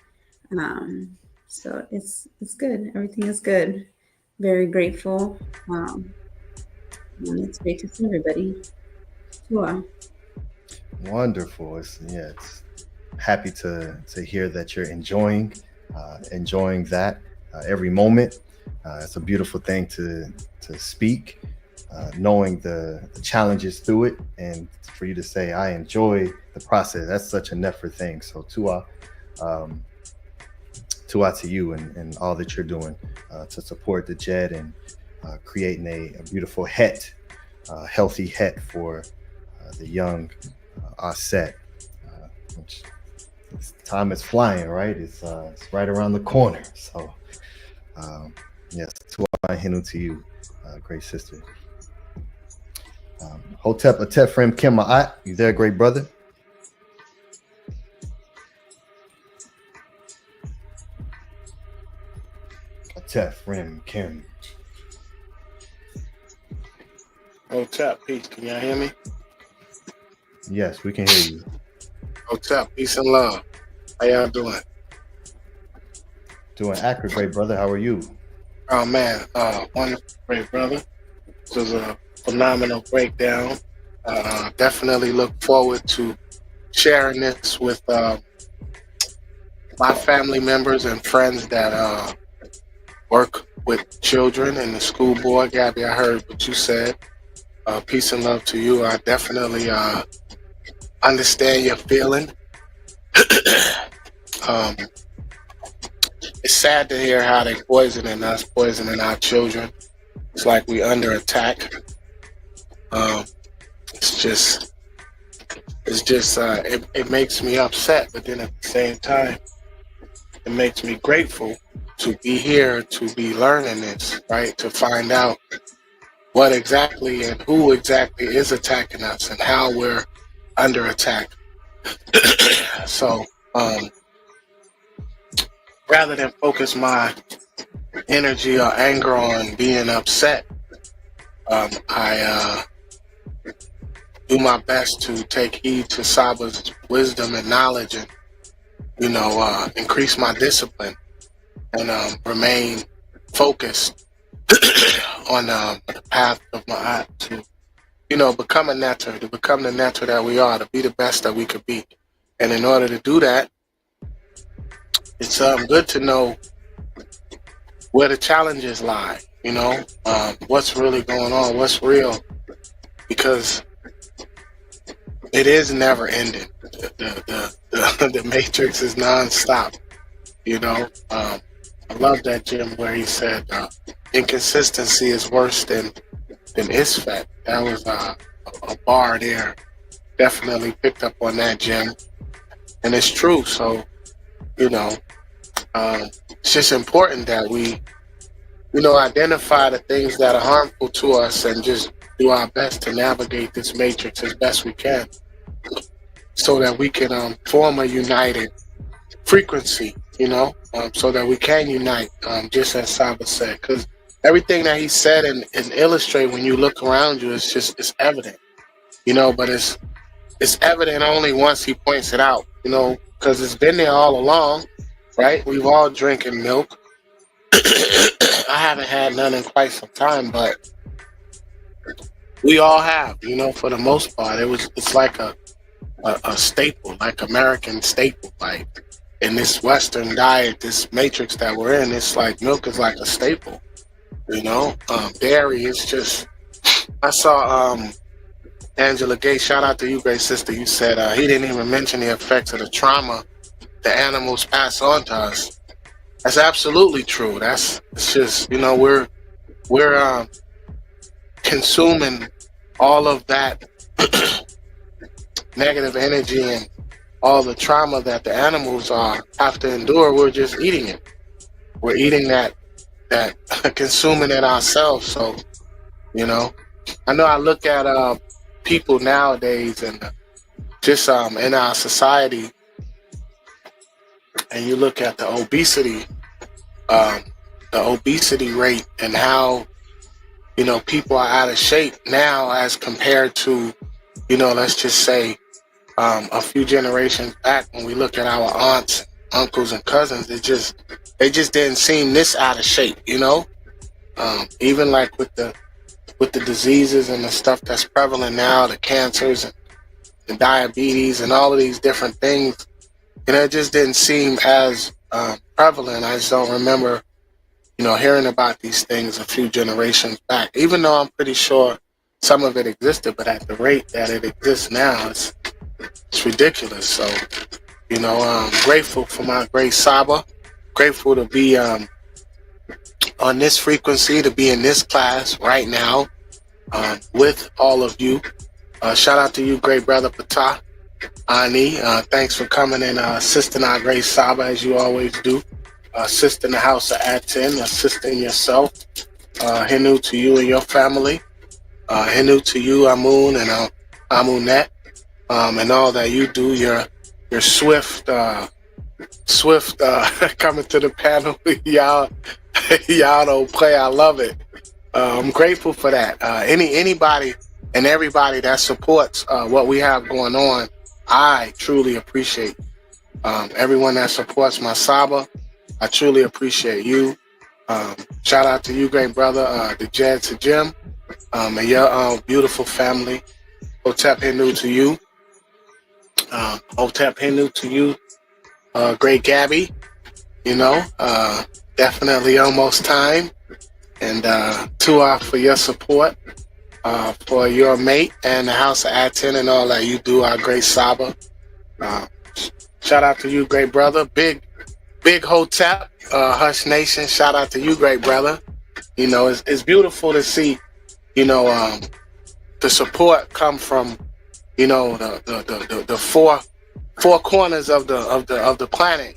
So it's good. Everything is good. Very grateful. And it's great to see everybody. Sure. Wonderful. It's happy to hear that you're enjoying that every moment. It's a beautiful thing to speak, knowing the challenges through it, and for you to say, I enjoy the process. That's such a never thing. So Tua to you and all that you're doing to support the Jed and creating a beautiful het, healthy het for the young Auset, which time is flying, right? It's right around the corner. So yes, Tua Hinu to you, great sister. Hotep Atef Frem Kim Ma'at, you there, great brother? Atef Frem Kim. Hotep, peace. Can y'all hear me? Yes, we can hear you. Hotep, peace and love. How y'all doing? Doing accurate, great brother. How are you? Oh man, wonderful, great brother. This was a phenomenal breakdown. Definitely look forward to sharing this with my family members and friends that work with children in the school board. Gabby, I heard what you said. Peace and love to you. I definitely understand your feeling. It's sad to hear how they poisoning us, poisoning our children. It's like we under attack. It makes me upset, but then at the same time, it makes me grateful to be here, to be learning this, right? To find out what exactly and who exactly is attacking us and how we're under attack. So, rather than focus my energy or anger on being upset, I do my best to take heed to SABA's wisdom and knowledge, and increase my discipline and remain focused on the path of MAAT to, become a netter, to become the netter that we are, to be the best that we could be. And in order to do that, it's good to know where the challenges lie, what's really going on, what's real, because it is never ending. The matrix is nonstop, I love that, Jim, where he said inconsistency is worse than ISFET. That was a bar there. Definitely picked up on that, Jim. And it's true. So, it's just important that we, identify the things that are harmful to us and just do our best to navigate this matrix as best we can so that we can form a united frequency, so that we can unite, just as SABA said. Because everything that he said and illustrate when you look around you, it's evident, but it's evident only once he points it out, because it's been there all along, right? We've all drinking milk. I haven't had none in quite some time, but we all have, for the most part. It's like a staple, like American staple, like in this Western diet, this matrix that we're in. It's like milk is like a staple, dairy is just. I saw Angela Gay, shout out to you, great sister. You said he didn't even mention the effects of the trauma the animals pass on to us. That's absolutely true. It's just, we're consuming all of that negative energy and all the trauma that the animals have to endure. We're just eating it. We're eating that consuming it ourselves. So, I know I look at people nowadays and just in our society, and you look at the obesity rate and how people are out of shape now as compared to let's just say a few generations back. When we look at our aunts, uncles, and cousins, they just didn't seem this out of shape, even like with the diseases and the stuff that's prevalent now, the cancers and the diabetes and all of these different things, it just didn't seem as prevalent. I just don't remember, hearing about these things a few generations back, even though I'm pretty sure some of it existed, but at the rate that it exists now, it's ridiculous. So, I'm grateful for my great SABA, grateful to be on this frequency, to be in this class right now with all of you. Shout out to you, great brother Patah. Ani, thanks for coming and assisting our great SABA as you always do. Assisting the house of ATTON, assisting yourself. Hinu to you and your family. Hinu to you, Amun and Amunet, and all that you do. Your swift coming to the panel. y'all don't play. I love it. I'm grateful for that. Anybody and everybody that supports what we have going on, I truly appreciate. Everyone that supports my SABA, I truly appreciate you. Shout out to you, great brother, the Jed to Jim, and your beautiful family. Hotep Hinu to you. Hotep Hinu to you, great Gabby. Definitely almost time. And Tua for your support, for your mate and the house of ATTON and all that you do, our great SABA. Shout out to you, great brother. Big Hotep, Hush Nation. Shout out to you, great brother. It's beautiful to see, the support come from, the four corners of the planet,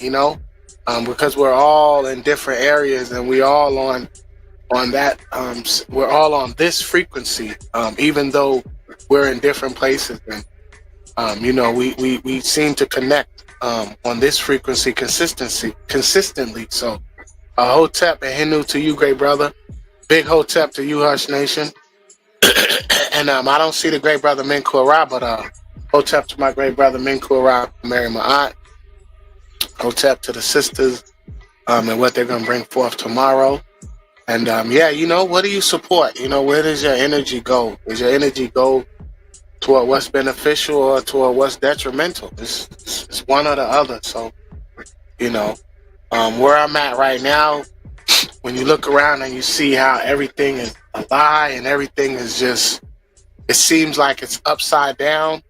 because we're all in different areas and we all on that, we're all on this frequency, even though we're in different places, and we seem to connect on this frequency consistently. So Hotep and Hinu to you, great brother. Big Hotep to you, Hush Nation. And I don't see the great brother Minkur Ra, but Hotep to my great brother Minkur Ra, Mary MAAT. Hotep to the sisters and what they're going to bring forth tomorrow. And what do you support? Where does your energy go? Does your energy go toward what's beneficial or toward what's detrimental? It's one or the other. So, where I'm at right now, when you look around and you see how everything is a lie and everything is just, it seems like it's upside down.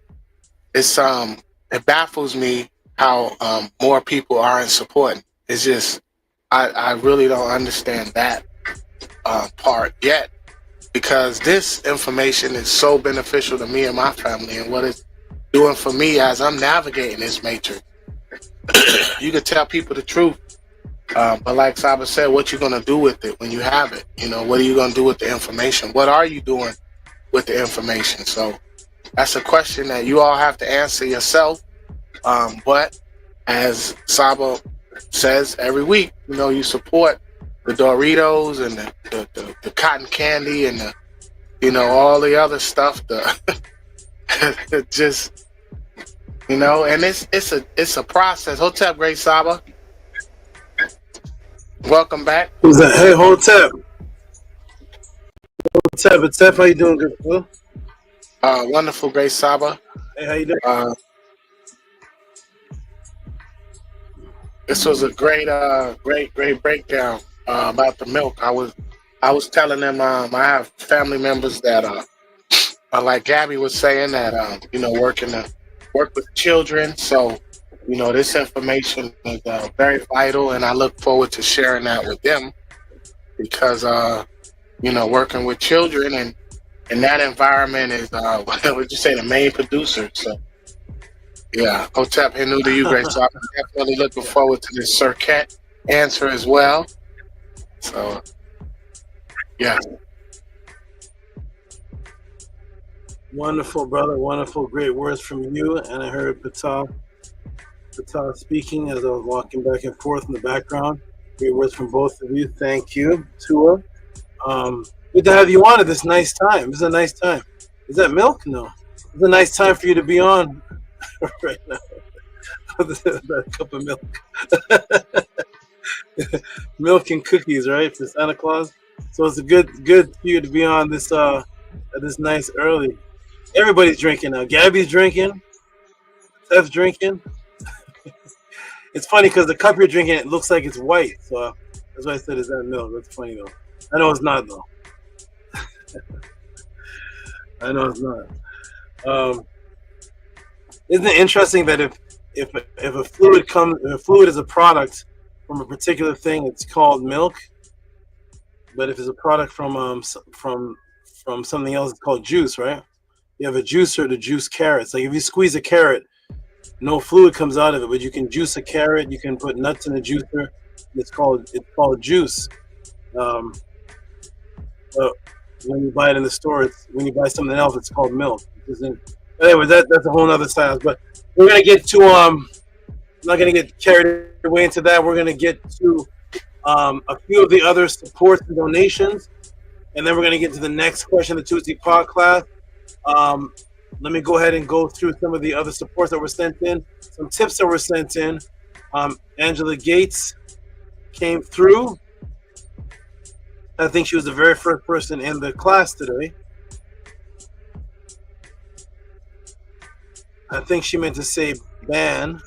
It baffles me how more people aren't supporting. It's just, I really don't understand that part yet, because this information is so beneficial to me and my family and what it's doing for me as I'm navigating this matrix. You can tell people the truth, but like Saba said, what you gonna do with it when you have it? What are you gonna do with the information? What are you doing with the information? So that's a question that you all have to answer yourself. But as Saba says every week, you support Doritos and the cotton candy and the, you know, all the other stuff. The just, you know, and it's a process. Hotep, Great Saba. Welcome back. Who's that? Hey, Hotep. Hotep, how you doing, good fellow? Wonderful, Great Saba. Hey, how you doing? This was a great breakdown about the milk. I was telling them I have family members that like Gabby was saying that you know, work with children. So, you know, this information is very vital, and I look forward to sharing that with them because you know, working with children and that environment is what would you say, the main producer. So yeah, Hotep, Hinu to you, Great. So I'm definitely looking forward to this Serqet answer as well. So yeah. Wonderful, brother. Wonderful. Great words from you. And I heard Patah speaking as I was walking back and forth in the background. Great words from both of you. Thank you, Tua. Good to have you on at this nice time. This is a nice time. Is that milk? No. It's a nice time for you to be on right now. That cup of milk. Milk and cookies, right? For Santa Claus. So it's a good for you to be on this at this nice early. Everybody's drinking now. Gabby's drinking. Steph's drinking. It's funny because the cup you're drinking, it looks like it's white. So that's why I said, is that milk? That's funny though. I know it's not though. I know it's not. Isn't it interesting that if a fluid is a product from a particular thing, it's called milk, but if it's a product from something else, it's called juice, right? You have a juicer to juice carrots. Like if you squeeze a carrot, no fluid comes out of it, but you can juice a carrot. You can put nuts in a juicer. It's called juice. But when you buy it in the store, when you buy something else, it's called milk. Anyway, that's a whole other science. But we're gonna get to I'm not gonna get carried away into that. We're gonna get to a few of the other supports and donations, and then we're gonna get to the next question, the Tuesday Podclass. Let me go ahead and go through some of the other supports that were sent in, some tips that were sent in. Angela Gates came through. I think she was the very first person in the class today. I think she meant to say ban.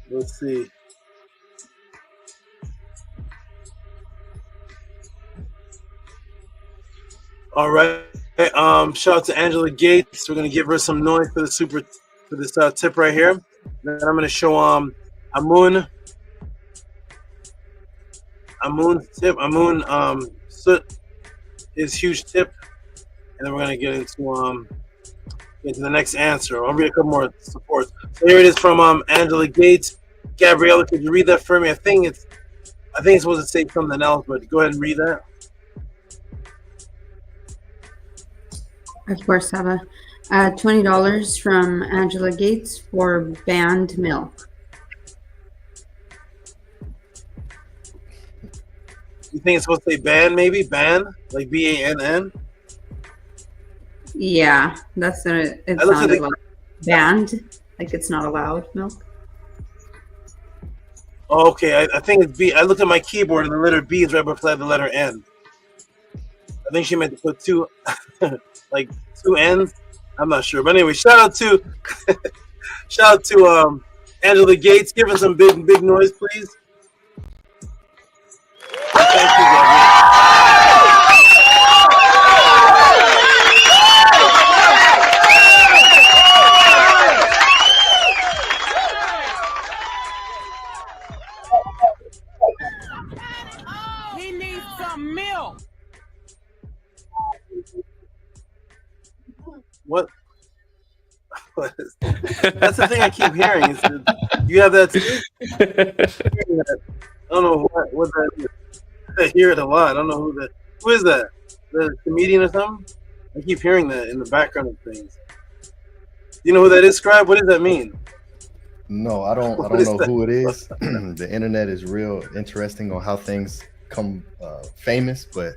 Let's see. All right. Shout out to Angela Gates. We're gonna give her some noise for this tip right here. Then I'm gonna show Amun's tip. Soot, his huge tip, and then we're gonna get into the next answer. I'll read a couple more supports. So here it is from Angela Gates. Gabriella, could you read that for me? I think it's supposed to say something else, but go ahead and read that. Of course, Saba. $20 from Angela Gates for banned milk. You think it's supposed to say ban, maybe? Ban? Like BANN? Yeah, that's it. It sounded like banned, like it's not allowed milk. Oh, okay, I think it's B. I looked at my keyboard and the letter B is right beside the letter N. I think she meant to put two, like two N's. I'm not sure, but anyway, shout out to Angela Gates. Give us some big noise, please. Thank you, Gabby. He needs some milk. What is that's the thing I keep hearing. Is that you have that too? I don't know what that is. I hear it a lot. I don't know who is that? The comedian or something? I keep hearing that in the background of things. You know who that is, Scribe? What does that mean? No, I don't What is know that? who it is. The internet is real interesting on how things come famous, but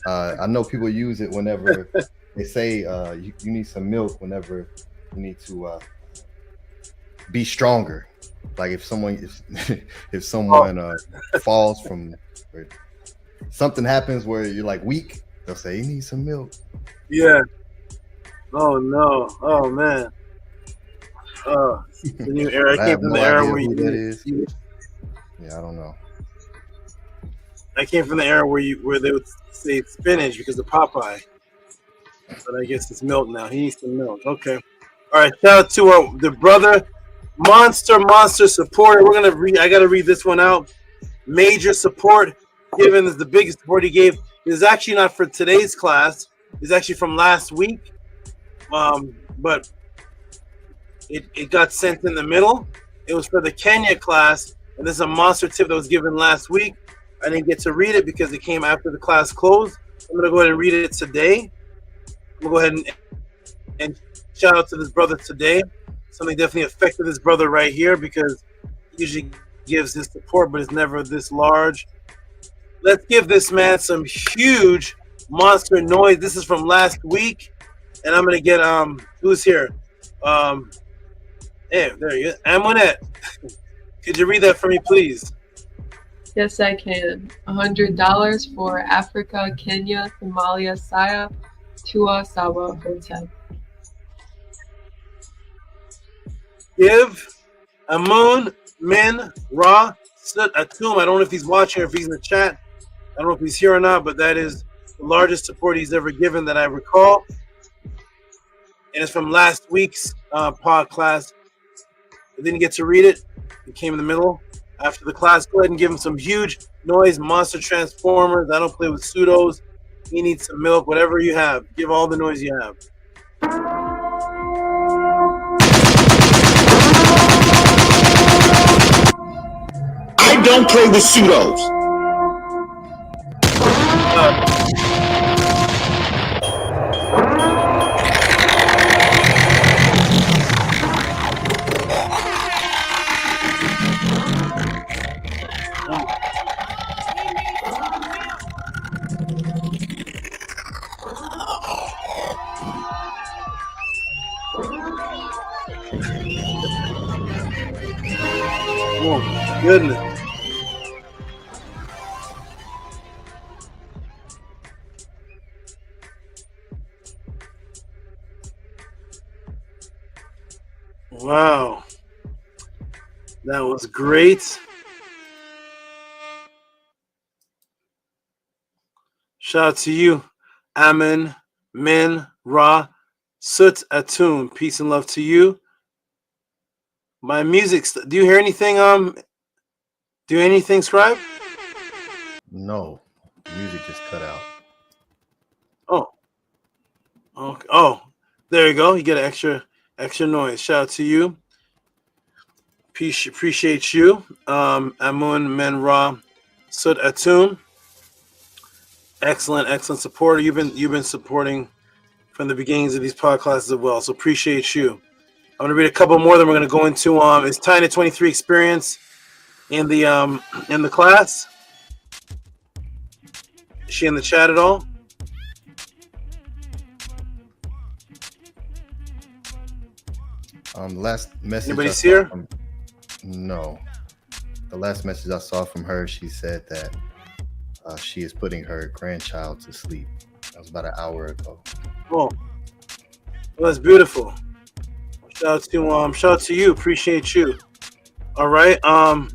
I know people use it whenever they say you need some milk whenever you need to be stronger. Like if someone if someone falls from or something happens where you're like weak, they'll say you need some milk. Yeah. Oh no. Oh man. The new era. But I I came have from no the era idea where who that you. is. Yeah, I don't know. I came from the era where they would say spinach because of Popeye. But I guess it's milk now. He needs some milk. Okay. All right. Shout out to the brother, monster supporter. We're gonna read. I gotta read this one out. Major support given is the biggest support he gave. It is actually not for today's class. It's actually from last week. But it got sent in the middle. It was for the Kenya class, and this is a monster tip that was given last week. I didn't get to read it because it came after the class closed. I'm gonna go ahead and read it today. I'm gonna go ahead and shout out to this brother today. Something definitely affected this brother right here because he usually gives this support, but it's never this large. Let's give this man some huge monster noise. This is from last week, and I'm gonna get who's here? Hey, there you go. Amonette. Could you read that for me, please? Yes, I can. $100 for Africa, Kenya, Somalia, SIOP, Tua, SABA, Hotel. Give Amun, Min, Ra, Sut, Atum. I don't know if he's watching or if he's in the chat. I don't know if he's here or not, but that is the largest support he's ever given that I recall. And it's from last week's pod class. I didn't get to read it. It came in the middle after the class. Go ahead and give him some huge noise, monster transformers. I don't play with pseudos. He needs some milk, whatever you have. Give all the noise you have. I don't play with pseudos. Oh, goodness. Wow. That was great. Shout out to you, Amen, Min, Ra, Sut, Atum. Peace and love to you. My music. Do you hear anything? Do you hear anything, Scribe? No, the music just cut out. Oh. Okay. Oh, there you go. You get an extra noise. Shout out to you. Appreciate you. Amun, Men, Ra, Sut, Atum. Excellent supporter. You've been supporting from the beginnings of these podcasts as well. So appreciate you. I'm gonna read a couple more. Then we're gonna go into is Tiny 23 experience in the class. Is she in the chat at all? Last message. Anybody see her? No. The last message I saw from her, she said that she is putting her grandchild to sleep. That was about an hour ago. Oh, well, that's beautiful. Shout out to you. Appreciate you. All right. Oh,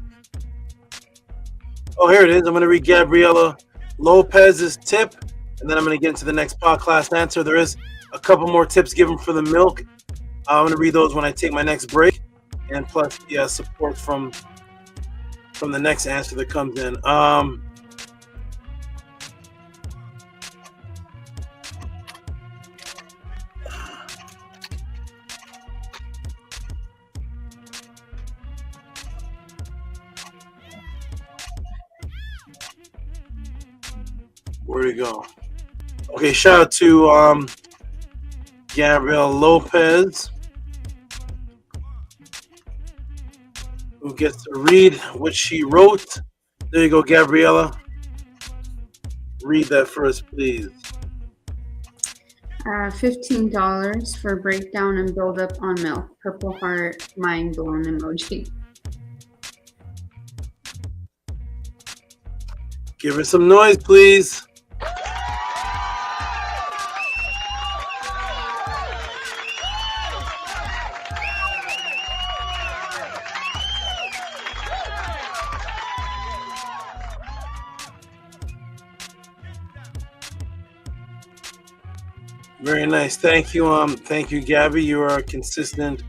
here it is. I'm gonna read Gabriela Lopez's tip, and then I'm gonna get into the next podcast answer. There is a couple more tips given for the milk. I'm gonna read those when I take my next break, and plus, yeah, support from the next answer that comes in. Where'd it go? Okay, shout out to Gabriel Lopez. gets to read what she wrote. There you go, Gabriella. Read that first, please. $15 for breakdown and build up on milk. Purple heart, mind blown emoji. Give her some noise, please. Very nice. Thank you, Gabby. You are a consistent,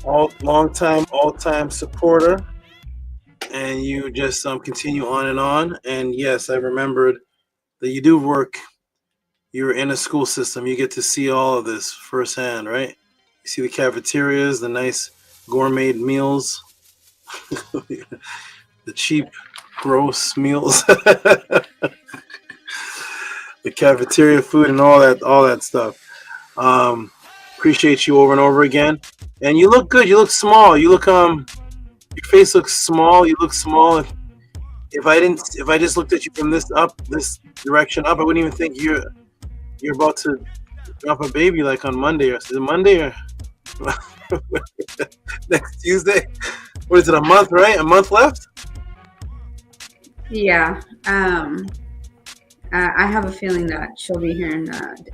all time supporter, and you just continue on and on. And yes, I remembered that you do work. You're in a school system. You get to see all of this firsthand, right? You see the cafeterias, the nice gourmet meals, the cheap, gross meals. The cafeteria food and all that stuff. Appreciate you over and over again. And you look good. You look small. You look your face looks small. You look small. If I just looked at you from this direction up, I wouldn't even think you're about to drop a baby like on Monday. Or is it Monday or next Tuesday? What is it? A month, right? A month left? Yeah. I have a feeling that she'll be here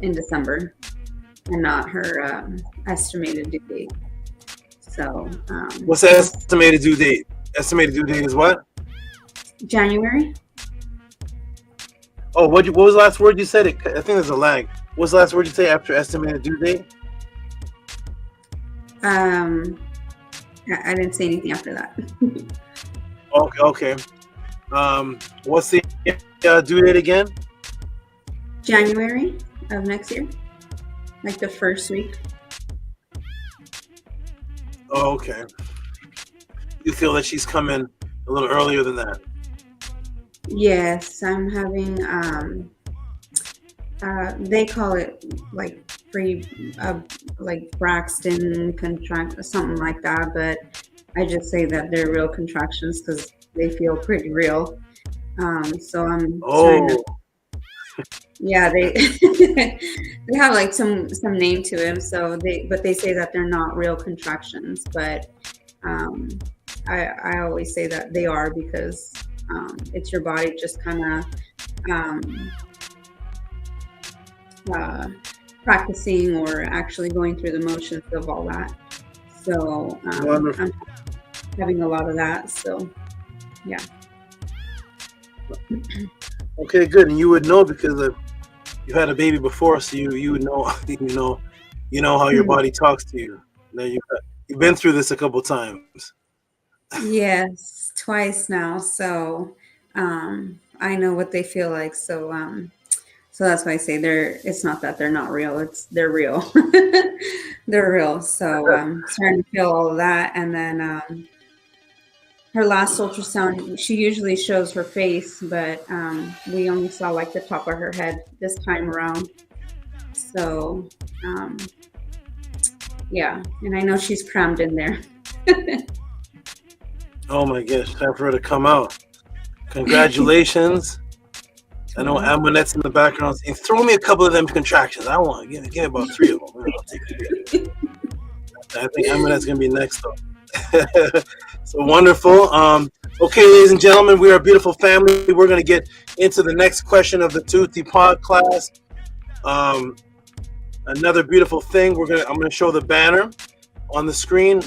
in December and not her estimated due date. So, what's the estimated due date? Estimated due date is what? January. Oh, what was the last word you said? I think there's a lag. What's the last word you say after estimated due date? I didn't say anything after that. Okay. What's the due date again? January of next year, like the first week. Oh, okay. You feel that she's coming a little earlier than that? Yes, I'm having they call it like like Braxton contract, something like that, but I just say that they're real contractions because they feel pretty real. So I'm trying to, yeah, they they have like some name to them, so they say that they're not real contractions, but I always say that they are because it's your body just kind of practicing or actually going through the motions of all that. So I'm having a lot of that. So yeah. Okay, good. And you would know because you had a baby before, so you would know. You know how your body talks to you. Now you've been through this a couple times. Yes, twice now. So I know what they feel like. So so that's why I say it's not that they're not real, they're real. They're real. So starting to feel all of that. And then her last ultrasound, she usually shows her face, but we only saw like the top of her head this time around. So yeah, and I know she's crammed in there. Oh my gosh, time for her to come out. Congratulations. I know Amonette's in the background saying, throw me a couple of them contractions. I want to give about 3 of them. I'll take it. I think Amonette's going to be next though. So wonderful. Okay, ladies and gentlemen, we are a beautiful family. We're going to get into the next question of the Tehuti Podclass. Another beautiful thing. I'm going to show the banner on the screen,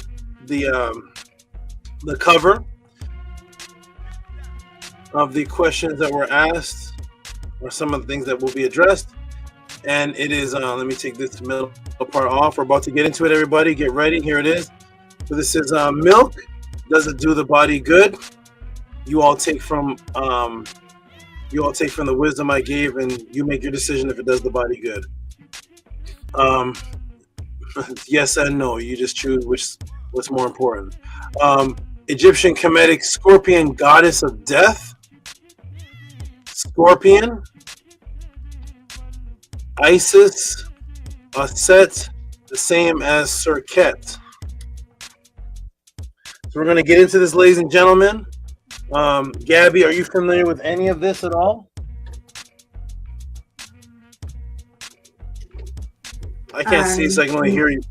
the cover of the questions that were asked, or some of the things that will be addressed. And it is, let me take this middle part off. We're about to get into it, everybody. Get ready. Here it is. So this is milk. Does it do the body good? You all take from the wisdom I gave, and you make your decision if it does the body good. Yes and no. You just choose what's more important. Egyptian Kemetic Scorpion, goddess of death. Scorpion. Isis. Auset, the same as Serqet. So we're going to get into this, ladies and gentlemen. Gabby, are you familiar with any of this at all? I can't see, so I can only hear you.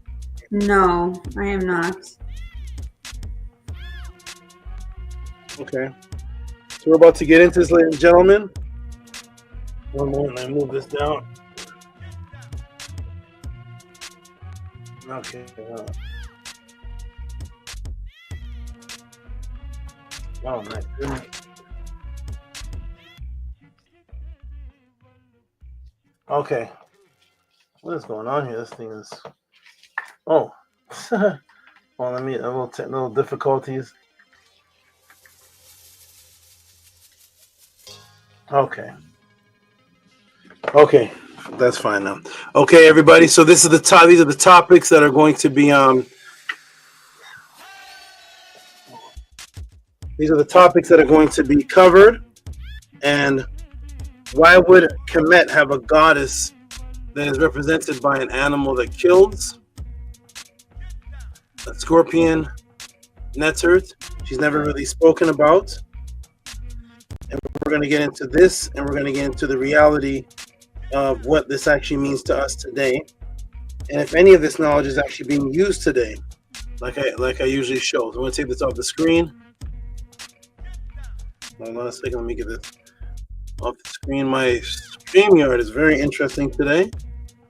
No, I am not. Okay. So we're about to get into this, ladies and gentlemen. One moment, I move this down. Okay. Oh my goodness. Okay. What is going on here? This thing is. Oh. Well, let me. A little technical difficulties. Okay. Okay, that's fine now. Okay, everybody. So this is the top. These are the topics that are going to be These are the topics that are going to be covered. And why would Kemet have a goddess that is represented by an animal that kills? A scorpion, Netzert. She's never really spoken about. And we're going to get into this, and we're going to get into the reality of what this actually means to us today, and if any of this knowledge is actually being used today, like I usually show. So I'm going to take this off the screen. Hold on a second. Let me get this off the screen. My StreamYard is very interesting today.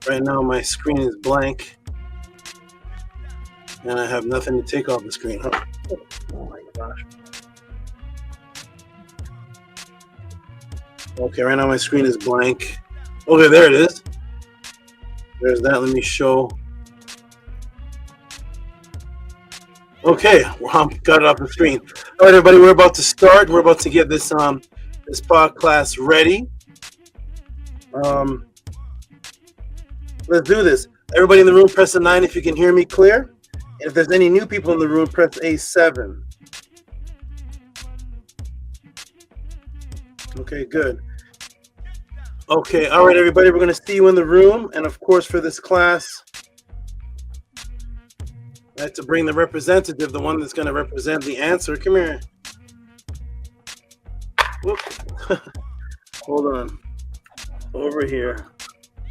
Right now, my screen is blank, and I have nothing to take off the screen. Oh my gosh. Okay, right now my screen is blank. Okay, there it is. There's that. Let me show. Okay, well, got it off the screen. All right, everybody, we're about to start. We're about to get this this podcast ready. Let's do this. Everybody in the room, press a 9 if you can hear me clear. And if there's any new people in the room, press a 7. Okay, good. Okay, all right, everybody, we're going to see you in the room. And of course, for this class, I had to bring the representative, the one that's going to represent the answer. Come here. Whoop. Hold on. Over here.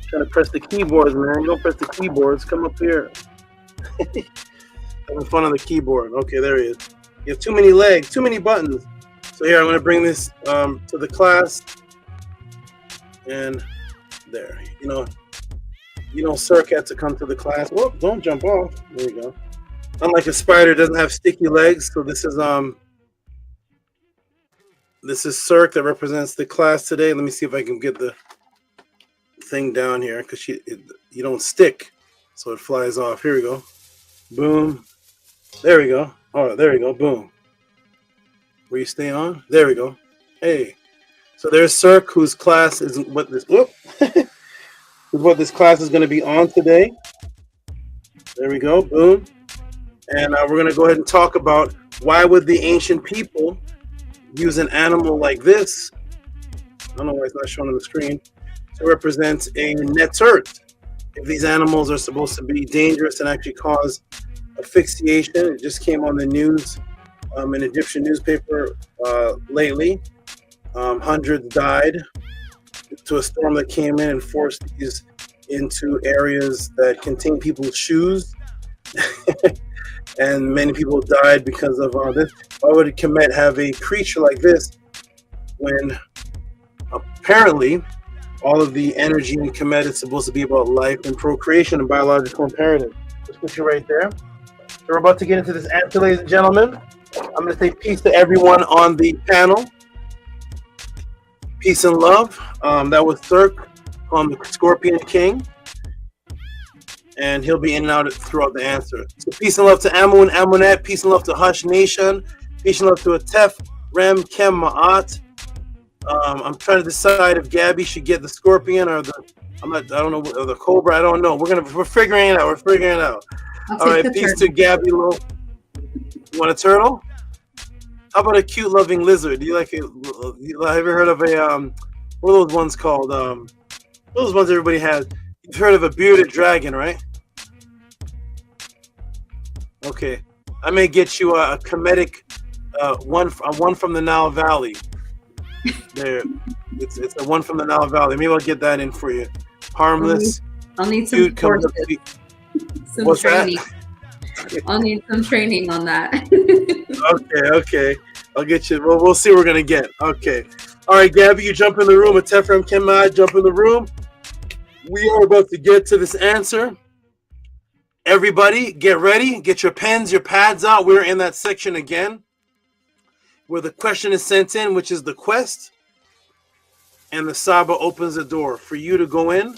Trying to press the keyboards, man. You don't press the keyboards. Come up here. Having fun on the keyboard. Okay, there he is. You have too many legs, too many buttons. So here, I'm going to bring this to the class. And there, you know, Serqet to come to the class. Whoop, don't jump off. There you go. Unlike a spider, it doesn't have sticky legs. So this is Serq that represents the class today. Let me see if I can get the thing down here, because you don't stick, so it flies off. Here we go. Boom. There we go. All right, there we go. Boom. Where you stay on? There we go. Hey. So there's Serq, whose class is what this what this class is going to be on today. There we go. Boom. And we're going to go ahead and talk about why would the ancient people use an animal like this? I don't know why it's not shown on the screen. To represent a netzert. If these animals are supposed to be dangerous and actually cause asphyxiation. It just came on the news, an Egyptian newspaper lately. Hundreds died to a storm that came in and forced these into areas that contain people's shoes. And many people died because of this. Why would Kemet have a creature like this when apparently all of the energy in Kemet is supposed to be about life and procreation and biological imperative? Let's put you right there. So we're about to get into this answer, ladies and gentlemen. I'm going to say peace to everyone on the panel. Peace and love. That was Serq on the Scorpion King. And he'll be in and out throughout the answer. So peace and love to Amun, Amunet. Peace and love to Hush Nation. Peace and love to Atef, Rem, Kem, Ma'at. I'm trying to decide if Gabby should get the Scorpion or I don't know, or the Cobra. I don't know. We're figuring it out. We're figuring it out. All right. Peace to Gabby. You want a turtle? How about a cute, loving lizard? Do you like it? Have you ever heard of a what are those ones called? Those ones everybody has. You've heard of a bearded dragon, right? Okay. I may get you a comedic one from the Nile Valley. There, it's a one from the Nile Valley. Maybe I'll get that in for you. Harmless. I'll need some cute, courses, some What's training. that? I'll need some training on that. Okay. I'll get you. Well, we'll see what we're gonna get. Okay. All right, Gabby, you jump in the room. Tefram Kemad, jump in the room. We are about to get to this answer. Everybody, get ready. Get your pens, your pads out. We're in that section again where the question is sent in, which is the quest. And the SABA opens the door for you to go in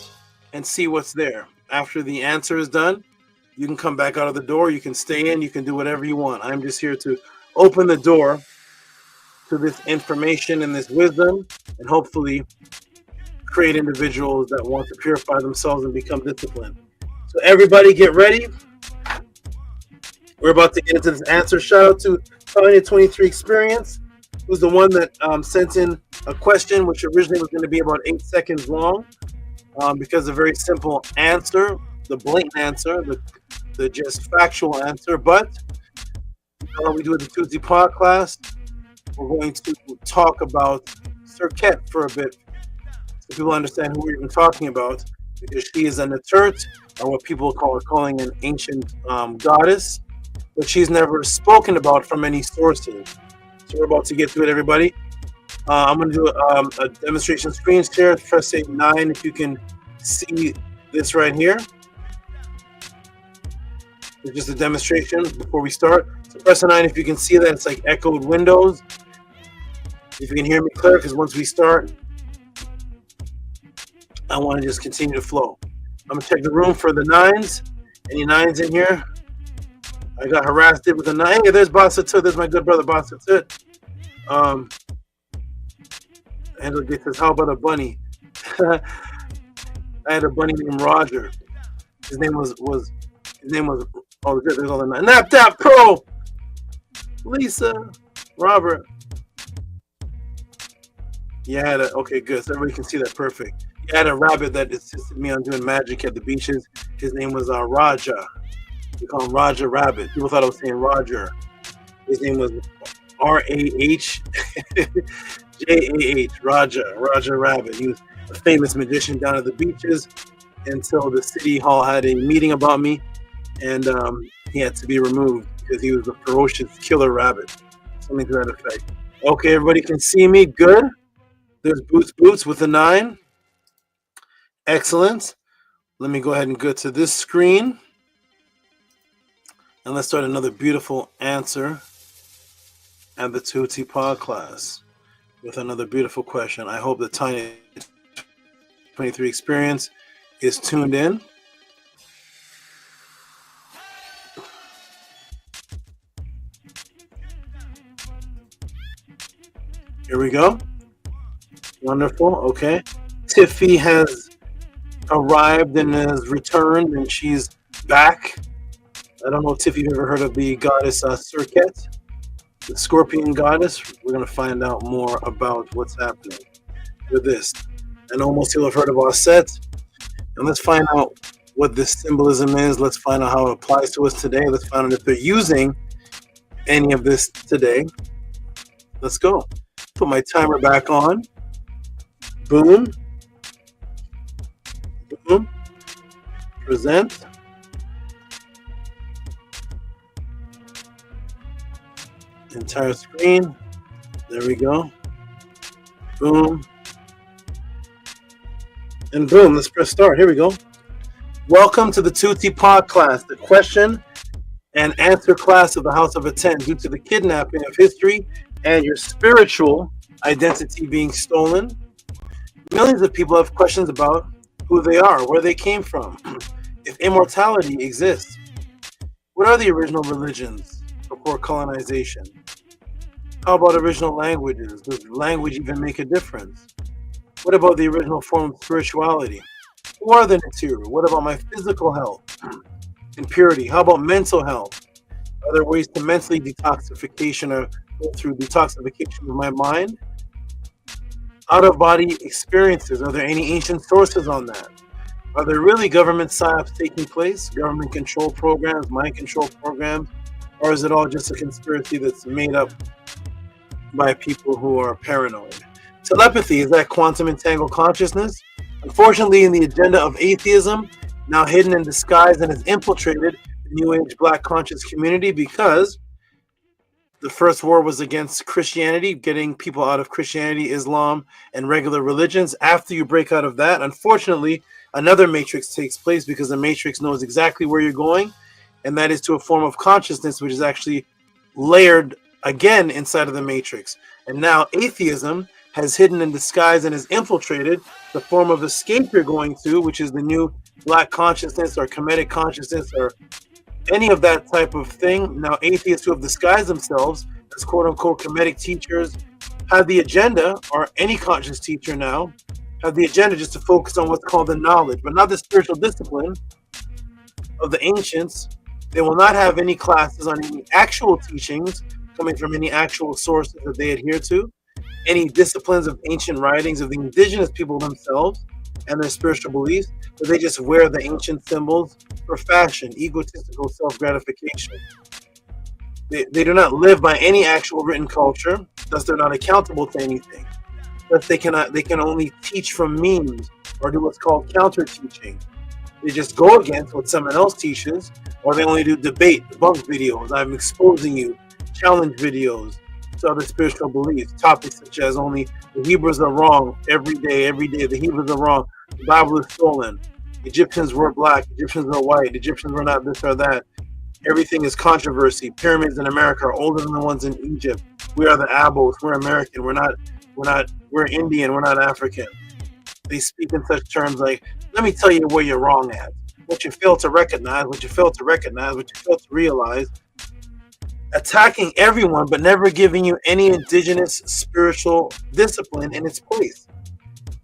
and see what's there. After the answer is done, you can come back out of the door. You can stay in. You can do whatever you want. I'm just here to open the door to this information and this wisdom, and hopefully create individuals that want to purify themselves and become disciplined. So everybody get ready. We're about to get into this answer. Shout out to Tanya 23 Experience, who's the one that sent in a question, which originally was going to be about 8 seconds long, because a very simple answer, the blatant answer, the just factual answer. But we do it the Tuesday Podclass. We're going to talk about Serqet for a bit, so people understand who we're even talking about, because she is a Netert, or what people are calling an ancient goddess, but she's never spoken about from any sources. So we're about to get to it, everybody. I'm going to do a demonstration screen share. Press 9 if you can see this right here. It's just a demonstration before we start. So press 9 if you can see that. It's like echoed windows. If you can hear me clear, because once we start, I want to just continue to flow. I'm going to check the room for the 9s. Any 9s in here? I got harassed with a 9. Hey, there's Basatut. There's my good brother Basatut. Angela Gates says, how about a bunny? I had a bunny named Roger. His name was oh, there's all the 9. NapTap Pro! Lisa, Robert. You had okay, good. So everybody can see that perfect. You had a rabbit that assisted me on doing magic at the beaches. His name was Raja. We call him Raja Rabbit. People thought I was saying Roger. His name was RAHJAH, Raja Rabbit. He was a famous magician down at the beaches until the city hall had a meeting about me, and he had to be removed because he was a ferocious killer rabbit. Something to that effect. Okay, everybody can see me. Good. There's Boots with a 9. Excellent. Let me go ahead and go to this screen. And let's start another beautiful answer at the Tehuti Podclass with another beautiful question. I hope the Tiny 23 Experience is tuned in. Here we go. Wonderful. Okay. Tiffy has arrived and has returned, and she's back. I don't know, Tiffy, you've ever heard of the goddess Serqet, the scorpion goddess? We're going to find out more about what's happening with this. And almost you'll have heard of Auset. And let's find out what this symbolism is. Let's find out how it applies to us today. Let's find out if they're using any of this today. Let's go. Put my timer back on. Boom. Boom. Present. Entire screen. There we go. Boom. And boom. Let's press start. Here we go. Welcome to the Tehuti Podclass, the question and answer class of the Houseofatton, due to the kidnapping of history and your spiritual identity being stolen. Millions of people have questions about who they are, where they came from, if immortality exists. What are the original religions before colonization? How about original languages? Does language even make a difference? What about the original form of spirituality? Who are the Netiru? What about my physical health and purity? How about mental health? Are there ways to mentally detoxification or go through detoxification of my mind? Out-of-body experiences, are there any ancient sources on that? Are there really government PSYOPs taking place? Government control programs, mind control programs, Or is it all just a conspiracy that's made up by people who are paranoid? Telepathy, is that quantum entangled consciousness? Unfortunately, in the agenda of atheism, now hidden in disguise and has infiltrated the New Age Black conscious community, because the first war was against Christianity, getting people out of Christianity, Islam, and regular religions. After you break out of that, unfortunately, another matrix takes place, because the matrix knows exactly where you're going, and that is to a form of consciousness which is actually layered again inside of the matrix. And now atheism has hidden in disguise and has infiltrated the form of escape you're going to, which is the new Black consciousness or Kemetic consciousness or any of that type of thing. Now atheists who have disguised themselves as quote-unquote Kemetic teachers have the agenda, or any conscious teacher now have the agenda, just to focus on what's called the knowledge, but not the spiritual discipline of the ancients. They will not have any classes on any actual teachings coming from any actual sources that they adhere to, any disciplines of ancient writings of the indigenous people themselves and their spiritual beliefs, but they just wear the ancient symbols for fashion, egotistical self-gratification. They do not live by any actual written culture, thus they're not accountable to anything. Thus they can only teach from memes or do what's called counter-teaching. They just go against what someone else teaches, or they only do debate, debunk videos, I'm exposing you, challenge videos to other spiritual beliefs, topics such as only the Hebrews are wrong every day, the Hebrews are wrong, the Bible is stolen, Egyptians were black, Egyptians were white, Egyptians were not this or that, everything is controversy, pyramids in America are older than the ones in Egypt, we are the Abos, we're American, we're Indian, we're not African. They speak in such terms like, let me tell you where you're wrong at, what you fail to recognize, what you fail to realize, attacking everyone but never giving you any indigenous spiritual discipline in its place.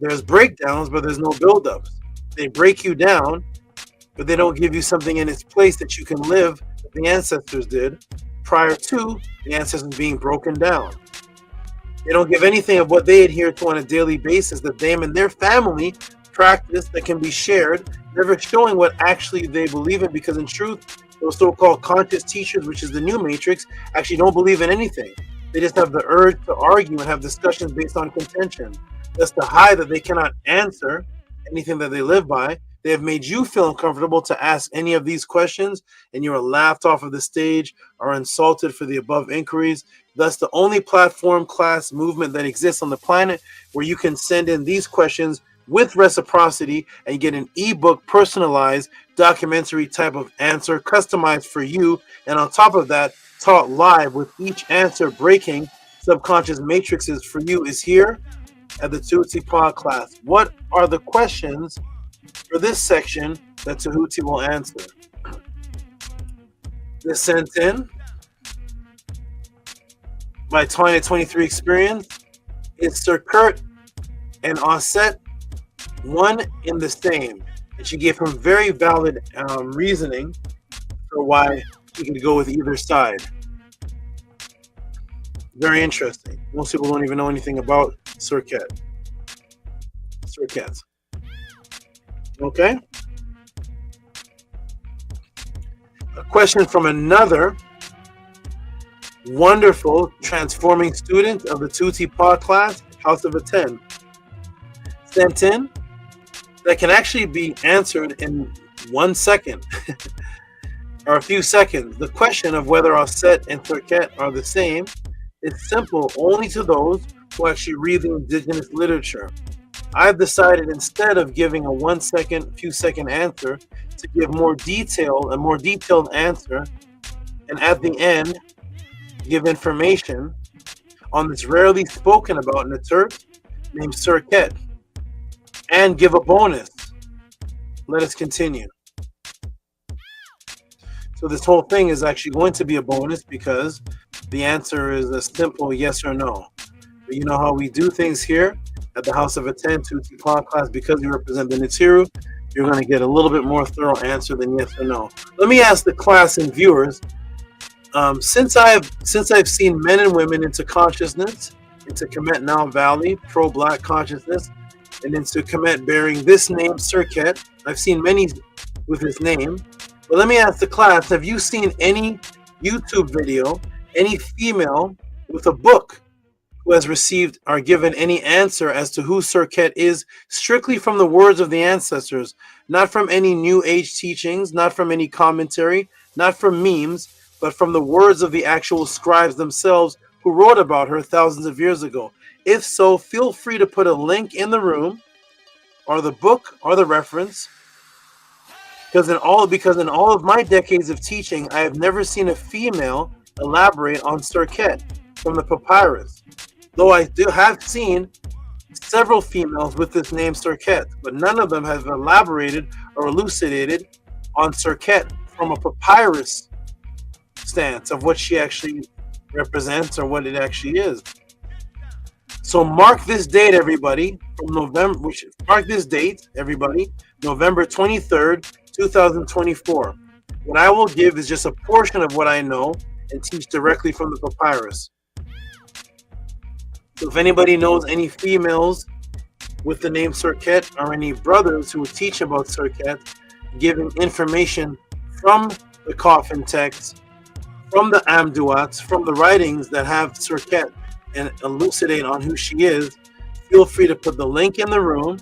There's breakdowns, but there's no buildups. They break you down, but they don't give you something in its place that you can live that the ancestors did prior to the ancestors being broken down. They don't give anything of what they adhere to on a daily basis that them and their family practice that can be shared, never showing what actually they believe in, because in truth, those so-called conscious teachers, which is the new matrix, actually don't believe in anything. They just have the urge to argue and have discussions based on contention. That's to hide that they cannot answer anything that they live by. They have made you feel uncomfortable to ask any of these questions, and you are laughed off of the stage or insulted for the above inquiries. Thus, the only platform, class, movement that exists on the planet where you can send in these questions with reciprocity and get an ebook, personalized, documentary type of answer customized for you, and on top of that, taught live with each answer breaking subconscious matrices for you, is here at the Tehuti Podclass. What are the questions for this section that Tehuti will answer? This sent in by 2023 experience. Is Serqet and Auset one in the same? And she gave him very valid reasoning for why she could go with either side. Very interesting. Most people don't even know anything about Serqet. Okay. A question from another wonderful transforming student of the Tehuti Podclass, Houseofatton, sent in, that can actually be answered in 1 second or a few seconds. The question of whether Auset and Serqet are the same is simple only to those who actually read the indigenous literature. I've decided, instead of giving a 1 second, few second answer, to give a more detailed answer, and at the end give information on this rarely spoken about Neitth named Serqet, and give a bonus. Let us continue. So this whole thing is actually going to be a bonus, because the answer is a simple yes or no. But you know how we do things here at the Houseofatton Tehuti Podclass, because you represent the Nitsiru, you're going to get a little bit more thorough answer than yes or no. Let me ask the class and viewers, since I've seen men and women into consciousness, into Kemet Now Valley, pro-black consciousness, and into Kemet bearing this name, Serqet, I've seen many with this name. But let me ask the class, have you seen any YouTube video, any female with a book who has received or given any answer as to who Serqet is, strictly from the words of the ancestors, not from any new age teachings, not from any commentary, not from memes, but from the words of the actual scribes themselves who wrote about her thousands of years ago. If so, feel free to put a link in the room, or the book, or the reference, because in all of my decades of teaching, I have never seen a female elaborate on Serqet from the papyrus. Though I have seen several females with this name Serqet, but none of them have elaborated or elucidated on Serqet from a papyrus stance of what she actually represents or what it actually is. So mark this date, everybody, from November. Mark this date, everybody, November 23rd, 2024. What I will give is just a portion of what I know and teach directly from the papyrus. So if anybody knows any females with the name Serqet or any brothers who teach about Serqet, giving information from the coffin text, from the Amduats, from the writings that have Serqet and elucidate on who she is, feel free to put the link in the room.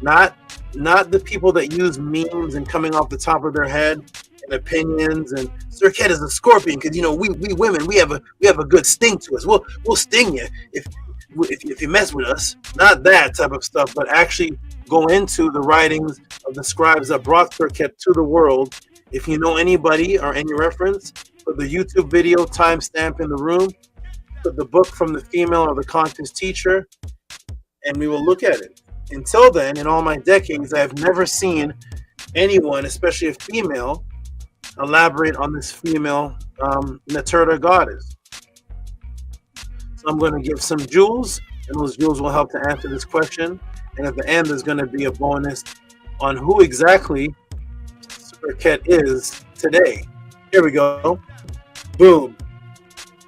Not the people that use memes and coming off the top of their head and opinions and Serqet is a scorpion because we women we have a good sting to us. We'll sting you if you mess with us. Not that type of stuff, but actually go into the writings of the scribes that brought Serqet to the world. If you know anybody or any reference, put the YouTube video timestamp in the room, put the book from the female or the conscious teacher, and we will look at it. Until then, in all my decades, I have never seen anyone, especially a female, elaborate on this female Naturda goddess. So I'm going to give some jewels, and those jewels will help to answer this question. And at the end, there's going to be a bonus on who exactly Serqet is today. Here we go. Boom.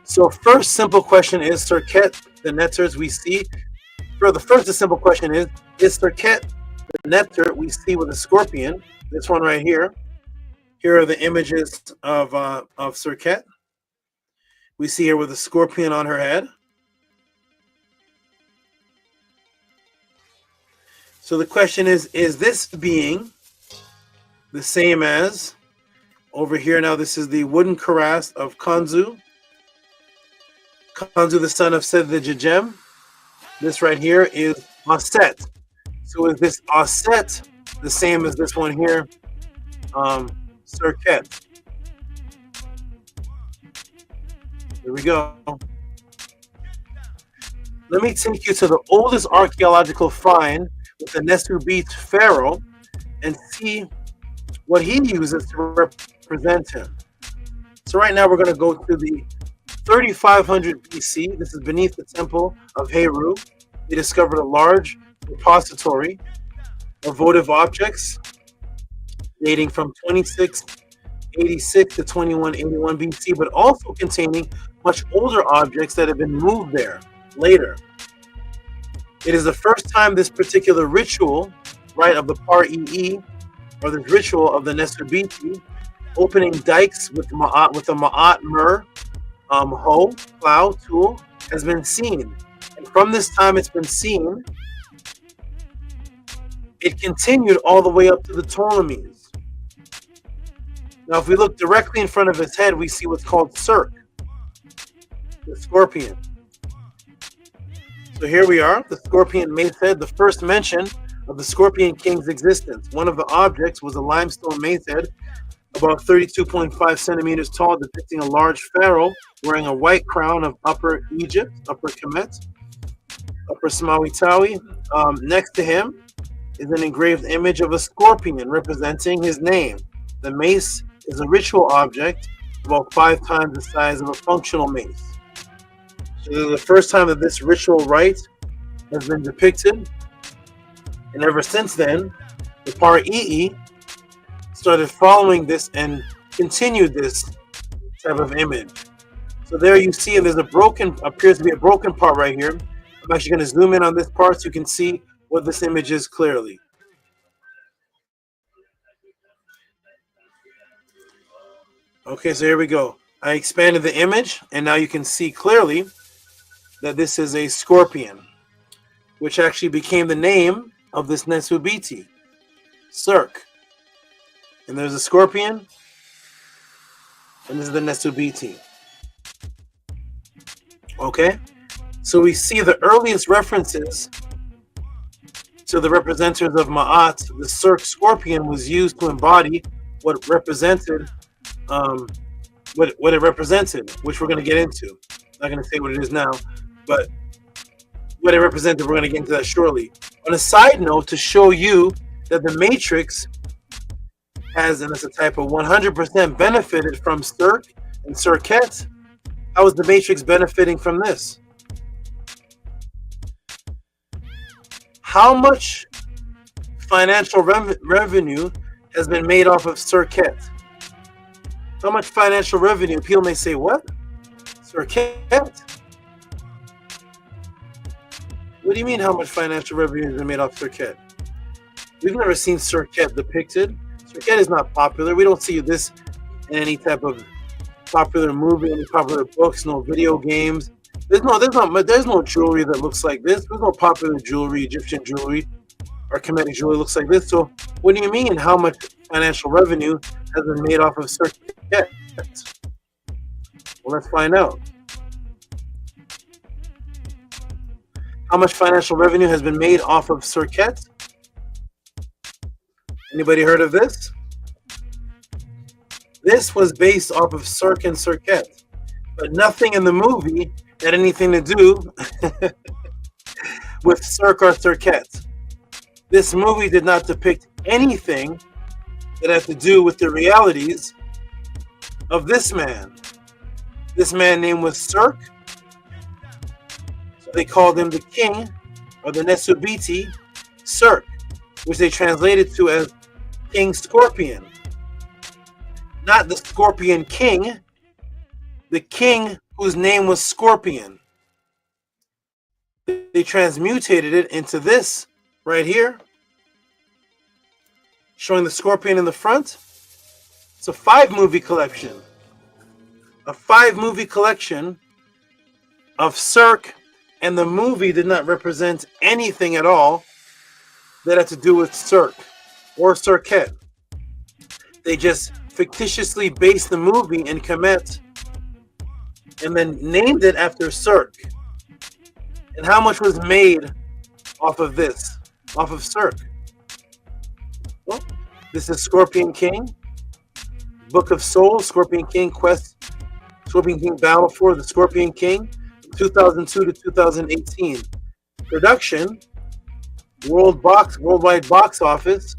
So first simple question is Serqet the netters we see? The first simple question is Serqet the netter we see with a scorpion? This one right here. Here are the images of Serqet. We see her with a scorpion on her head. So the question is this being the same as over here? Now this is the wooden cuirass of Khonsu. Khonsu, the son of Seth the Jejem. This right here is Auset. So is this Auset the same as this one here, Serqet? Here we go. Let me take you to the oldest archaeological find with the Nesu Beach pharaoh and see what he uses to represent him. So right now we're going to go to the 3500 BC. This is beneath the temple of Heru. They discovered a large repository of votive objects dating from 2686 to 2181 BC, but also containing much older objects that have been moved there later. It is the first time this particular ritual, right, of the Par-ee, or this ritual of the Nesubiti, opening dikes with a Ma'at Mur hoe, plow, tool, has been seen. And from this time it's been seen, it continued all the way up to the Ptolemies. Now, if we look directly in front of his head, we see what's called Serq, the scorpion. So here we are, the scorpion mace head, the first mention of the Scorpion King's existence. One of the objects was a limestone mace head, about 32.5 centimeters tall, depicting a large pharaoh wearing a white crown of Upper Egypt, Upper Kemet, Upper Samawitawi. Next to him is an engraved image of a scorpion representing his name. The mace is a ritual object about 5 times the size of a functional mace. So this is the first time that this ritual rite has been depicted. And ever since then, the Par-ee started following this and continued this type of image. So there you see there's appears to be a broken part right here. I'm actually going to zoom in on this part so you can see what this image is clearly. Okay, so here we go. I expanded the image, and now you can see clearly that this is a scorpion, which actually became the name of this Nesubiti, Serq. And there's a scorpion, and this is the Nesubiti. Okay? So we see the earliest references to the representatives of Ma'at. The Serq scorpion was used to embody what represented, what it represented, which we're going to get into. I'm not going to say what it is now, but what it represented, we're going to get into that shortly. On a side note, to show you that the Matrix has, and it's a type of 100% benefited from Serq and Serqet. How is the Matrix benefiting from this? How much financial revenue has been made off of Serqet? How much financial revenue? People may say, what? Serqet? What do you mean how much financial revenue has been made off Serqet? We've never seen Serqet depicted. Serqet is not popular. We don't see this in any type of popular movie, any popular books, no video games. There's no jewelry that looks like this. There's no popular jewelry, Egyptian jewelry, or Kemetic jewelry looks like this. So what do you mean how much financial revenue has been made off of Serqet? Well, let's find out. How much financial revenue has been made off of Serqet? Anybody heard of this? This was based off of Serq and Serqet, but nothing in the movie had anything to do with Serq or Serqet. This movie did not depict anything that had to do with the realities of this man. This man's name was Serq. So they called him the king, or the Nesubiti Serq, which they translated to as King Scorpion. Not the Scorpion King, the king whose name was Scorpion. They transmutated it into this right here, showing the scorpion in the front. It's a 5-movie collection. A 5-movie collection of Serq, and the movie did not represent anything at all that had to do with Serq or Serqet. They just fictitiously based the movie in Kemet and then named it after Serq. And how much was made off of this, off of Serq? Well, this is Scorpion King, Book of Souls, Scorpion King Quest, Scorpion King Battle for the Scorpion King, 2002 to 2018. Production, worldwide box office,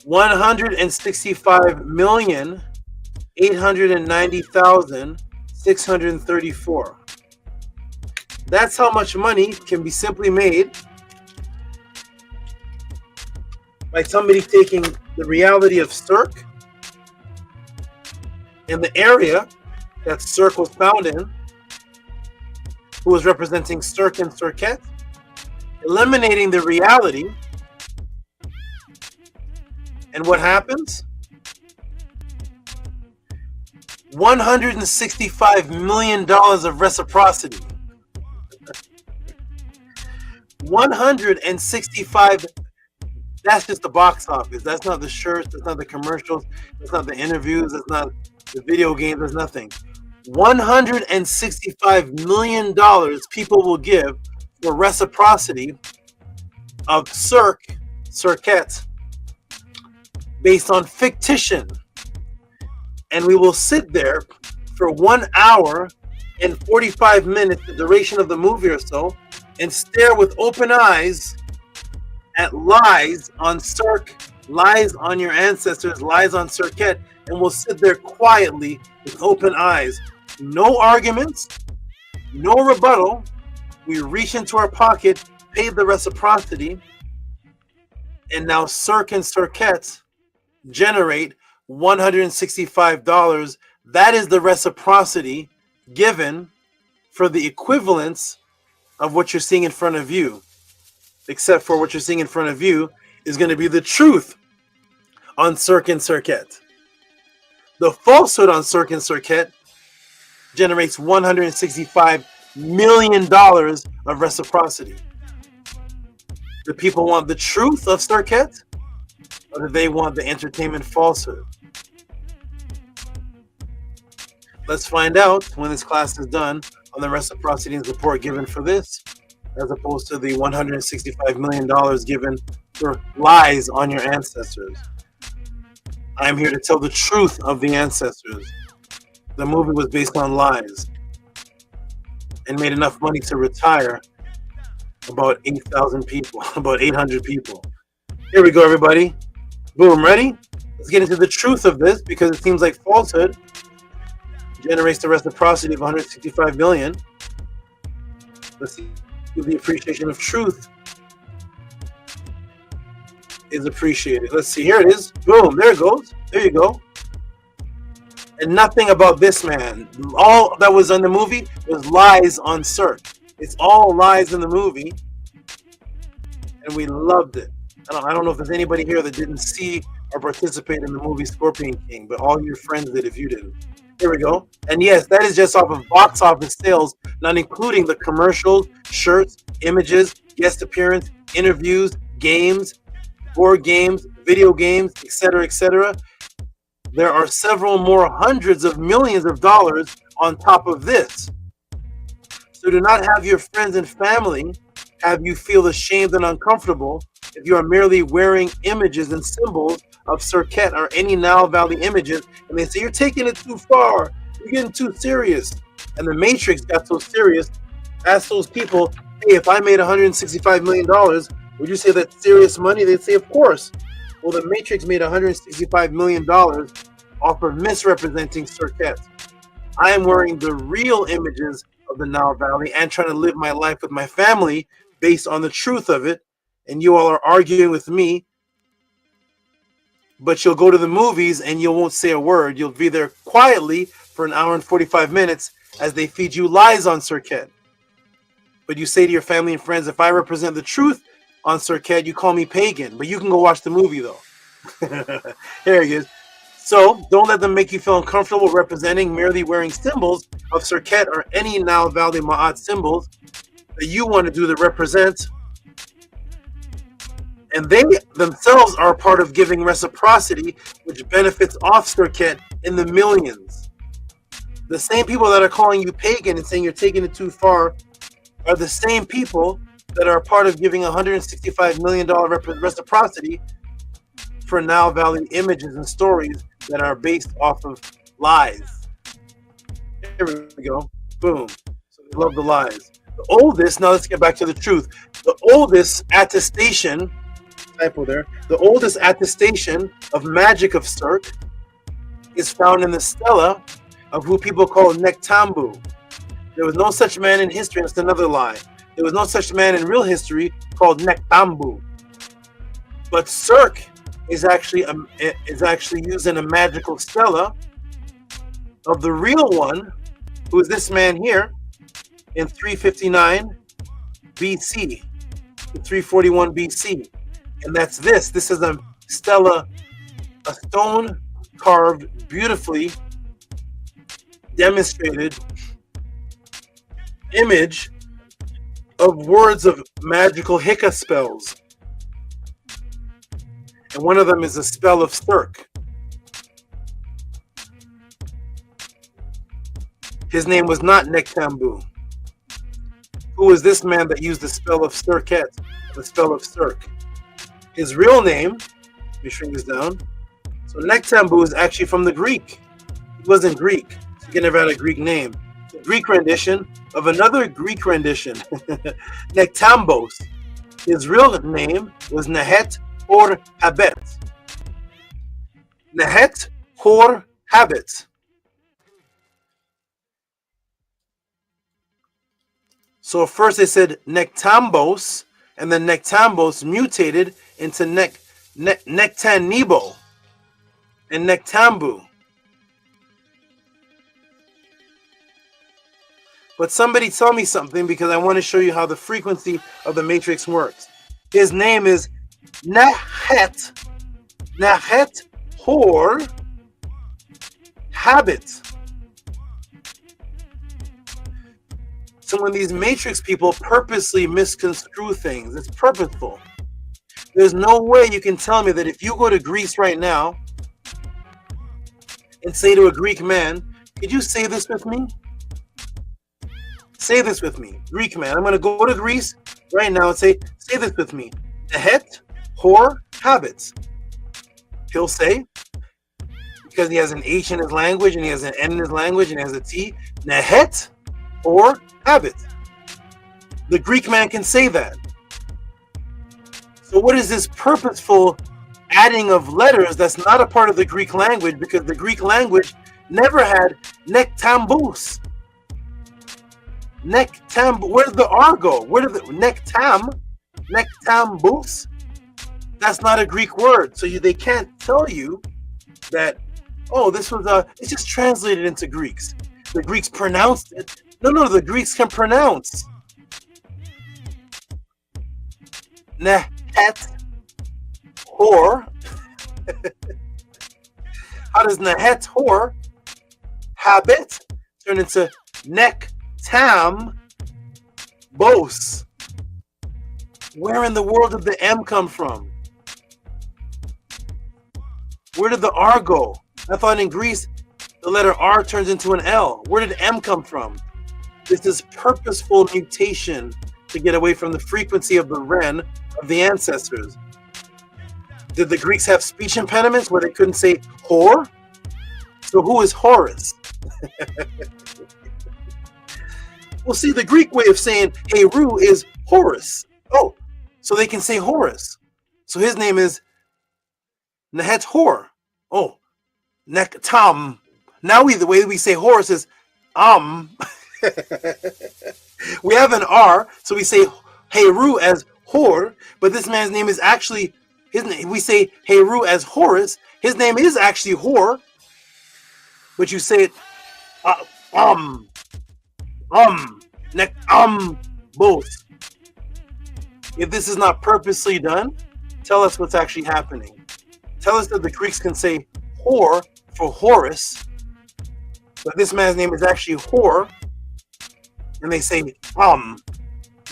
165,890,634. That's how much money can be simply made by somebody taking the reality of Serq and the area that Serq was found in, who was representing Serq and Serqet, eliminating the reality. And what happens? $165 million of reciprocity. 165. That's just the box office. That's not the shirts. That's not the commercials. That's not the interviews. That's not the video games. That's nothing. $165 million people will give for reciprocity of Serqet, based on fictition. And we will sit there for 1 hour and 45 minutes, the duration of the movie or so, and stare with open eyes at lies on Serq, lies on your ancestors, lies on Serqet, and we'll sit there quietly with open eyes. No arguments, no rebuttal. We reach into our pocket, pay the reciprocity, and now Serq and Serqet generate $165. That is the reciprocity given for the equivalence of what you're seeing in front of you, except for what you're seeing in front of you is going to be the truth on Serq and Serqet. The falsehood on Serqet generates $165 million of reciprocity. Do people want the truth of Serqet, or do they want the entertainment falsehood? Let's find out when this class is done on the reciprocity and support given for this, as opposed to the $165 million given for lies on your ancestors. I'm here to tell the truth of the ancestors. The movie was based on lies and made enough money to retire about 8,000 people, about 800 people. Here we go, everybody. Boom, ready? Let's get into the truth of this, because it seems like falsehood generates the reciprocity of 165 million. Let's see if the appreciation of truth is appreciated. Let's see, here it is. Boom, there it goes. There you go. And nothing about this man. All that was in the movie was lies on Serq. It's all lies in the movie, and we loved it. I don't know if there's anybody here that didn't see or participate in the movie Scorpion King, but all your friends did if you didn't. Here we go. And yes, that is just off of box office sales, not including the commercials, shirts, images, guest appearance, interviews, games, board games, video games, etc., etc. There are several more hundreds of millions of dollars on top of this. So do not have your friends and family have you feel ashamed and uncomfortable if you are merely wearing images and symbols of Serqet or any Nile Valley images, and they say you're taking it too far, you're getting too serious. And the Matrix got so serious. Ask those people, hey, if I made $165 million, would you say that's serious money? They'd say, of course. Well, the Matrix made $165 million off of misrepresenting Serqet. I am wearing the real images of the Nile Valley and trying to live my life with my family based on the truth of it. And you all are arguing with me, but you'll go to the movies and you won't say a word. You'll be there quietly for an hour and 45 minutes as they feed you lies on Serqet. But you say to your family and friends, if I represent the truth on Serqet, you call me pagan, but you can go watch the movie though. Here he is. So don't let them make you feel uncomfortable representing merely wearing symbols of Serqet or any Nile Valley MAAT symbols that you want to do that represent. And they themselves are a part of giving reciprocity, which benefits off Serqet in the millions. The same people that are calling you pagan and saying you're taking it too far are the same people that are a part of giving $165 million reciprocity for Nile Valley images and stories that are based off of lies. Here we go. Boom. So they love the lies. The oldest, now let's get back to the truth. The oldest attestation, typo there, the oldest attestation of magic of Serq is found in the stela of who people call Nektambu. There was no such man in history, that's another lie. There was no such man in real history called Nektambu. But Serq is actually used in a magical stela of the real one, who is this man here, in 359 BC to 341 BC. And that's this. This is a stela, a stone carved, beautifully demonstrated image of words of magical Hika spells. And one of them is a spell of Serq. His name was not Nektambu. Who was this man that used the spell of Serqet, the spell of Serq? His real name, let me shrink this down. So Nektambu is actually from the Greek. He wasn't Greek. So he never had a Greek name. The Greek rendition of another Greek rendition, Nektambos. His real name was Nehet Hor Habet. Nehet Hor Habet. So first they said Nektambos, and then Nektambos mutated into Nektanibo and Nektambu. But somebody tell me something, because I want to show you how the frequency of the matrix works. His name is Nehet Hor habit. So when these matrix people purposely misconstrue things, it's purposeful. There's no way you can tell me that if you go to Greece right now and say to a Greek man, could you say this with me? Say this with me, Greek man. I'm going to go to Greece right now and say this with me. Nehet, hor, habits. He'll say, because he has an H in his language and he has an N in his language and he has a T, nehet, hor, habits. The Greek man can say that. So what is this purposeful adding of letters that's not a part of the Greek language, because the Greek language never had nektambus. Where did the R go? Where did the nektambus? That's not a Greek word. So they can't tell you that, oh, this was it's just translated into Greeks. The Greeks pronounced it. No, the Greeks can pronounce. Nehet, hor. How does nehet, hor, habit turn into nektam, bos? Where in the world did the M come from? Where did the R go? I thought in Greece the letter R turns into an L. Where did M come from? This is purposeful mutation to get away from the frequency of the Ren of the ancestors. Did the Greeks have speech impediments where they couldn't say whore? So who is Horus? Well, see, the Greek way of saying Heru is Horus. Oh, so they can say Horus. So his name is Nehet Hor. Oh, Nektam. Now the way we say Horus is We have an R, so we say Heru as Hor, but this man's name is actually his name. We say Heru as Horus. His name is actually Hor, but you say it both. If this is not purposely done, tell us what's actually happening. Tell us that the Greeks can say Hor for Horus, but this man's name is actually Hor, and they say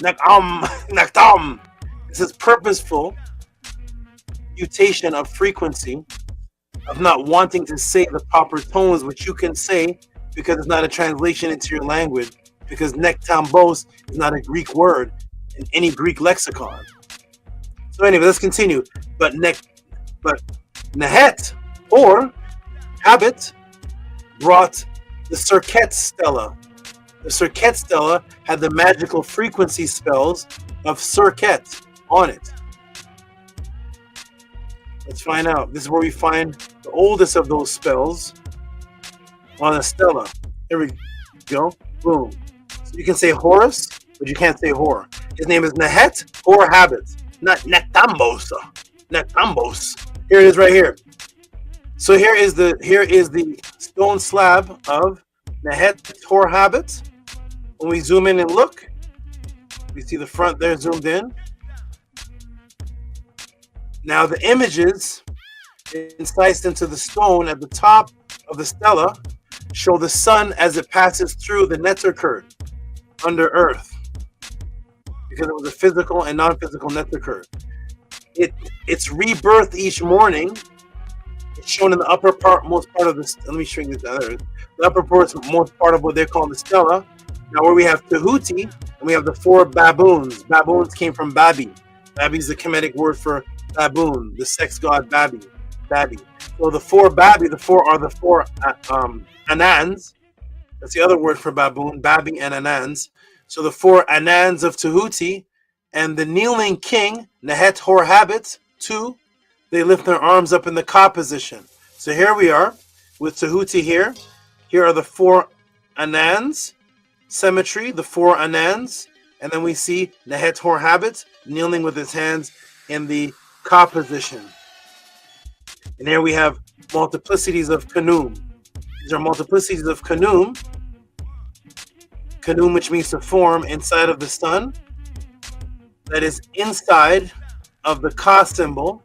naktam. This is purposeful mutation of frequency, of not wanting to say the proper tones, which you can say because it's not a translation into your language, because nektambos is not a Greek word in any Greek lexicon. So anyway, let's continue. But Nehet, or habit, brought the Serqet stela. The Serqet stela had the magical frequency spells of Serqet on it. Let's find out. This is where we find the oldest of those spells on a stela. Here we go. Boom. So you can say Horus, but you can't say Hor. His name is Nehet or Habit, not Nektambos. Nektambos. Here it is right here. So here is the stone slab of Nehet or Habit. When we zoom in and look, we see the front there zoomed in. Now the images incised into the stone at the top of the stela show the sun as it passes through the Netzerkert under earth, because it was a physical and non-physical Netzerkert. It's rebirth each morning. It's shown in the upper part, most part of this. Let me shrink this down. The upper part, most part of what they call the stela. Now, where we have Tehuti, and we have the four baboons. Baboons came from Babi. Babi is the Kemetic word for baboon, the sex god Babi. So the four Babi, the four Anans. That's the other word for baboon, Babi and Anans. So the four Anans of Tehuti, and the kneeling king, Nehet Hor Habit, 2, they lift their arms up in the Ka position. So here we are with Tehuti here. Here are the four Anans, symmetry, the four Anans, and then we see Nehet Hor Habit kneeling with his hands in the Ka position. And here we have multiplicities of Kanum. These are multiplicities of Kanum. Kanum, which means to form inside of the sun. That is inside of the Ka symbol,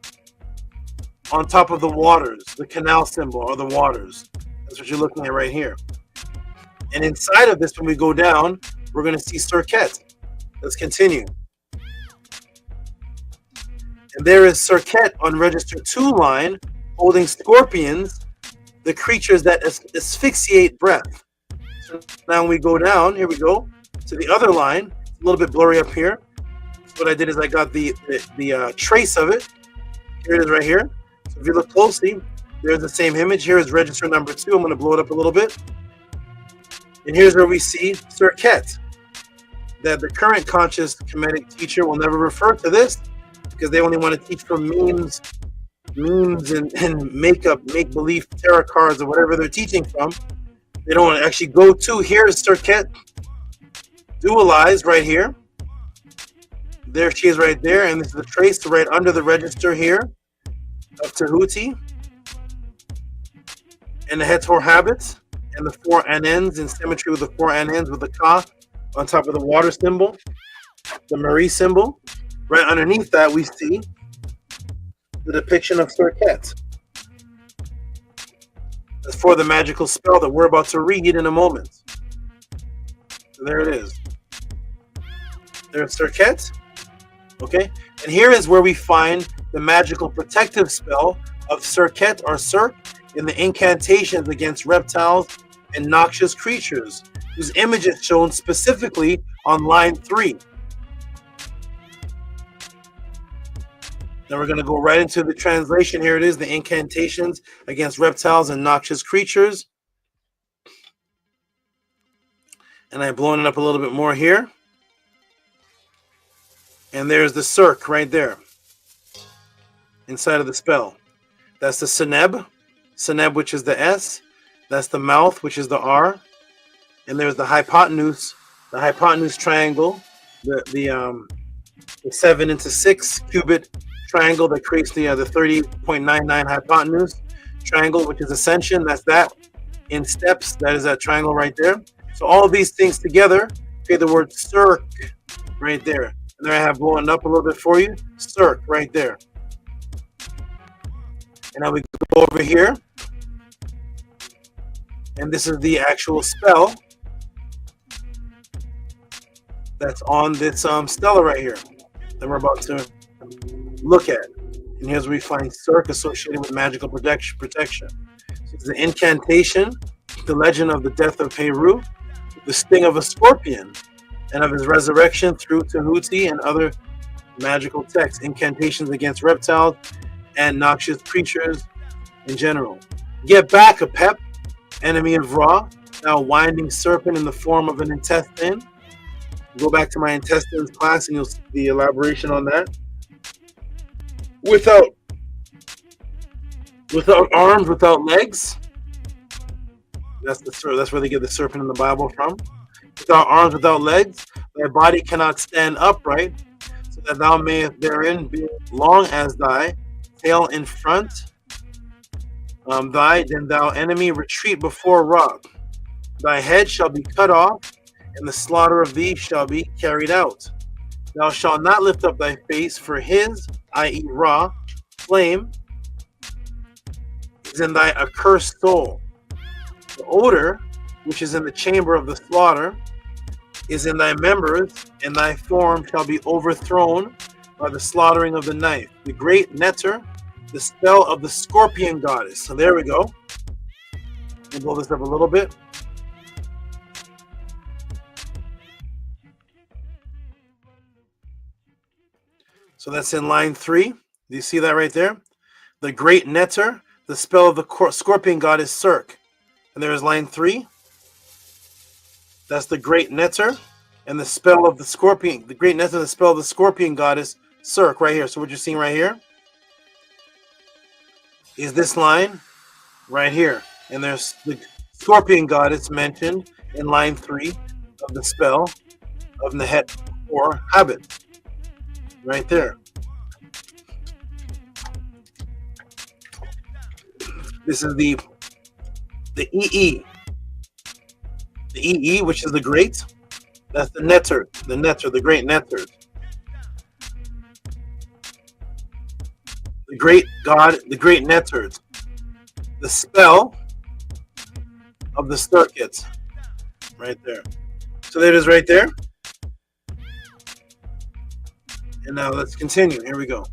on top of the waters, the canal symbol, or the waters. That's what you're looking at right here. And inside of this, when we go down, we're going to see Serqet. Let's continue. And there is Serqet on register 2 line, holding scorpions, the creatures that asphyxiate breath. So now when we go down, here we go, to the other line. It's a little bit blurry up here. So what I did is I got the trace of it. Here it is right here. So if you look closely, there's the same image. Here is register number 2. I'm going to blow it up a little bit. And here's where we see Serqet. That the current conscious Kemetic teacher will never refer to this because they only want to teach from memes and make-believe tarot cards or whatever they're teaching from. They don't want to actually go to. Here is Serqet dualized right here. There she is right there, and this is the trace right under the register here of Tehuti. And the Hetor habits and the 4 anens in symmetry with the 4 anens with the Ka on top of the water symbol, the Marie symbol. Right underneath that, we see the depiction of Serqet. That's for the magical spell that we're about to read in a moment. So there it is. There's Serqet. Okay, and here is where we find the magical protective spell of Serqet or Serq in the incantations against reptiles and noxious creatures, whose image is shown specifically on line 3. Then we're going to go right into the translation. Here it is, the incantations against reptiles and noxious creatures. And I'm blowing it up a little bit more here. And there's the Serq right there inside of the spell. That's the Seneb, which is the S. That's the mouth, which is the R. And there's the hypotenuse triangle, the 7 into 6 cubit triangle that creates the 30.99 hypotenuse triangle, which is ascension. That's that. In steps, that is that triangle right there. So all of these things together create the word Serq right there. And there I have blown up a little bit for you. Serq right there. And now we go over here. And this is the actual spell that's on this stela right here that we're about to look at. And here's where we find Serq associated with magical protection. So it's the incantation, the legend of the death of Heru, the sting of a scorpion, and of his resurrection through Tehuti and other magical texts, incantations against reptiles and noxious creatures in general. Get back, Apep, enemy of Ra, now winding serpent in the form of an intestine. Go back to my intestines class and you'll see the elaboration on that. Without arms, without legs. That's where they get the serpent in the Bible from. Without arms, without legs, thy body cannot stand upright, so that thou mayest therein be long as thy tail in front. Then thou enemy retreat before Ra. Thy head shall be cut off, and the slaughter of thee shall be carried out. Thou shalt not lift up thy face, for his, i.e. Ra, flame is in thy accursed soul. The odor, which is in the chamber of the slaughter, is in thy members, and thy form shall be overthrown by the slaughtering of the knife. The great Netter, the spell of the scorpion goddess. So there we go. Let me blow this up a little bit. So that's in line 3. Do you see that right there? The great Netter, the spell of the scorpion goddess Serq. And there is line 3. That's the great Netter and the spell of the scorpion. The great Netter, the spell of the scorpion goddess Serq right here. So what you're seeing right here is this line right here. And there's the scorpion goddess mentioned in line 3 of the spell of Nehet or habit. Right there. This is the EE. The EE, which is the great. That's the Netter, the great Netter. The great God, the great Netter. The spell of the Serqet. Right there. So there it is right there. And now let's continue. Here we go.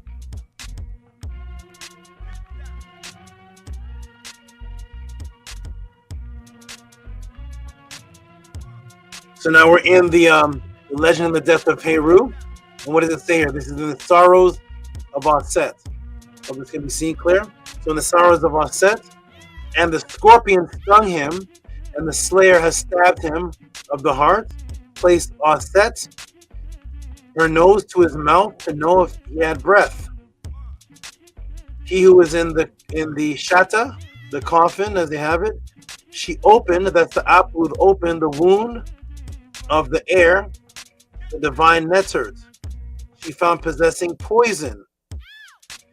So now we're in the legend of the death of Heru. And what does it say here? This is in the sorrows of Auset. Hope this can be seen clear. So in the sorrows of Auset, and the scorpion stung him, and the slayer has stabbed him of the heart, placed Auset her nose to his mouth to know if he had breath. He who is in the shatta, the coffin as they have it, she opened, that's the Apud, opened the wound of the air, the divine netters. She found possessing poison.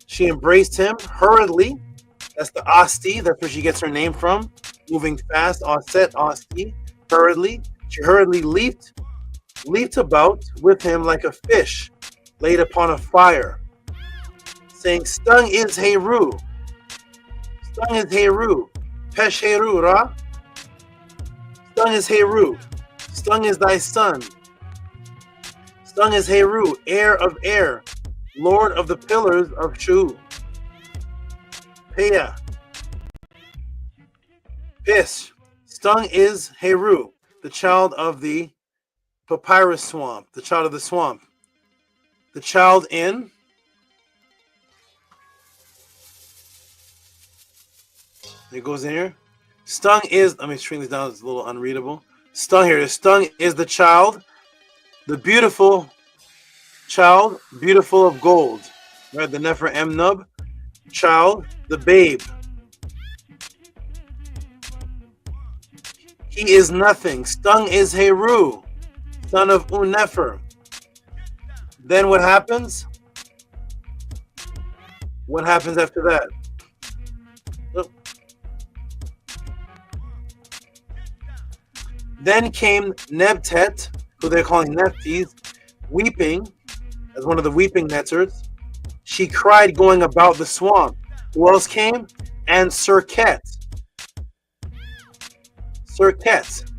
She embraced him hurriedly. That's the Asti, that's where she gets her name from. Moving fast, Auset, Asti, hurriedly. She hurriedly leaped about with him like a fish laid upon a fire, saying, stung is Heru. Stung is Heru. Pesh Heru, Ra. Stung is Heru. Stung is thy son. Stung is Heru, heir of air, lord of the pillars of Shu. Peah. Pish. Stung is Heru, the child of the papyrus swamp, the child of the swamp. The child in it goes in here. Stung is, let me shrink this down, it's a little unreadable. Stung here. Stung is the child, the beautiful child, beautiful of gold. Right, the Nefer Emnub, child, the babe. He is nothing. Stung is Heru, son of Unefer. Then what happens? What happens after that? Look. Then came Nebtet, who they're calling Nephthys, weeping, as one of the weeping netters. She cried going about the swamp. Who else came? And Serqet. Serqet.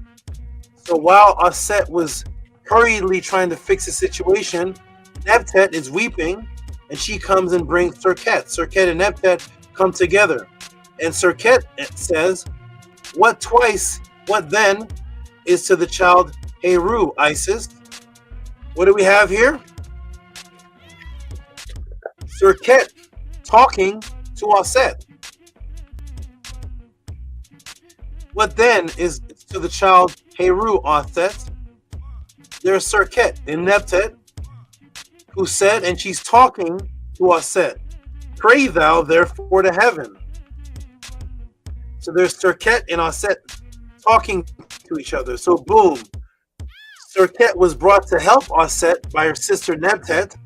So while Auset was hurriedly trying to fix the situation, Nebtet is weeping, and she comes and brings Serqet. Serqet and Nebtet come together. And Serqet says, what twice, what then, is to the child Heru, Isis? What do we have here? Serqet talking to Auset. What then is to the child Heru, Auset? There's Serqet in Nebtet, who said, and she's talking to Auset, pray thou therefore to heaven. So there's Serqet and Auset talking to each other. So boom, Serqet was brought to help Auset by her sister Nebtet,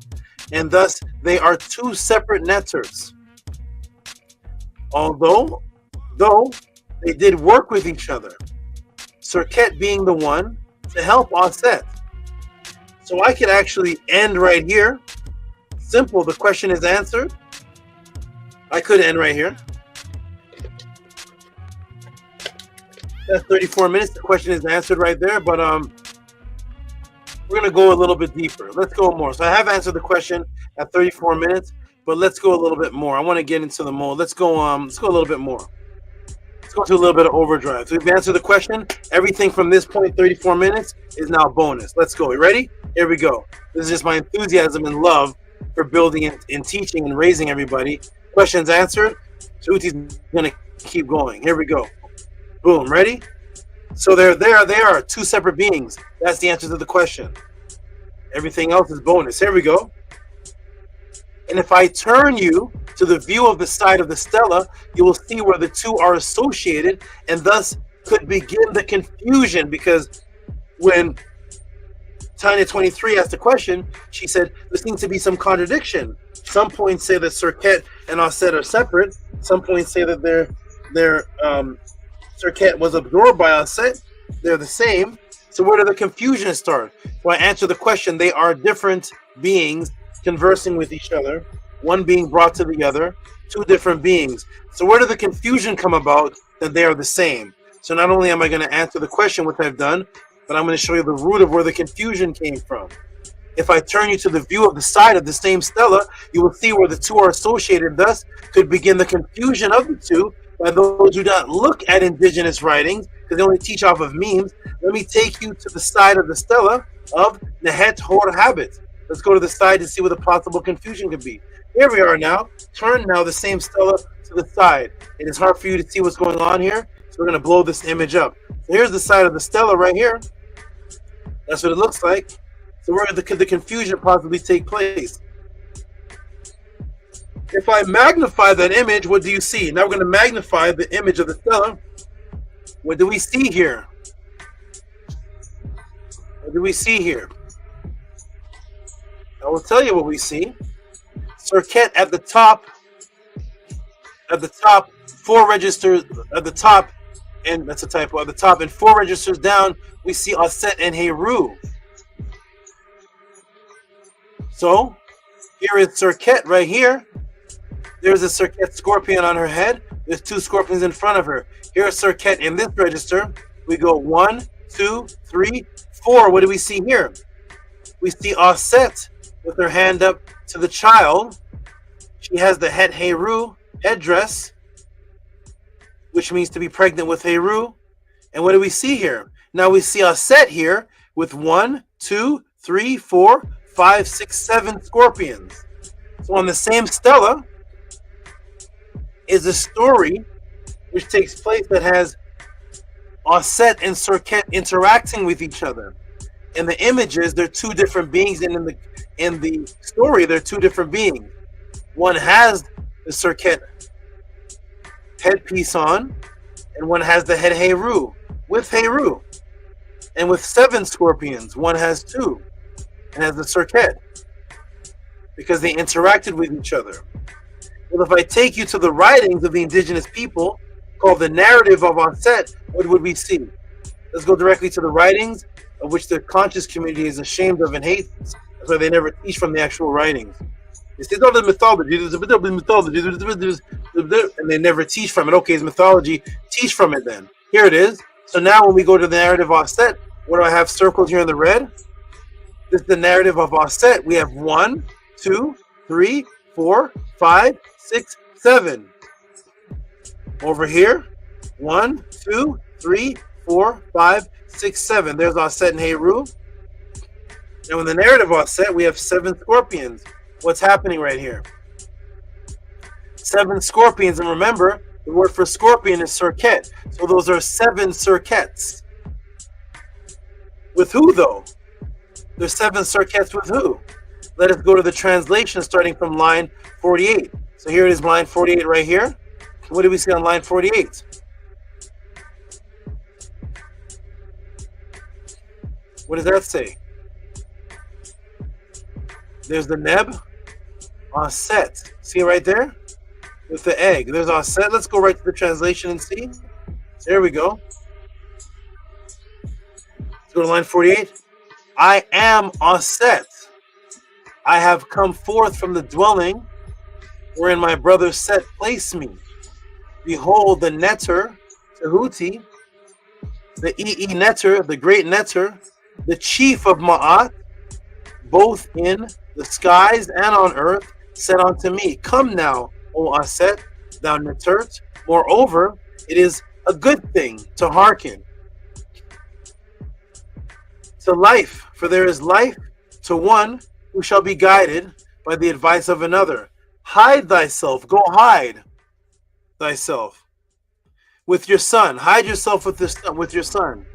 and thus they are two separate netters. Though they did work with each other, Serqet being the one to help Auset. So I could actually end right here. Simple, the question is answered. I could end right here. That's 34 minutes. The question is answered right there, but we're gonna go a little bit deeper. Let's go more. So I have answered the question at 34 minutes, but let's go a little bit more. I want to get into the mode. Let's go a little bit more. Let's go to a little bit of overdrive. So we've answered the question. Everything from this point, 34 minutes, is now bonus. Let's go. You ready? Here we go. This is just my enthusiasm and love for building and teaching and raising everybody. Questions answered. Tehuti's gonna keep going. Here we go. Boom. Ready? So they are two separate beings. That's the answer to the question. Everything else is bonus. Here we go. And if I turn you to the view of the side of the stela, you will see where the two are associated, and thus could begin the confusion, because when Tanya 23 asked the question, she said there seems to be some contradiction. Some points say that Serqet and Auset are separate. Some points say that Serqet was absorbed by Auset. They're the same. So where did the confusion start? Well, I answer the question. They are different beings conversing with each other, one being brought to the other, two different beings. So where did the confusion come about that they are the same? So not only am I going to answer the question, which I've done, but I'm going to show you the root of where the confusion came from. If I turn you to the view of the side of the same stela, you will see where the two are associated. Thus, could begin the confusion of the two by those who do not look at indigenous writings, because they only teach off of memes. Let me take you to the side of the stela of Nehet Hor Habit. Let's go to the side to see what the possible confusion could be. Here we are now. Turn now the same stela to the side. It is hard for you to see what's going on here, so we're going to blow this image up. So here's the side of the stela right here. That's what it looks like. So where could the confusion possibly take place? If I magnify that image, what do you see? Now we're going to magnify the image of the stela. What do we see here? What do we see here? I will tell you what we see. Serqet at the top, 4 registers at the top, and that's a typo, at the top, and 4 registers down, we see Auset and Heru. So here is Serqet right here. There's a Serqet scorpion on her head. There's 2 scorpions in front of her. Here's Serqet in this register. We go 1, 2, 3, 4. What do we see here? We see Auset with her hand up to the child. She has the Het Heru headdress, which means to be pregnant with Heru. And what do we see here? Now we see Auset here with 1, 2, 3, 4, 5, 6, 7 scorpions. So on the same stela is a story which takes place that has Auset and Serqet interacting with each other. In the images, they're 2 different beings, and in the story, they're 2 different beings. One has the Serqet headpiece on, and one has the Het Heru with Heru. And with 7 scorpions, one has 2 and has the Serqet, because they interacted with each other. Well, if I take you to the writings of the indigenous people, called the narrative of Auset, what would we see? Let's go directly to the writings, of which the conscious community is ashamed of and hates. That's why they never teach from the actual writings. They say, oh, the mythology, and they never teach from it. Okay, it's mythology. Teach from it then. Here it is. So now when we go to the narrative of Auset, what do I have circled here in the red? This is the narrative of Auset. We have 1, 2, 3, 4, 5, 6, 7. Over here, 1, 2, 3, 4, 5, 6, 7. There's Auset and Heru. And in the narrative of Auset, we have 7 scorpions. What's happening right here? 7 scorpions, and remember, the word for scorpion is Serqet. So those are 7 Serqets. With who, though? There's 7 Serqets with who? Let us go to the translation starting from line 48. So here it is, line 48 right here. What do we see on line 48? What does that say? There's the Neb, Auset. See right there? With the egg. There's Auset. Let's go right to the translation and see. There we go. Let's go to line 48. I am Auset. I have come forth from the dwelling wherein my brother Set placed me. Behold the netter, Tehuti, the netter, the great netter, the chief of MAAT, both in the skies and on earth, said unto me, come now, O Auset, thou nettert. Moreover, it is a good thing to hearken to life, for there is life to one who shall be guided by the advice of another. Hide thyself, go hide thyself with your son. Hide yourself with your son,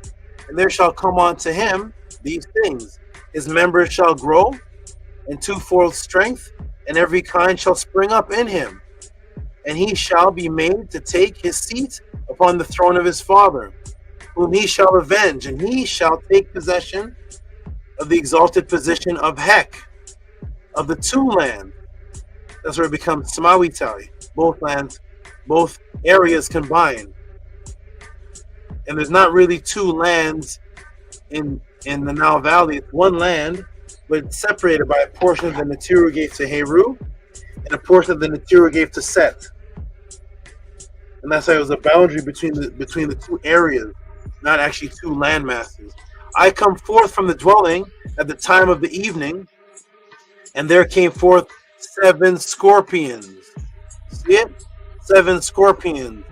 and there shall come unto him these things. His members shall grow in 2-fold strength, and every kind shall spring up in him. And he shall be made to take his seat upon the throne of his father, whom he shall avenge, and he shall take possession of the exalted position of Hek, of the 2 lands. That's where it becomes Samawitai, both lands, both areas combined. And there's not really 2 lands in the Nile Valley. It's 1 land, but it's separated by a portion of the Natiru gave to Heru and a portion of the Natiru gave to Set. and that's why it was a boundary between the two areas, not actually two land masses. I come forth from the dwelling at the time of the evening, and there came forth 7 scorpions. See it? 7 scorpions,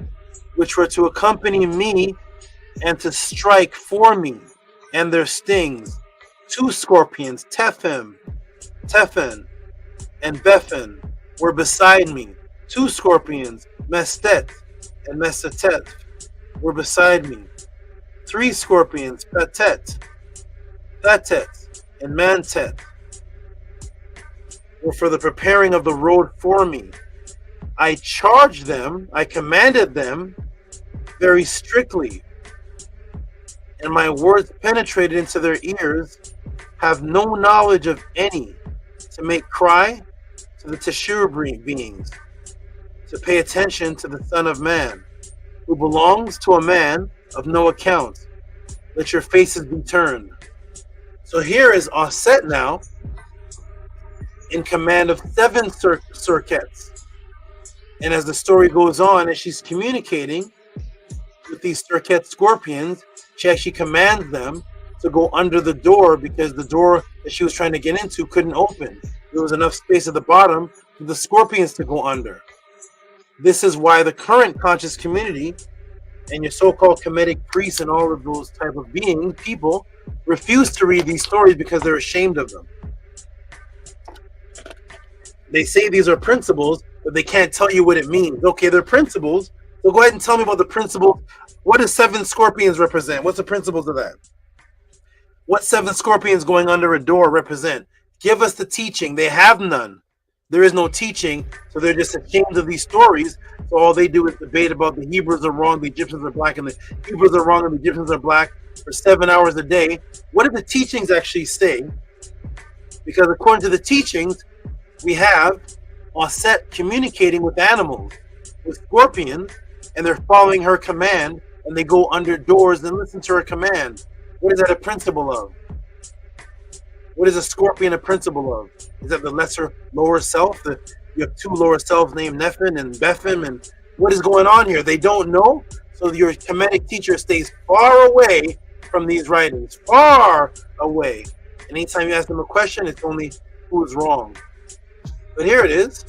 which were to accompany me and to strike for me, and their stings. 2 scorpions, Tephen, and Bephen, were beside me. 2 scorpions, Mestet and Mesetet, were beside me. 3 scorpions, Patet, and Mantet, were for the preparing of the road for me. I charged them, I commanded them very strictly, and my words penetrated into their ears, have no knowledge of any, to make cry to the Teshur beings, to pay attention to the Son of Man, who belongs to a man of no account. Let your faces be turned. So here is Auset now, in command of 7 Serqets. And as the story goes on, as she's communicating with these Serqet scorpions, she actually commands them to go under the door, because the door that she was trying to get into couldn't open. There was enough space at the bottom for the scorpions to go under. This is why the current conscious community and your so-called Kemetic priests and all of those type of beings, people, refuse to read these stories because they're ashamed of them. They say these are principles, but they can't tell you what it means. Okay, they're principles, so go ahead and tell me about the principles. What does 7 scorpions represent? What's the principles of that? What 7 scorpions going under a door represent? Give us the teaching. They have none. There is no teaching, so they're just ashamed of these stories. So all they do is debate about the Hebrews are wrong, the Egyptians are black, and the Hebrews are wrong, and the Egyptians are black for 7 hours a day. What do the teachings actually say? Because according to the teachings, we have Auset communicating with animals, with scorpions, and they're following her command, and they go under doors and listen to her command. What is that a principle of? What is a scorpion a principle of? Is that the lesser, lower self? You have 2 lower selves named Nephin and Bephem, and what is going on here? They don't know, so your Kemetic teacher stays far away from these writings, far away. And anytime you ask them a question, it's only who's wrong. But here it is.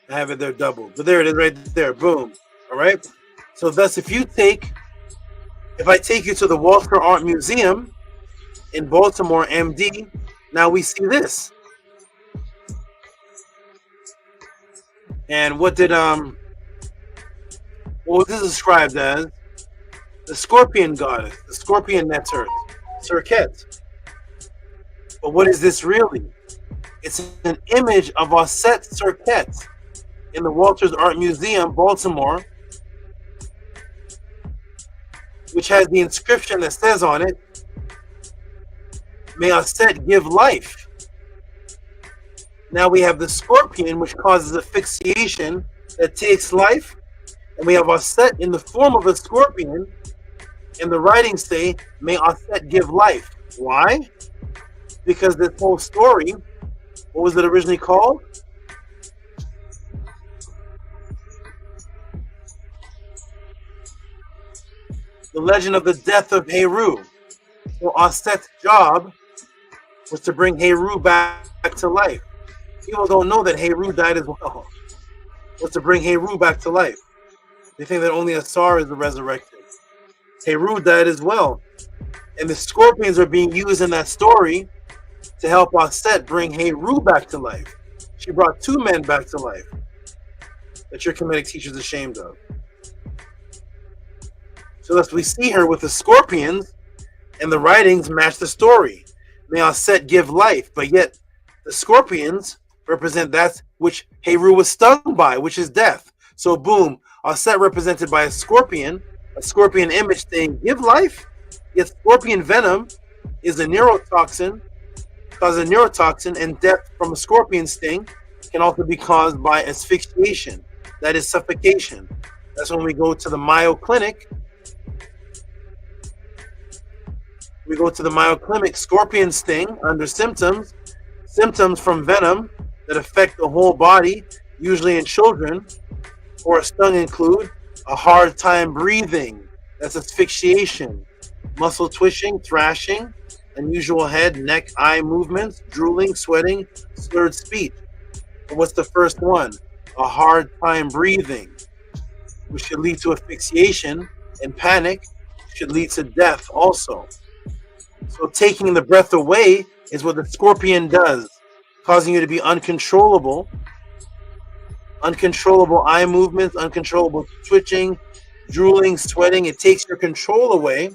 I have it there doubled, but there it is right there. Boom. All right. So thus, if I take you to the Walker Art Museum in Baltimore, MD, now we see this. And what was this described as? The scorpion goddess, the scorpion Netzert, Serqet. But what is this really? It's an image of Auset Serqet in the Walters Art Museum, Baltimore, which has the inscription that says on it, "May Auset give life." Now we have the scorpion, which causes asphyxiation that takes life, and we have Auset in the form of a scorpion, and the writings say, "May Auset give life." Why? Because this whole story, what was it originally called? The legend of the death of Heru. So Auset's job was to bring Heru back to life. People don't know that Heru died as well. Was to bring Heru back to life. They think that only Asar is the resurrected. Heru died as well. And the scorpions are being used in that story to help Auset bring Heru back to life. She brought 2 men back to life that your Kemetic teacher is ashamed of. So thus we see her with the scorpions, and the writings match the story. May Auset give life, but yet the scorpions represent that which Heru was stung by, which is death. So boom, Auset represented by a scorpion image saying give life, yet scorpion venom is a neurotoxin, causes a neurotoxin, and death from a scorpion sting can also be caused by asphyxiation, that is suffocation. That's when we go to the Mayo Clinic. We go to the Mayo Clinic, scorpion sting under symptoms from venom that affect the whole body, usually in children, or stung include a hard time breathing, that's asphyxiation, muscle twitching, thrashing, unusual head, neck, eye movements, drooling, sweating, slurred speech. But what's the first one? A hard time breathing, which should lead to asphyxiation, and panic should lead to death also. So taking the breath away is what the scorpion does, causing you to be uncontrollable eye movements, uncontrollable twitching, drooling, sweating. It takes your control away,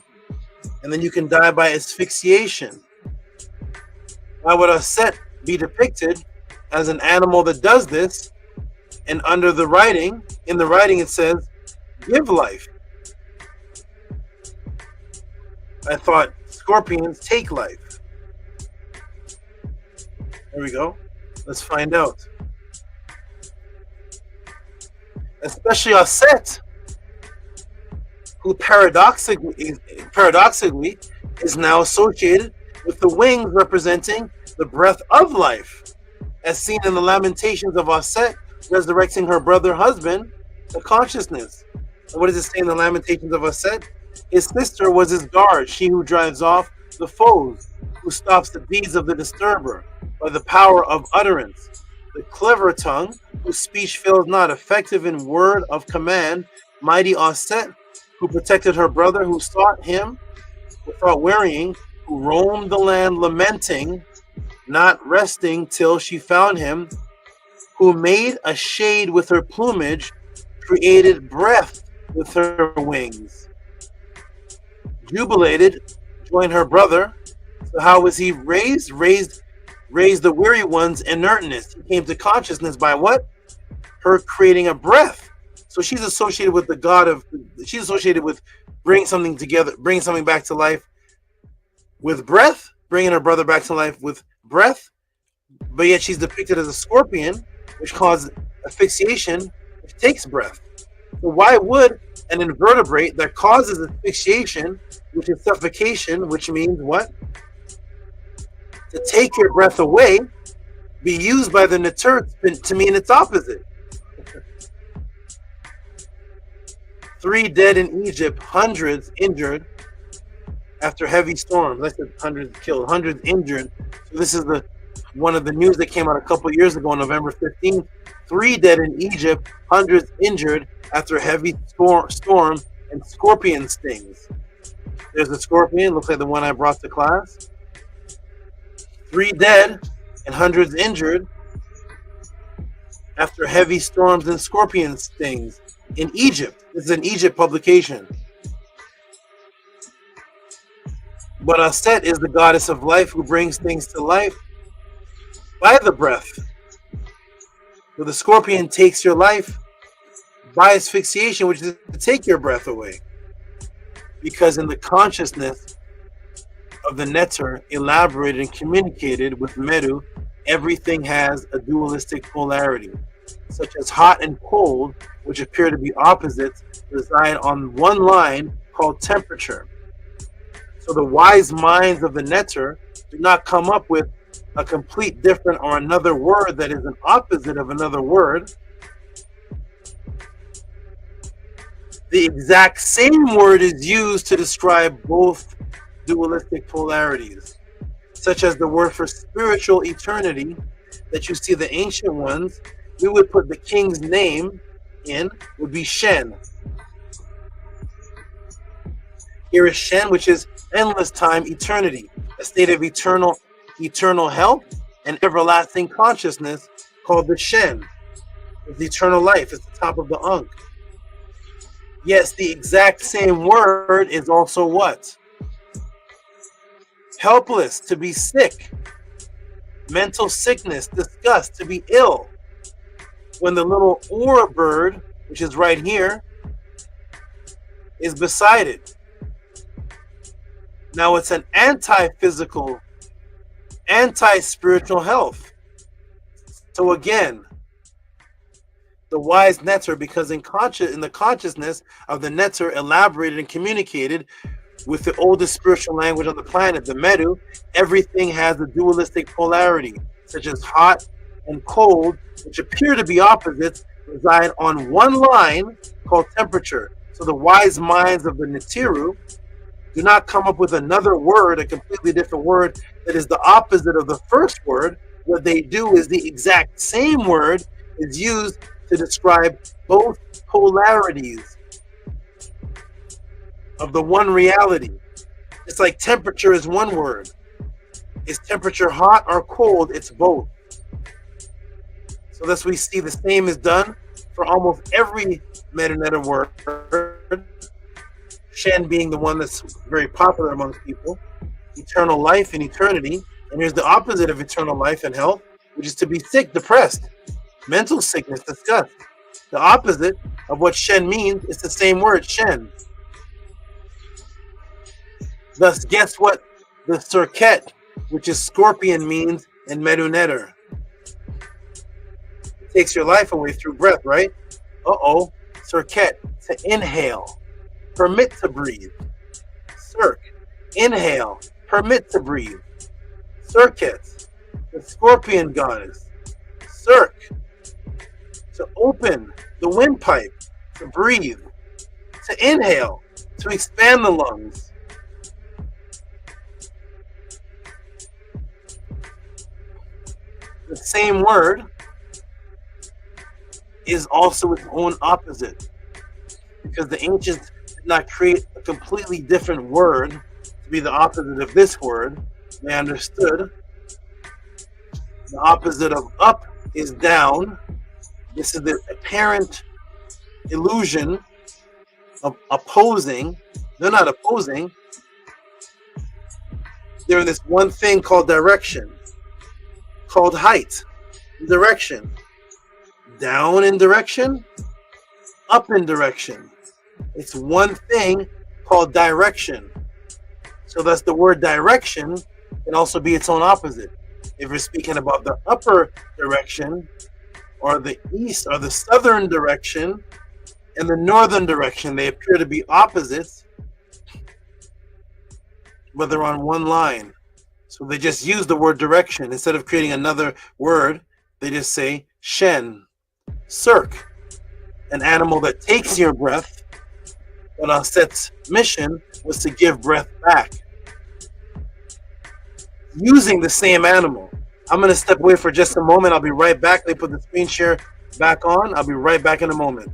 and then you can die by asphyxiation. Why would Auset be depicted as an animal that does this? And in the writing it says, give life. I thought scorpions take life. There we go. Let's find out. Especially Auset, who paradoxically is now associated with the wings representing the breath of life, as seen in the Lamentations of Auset resurrecting her brother husband to consciousness. And what does it say in the Lamentations of Auset? His sister was his guard, she who drives off the foes, who stops the deeds of the disturber by the power of utterance. The clever tongue, whose speech fails not, effective in word of command, mighty Auset, who protected her brother, who sought him without wearying, who roamed the land lamenting, not resting till she found him, who made a shade with her plumage, created breath with her wings, jubilated, joined her brother. So how was he raised? Raised the weary one's inertness. He came to consciousness by what? Her creating a breath. So she's associated with the god of, she's associated with bringing something together, bringing something back to life with breath, bringing her brother back to life with breath. But yet she's depicted as a scorpion, which causes asphyxiation, which takes breath. So why would an invertebrate that causes asphyxiation, which is suffocation, which means what? To take your breath away, be used by the Neter to mean its opposite. 3 dead in Egypt, hundreds injured after heavy storms. I said hundreds killed, hundreds injured. So this is one of the news that came out a couple years ago on November 15th. 3 dead in Egypt, hundreds injured after heavy storm and scorpion stings. There's a scorpion, looks like the one I brought to class. 3 dead and hundreds injured after heavy storms and scorpion stings in Egypt. This is an Egypt publication. But Auset is the goddess of life who brings things to life by the breath. So the scorpion takes your life by asphyxiation, which is to take your breath away. Because in the consciousness of the Neter, elaborated and communicated with Meru, everything has a dualistic polarity, such as hot and cold, which appear to be opposites, reside on one line called temperature. So the wise minds of the Neter do not come up with a complete different or another word that is an opposite of another word. The exact same word is used to describe both dualistic polarities, such as the word for spiritual eternity that you see the ancient ones, we would put the king's name in, would be Shen. Here is Shen, which is endless time, eternity, a state of eternal health and everlasting consciousness called the Shen. It's eternal life. It's the top of the Ankh. Yes, the exact same word is also what? Helpless, to be sick. Mental sickness, disgust, to be ill. When the little Ura bird, which is right here, is beside it. Now it's an anti-physical, anti-spiritual health. So again, the wise Neter, because in the consciousness of the Neter, elaborated and communicated with the oldest spiritual language on the planet, the Meru, everything has a dualistic polarity, such as hot and cold, which appear to be opposites, reside on one line called temperature. So the wise minds of the Nitiru do not come up with another word, a completely different word that is the opposite of the first word. What they do is the exact same word is used to describe both polarities of the one reality. It's like temperature is one word. Is temperature hot or cold? It's both. So thus we see the same is done for almost every meta word. Shen being the one that's very popular amongst people. Eternal life and eternity. And here's the opposite of eternal life and health, which is to be sick, depressed, mental sickness, disgust. The opposite of what Shen means is the same word, Shen. Thus, guess what the Serqet, which is scorpion, means in Medunetter? It takes your life away through breath, right? Uh-oh. Serqet, to inhale, permit to breathe. Serq, inhale, permit to breathe. Serqet, the scorpion goddess. Serq, to open the windpipe, to breathe. To inhale, to expand the lungs. The same word is also its own opposite, because the ancients did not create a completely different word to be the opposite of this word. They understood the opposite of up is down. This is the apparent illusion of opposing. They're not opposing. They're in this one thing called direction, called height, direction. Down in direction, up in direction. It's one thing called direction. So thus the word direction can also be its own opposite. If you're speaking about the upper direction, or the east, or the southern direction, and the northern direction, they appear to be opposites, but they're on one line. So they just use the word direction. Instead of creating another word, they just say Shen, Serq, an animal that takes your breath, but Auset's mission was to give breath back. Using the same animal. I'm going to step away for just a moment. I'll be right back. They put the screen share back on. I'll be right back in a moment.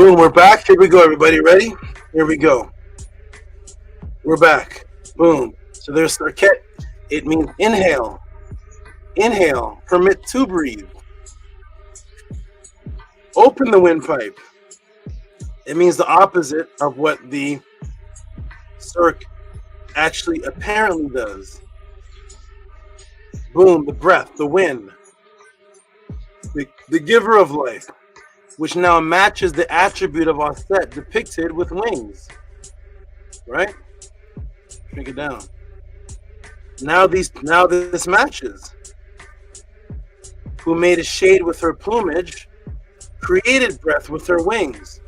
Boom, we're back. Here we go, everybody. Ready? Here we go. We're back. Boom. So there's Serqet. It means inhale. Inhale. Permit to breathe. Open the windpipe. It means the opposite of what the Serq actually apparently does. Boom, the breath, the wind. The giver of life, which now matches the attribute of Auset depicted with wings. Right? Drink it down. Now this matches. Who made a shade with her plumage, created breath with her wings.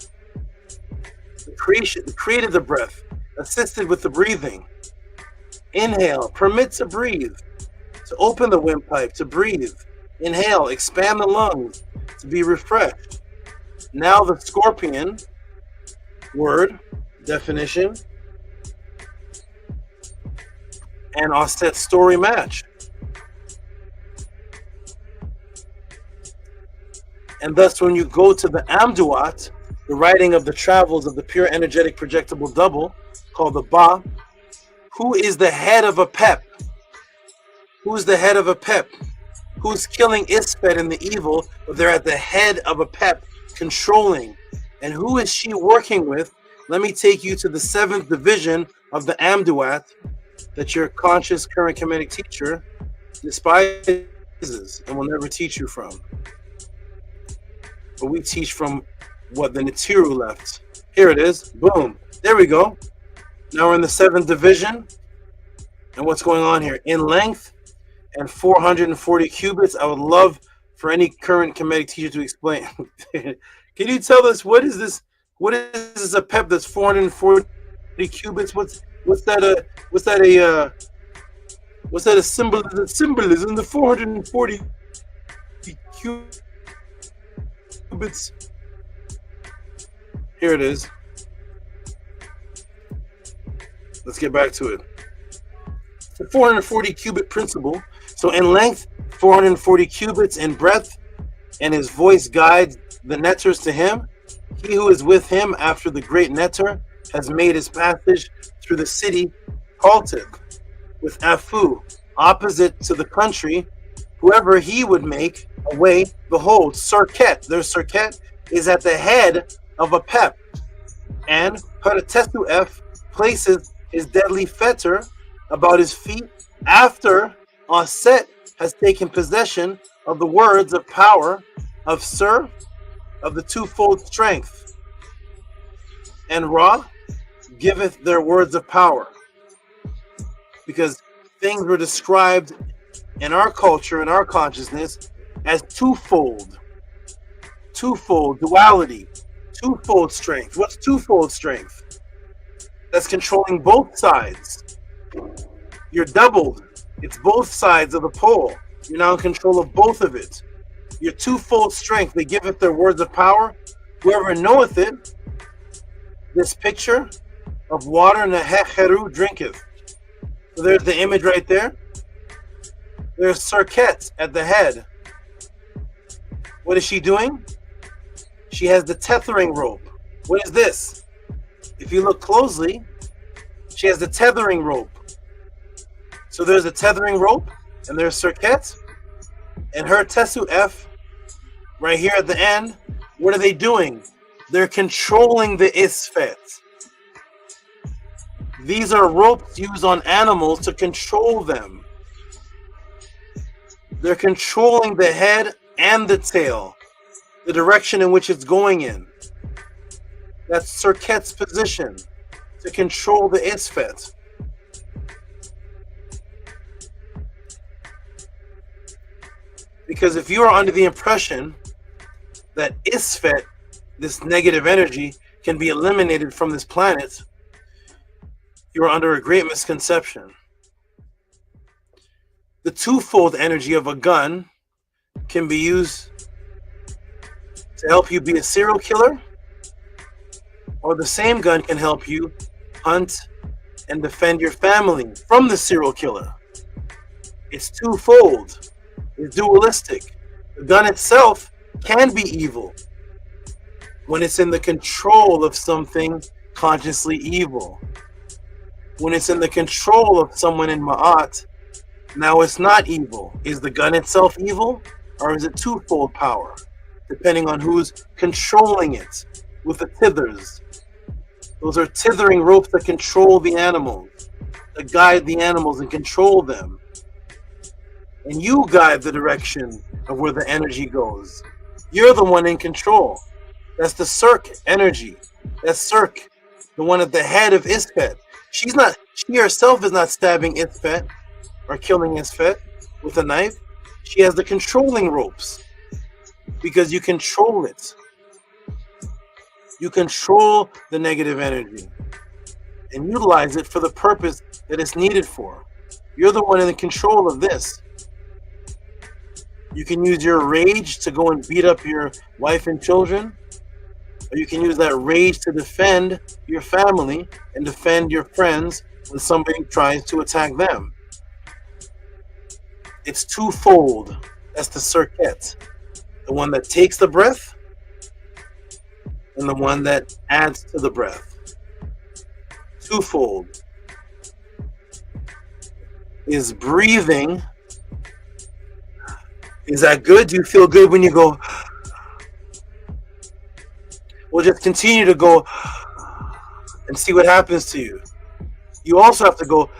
Created the breath, assisted with the breathing. Inhale, permit to breathe, to open the windpipe, to breathe. Inhale, expand the lungs, to be refreshed. Now the scorpion, word, definition, and Auset story match. And thus when you go to the Amduat, the writing of the travels of the pure energetic projectable double, called the Ba, who is the head of a pep? Who's the head of a pep? Who's killing Isfet and the evil, but they're at the head of a pep, controlling. And who is she working with? Let me take you to the 7th division of the Amduat that your conscious current Kemetic teacher despises and will never teach you from. But we teach from what the Netiru left. Here it is. Boom. There we go. Now we're in the 7th division. And what's going on here? In length and 440 cubits. I would love for any current Kemetic teacher to explain. Can you tell us what is this? What is this a pep that's 440 cubits? What's that a symbol? The symbolism, the 440 cubits. Here it is. Let's get back to it. The 440 cubit principle. So in length, 440 cubits, in breadth, and his voice guides the netters to him. He who is with him after the great netter has made his passage through the city halted with Afu, opposite to the country. Whoever he would make a way, behold, Serqet, their Serqet is at the head of a pep, and Haratesu F places his deadly fetter about his feet after Auset has taken possession of the words of power of Ser, of the twofold strength, and Ra giveth their words of power, because things were described in our culture, in our consciousness, as twofold duality, twofold strength. What's twofold strength? That's controlling both sides. You're doubled. It's both sides of the pole. You're now in control of both of it. Your twofold strength, they giveth their words of power. Whoever knoweth it, this picture of water in the hecheru drinketh. So there's the image right there. There's Serqet at the head. What is she doing? She has the tethering rope. What is this? If you look closely, she has the tethering rope. So there's a tethering rope, and there's Serqet, and her Tesu F right here at the end. What are they doing? They're controlling the Isfet. These are ropes used on animals to control them. They're controlling the head and the tail, the direction in which it's going in. That's Serqet's position, to control the Isfet. Because if you are under the impression that Isfet, this negative energy, can be eliminated from this planet, you are under a great misconception. The twofold energy of a gun can be used to help you be a serial killer, or the same gun can help you hunt and defend your family from the serial killer. It's twofold. It's dualistic. The gun itself can be evil. when it's in the control of something consciously evil. When it's in the control of someone in Ma'at, now it's not evil. Is the gun itself evil, or is it twofold power? Depending on who's controlling it with the tithers. Those are tithering ropes that control the animals, that guide the animals and control them. And you guide the direction of where the energy goes. You're the one in control. That's the Serqet energy. That's Serq, the one at the head of Isfet. She herself is not stabbing Isfet or killing Isfet with a knife. She has the controlling ropes because you control it. You control the negative energy and utilize it for the purpose that it's needed for. You're the one in control of this. You can use your rage to go and beat up your wife and children, or you can use that rage to defend your family and defend your friends when somebody tries to attack them. It's twofold. That's the Serqet. The one that takes the breath and the one that adds to the breath. Twofold. Is breathing, is that good? Do you feel good when you go? Well, just continue to go and see what happens to you. You also have to go.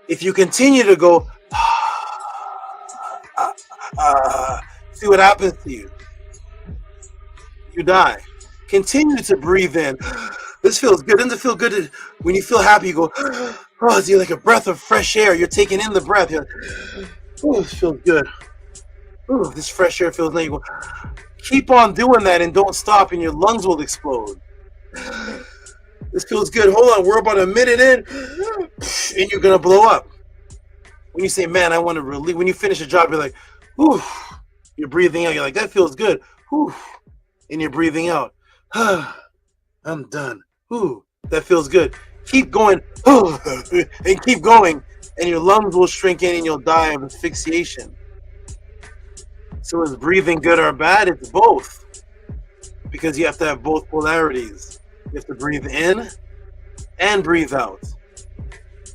If you continue to go, see what happens to you. You die. Continue to breathe in. This feels good. Doesn't it feel good when you feel happy? You go, oh, it's like a breath of fresh air. You're taking in the breath. You're like, oh, this feels good. Oh, this fresh air feels nice. You go, keep on doing that and don't stop, and your lungs will explode. This feels good. Hold on, we're about a minute in, and you're gonna blow up. When you say, "Man, I want to relieve," when you finish a job, you're like, "Whew." You're breathing out. You're like, "That feels good." Whew. And you're breathing out. I'm done. Whew. That feels good. Keep going, and keep going, and your lungs will shrink in, and you'll die of asphyxiation. So is breathing good or bad? It's both, because you have to have both polarities. You have to breathe in and breathe out.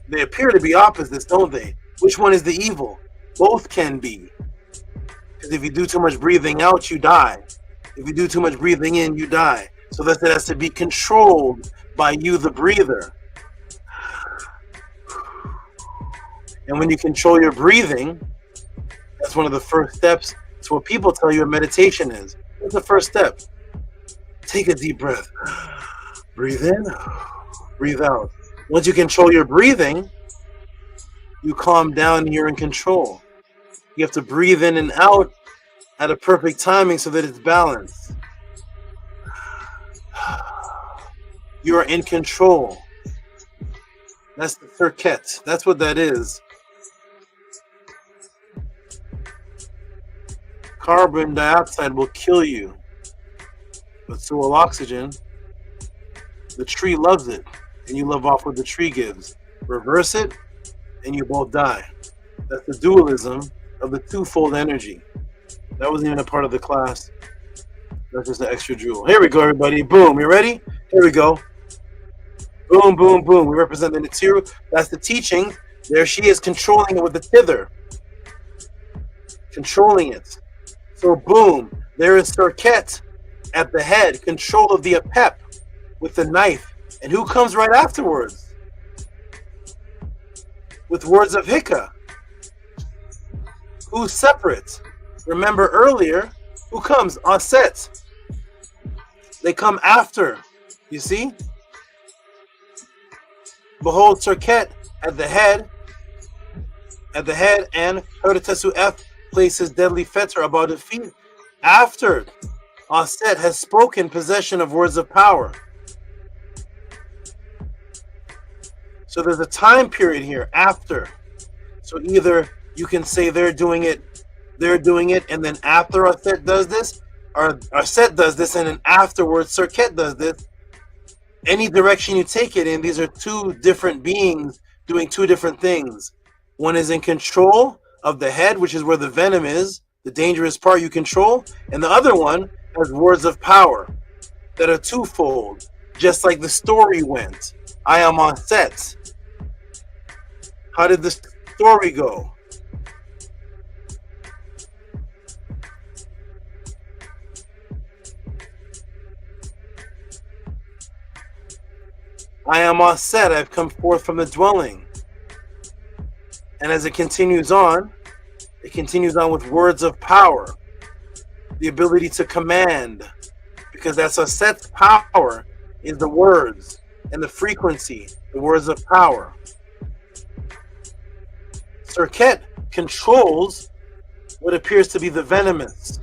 They appear to be opposites, don't they? Which one is the evil? Both can be. Because if you do too much breathing out, you die. If you do too much breathing in, you die. So that has to be controlled by you, the breather. And when you control your breathing, that's one of the first steps. It's what people tell you a meditation is. What's the first step? Take a deep breath. Breathe in, breathe out. Once you control your breathing, you calm down and you're in control. You have to breathe in and out at a perfect timing so that it's balanced. You are in control. That's the Serqet. That's what that is. Carbon dioxide will kill you, but so will oxygen. The tree loves it, and you love off what the tree gives. Reverse it, and you both die. That's the dualism of the twofold energy. That wasn't even a part of the class. That's just an extra jewel. Here we go, everybody. Boom. You ready? Here we go. Boom, boom, boom. We represent the Netiru. That's the teaching. There she is, controlling it with the tither. Controlling it. So boom. There is Serqet at the head, control of the Apep with the knife. And who comes right afterwards? With words of Hika. Who's separate? Remember earlier, who comes? Auset. They come after. You see? Behold, Serqet at the head, and Hertesu F places deadly fetter about the feet. After Auset has spoken possession of words of power. So there's a time period here after. So either you can say they're doing it, and then after Auset does this, or Auset does this, and then afterwards Serqet does this. Any direction you take it in, these are two different beings doing two different things. One is in control of the head, which is where the venom is, the dangerous part you control, and the other one has words of power that are twofold, just like the story went. I am Auset. How did the story go? I am Auset, I've come forth from the dwelling. And as it continues on with words of power, the ability to command, because that's Auset's power, is the words and the frequency, the words of power. Serqet controls what appears to be the venomous,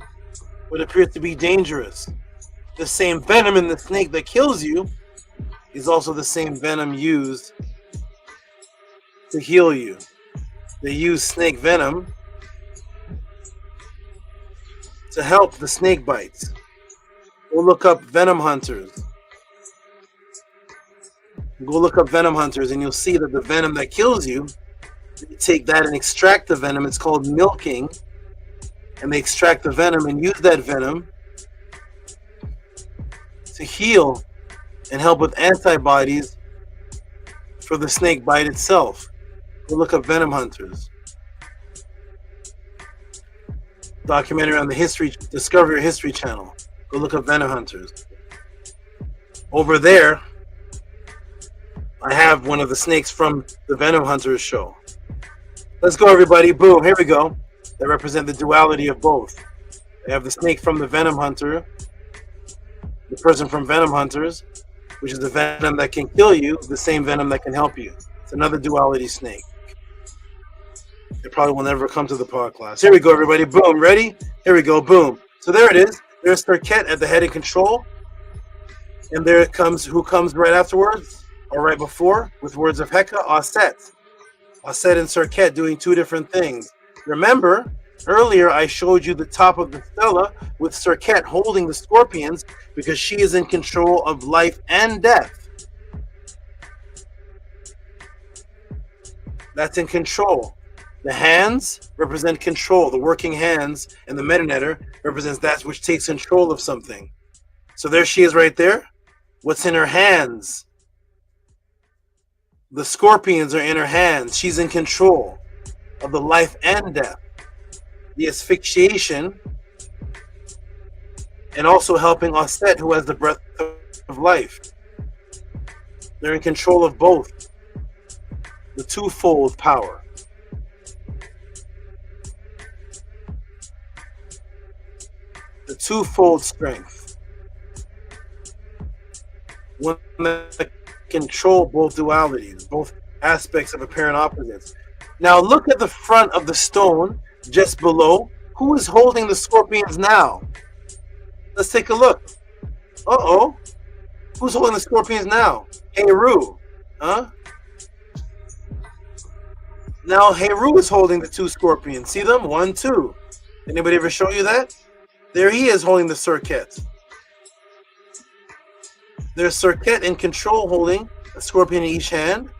what appears to be dangerous. The same venom in the snake that kills you is also the same venom used to heal you. They use snake venom to help the snake bites. Go look up venom hunters. Go look up venom hunters and you'll see that the venom that kills you, you take that and extract the venom. It's called milking. And they extract the venom and use that venom to heal and help with antibodies for the snake bite itself. Go look up venom hunters. Documentary on the Discovery History Channel. Go look up venom hunters. Over there, I have one of the snakes from the Venom Hunters show. Let's go, everybody. Boom. Here we go. They represent the duality of both. They have the snake from the Venom Hunter, the person from Venom Hunters, which is the venom that can kill you, the same venom that can help you. It's another duality snake. It probably will never come to the Podclass. Here we go, everybody. Boom. Ready? Here we go. Boom. So there it is. There's Serqet at the head and control. And there it comes. Who comes right afterwards? Or right before? With words of Heka, Auset. Auset and Serqet doing two different things. Remember, earlier I showed you the top of the stela with Serqet holding the scorpions because she is in control of life and death. That's in control. The hands represent control. The working hands and the metanetter represents that which takes control of something. So there she is right there. What's in her hands? The scorpions are in her hands. She's in control of the life and death. The asphyxiation, and also helping Auset, who has the breath of life. They're in control of both. The twofold power. The twofold strength. One that control both dualities, both aspects of apparent opposites. Now look at the front of the stone just below. Who is holding the scorpions now? Let's take a look. Uh-oh. Who's holding the scorpions now? Heru. Huh? Now Heru is holding the two scorpions. See them? 1, 2. Anybody ever show you that? There he is holding the Serqet. There's Serqet in control holding a scorpion in each hand,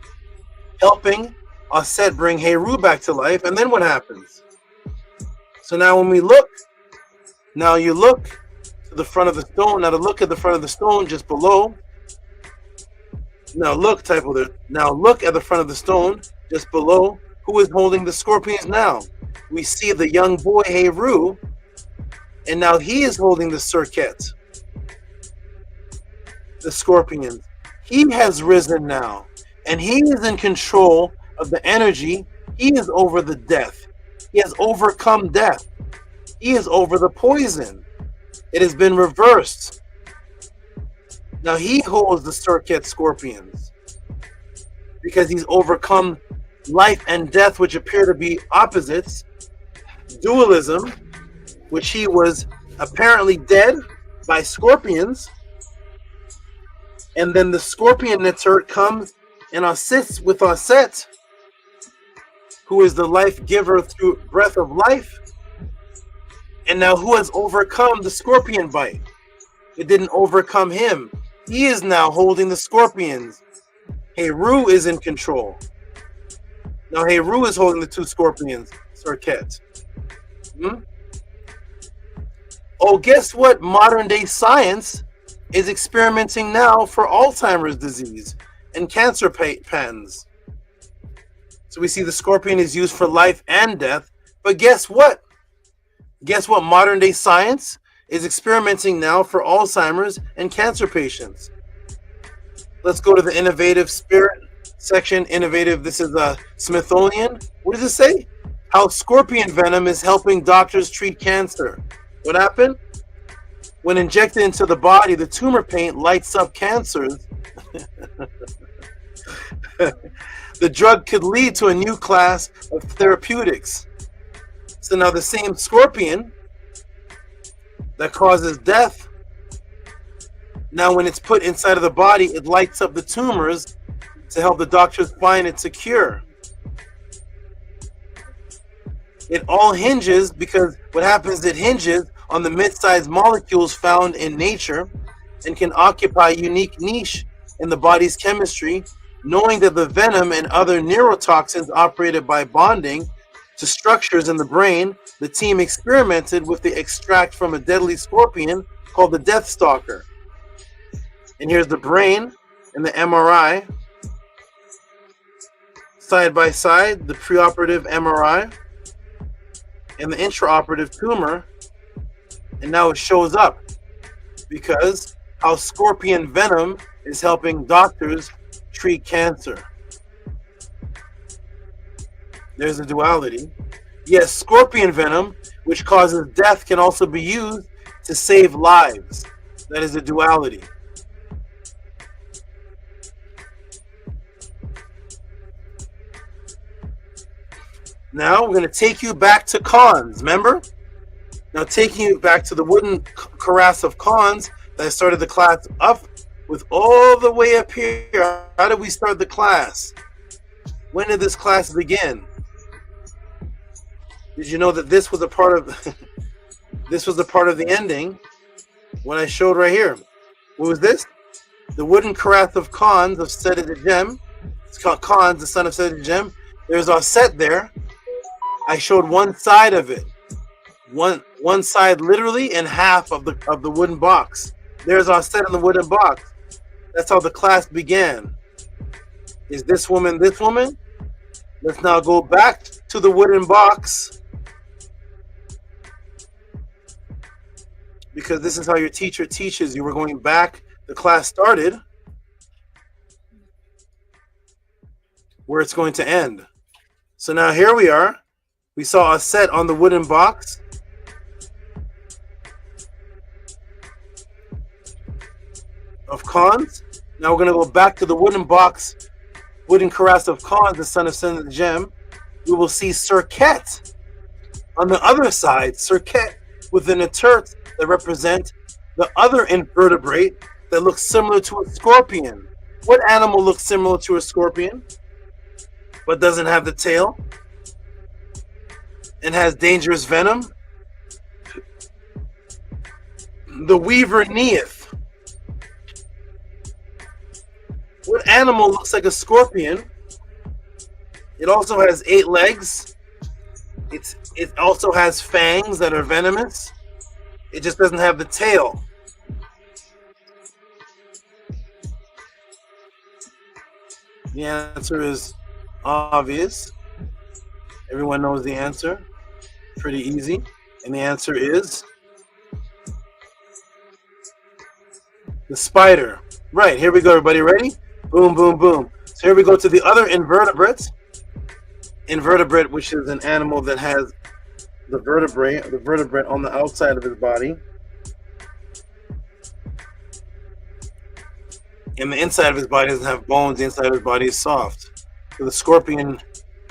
helping Auset bring Heru back to life. And then what happens? So now when we look, now you look to the front of the stone. Now to look at the front of the stone just below. Now look, typo there. Now look at the front of the stone just below. Who is holding the scorpions now? We see the young boy Heru, and now he is holding the Serqet. The scorpions. He has risen now, and he is in control of the energy. He is over the death. He has overcome death. He is over the poison. It has been reversed. Now he holds the Serqet scorpions because he's overcome life and death, which appear to be opposites. Dualism, which he was apparently dead by scorpions. And then the scorpion netzer comes and assists with Auset, who is the life giver through breath of life. And now who has overcome the scorpion bite? It didn't overcome him. He is now holding the scorpions. Heru is in control. Now Heru is holding the two scorpions, Serqet. Oh, guess what? Modern day science is experimenting now for Alzheimer's disease and cancer patents. So we see the scorpion is used for life and death. But guess what? Guess what? Modern day science is experimenting now for Alzheimer's and cancer patients. Let's go to the innovative spirit section. Innovative. This is a Smithsonian. What does it say? How scorpion venom is helping doctors treat cancer. What happened? When injected into the body, the tumor paint lights up cancers. The drug could lead to a new class of therapeutics. So now the same scorpion that causes death, now when it's put inside of the body, it lights up the tumors to help the doctors find its a cure. It all hinges, because what happens, it hinges on the mid-sized molecules found in nature and can occupy a unique niche in the body's chemistry, knowing that the venom and other neurotoxins operated by bonding to structures in the brain. The team experimented with the extract from a deadly scorpion called the Death Stalker. And here's the brain and the MRI. Side by side, the preoperative MRI and the intraoperative tumor. And now it shows up because how scorpion venom is helping doctors treat cancer. There's a duality. Yes, scorpion venom, which causes death, can also be used to save lives. That is a duality. Now we're going to take you back to cons, remember? Now taking you back to the wooden cuirass of cons that I started the class up with all the way up here. How did we start the class? When did this class begin? Did you know that this was a part of this was a part of the ending when I showed right here? What was this? The wooden cuirass of cons of Seti the Gem. It's called Cons, the son of Seti the Gem. There's Auset there. I showed one side of it. One side literally and half of the wooden box. There's Auset in the wooden box. That's how the class began. Is this woman this woman? Let's now go back to the wooden box, because this is how your teacher teaches you. We're going back. The class started where it's going to end. So now here we are. We saw Auset on the wooden box. Of cons. Now we're going to go back to the wooden box, wooden cuirass of cons, the son of Seti the Gem. We will see Serqet on the other side. Serqet with an terts that represent the other invertebrate that looks similar to a scorpion. What animal looks similar to a scorpion but doesn't have the tail and has dangerous venom? The weaver NEITH. What animal looks like a scorpion? It also has 8 legs. It also has fangs that are venomous. It just doesn't have the tail. The answer is obvious. Everyone knows the answer. Pretty easy. And the answer is the spider. Right, here we go, everybody. Ready? Boom, boom, boom. So here we go to the other invertebrates. Invertebrate, which is an animal that has the vertebrate on the outside of his body. And the inside of his body doesn't have bones. The inside of his body is soft. So the scorpion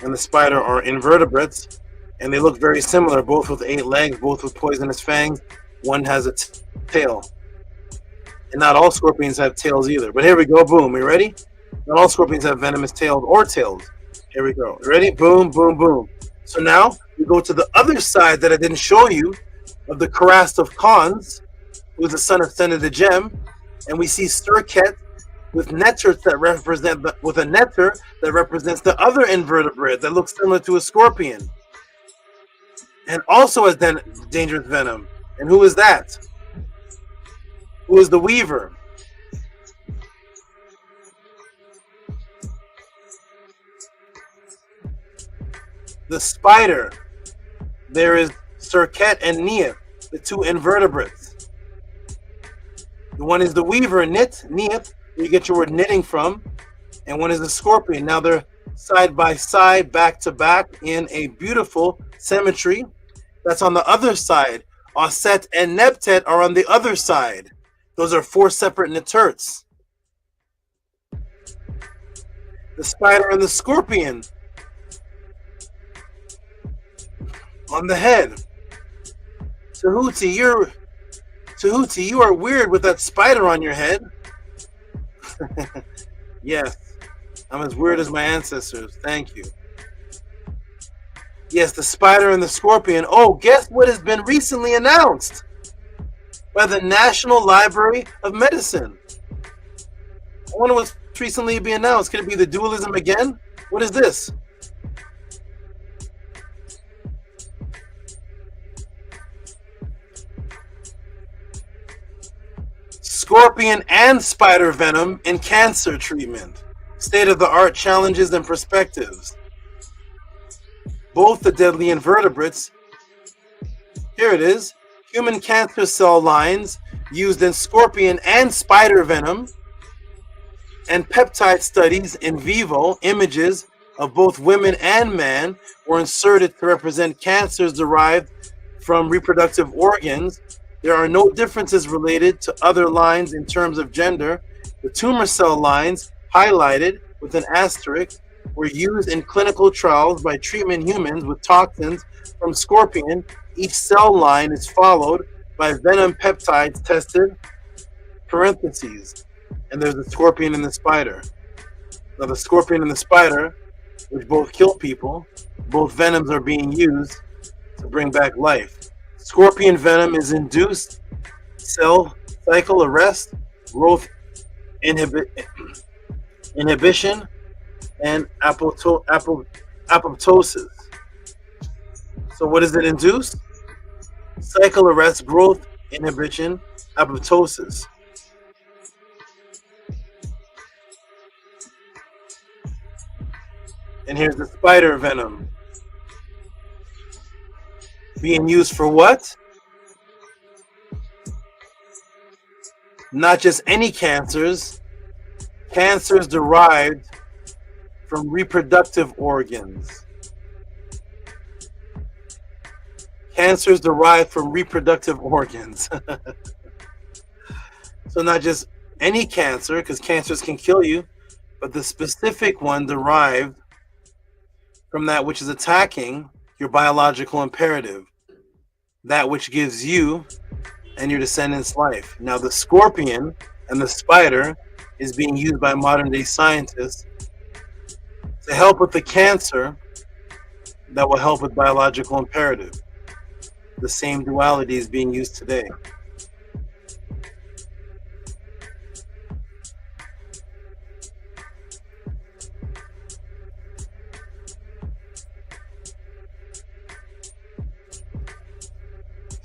and the spider are invertebrates, and they look very similar, both with 8 legs, both with poisonous fangs. One has a tail. And not all scorpions have tails either. But here we go. Boom. You ready? Not all scorpions have venomous tails or tails. Here we go. Ready? Boom, boom, boom. So now we go to the other side that I didn't show you of the cuirass of cons, who's the son of Seti the Gem, and we see Serqet with netters that represent with a netter that represents the other invertebrate that looks similar to a scorpion, and also has dangerous venom. And who is that? Who is the weaver? The spider. There is Serqet and NEITH, the two invertebrates. The one is the weaver, NEITH, where you get your word knitting from, and one is the scorpion. Now they're side by side, back to back, in a beautiful symmetry. That's on the other side. Auset and Neptet are on the other side. Those are 4 separate neterts. The spider and the scorpion on the head. Tehuti, you are weird with that spider on your head. Yes, I'm as weird as my ancestors. Thank you. Yes, the spider and the scorpion. Oh, guess what has been recently announced by the National Library of Medicine? I wonder what's recently being announced. Could it be the dualism again? What is this? Scorpion and spider venom in cancer treatment. State-of-the-art challenges and perspectives. Both the deadly invertebrates. Here it is. Human cancer cell lines used in scorpion and spider venom, and peptide studies in vivo images of both women and men were inserted to represent cancers derived from reproductive organs. There are no differences related to other lines in terms of gender. The tumor cell lines, highlighted with an asterisk, were used in clinical trials by treatment humans with toxins from scorpion. Each cell line is followed by venom peptides tested, parentheses, and there's the scorpion and the spider. Now the scorpion and the spider, which both kill people, both venoms are being used to bring back life. Scorpion venom is induced cell cycle arrest, growth inhibition, and apoptosis. So what does it induce? Cycle arrest, growth inhibition, apoptosis. And here's the spider venom. Being used for what? Not just any cancers, cancers derived from reproductive organs. Cancers derived from reproductive organs. So not just any cancer, because cancers can kill you, but the specific one derived from that which is attacking your biological imperative, that which gives you and your descendants life. Now the scorpion and the spider is being used by modern day scientists to help with the cancer that will help with biological imperative. The same duality is being used today.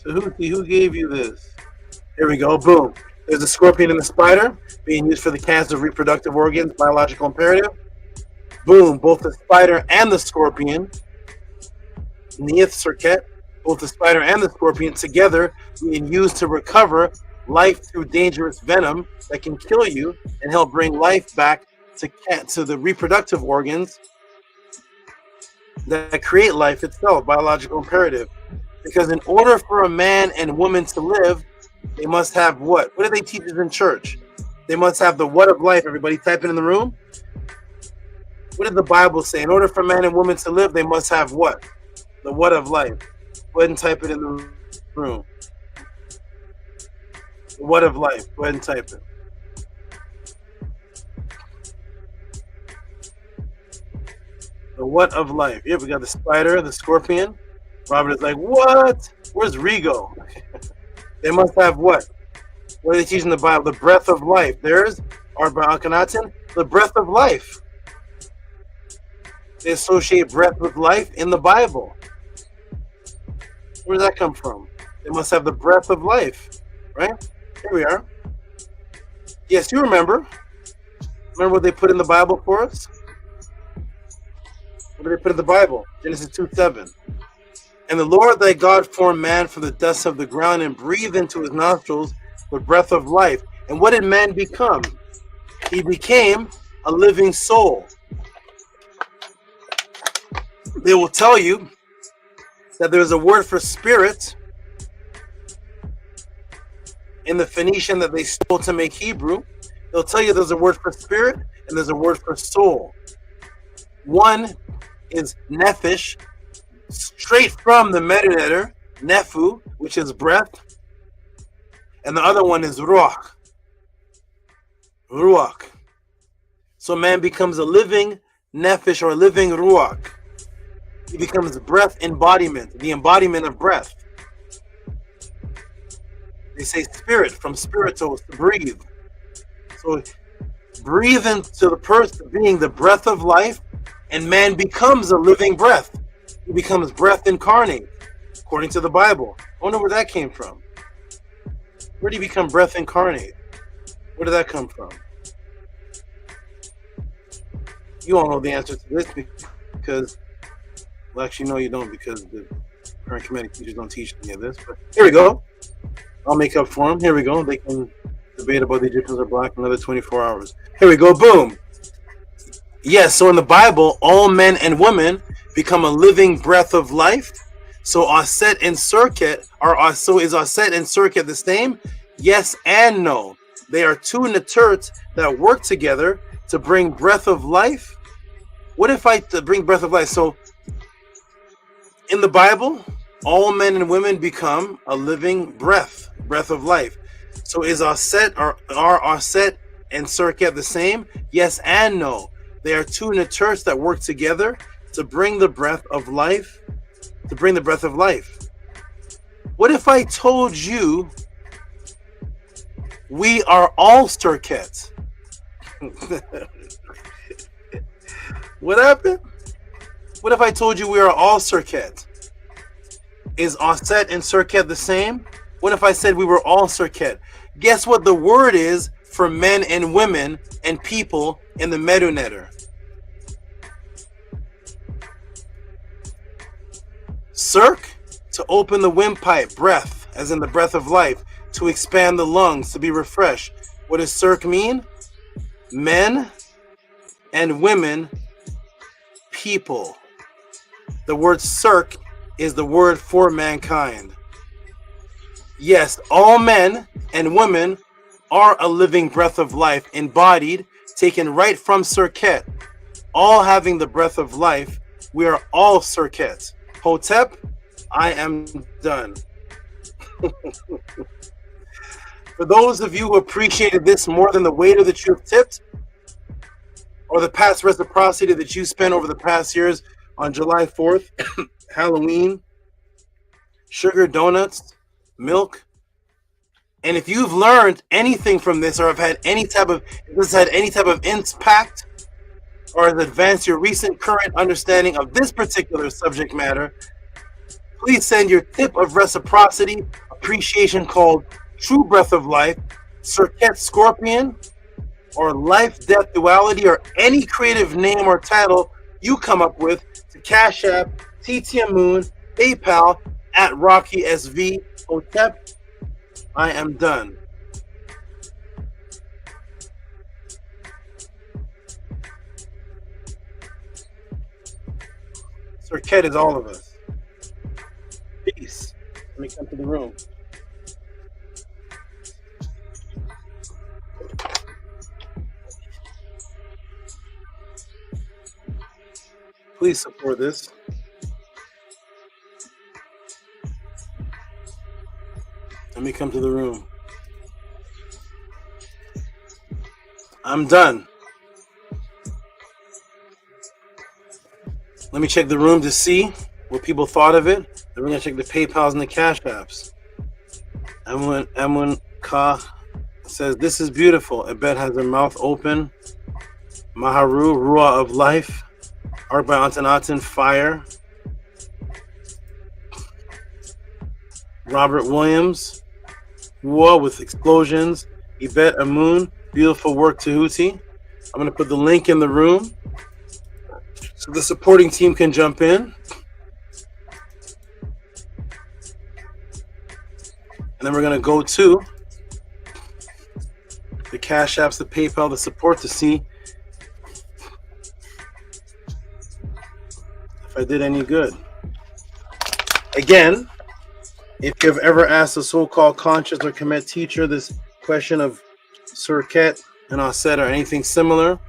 Tehuti, who gave you this? Here we go, boom. There's the scorpion and the spider being used for the cancer of reproductive organs, biological imperative. Boom, both the spider and the scorpion, NEITH Serqet, both the spider and the scorpion together being used to recover life through dangerous venom that can kill you and help bring life back to the reproductive organs that create life itself, biological imperative. Because in order for a man and woman to live, they must have what? What do they teach us in church? They must have the what of life. Everybody type it in the room. What did the Bible say? In order for man and woman to live, they must have what? The what of life. Go ahead and type it in the room. The what of life. Go ahead and type it. The what of life. Yeah, we got the spider, the scorpion. Robert is like, what? Where's Rigo? They must have what? What are they teaching in the Bible? The breath of life. There's Arba Akhenaten, the breath of life. They associate breath with life in the Bible. Where does that come from? They must have the breath of life, right? Here we are. Yes, you remember. Remember what they put in the Bible for us? What did they put in the Bible? Genesis 2:7. And the Lord thy God formed man from the dust of the ground and breathed into his nostrils the breath of life. And what did man become? He became a living soul. They will tell you that there's a word for spirit in the Phoenician that they stole to make Hebrew. They'll tell you there's a word for spirit and there's a word for soul. One is nephesh, straight from the Merinetter, nephu, which is breath, and the other one is ruach. Ruach. So man becomes a living nephesh or a living ruach. He becomes breath embodiment, the embodiment of breath. They say spirit, from spiritos, to breathe. So breathe into the person being the breath of life, and man becomes a living breath. He becomes breath incarnate, according to the Bible. I wonder where that came from. Where did he become breath incarnate? Where did that come from? You all know the answer to this because, well, actually, no, you don't, because the current committee teachers don't teach any of this. But here we go. I'll make up for them. Here we go. They can debate about the Egyptians are black another 24 hours. Here we go. Boom. Yes, so in the Bible, all men and women become a living breath of life. So Auset and Serqet are so is Auset and Serqet the same? Yes and no. They are two netert that work together to bring breath of life. What if I to bring breath of life? So in the Bible, all men and women become a living breath of life. So is Auset are Auset and Serqet the same? Yes and no. They are two neters that work together to bring the breath of life. To bring the breath of life. What if I told you we are all Serqet? What happened? What if I told you we are all Serqet? Is Auset and Serqet the same? What if I said we were all Serqet? Guess what the word is for men and women and people in the Medunetter? Serq, to open the windpipe, breath, as in the breath of life, to expand the lungs, to be refreshed. What does Serq mean? Men and women, people. The word Serq is the word for mankind. Yes, all men and women are a living breath of life, embodied, taken right from Serqet. All having the breath of life, we are all Serqet. Hotep, I am done. For those of you who appreciated this more than the waiter that you have tipped, or the past reciprocity that you spent over the past years on July 4th, Halloween, sugar, donuts, milk, and if you've learned anything from this, or have had any type of, if this had any type of impact, or has advanced your recent current understanding of this particular subject matter, please send your tip of reciprocity, appreciation called True Breath of Life, Serqet Scorpion, or Life Death Duality, or any creative name or title you come up with to Cash App, TTM Moon, PayPal, at Rocky SV. Hotep, I am done. Serqet is all of us. Peace. Let me come to the room. Please support this. Let me come to the room. I'm done. Let me check the room to see what people thought of it. Then we're gonna check the PayPals and the Cash Apps. Emun Ka says, "This is beautiful." Ebed has her mouth open. Maharu, Ruah of Life. Art by Antonatin, fire. Robert Williams, War with Explosions, Yvette Amun, beautiful work, Tehuti. I'm going to put the link in the room so the supporting team can jump in. And then we're going to go to the Cash Apps, the PayPal, the support to see if I did any good. Again, if you've ever asked a so-called conscious or Kemet teacher this question of Serqet and Auset or anything similar,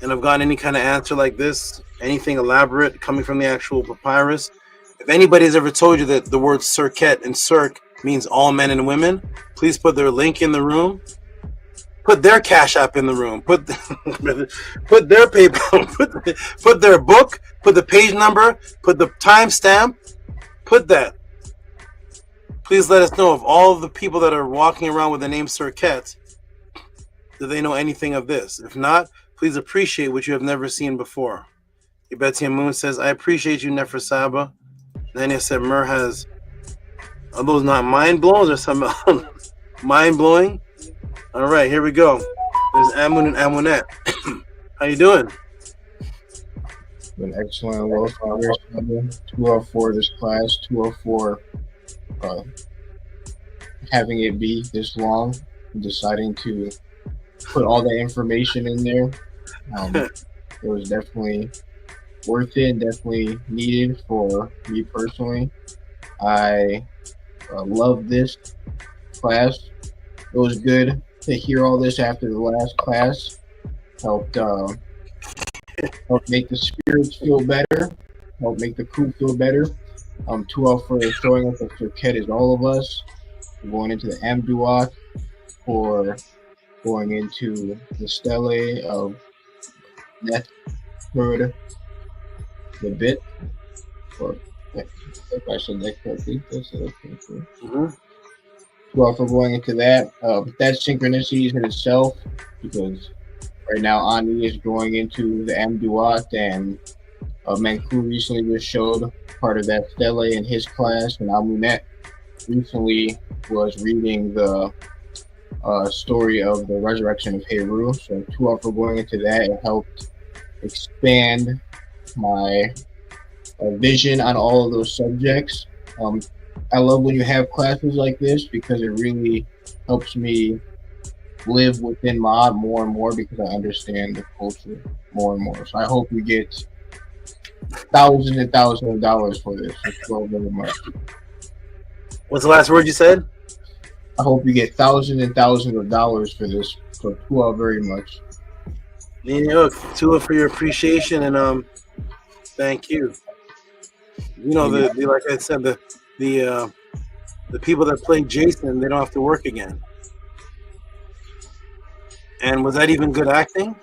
and I've gotten any kind of answer like this, anything elaborate coming from the actual papyrus, if anybody's ever told you that the word Serqet and Serq means all men and women, please put their link in the room. Put their Cash App in the room. Put their PayPal. Put their book. Put the page number. Put the timestamp. Put that. Please let us know of all of the people that are walking around with the name Serqet. Do they know anything of this? If not, please appreciate what you have never seen before. Ibeti Moon says, I appreciate you, Nefer Saba. Nania said, Mer has. Are those not mind blows or some mind blowing? All right, here we go. There's Amun and Amunet. How you doing? Been excellent. Well, 204 this class, 204 having it be this long, deciding to put all that information in there. It was definitely worth it and definitely needed for me personally. I love this class. It was good to hear all this after the last class. Helped make the spirits feel better. Helped make the crew feel better. 2 for showing us that Serqet is all of us. We're going into the Amduat, for going into the stele of Neth, Heard, the bit, or if I said that correctly, that's it. 2 for going into that. That synchronicity in itself, because right now Ani is going into the Amduat, and Manku recently just showed part of that stele in his class, and Amunet recently was reading the story of the resurrection of Heru. So 2 for going into that, it helped expand my vision on all of those subjects. I love when you have classes like this because it really helps me live within MAAT more and more, because I understand the culture more and more. So I hope we get thousands and thousands of dollars for this. Very much. What's the last word you said? I hope you get thousands and thousands of dollars for this. So 2 very much. Tua, for your appreciation, and thank you. You know, the like I said, the people that played Jason, they don't have to work again. And was that even good acting?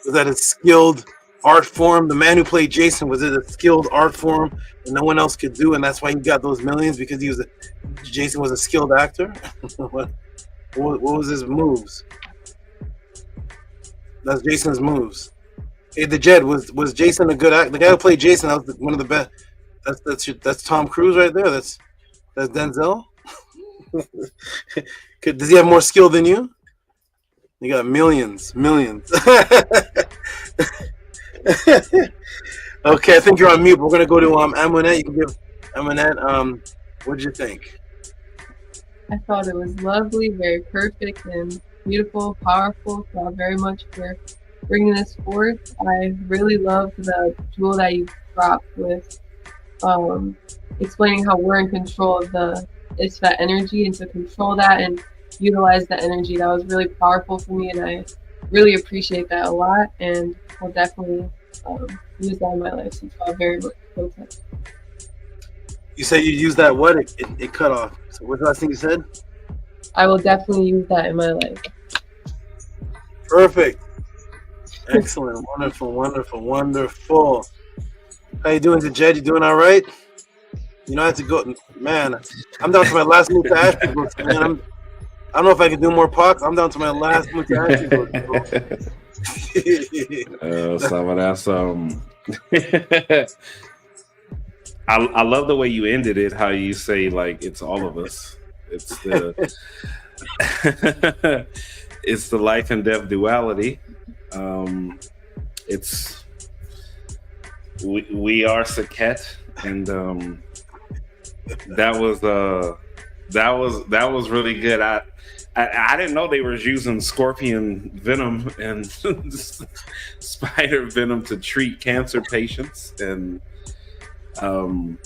Was that a skilled art form? The man who played Jason, was it a skilled art form that no one else could do, and that's why he got those millions, because Jason was a skilled actor? What was his moves? That's Jason's moves. Hey, the Jed, was Jason a good actor? The guy who played Jason, that was one of the best. That's Tom Cruise right there. That's Denzel. Does he have more skill than you? You got millions. Okay, I think you're on mute. We're gonna go to Amunet. You can give Amunet. What did you think? I thought it was lovely, very perfect, and beautiful, powerful. Thank you very much for bringing this forth. I really loved the jewel that you dropped with explaining how we're in control of the ISFAT energy, and to control that and utilize the energy. That was really powerful for me, and I really appreciate that a lot, and I'll definitely use that in my life. So very much. You said you used that what? It cut off. So what's the last thing you said? I will definitely use that in my life. Perfect. Excellent. Wonderful. How you doing, Jed? You doing all right? You know, I have to go. Man, I'm down to my last move to Ashby books, man. I don't know if I can do more POCs. I'm down to my last move to Ashby books. Some of that, I love the way you ended it. How you say like it's all of us. It's the it's the life and death duality. It's we are Serqet, and that was really good. I didn't know they were using scorpion venom and spider venom to treat cancer patients. And one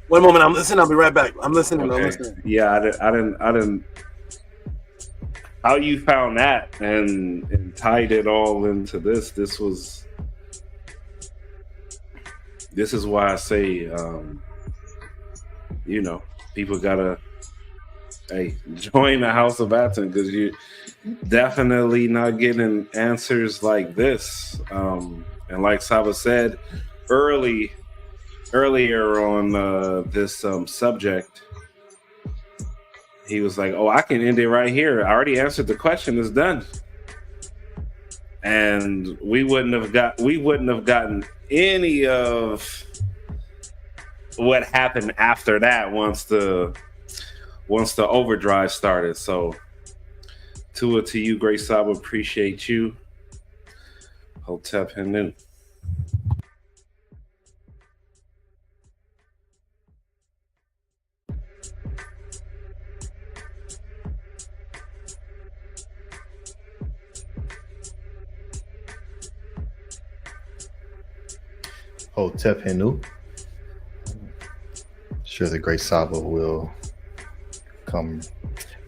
moment, I'm listening. I'll be right back. I'm listening. Okay. I'm listening. Yeah, I didn't. How you found that and tied it all into this? This is why I say, people gotta join the House of ATTON, because you definitely not getting answers like this. And like Saba said earlier on this subject, he was like, "Oh, I can end it right here. I already answered the question. It's done." And we wouldn't have gotten any of what happened after that once the overdrive started. So Tua to you, Great Saba, appreciate you. Hotep Henu. Hotep Henu. Sure, the Great Saba will come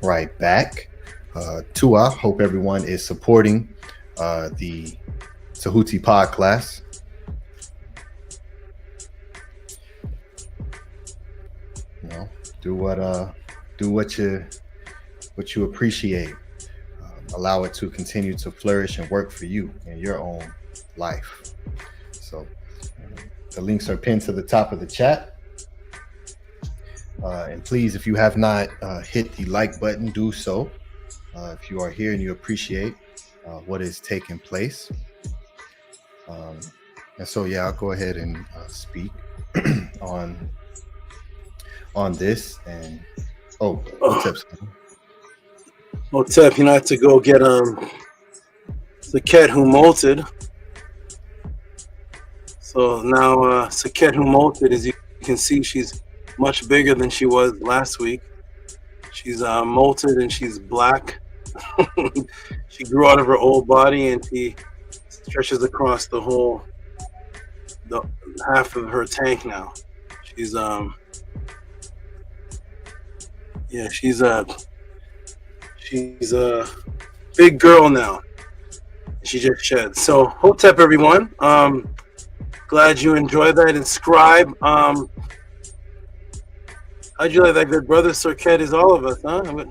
right back. Tua, hope everyone is supporting the Tehuti Podclass. Do what you appreciate. Allow it to continue to flourish and work for you in your own life. So the links are pinned to the top of the chat. And please, if you have not hit the like button, do so. If you are here and you appreciate what is taking place. And so, yeah, I'll go ahead and speak on this. And Hotep, you have to go get Serqet who molted. So now Serqet who molted, as you can see, she's much bigger than she was last week. She's molted and she's black. She grew out of her old body and she stretches across the half of her tank now. She's she's a big girl now. She just shed. So Hotep, everyone. Glad you enjoyed that. And Scribe, how'd you like that? Good brother, Serqet is all of us, huh?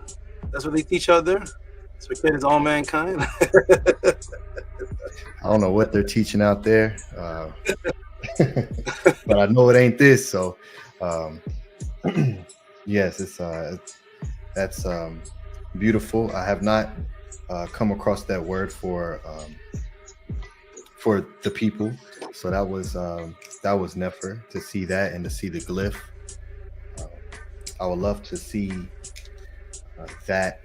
That's what they teach out there? Serqet is all mankind? I don't know what they're teaching out there, but I know it ain't this. So, yes, that's beautiful. I have not come across that word for the people. So that was Nefer, to see that and to see the glyph. I would love to see that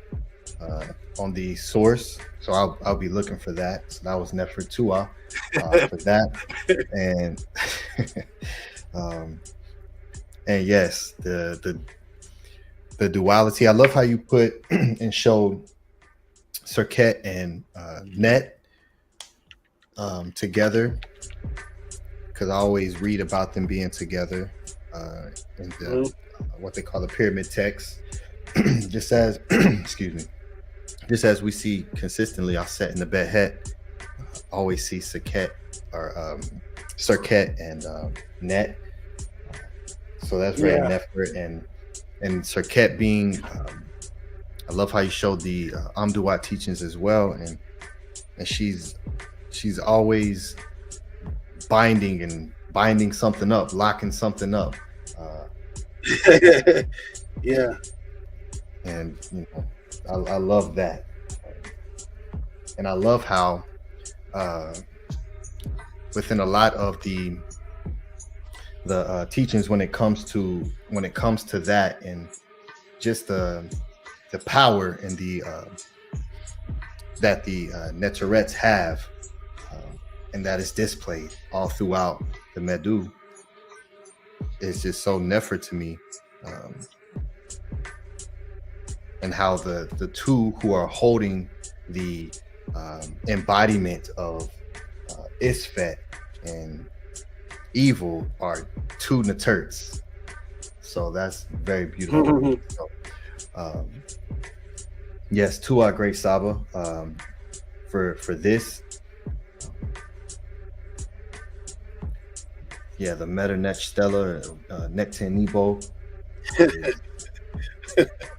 on the source. So I'll be looking for that. So that was Nefer Tua for that. And yes, the duality. I love how you put and showed Serqet and Net together, because I always read about them being together in the what they call the pyramid text. Just as excuse me, just as we see consistently Auset in the Behet, always see Serqet and Net. So that's very Nefer and Serqet being I love how you showed the Amduat teachings as well, and she's always binding something up, locking something up. Yeah. And I love that. And I love how within a lot of the teachings when it comes to that, and just the power and the that the Neturets have, and that is displayed all throughout the Medu, is just so nefer to me. And how the two who are holding the embodiment of Isfet and evil are two Neturts. So that's very beautiful. So, yes, to our great Saba, for this. Yeah, the Metanech Stella, Nectin Nebo,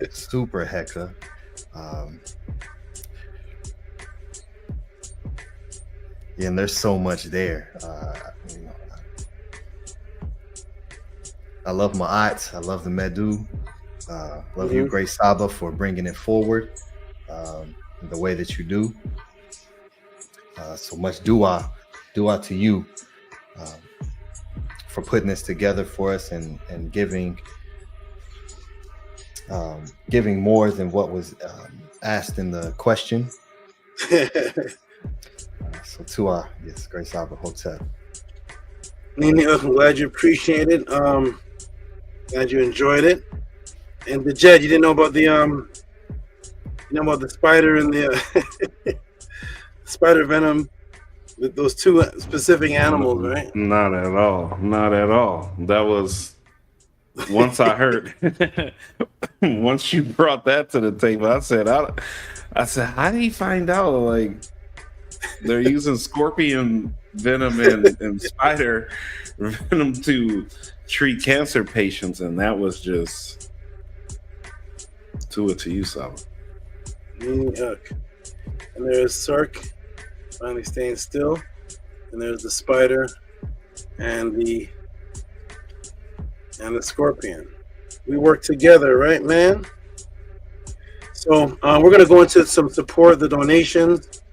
super hecka. Yeah, and there's so much there. You know, I love MAAT. I love the Medu. Love you, great Saba, for bringing it forward the way that you do. So much dua to you for putting this together for us and giving more than what was asked in the question. So to our great Saba Hotel. Nini, I'm glad you appreciate it. Glad you enjoyed it. And the Jed, you didn't know about the the spider and the spider venom with those two specific animals, right? Not at all. Not at all. That was once I heard. Once you brought that to the table, I said, how did he find out? Like, they're using scorpion venom and spider venom to treat cancer patients, and that was just to you, Saba. And there's Serq finally staying still, and there's the spider and the scorpion. We work together, right, man? So we're gonna go into some support, the donations,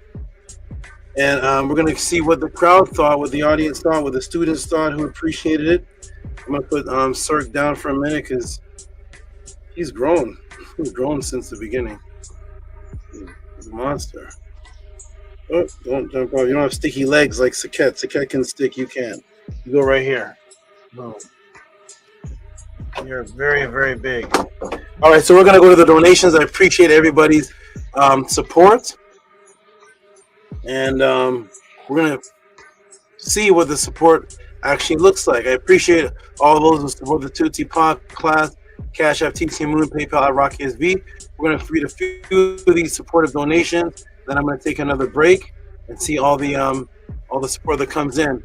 and we're gonna see what the crowd thought, what the audience thought, what the students thought who appreciated it. I'm gonna put Serq down for a minute because he's grown. He's grown since the beginning. He's a monster. Oh, don't jump off. You don't have sticky legs like Serqet. Serqet can stick, you can't. You go right here. Boom. You're very, very big. All right, so we're gonna go to the donations. I appreciate everybody's support, and we're gonna see what the support actually looks like. I appreciate all those who support the Tehuti Podclass, Cash App, TT Moon, PayPal at Rocky SV. We're gonna read a few of these supportive donations. Then I'm gonna take another break and see all the support that comes in.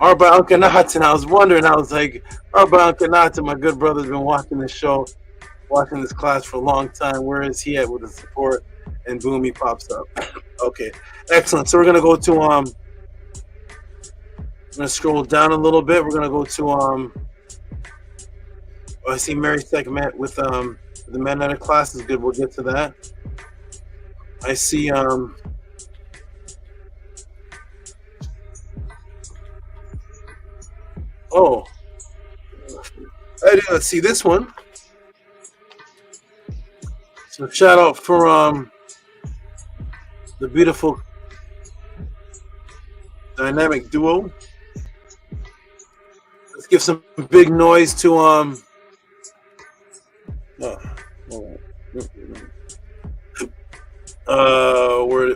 Arba Alkanat, and I was wondering, I was like, Arba Alkanat, my good brother's been watching this show, watching this class for a long time. Where is he at with the support? And boom, he pops up. Okay, excellent. So we're gonna go to I'm gonna scroll down a little bit. We're gonna go to I see Mary segment with the magnetic class is good. We'll get to that. I see oh, let's see this one. So shout out for the beautiful dynamic duo. Let's give some big noise to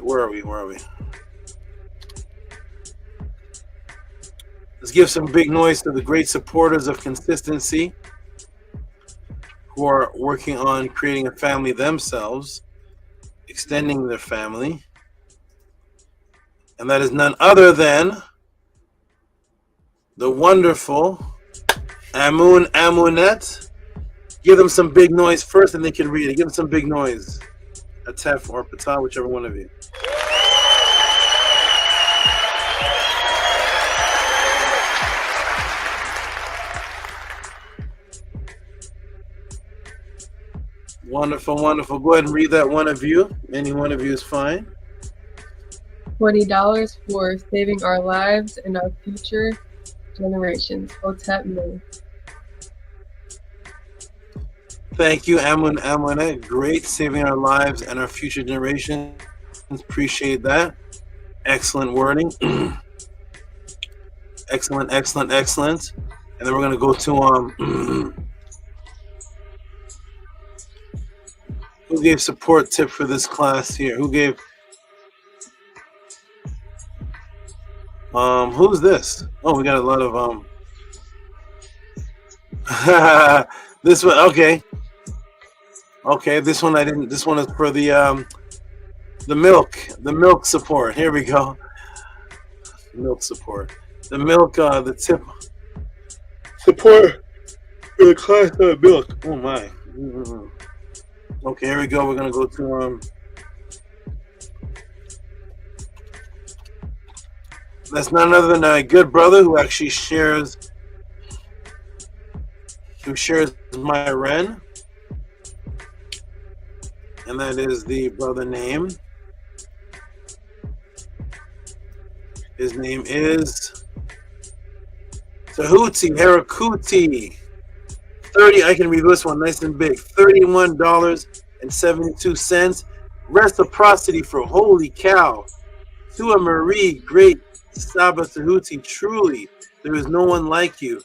where are we? Let's give some big noise to the great supporters of consistency who are working on creating a family themselves, extending their family. And that is none other than the wonderful Amunet. Give them some big noise first and they can read it. Give them some big noise. Atef or Patah, whichever one of you. Wonderful, wonderful. Go ahead and read that, one of you. Any one of you is fine. $20 for saving our lives and our future. generations. Hotep Mu. Thank you, Amunet. Great, saving our lives and our future generations. Appreciate that. Excellent wording. Excellent. And then we're gonna go to who gave support tip for this class here? Who gave? Who's this? Oh, we got a lot of this one. Okay, this one I didn't. This one is for the milk support. Here we go. Milk support. The milk, the tip support for the class of milk. Oh my. Okay, here we go. We're gonna go to that's none other than a good brother who actually shares my Ren, and that is the brother name. His name is Tehuti Harakuti. 30, I can read this one nice and big. $31.72. Reciprocity for holy cow. To a Marie, great SABA Tehuti, truly, there is no one like you.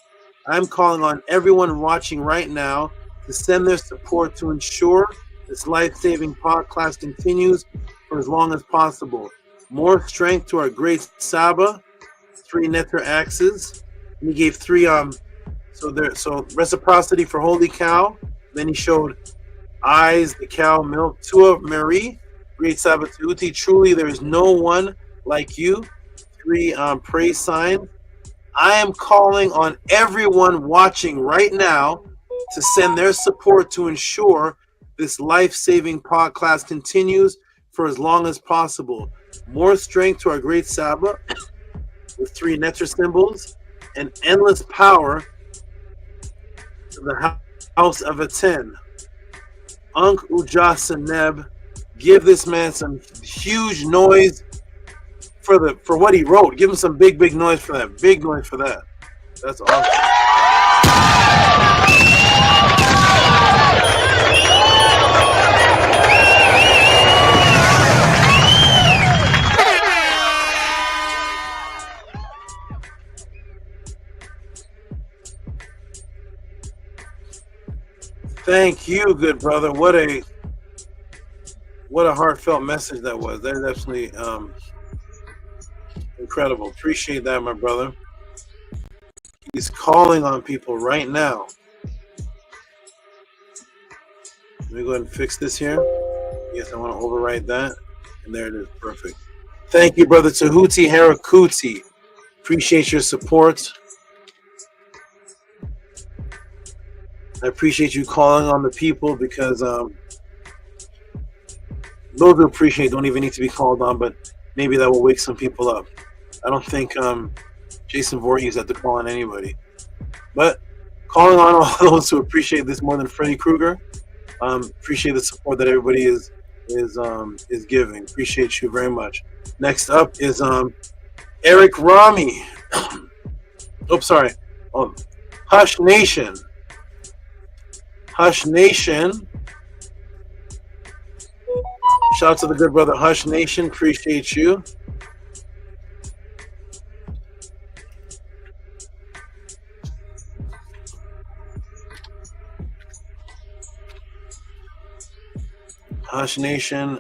I'm calling on everyone watching right now to send their support to ensure this life-saving podcast continues for as long as possible. More strength to our great SABA. 3 netter axes. And he gave 3 so reciprocity for holy cow. Then he showed eyes, the cow, milk. Tua Marie, great SABA Tehuti, truly there is no one like you. 3 praise signs. I am calling on everyone watching right now to send their support to ensure this life-saving podcast continues for as long as possible. More strength to our great SABA with 3 netter symbols, and endless power to the house of ATTON. Unk Ujasaneb, give this man some huge noise for what he wrote. Give him some big noise for that. Big noise for that. That's awesome. Thank you, good brother. What a heartfelt message that was. That is absolutely incredible. Appreciate that, my brother. He's calling on people right now. Let me go ahead and fix this here. Yes, I want to overwrite that. And there it is. Perfect. Thank you, brother Tehuti Harakuti. Appreciate your support. I appreciate you calling on the people because those who appreciate don't even need to be called on, but maybe that will wake some people up. I don't think Jason Voorhees had to call on anybody. But calling on all those who appreciate this more than Freddy Krueger, appreciate the support that everybody is giving. Appreciate you very much. Next up is Eric Rami. Oops, sorry. Hush Nation. Hush Nation. Shout out to the good brother Hush Nation. Appreciate you. Hush Nation.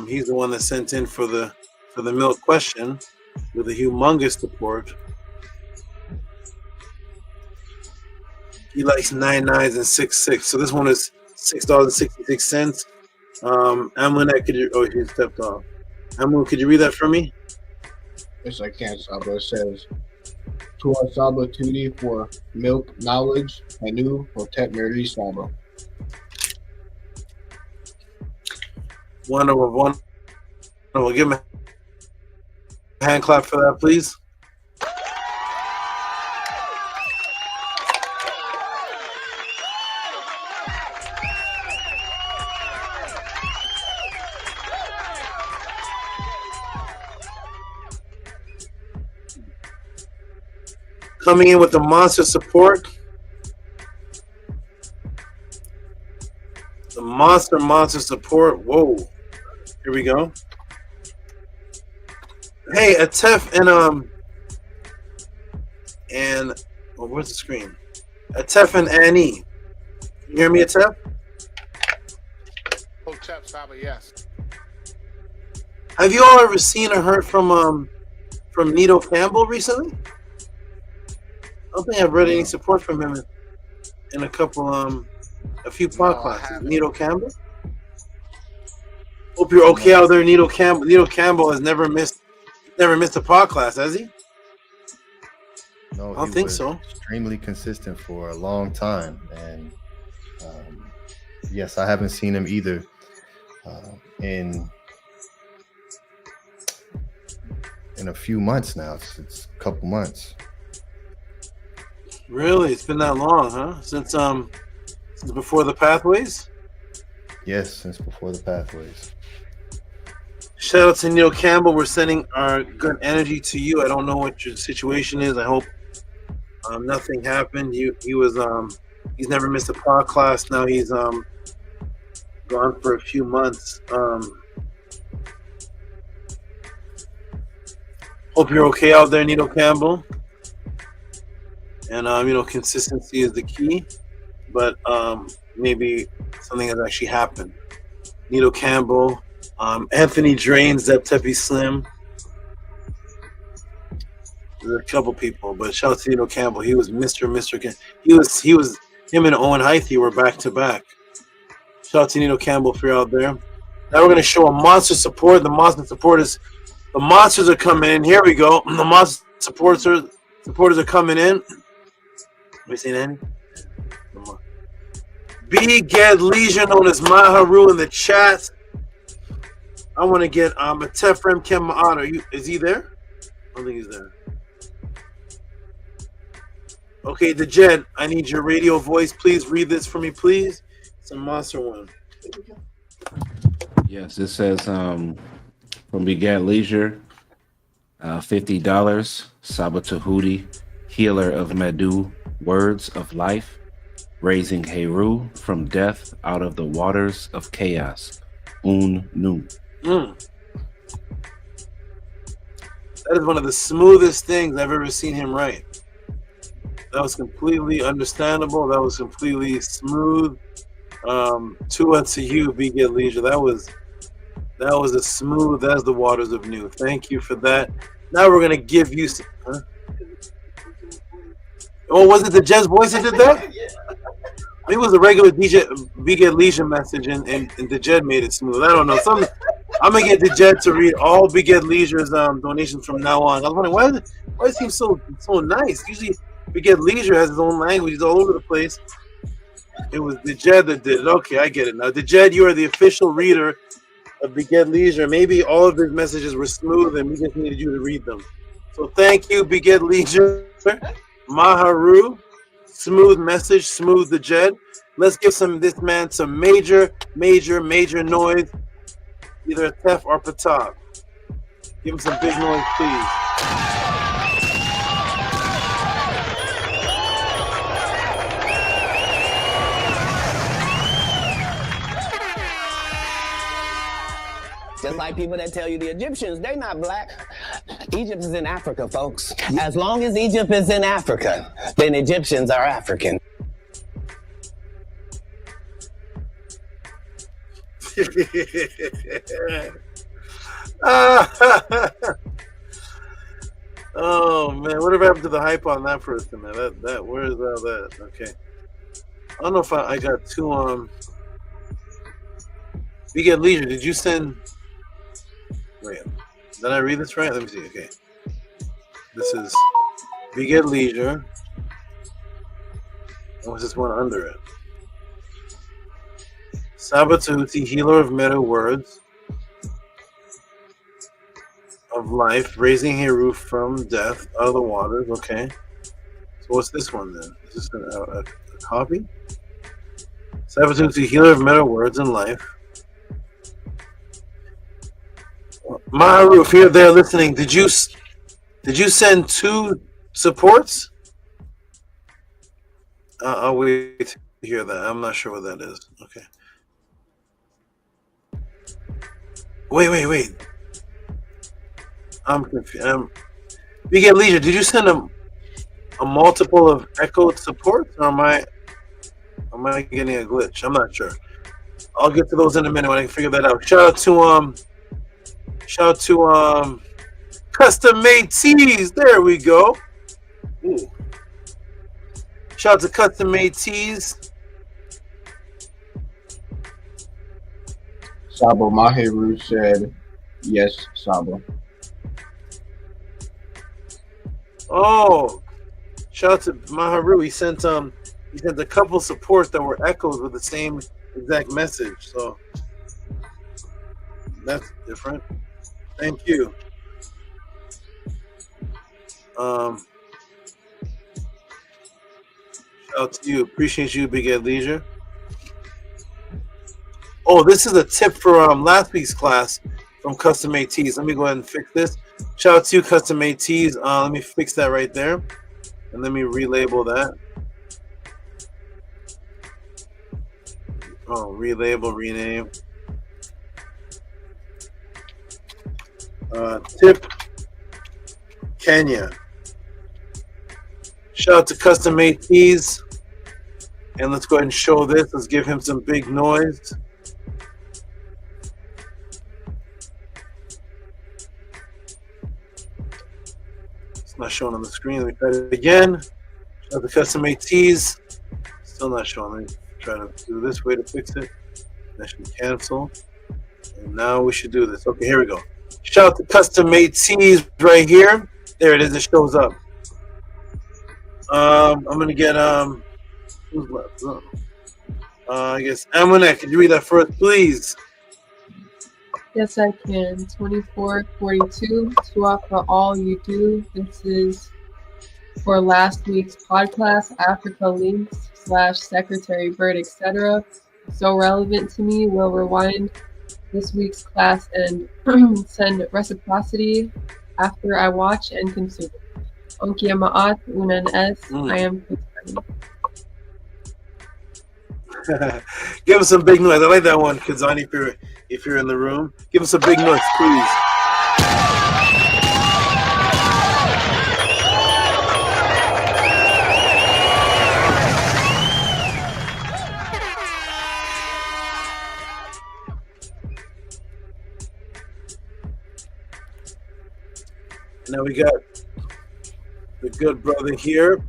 He's the one that sent in for the milk question with a humongous support. He likes 9 9s and 6 6. So this one is $6.66. Amun, could you? Oh, he stepped off. Amun, could you read that for me? Yes, I can, Saba. It says, to our Saba Tudi for milk knowledge, Anu Hotep Mary Saba. Wonderful. Give him a hand clap for that, please. Coming in with the monster support. The monster support. Whoa. Here we go. Hey, Atef and oh, where's the screen? Atef and Annie. Can you hear me, Atef? Oh, Chef Saba, yes. Have you all ever seen or heard from Nito Campbell recently? I don't think I've read any support from him in a couple a few podcasts. Nito Campbell. Hope you're okay out there, Nito Campbell. Nito Campbell has never missed a podcast, has he? No, I don't think so. Extremely consistent for a long time, and yes, I haven't seen him either in a few months now. It's a couple months. Really, it's been that long, huh? Since before the Pathways. Yes, since before the Pathways. Shout out to Neil Campbell. We're sending our good energy to you. I don't know what your situation is. I hope nothing happened. He was he's never missed a podcast. Now he's gone for a few months. Hope you're okay out there, Nito Campbell. And consistency is the key, but maybe something has actually happened. Nito Campbell, Anthony Drains, Zep Tepi Slim. There's a couple people, but shout out to Nito Campbell. He was Mr. He was him and Owen Hythe were back to back. Shout out to Nito Campbell if you're out there. Now we're gonna show a monster support. The monsters are coming in. Here we go. The monster supporters are coming in. Let me see that. Big Ged Leisure, known as Maharu, in the chat. I want to get Tefrem Kem Ma'at. Is he there? I don't think he's there. Okay, the Jed, I need your radio voice. Please read this for me, please. It's a monster one. Yes, this says from Begat Leisure, $50. Saba Tehuti, healer of Medu, words of life, raising Heru from death out of the waters of chaos. Un Nu. That is one of the smoothest things I've ever seen him write. That was completely understandable. That was completely smooth. Tua to you, Begat Leisure. That was as smooth as the waters of Nu. Thank you for that. Now we're gonna give you some. Huh? Oh, was it the Jez voice that did that? I think it was a regular DJ Begat Leisure message, and the Jed made it smooth. I don't know. I'm gonna get the Jed to read all Begat Leisure's donations from now on. I was wondering why it seems so nice. Usually Begat Leisure has his own language. He's all over the place. It was the Jed that did it. Okay, I get it now. The Jed, you are the official reader of Begat Leisure. Maybe all of his messages were smooth, and we just needed you to read them. So thank you, Begat Leisure. Maharu, smooth message, smooth the Jed. Let's give this man some major noise. Either Tef or Patab. Give him some big noise, please. Just like people that tell you the Egyptians, they're not black. Egypt is in Africa, folks. As long as Egypt is in Africa, then Egyptians are African. Oh man, whatever happened to the hype on that person, man? That where is all that? Okay, I don't know if I got two. Begat Leisure, did you send? Wait, did I read this right? Let me see. Okay, this is Begat Leisure. What's this one under it? Saba Tehuti, healer of meta words of life, raising Heru from death out of the waters. Okay, so what's this one then? Is this a copy? Saba Tehuti, healer of meta words and life. Maharu, if you're there listening, did you send two supports? I'll wait to hear that. I'm not sure what that is. Okay. Wait. I'm confused. We get leisure. Did you send a multiple of echoed supports, or am I getting a glitch? I'm not sure. I'll get to those in a minute when I can figure that out. Shout out to custom made tees. There we go. Ooh. Shout out to custom made tees. Saba Mahiru said, yes, Saba. Oh, shout out to Maharu. He sent a couple supports that were echoes with the same exact message. So that's different. Thank you. Shout out to you. Appreciate you, Big Ed Leisure. Oh, this is a tip for last week's class from Custom Made Tees. Let me go ahead and fix this. Shout out to you, Custom Made Tees. Let me fix that right there. And let me relabel that. Oh, relabel, rename. Tip Kenya. Shout out to Custom Made Tees. And let's go ahead and show this. Let's give him some big noise. It's not showing on the screen. Let me try it again. Shout out to Custom Made Tees. Still not showing. Let me try to do this way to fix it. That should cancel. And now we should do this. Okay, here we go. Shout out to Custom Made Tees right here. There it is. It shows up. I'm gonna get who's left? I guess Amanek. Could you read that first, please? Yes, I can. 2442. Swap for all you do. This is for last week's Podclass, Africa links / Secretary Bird, etc. So relevant to me. Will rewind this week's class and send reciprocity after I watch and consume. Onkia Ma'at, Unan S. I am concerned. Give us some big noise. I like that one, Kazani, if you're in the room. Give us a big noise, please. Now we got the good brother here.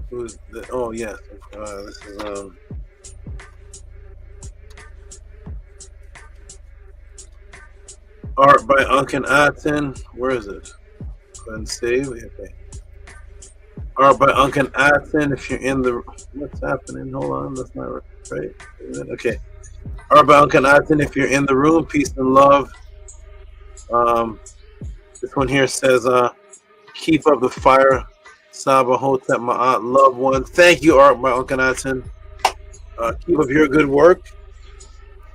Who's the? Oh yes, this is art by Uncle Atten. Where is it? Go ahead and save. Okay. Art by Uncle Atten. If you're in the, what's happening? Hold on, that's not right. Okay. Art by Uncle Atten. If you're in the room, peace and love. This one here says, "Keep up the fire, Saba Hotep Ma'at, loved one." Thank you, Art by Uncle Atten. Keep up your good work.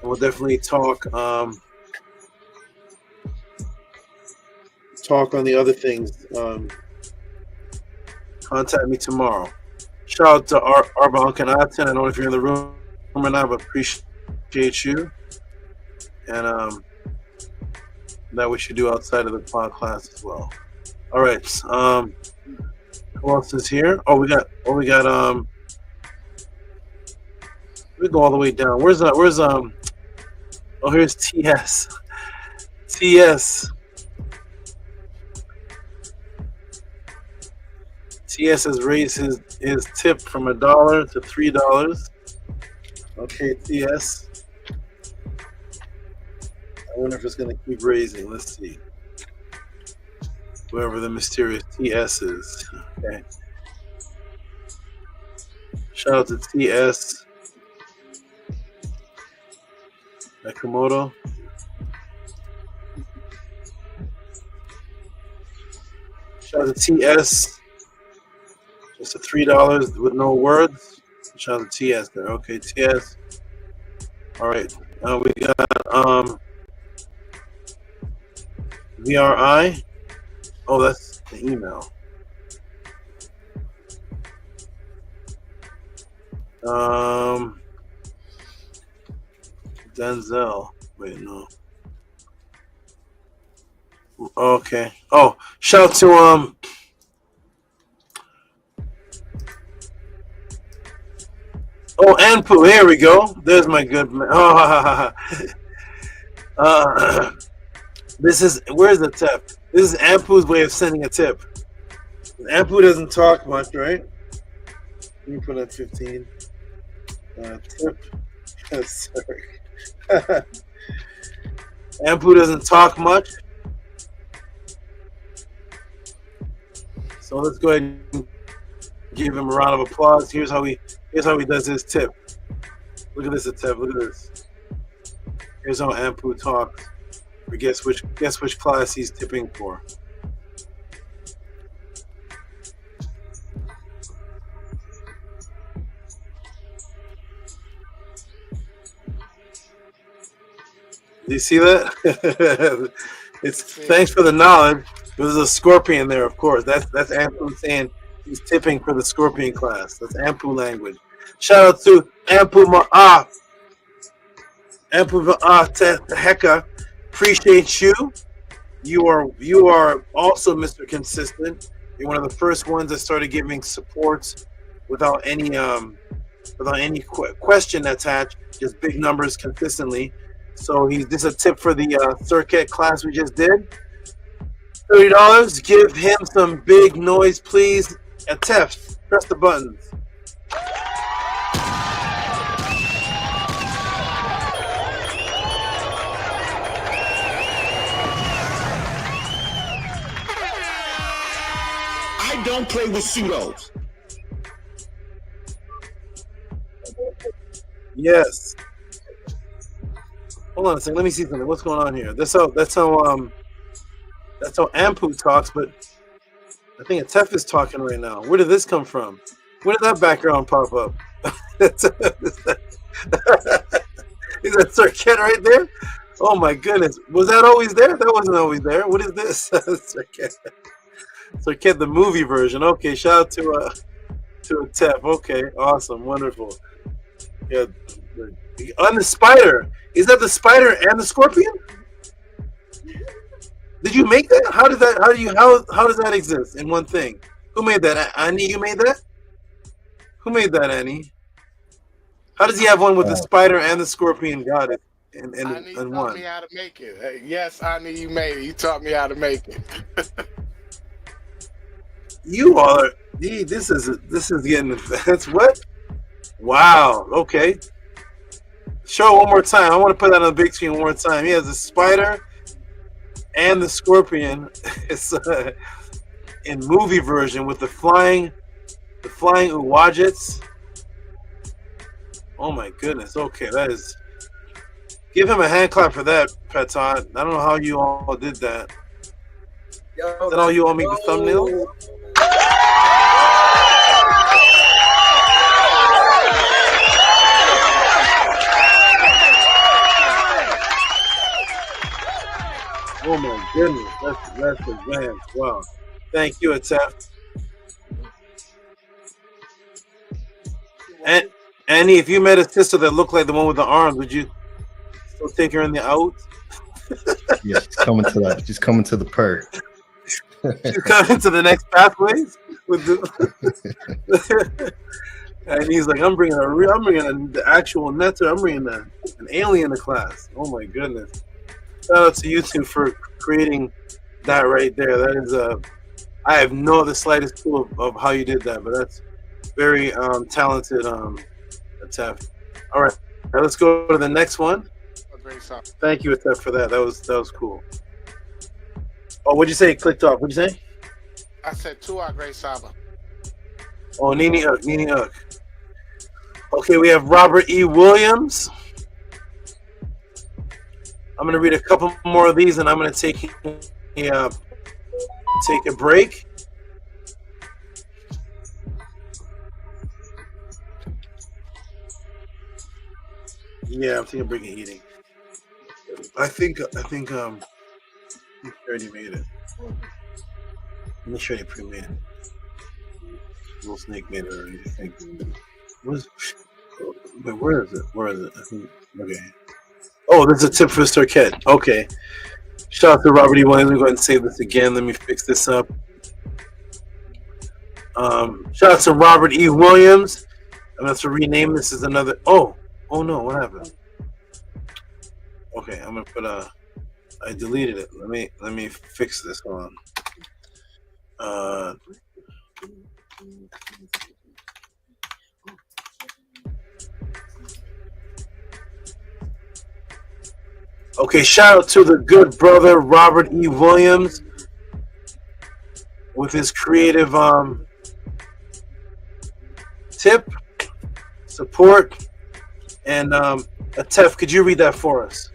And we'll definitely talk on the other things. Contact me tomorrow. Shout out to Arba Ankanaten. I don't know if you're in the room or not, but appreciate you. And that we should do outside of the pod class as well. All right. Who else is here? We got we go all the way down. Where's here's TS. TS has raised his tip from $1 to $3. Okay, TS. I wonder if it's gonna keep raising. Let's see. Whoever the mysterious TS is. Okay. Shout out to TS. Nakamoto. Shout out to TS. Just a $3 with no words. Shout out to TS there. Okay, TS. All right. We got VRI. Oh, that's the email. Denzel. Wait, no. Okay. Oh, shout out to Oh, Anpu. Here we go. There's my good man. This is, where's the tip? This is Ampu's way of sending a tip. Ampu doesn't talk much, right? Let me put at 15. Tip. Sorry. Ampu doesn't talk much. So let's go ahead and give him a round of applause. Here's how he does his tip. Look at this tip. Look at this. Here's how Ampu talks. Or guess which class he's tipping for. Do you see that? It's thanks for the knowledge. There's a scorpion there, of course. That's Ampu saying he's tipping for the scorpion class. That's Ampu language. Shout out to Ampu Ma'ah. Ampu Ma'ah Teheka. Appreciate you. You are also Mr. Consistent. You're one of the first ones that started giving supports without any question attached, just big numbers consistently. So this is a tip for the Serqet class we just did. $30. Give him some big noise, please. At Tef, press the buttons. I don't play with pseudos. Yes. Hold on a second. Let me see something. What's going on here? That's how Ampu talks, but I think Tef is talking right now. Where did this come from? Where did that background pop up? Is that Serqet right there? Oh my goodness. Was that always there? That wasn't always there. What is this? Serqet, the movie version. Okay, shout out to Tef. Okay, awesome, wonderful. Yeah, on the spider. Is that the spider and the scorpion? Did you make that? How does that exist in one thing? Who made that? Annie, you made that? Who made that, Annie? How does he have one with the spider and the scorpion goddess in one? Taught me how to make it. Yes, Annie, you made it. You taught me how to make it. You are. This is getting. That's what? Wow. Okay. Show it one more time. I want to put that on the big screen one more time. He has the spider and the scorpion. It's in movie version with the flying Uwajits. Oh my goodness. Okay, that is. Give him a hand clap for that, Paton. I don't know how you all did that. Is that all you all make the thumbnail? Oh my goodness, that's advanced. Wow. Thank you, Atef. And Annie, if you met a sister that looked like the one with the arms, would you still take her in the out? Yeah, she's coming to that. She's coming to the perk. She's coming to the next pathways with the and he's like, I'm bringing the actual netter. I'm bringing an alien to class. Oh my goodness. Shout out to you two for creating that right there. That is I have the slightest clue of how you did that, but that's very talented Atef. All right, let's go to the next one. Thank you, Atef, for that. That was cool. Oh, what'd you say? It clicked off. What'd you say? I said Tua Great Saba. Oh, Nini Uk. Okay, we have Robert E. Williams. I'm gonna read a couple more of these, and I'm gonna take a break. Yeah, I'm taking a break and eating. I think he already made it. I'm sure he pre-made it. Little Snake made it already, I think. Wait, where is it? Where is it? I think, okay. Oh, there's a tip for Serqet. Okay. Shout out to Robert E. Williams. Let me go ahead and save this again. Let me fix this up. Shout out to Robert E. Williams. I'm going to rename this as another. Oh no, what happened? Okay, I'm gonna put I deleted it. Let me fix this one. Okay, shout out to the good brother Robert E. Williams with his creative tip, support, and Atef, could you read that for us?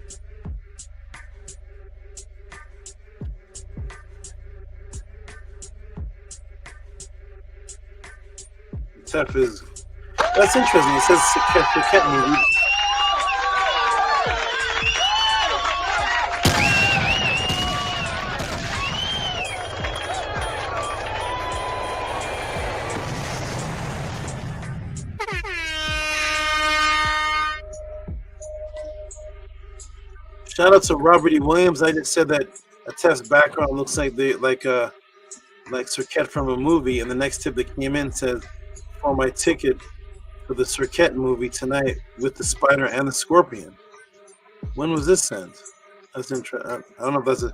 Atef is, that's interesting. It says Serqet movie. Shout out to Robert E. Williams. I just said that Atef's background looks like like Serqet from a movie, and the next tip that came in says, "For my ticket for the Serqet movie tonight with the spider and the scorpion." When was this sent? That's interesting. I don't know if that's a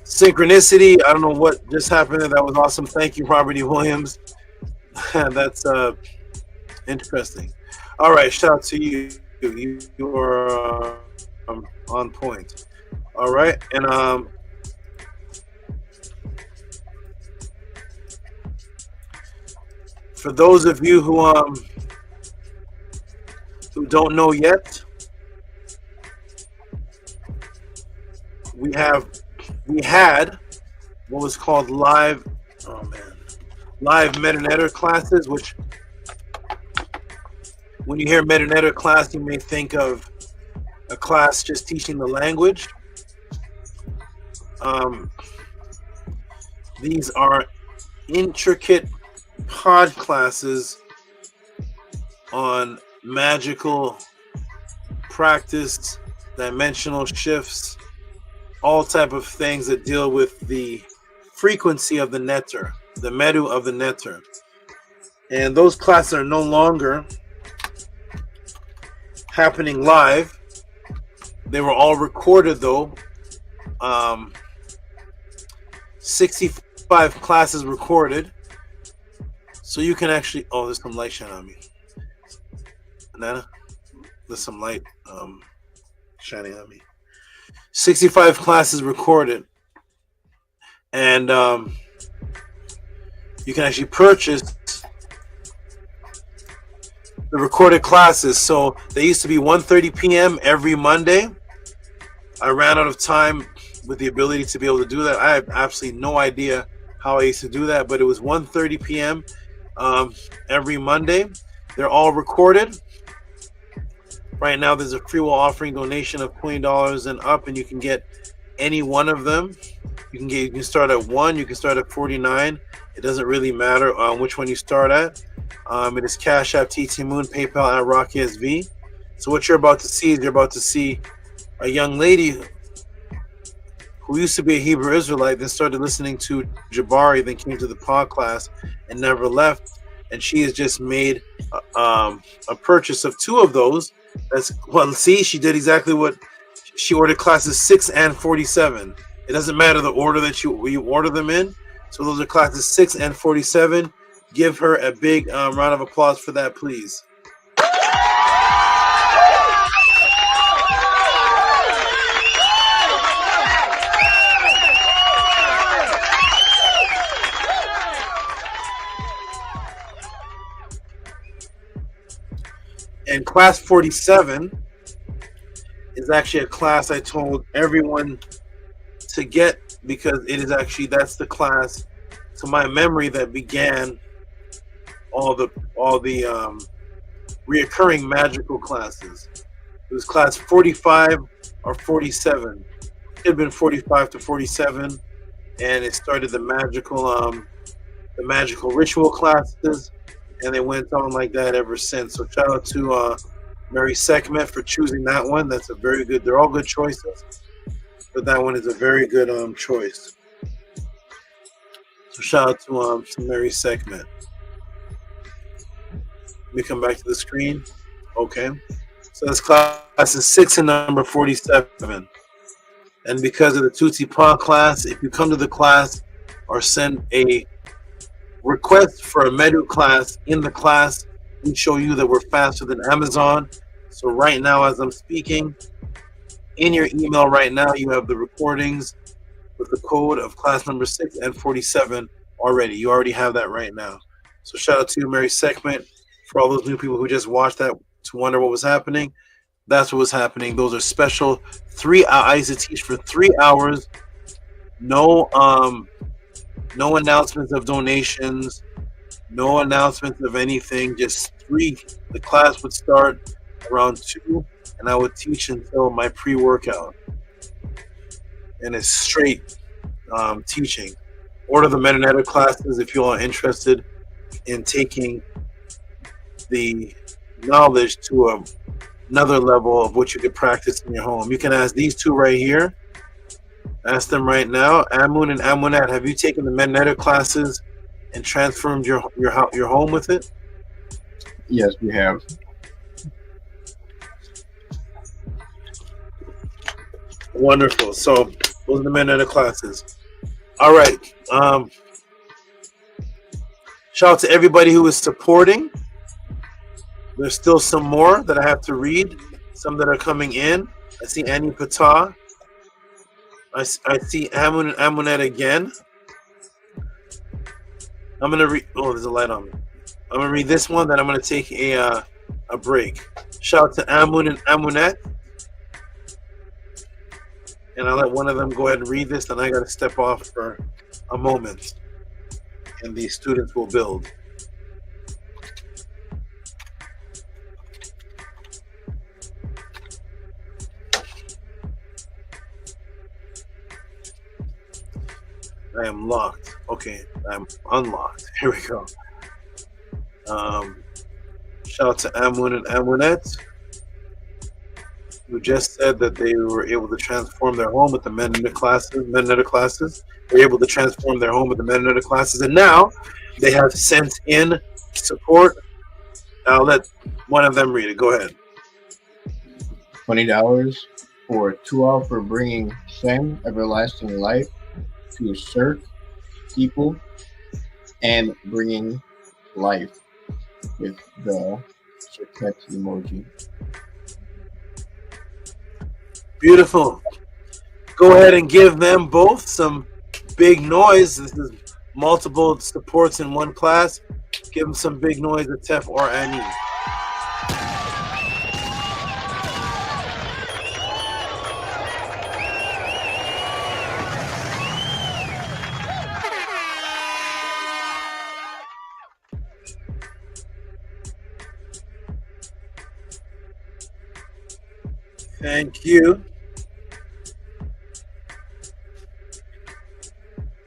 synchronicity. I don't know what just happened. That was awesome. Thank you, Robert E. Williams. That's interesting. All right, shout out to you. You are on point. All right, and for those of you who don't know yet, we had what was called live meta classes, which when you hear meta class, you may think of a class just teaching the language. These are intricate pod classes on magical practice, dimensional shifts, all type of things that deal with the frequency of the netter, the medu of the netter. And those classes are no longer happening live. They were all recorded though. 65 classes recorded. So you can actually, oh, there's some light shining on me. Nana, there's some light shining on me. 65 classes recorded. And you can actually purchase the recorded classes. So they used to be 1:30 p.m. every Monday. I ran out of time with the ability to be able to do that. I have absolutely no idea how I used to do that, but it was 1:30 p.m. Every Monday. They're all recorded. Right now, there's a free will offering donation of $20 and up, and you can get any one of them. You can start at 1, you can start at 49. It doesn't really matter which one you start at. It is Cash App, TT Moon, PayPal, at Rocky SV. So what you're about to see is you're about to see a young lady who used to be a Hebrew Israelite, then started listening to Jabari, then came to the Podclass and never left. And she has just made a purchase of 2 of those. That's, well, see, she did exactly what she ordered, classes 6 and 47. It doesn't matter the order that you order them in. So those are classes 6 and 47. Give her a big round of applause for that, please. And class 47 is actually a class I told everyone to get, because it is actually, that's the class, to my memory, that began all the reoccurring magical classes. It was class 45 or 47. It had been 45 to 47, and it started the magical ritual classes, and they went on like that ever since. So shout out to Mary Sekhmet for choosing that one. That's a very good. They're all good choices, but that one is a very good choice. So shout out to Mary Sekhmet. Let me come back to the screen. Okay. So this class is 6 and number 47. And because of the Tehuti Podclass, if you come to the class or send a request for a Medu class in the class, we show you that we're faster than Amazon. So right now, as I'm speaking, in your email right now, you have the recordings with the code of class number 6 and 47 already. You already have that right now. So shout out to you, Mary Sekhmet, for all those new people who just watched that to wonder what was happening. That's what was happening. Those are special 3 hours. I used to teach for 3 hours. No announcements of donations, no announcements of anything. Just 3. The class would start around 2, and I would teach until my pre-workout. And it's straight teaching. Order the Meta classes if you are interested in taking the knowledge to another level of what you could practice in your home. You can ask these 2 right here. Ask them right now. Amun and Amunet, have you taken the Meta classes and transformed your home with it? Yes, we have. Wonderful. So those are the Meta classes. All right. Shout out to everybody who is supporting. There's still some more that I have to read. Some that are coming in. I see Annie Patah. I see Amun and Amunet again. I'm gonna read. Oh, there's a light on me. I'm gonna read this one. Then I'm gonna take a break. Shout out to Amun and Amunet. And I'll let one of them go ahead and read this. Then I gotta step off for a moment, and the students will build. I am locked. Okay, I'm unlocked. Here we go. Shout out to Amun and Amunet, who just said that they were able to transform their home with the Meta classes. They were able to transform their home with the Meta classes, and now they have sent in support. I'll let one of them read it. Go ahead. $20 for 2 hours for bringing Shem everlasting life to Serq people and bringing life with the Serqet emoji. Beautiful. Go ahead and give them both some big noise. This is multiple supports in one class. Give them some big noise at Tef or Annie. Thank you.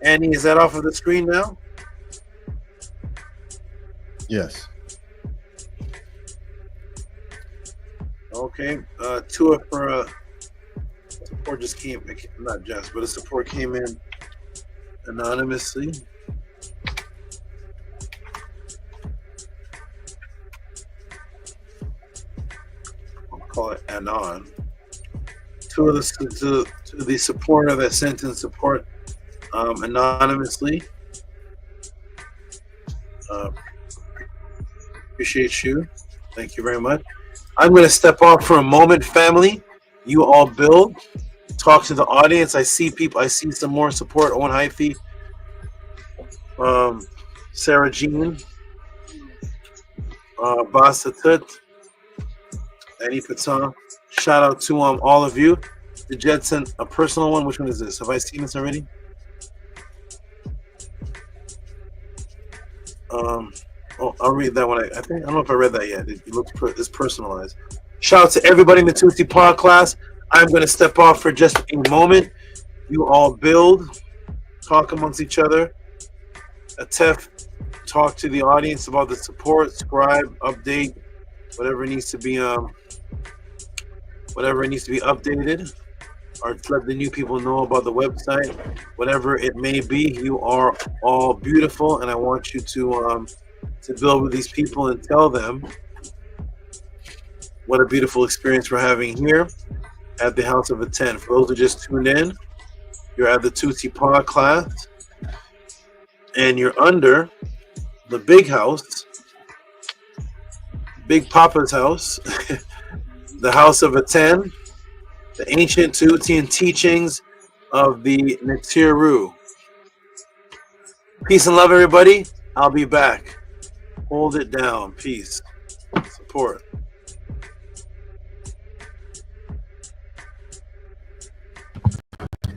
Annie, is that off of the screen now? Yes. Okay. 2 for support just came, not just, but a support came in anonymously. I'll call it Anon. 2 of the supporter that sent in support anonymously. Appreciate you. Thank you very much. I'm going to step off for a moment, family. You all build. Talk to the audience. I see people. I see some more support. Owen Hyphy. Sarah Jean. Basatut. Annie Patan. Shout out to all of you. The Jetson, a personal one. Which one is this? Have I seen this already? I'll read that one. I think I don't know if I read that yet. It looks it's personalized. Shout out to everybody in the Tehuti Podclass. I'm going to step off for just a moment. You all build, talk amongst each other. Atef, talk to the audience about the support, scribe, update, whatever needs to be updated, or let the new people know about the website. Whatever it may be, you are all beautiful, and I want you to build with these people and tell them what a beautiful experience we're having here at the House of ATTON. For those who just tuned in, you're at the Tehuti Podclass, and you're under the big house, Big Papa's house, the House of ATTON, the ancient Tehutian teachings of the Netiru. Peace and love, everybody. I'll be back. Hold it down. Peace. Support.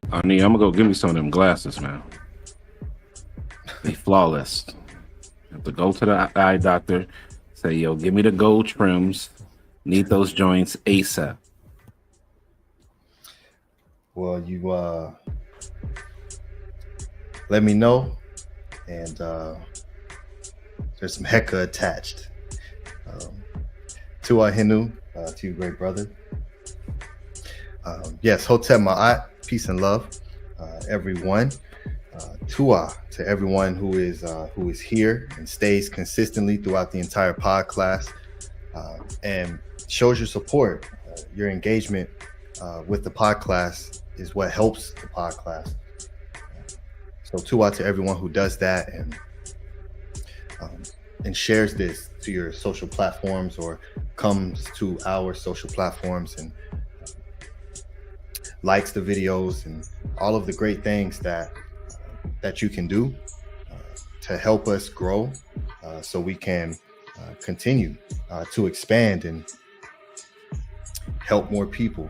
I'm gonna go give me some of them glasses, man. They flawless. You have to go to the eye doctor, say, yo, give me the gold trims. Need those joints ASAP. Well, you let me know, and there's some heka attached. To our Hinu, to you, great brother. Yes, Hotep Ma'at, peace and love, everyone. Tua to everyone who is here and stays consistently throughout the entire podcast, and shows your support. Your engagement with the podcast is what helps the podcast. So Tua to everyone who does that and shares this to your social platforms or comes to our social platforms and likes the videos and all of the great things that you can do to help us grow, so we can continue to expand and help more people,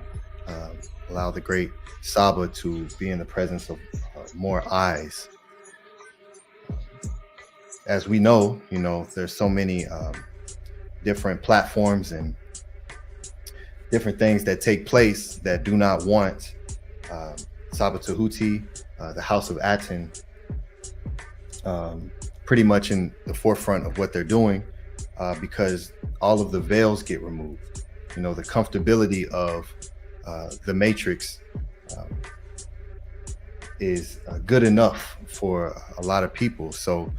allow the great SABA to be in the presence of more eyes. As we know, there's so many different platforms and different things that take place that do not want SABA Tehuti, the House of ATTON, pretty much in the forefront of what they're doing, because all of the veils get removed. The comfortability of the matrix is good enough for a lot of people. So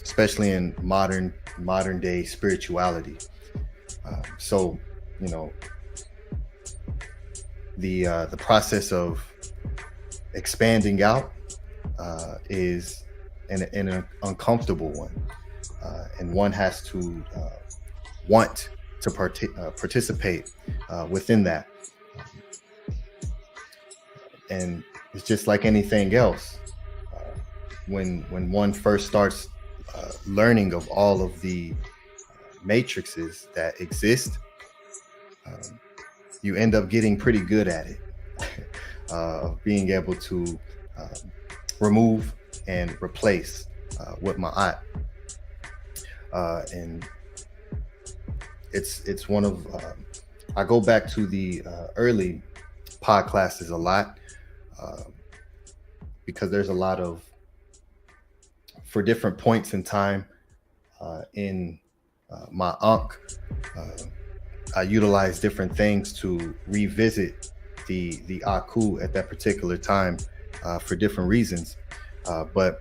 especially in modern day spirituality. So the process of expanding out is an uncomfortable one, and one has to want to participate within that. And it's just like anything else. When one first starts learning of all of the matrices that exist, you end up getting pretty good at it, being able to remove and replace with Ma'at. And it's one of, I go back to the early podclasses a lot, because there's a lot of, for different points in time in my Ankh, I utilize different things to revisit the Aku at that particular time for different reasons. But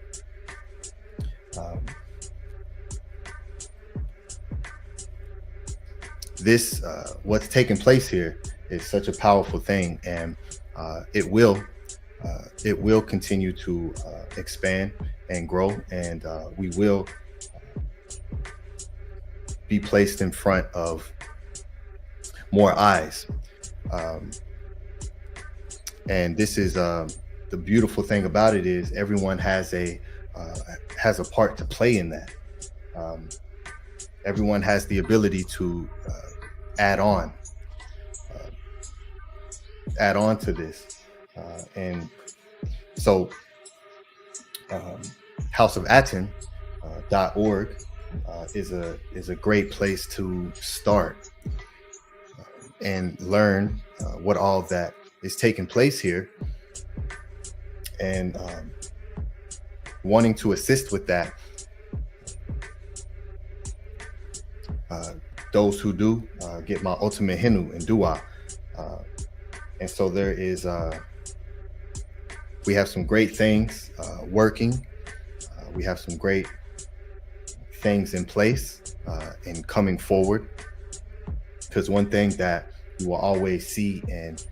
this, what's taking place here is such a powerful thing, and it will continue to expand and grow, and we will be placed in front of more eyes. And this is the beautiful thing about it is everyone has a part to play in that. Everyone has the ability to add on to this, and so houseofatton.org is a great place to start. and learn what all that is taking place here, and wanting to assist with that. Those who do get my ultimate hinu and dua. And so there is, we have some great things working. We have some great things in place and coming forward. Because one thing that you will always see and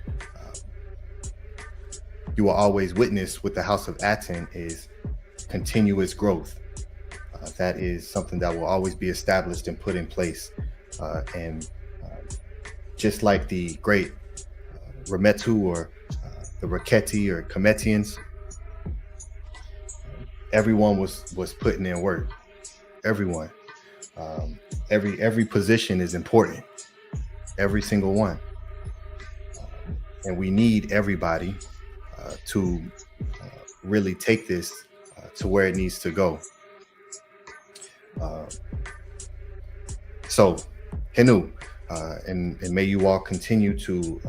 you will always witness with the House of ATTON is continuous growth. That is something that will always be established and put in place. And just like the great Remetu or the Raketi or Cometians, everyone was putting in work. Everyone, every position is important. Every single one, and we need everybody to really take this to where it needs to go. So, Hinu, and may you all continue to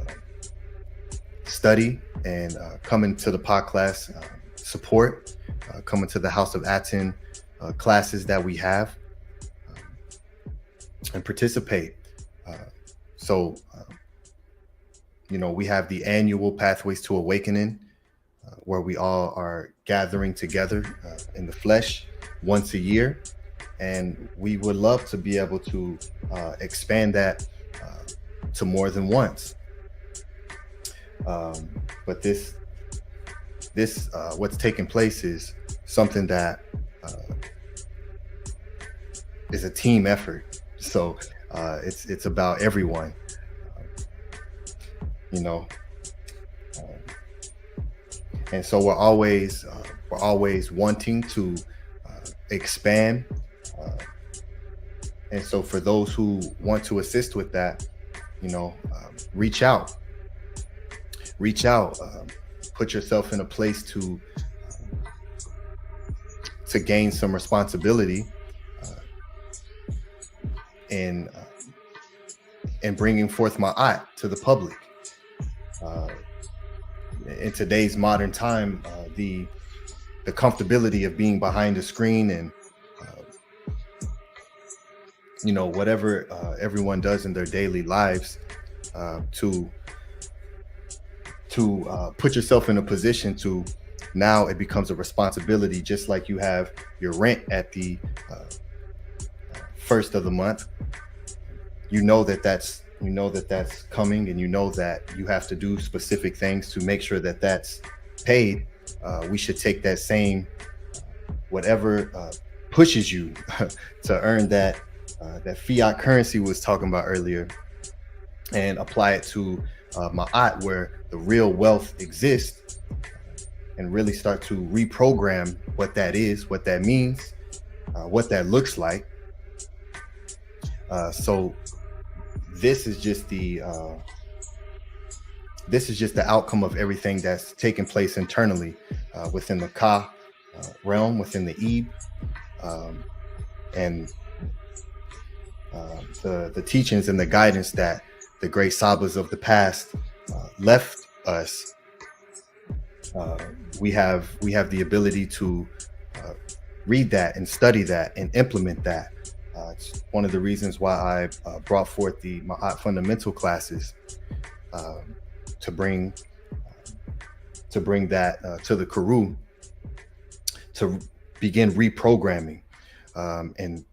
study and come into the Podclass support, come into the House of ATTON classes that we have, and participate. So, you know, we have the annual Pathways to Awakening, where we all are gathering together in the flesh once a year. And we would love to be able to expand that to more than once. But this what's taking place is something that is a team effort. So it's about everyone, you know. And so we're always wanting to expand. And so for those who want to assist with that, you know, reach out, put yourself in a place to gain some responsibility in bringing forth Ma'at to the public. In today's modern time, the comfortability of being behind a screen and you know, whatever everyone does in their daily lives, to put yourself in a position to, now it becomes a responsibility, just like you have your rent at the first of the month. You know that's coming, and you know that you have to do specific things to make sure that that's paid. We should take that same whatever pushes you to earn that fiat currency we was talking about earlier, and apply it to Ma'at, where the real wealth exists, and really start to reprogram what that is, what that means, what that looks like. So this is just the outcome of everything that's taking place internally within the Ka realm, within the Ebe, and the teachings and the guidance that the great Sabas of the past left us. We have the ability to read that and study that and implement that. It's one of the reasons why I brought forth the Ma'at fundamental classes, to bring that to the Karu, to begin reprogramming and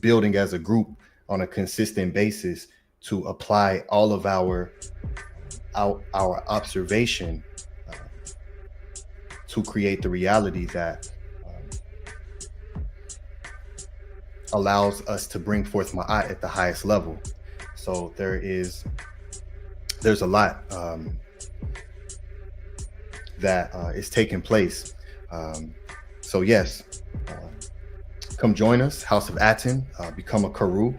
building as a group on a consistent basis to apply all of our observation to create the reality that allows us to bring forth Ma'at at the highest level. So there's a lot that is taking place. So yes, come join us, House of ATTON, become a Karu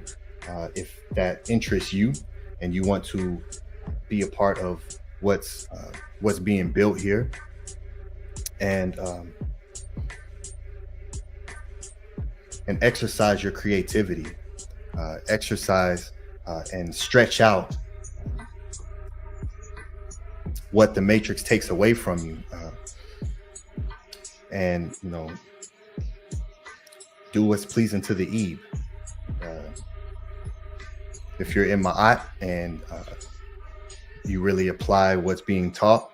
if that interests you and you want to be a part of what's being built here. And exercise your creativity, exercise and stretch out what the matrix takes away from you. And, you know, do what's pleasing to the Eve. If you're in MAAT and you really apply what's being taught,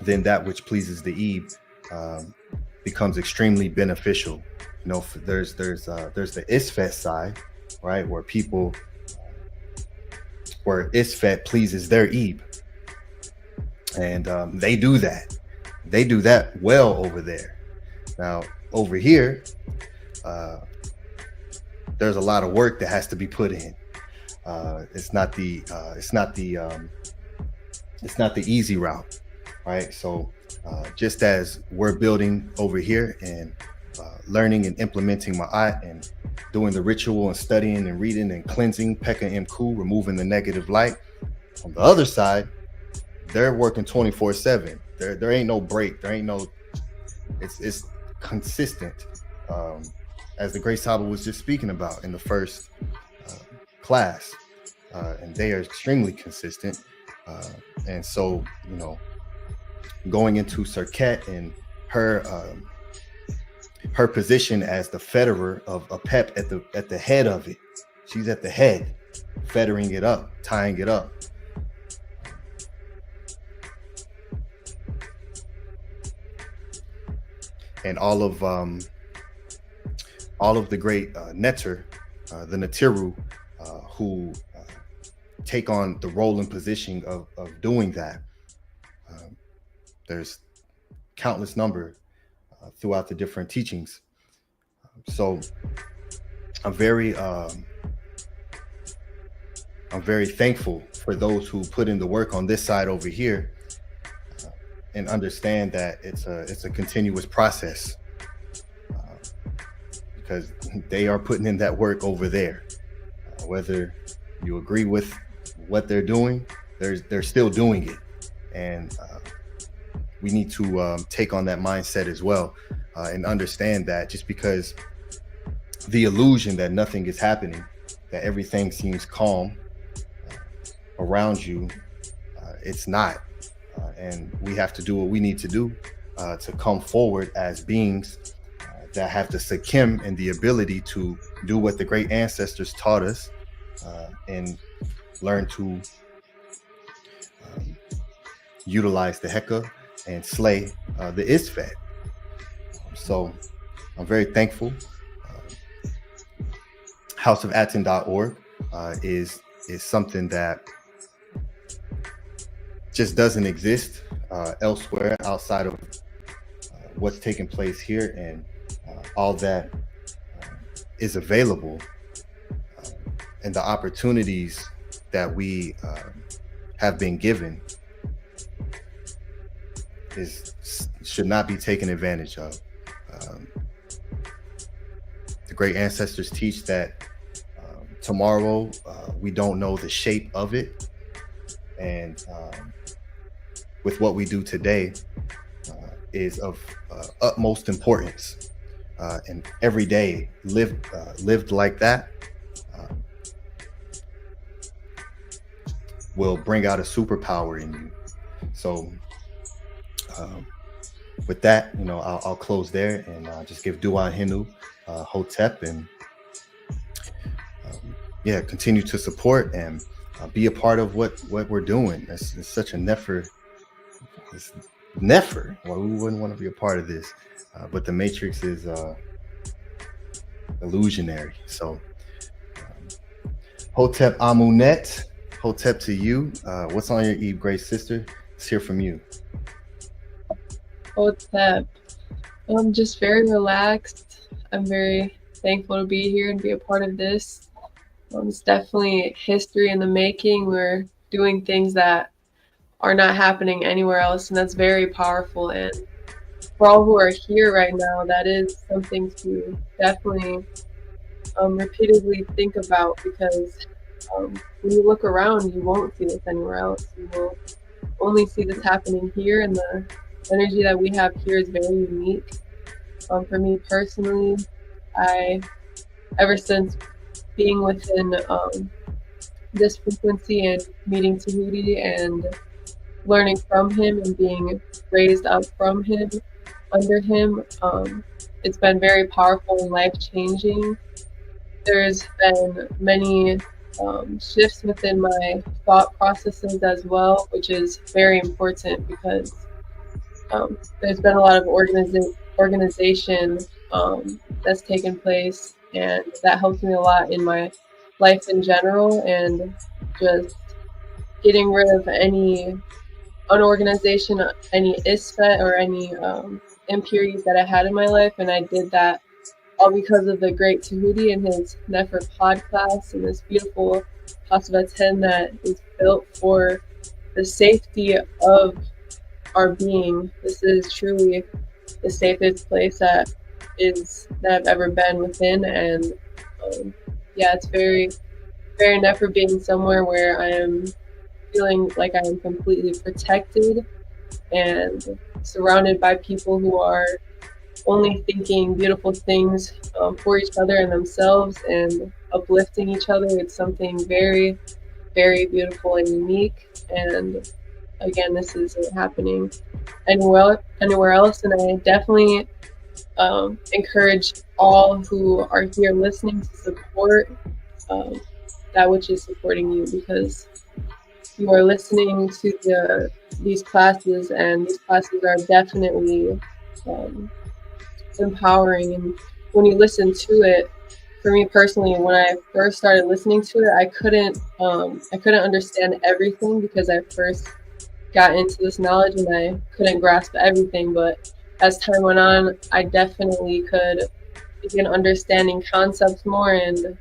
then that which pleases the Eve becomes extremely beneficial. You know, there's the ISFET side, right, where people, where ISFET pleases their Eve, and they do that well over there. Now over here, there's a lot of work that has to be put in. It's not the easy route, right? So just as we're building over here and learning and implementing Ma'at and doing the ritual and studying and reading and cleansing Pekka Mku, removing the negative light, on the other side, they're working 24/7. There ain't no break. There ain't no. It's consistent. As the Great Saba was just speaking about in the first class, and they are extremely consistent. And so, you know, going into Serqet and her position as the federer of APEP at the head of it, she's at the head, fettering it up, tying it up. And all of the great Netter, the Netiru, who take on the role and position of doing that. There's countless number throughout the different teachings. So I'm very thankful for those who put in the work on this side over here, and understand that it's a continuous process, because they are putting in that work over there. Whether you agree with what they're doing, they're still doing it, and we need to take on that mindset as well, and understand that just because the illusion that nothing is happening, that everything seems calm around you, it's not. And we have to do what we need to do to come forward as beings that have the Sakim and the ability to do what the great ancestors taught us, and learn to utilize the Heka and slay the Isfet. So I'm very thankful. Houseofatton.org is something that just doesn't exist elsewhere outside of what's taking place here, and all that is available, and the opportunities that we have been given should not be taken advantage of. The great ancestors teach that tomorrow we don't know the shape of it, and with what we do today is of utmost importance, and every day lived like that will bring out a superpower in you. So with that, you know, I'll close there and just give Dua Hinu Hotep, and yeah, continue to support and be a part of what we're doing. It's such a nefer. Well, we wouldn't want to be a part of this, but the matrix is illusionary. So Hotep Amunet, Hotep to you. What's on your Eve, great sister? Let's hear from you. Hotep. I'm just very relaxed. I'm very thankful to be here and be a part of this. It's definitely history in the making. We're doing things that are not happening anywhere else, and that's very powerful. And for all who are here right now, that is something to definitely repeatedly think about, because when you look around, you won't see this anywhere else. You will only see this happening here, and the energy that we have here is very unique. For me personally, ever since being within this frequency and meeting Tehuti and learning from him and being raised up from him, under him. It's been very powerful and life-changing. There's been many shifts within my thought processes as well, which is very important because there's been a lot of organization that's taken place, and that helps me a lot in my life in general, and just getting rid of any unorganization, any ISFET or any impurities that I had in my life. And I did that all because of the great Tehuti and his Nefer Podclass and this beautiful houseofatton that is built for the safety of our being. This is truly the safest place that I've ever been within. And yeah, it's very, very Nefer being somewhere where I am feeling like I am completely protected and surrounded by people who are only thinking beautiful things for each other and themselves and uplifting each other. It's something very, very beautiful and unique. And again, this isn't happening anywhere else. And I definitely encourage all who are here listening to support that which is supporting you, because you are listening to these classes, and these classes are definitely empowering. And when you listen to it, for me personally, when I first started listening to it, I couldn't understand everything because I first got into this knowledge and I couldn't grasp everything. But as time went on, I definitely could begin understanding concepts more, and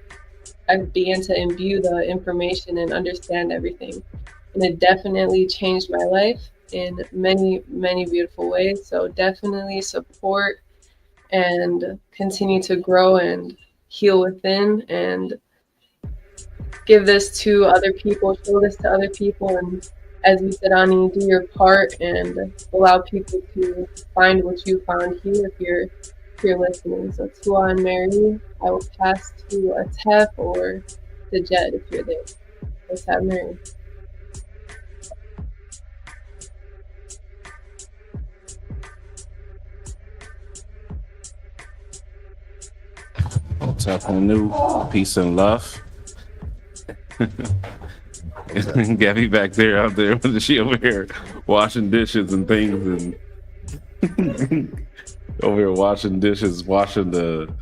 I began to imbue the information and understand everything. And it definitely changed my life in many, many beautiful ways. So definitely support and continue to grow and heal within, and give this to other people, show this to other people. And as you said, Ani, do your part and allow people to find what you found here if you're listening. So Tua and Mary, I will pass to Atef or to Jed if you're there. Let's have Mary. Tap on new, peace and love. Gabby back there, out there, she over here washing dishes and things, and over here washing dishes, washing the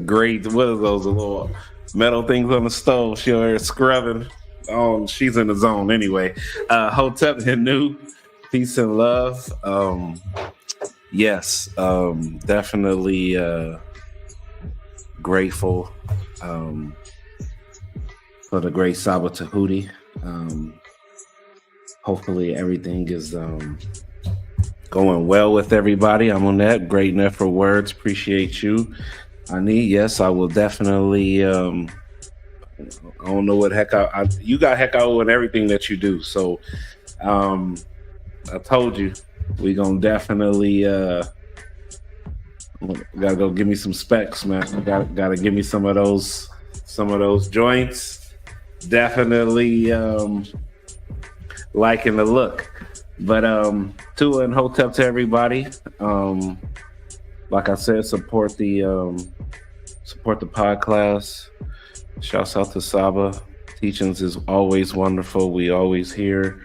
grates. What are those, the little metal things on the stove? She over here scrubbing. Oh, she's in the zone anyway. Hotep and new, peace and love. Yes, definitely grateful for the great SABA Tehuti. Hopefully everything is going well with everybody. I'm on that. Great enough for words. Appreciate you. Ani, yes, I will definitely I don't know what heck you got heck out with everything that you do. So I told you we gonna definitely gotta go give me some specs, man. Gotta give me some of those joints. Definitely liking the look. But Tua and Hotep to everybody. Like I said, support the Podclass. Shouts out to SABA. Teachings is always wonderful. We always hear.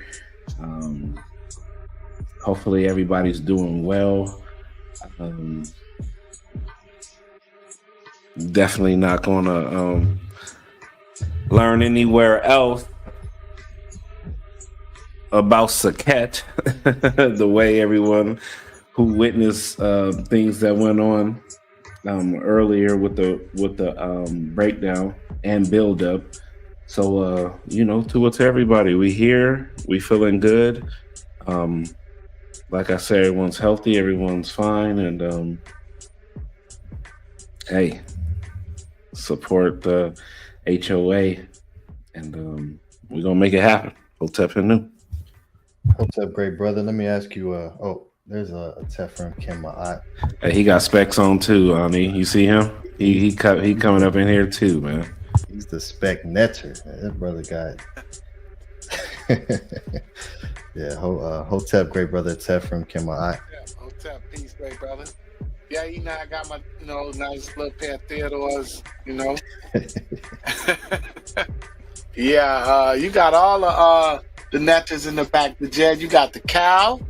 Hopefully everybody's doing well. Definitely not gonna learn anywhere else about Serqet the way everyone who witnessed things that went on earlier with the breakdown and build up. So to everybody, we here, we feeling good. Like I said, everyone's healthy, everyone's fine, and hey, support the HOA, and we're gonna make it happen. Hotep and new. Hotep, great brother. Let me ask you. There's a Tef from Kim MAAT. Hey, he got specs on too, Ani. You see him? He coming up in here too, man. He's the spec netter. That brother got Yeah, Hotep, great brother Tef from Kema. Hotep, peace, great brother. Yeah, you know, I got my, nice little pair of Theodores, Yeah, you got all the netters in the back. The Jed, you got the cow.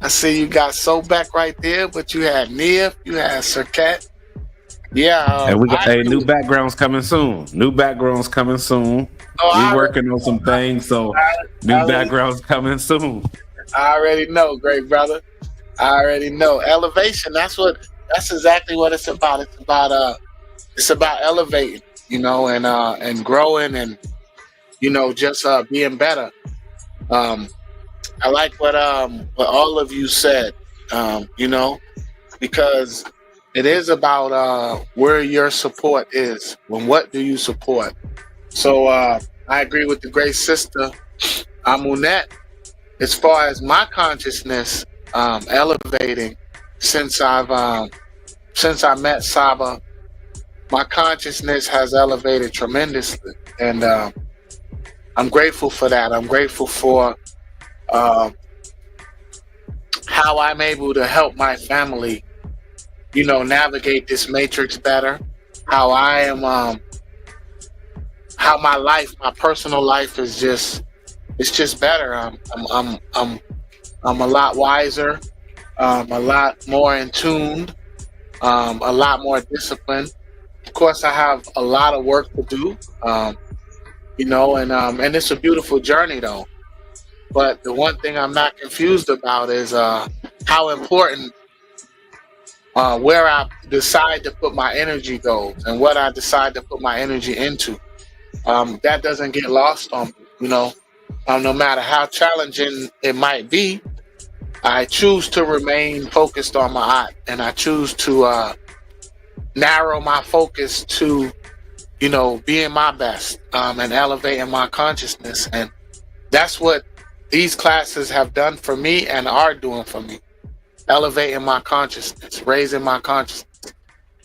I see you got Sobek right there, but you had NEITH, you had Serqet. Yeah, and we got new backgrounds coming soon. New backgrounds coming soon. We're working on some things, so new backgrounds coming soon. I already know, great brother. I already know. Elevation, that's exactly what it's about. It's about elevating, and growing and just being better. I like what all of you said, because it is about where your support is. What do you support? So I agree with the great sister Amunet. As far as my consciousness elevating since I met SABA, my consciousness has elevated tremendously, and I'm grateful for that. I'm grateful for how I'm able to help my family, navigate this matrix better. How I am, how my personal life is just better. I'm a lot wiser, a lot more in tune, a lot more disciplined. Of course, I have a lot of work to do, and it's a beautiful journey though. But the one thing I'm not confused about is how important where I decide to put my energy goes and what I decide to put my energy into. That doesn't get lost on me, no matter how challenging it might be. I choose to remain focused on my art, and I choose to narrow my focus to, being my best and elevating my consciousness. And that's what these classes have done for me and are doing for me. Elevating my consciousness, raising my consciousness,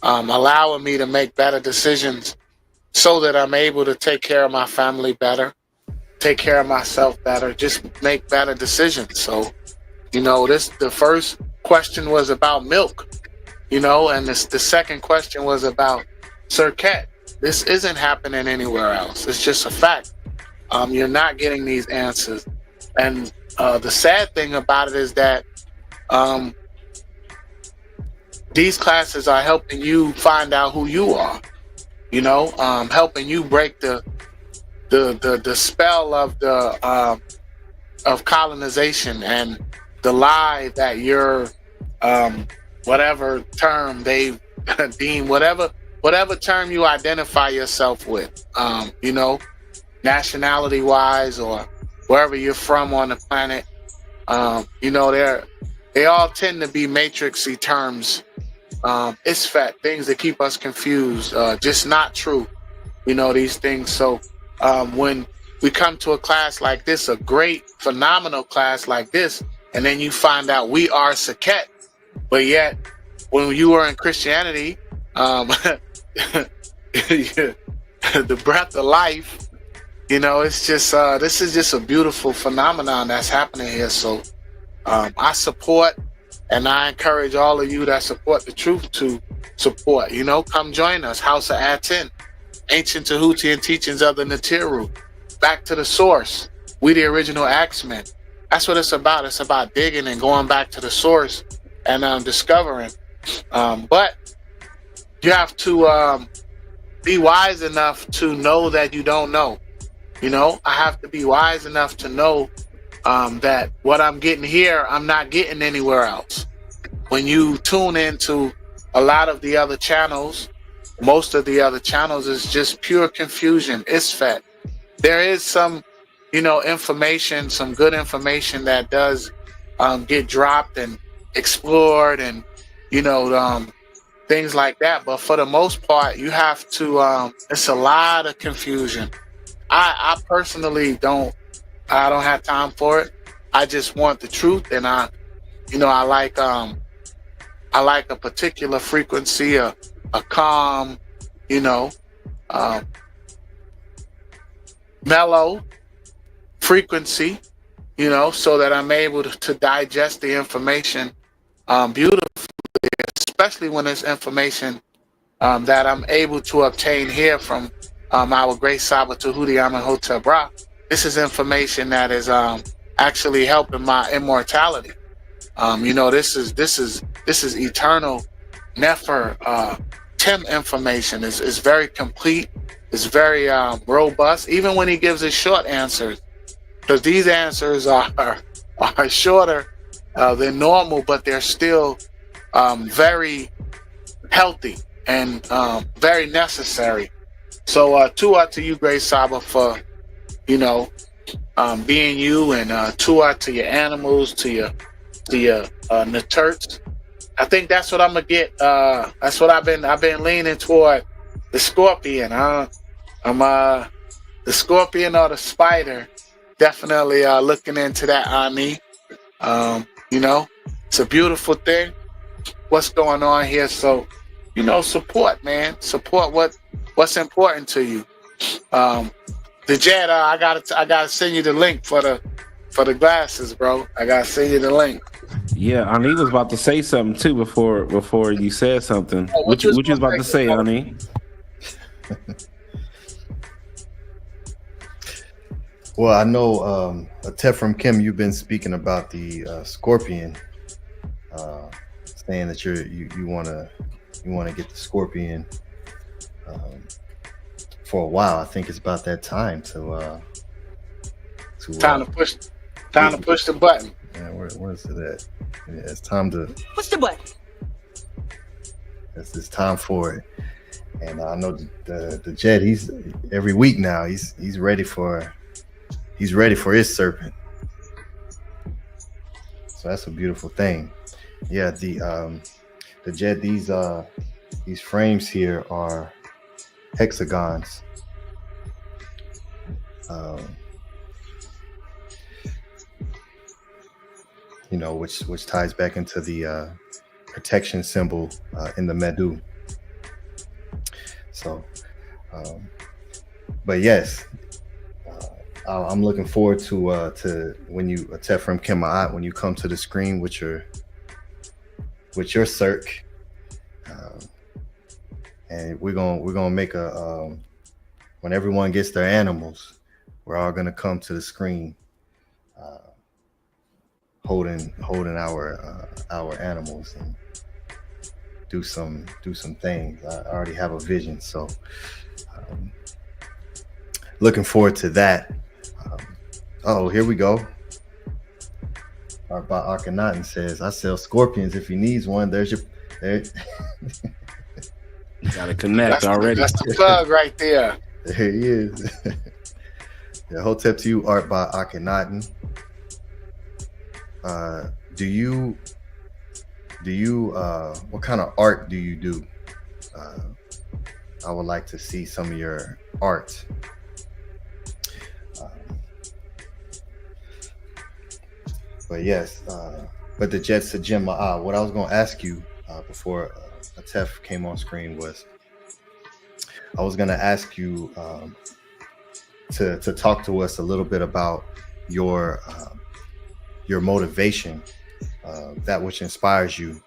allowing me to make better decisions so that I'm able to take care of my family better, take care of myself better, just make better decisions. So, the first question was about milk, and the second question was about Serqet. This isn't happening anywhere else. It's just a fact. You're not getting these answers. And the sad thing about it is that these classes are helping you find out who you are, helping you break the spell of colonization and the lie that you're whatever term they deem, whatever term you identify yourself with, nationality wise or wherever you're from on the planet, they all tend to be matrixy terms, ISFAT, things that keep us confused, just not true, these things. So when we come to a class like this, a great, phenomenal class like this, and then you find out we are Serqet, but yet when you were in Christianity, the breath of life, it's just this is just a beautiful phenomenon that's happening here. So I support and I encourage all of you that support the truth to support. Come join us. House of ATTON, Ancient Tehuti and Teachings of the Natiru. Back to the source. We the original Axemen. That's what it's about. It's about digging and going back to the source and discovering. But you have to be wise enough to know that you don't know. I have to be wise enough to know that what I'm getting here, I'm not getting anywhere else. When you tune into a lot of the other channels, most of the other channels is just pure confusion. ISFAT. There is some, information, some good information that does get dropped and explored and, things like that. But for the most part, you have to, it's a lot of confusion. I personally don't have time for it. I just want the truth, and I like a particular frequency, a calm, mellow frequency you know, so that I'm able to digest the information beautifully, especially when it's information that I'm able to obtain here from our great SABA Tehuti Amenhotep Ra. This is information that is actually helping my immortality. You know, this is eternal Nefer Tim information. Is very complete. It's very robust. Even when he gives us short answers, because these answers are shorter than normal, but they're still very healthy and very necessary. So Tua to you, Great Saba, for, you know, being you, and Tua to your animals, to your Naturts. I think that's what I'm gonna get. That's what I've been leaning toward, the scorpion. I'm the scorpion or the spider. Definitely looking into that, Ani. You know, it's a beautiful thing. What's going on here? So, you know, support, man. Support what's important to you. The Jed, I gotta send you the link for the glasses, bro. I gotta send you the link. Yeah, Ani was about to say something too before you said something. What you was about to say, Ani? Well, I know, Tefram Kim, you've been speaking about the scorpion, saying that you wanna get the scorpion for a while. I think it's about that time to time to push the button. Yeah, where is it at? Yeah, it's time to push the button. It's time for it. And I know the Jet, he's every week now, he's ready for his serpent. So that's a beautiful thing. Yeah, the Jet, these frames here are hexagons. You know, which ties back into the protection symbol in the Medu. So, but yes, I'm looking forward to when you Tefram Kemaat, when you come to the screen with your Serq, and we're gonna make a when everyone gets their animals, we're all gonna come to the screen. Holding our animals and do some things. I already have a vision, so looking forward to that. Oh, here we go. Our Akhenaten says, "I sell scorpions if he needs one." There's your. There. Gotta connect already. That's the plug right there. There he is. Yeah, Hotep to you, art by Akhenaten. Do you what kind of art do you do? I would like to see some of your art. But yes, but the Jet Sajim Ma'ah, what I was going to ask you before Atef came on screen was, I was going to ask you to talk to us a little bit about your motivation, that which inspires you,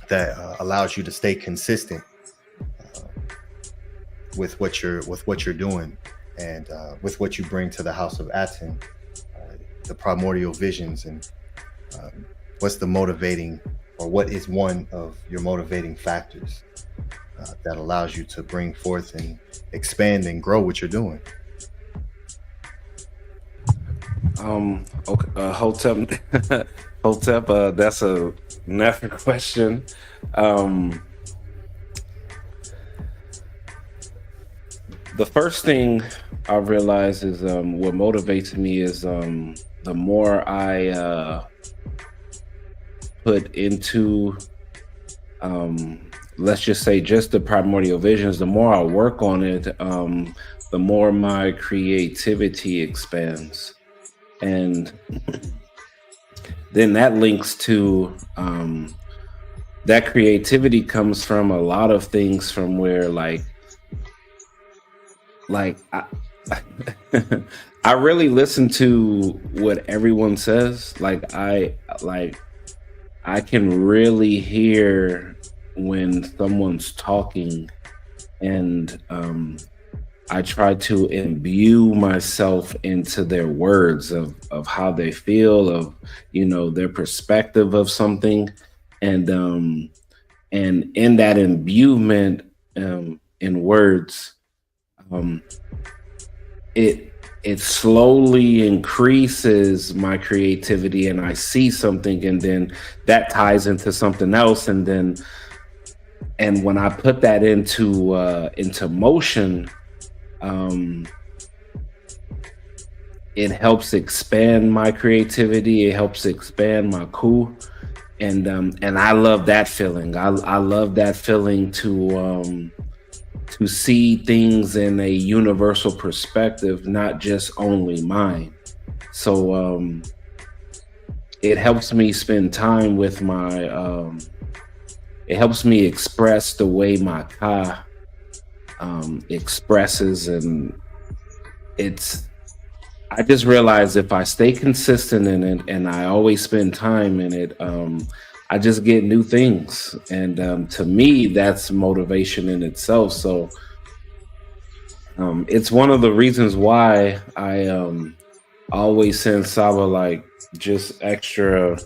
that allows you to stay consistent with what you're doing, and with what you bring to the House of ATTON, the primordial visions, and what's the motivating, or what is one of your motivating factors that allows you to bring forth and expand and grow what you're doing. Okay, Hotep, that's a never question. The first thing I realized is what motivates me is the more I put into let's just say just the primordial visions, the more I work on it, the more my creativity expands. And then that links to that creativity comes from a lot of things, from where like I really listen to what everyone says. I can really hear when someone's talking, and I try to imbue myself into their words of how they feel, of their perspective of something, and in that imbuement in words, it slowly increases my creativity, and I see something, and then that ties into something else, and when I put that into motion, it helps expand my creativity. It helps expand my coup, and I love that feeling. I love that feeling to see things in a universal perspective, not just only mine. So it helps me spend time with my. It helps me express the way my ka expresses, and I just realized if I stay consistent in it and I always spend time in it, I just get new things. And to me, that's motivation in itself. So it's one of the reasons why I always send SABA just extra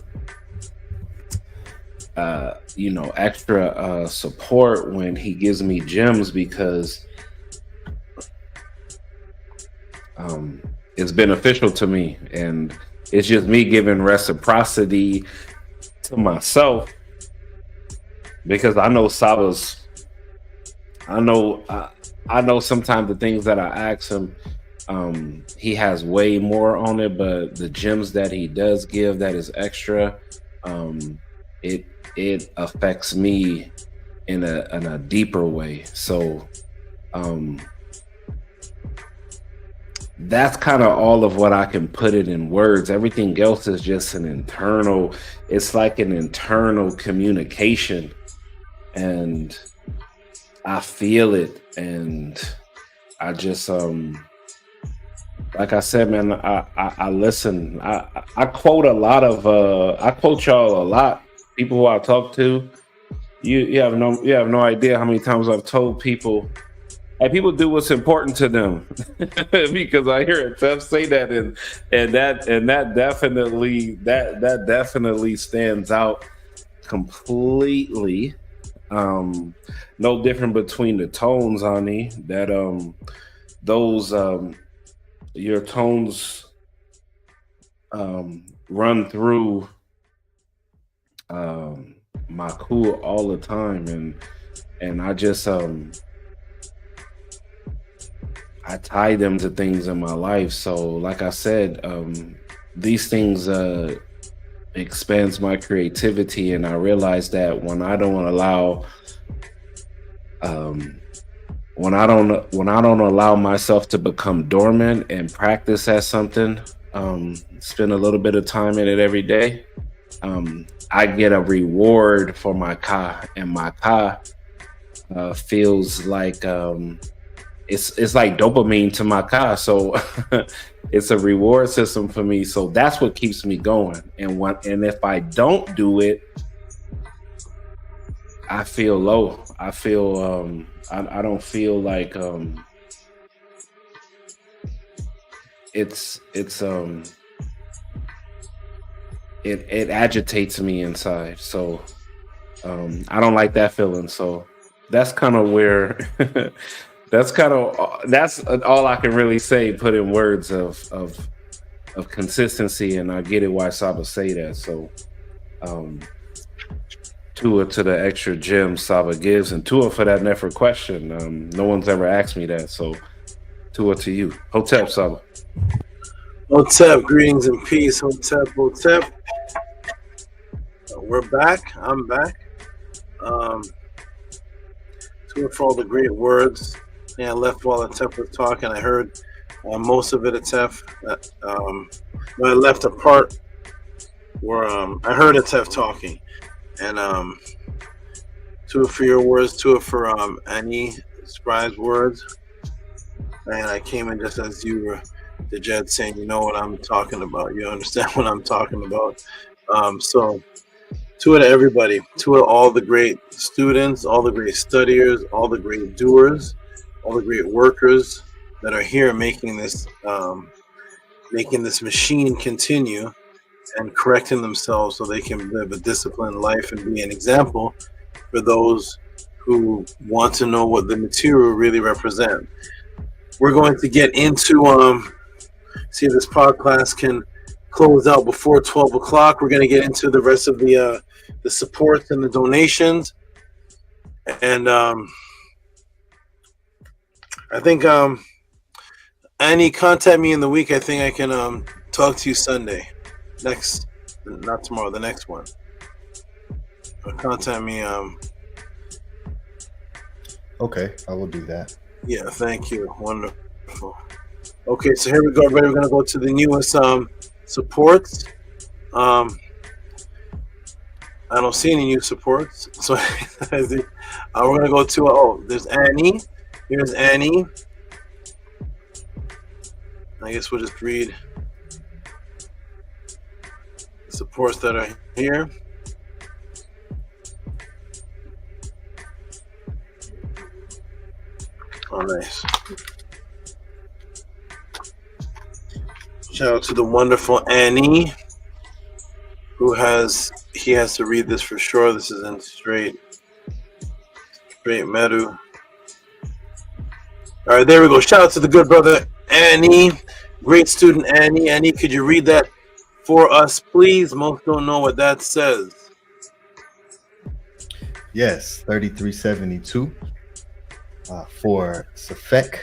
extra support when he gives me gems, because it's beneficial to me, and it's just me giving reciprocity to myself, because I know SABA's, I know sometimes the things that I ask him, he has way more on it, but the gems that he does give that is extra, it affects me in a deeper way. So that's kind of all of what I can put it in words. Everything else is just it's like an internal communication, and I feel it, and I just like I said, man, I listen. I quote a lot of I quote y'all a lot. People who I talk to, you have no idea how many times I've told people, hey, people do what's important to them, because I hear Steph say that, and that definitely stands out completely. No different between the tones, honey. That those your tones run through my cool all the time, and I just I tie them to things in my life. So like I said, these things expands my creativity, and I realize that when I don't allow myself to become dormant and practice at something, spend a little bit of time in it every day, I get a reward for my ka, and my ka feels like it's like dopamine to my ka. So it's a reward system for me. So that's what keeps me going. And if I don't do it, I feel low. I feel I don't feel like it agitates me inside. So I don't like that feeling. So that's kind of where that's all I can really say, put in words of consistency. And I get it why Saba say that. So Tua to the extra gems Saba gives, and Tua for that never question. No one's ever asked me that. So Tua to you. Hotep, Saba. Hotep, greetings and peace. Hotep. We're back. I'm back. Tua for all the great words. Yeah, I left while Atef was talking. I heard most of it, Atef. I left a part where I heard Atef talking. And Tua for your words, Tua for Annie Scribe's words. And I came in just as you were the Jed saying, you know what I'm talking about. You understand what I'm talking about. So to everybody, to all the great students, all the great studiers, all the great doers, all the great workers that are here making this machine continue and correcting themselves so they can live a disciplined life and be an example for those who want to know what the material really represents. We're going to get into see if this podcast can close out before 12 o'clock. We're going to get into the rest of the supports and the donations. And I think Annie, contact me in the week. I think I can talk to you Sunday. Not tomorrow, the next one. Contact me. Okay, I will do that. Yeah, thank you. Wonderful. Okay, so here we go, everybody. We're going to go to the newest supports. I don't see any new supports. So we're going to go to, there's Annie. Here's Annie. I guess we'll just read the supports that are here. Oh, nice. Shout out to the wonderful Annie, he has to read this for sure. This is in straight Meru. All right, there we go. Shout out to the good brother Annie, great student Annie. Annie, could you read that for us, please? Most don't know what that says. Yes, 3372 for Safek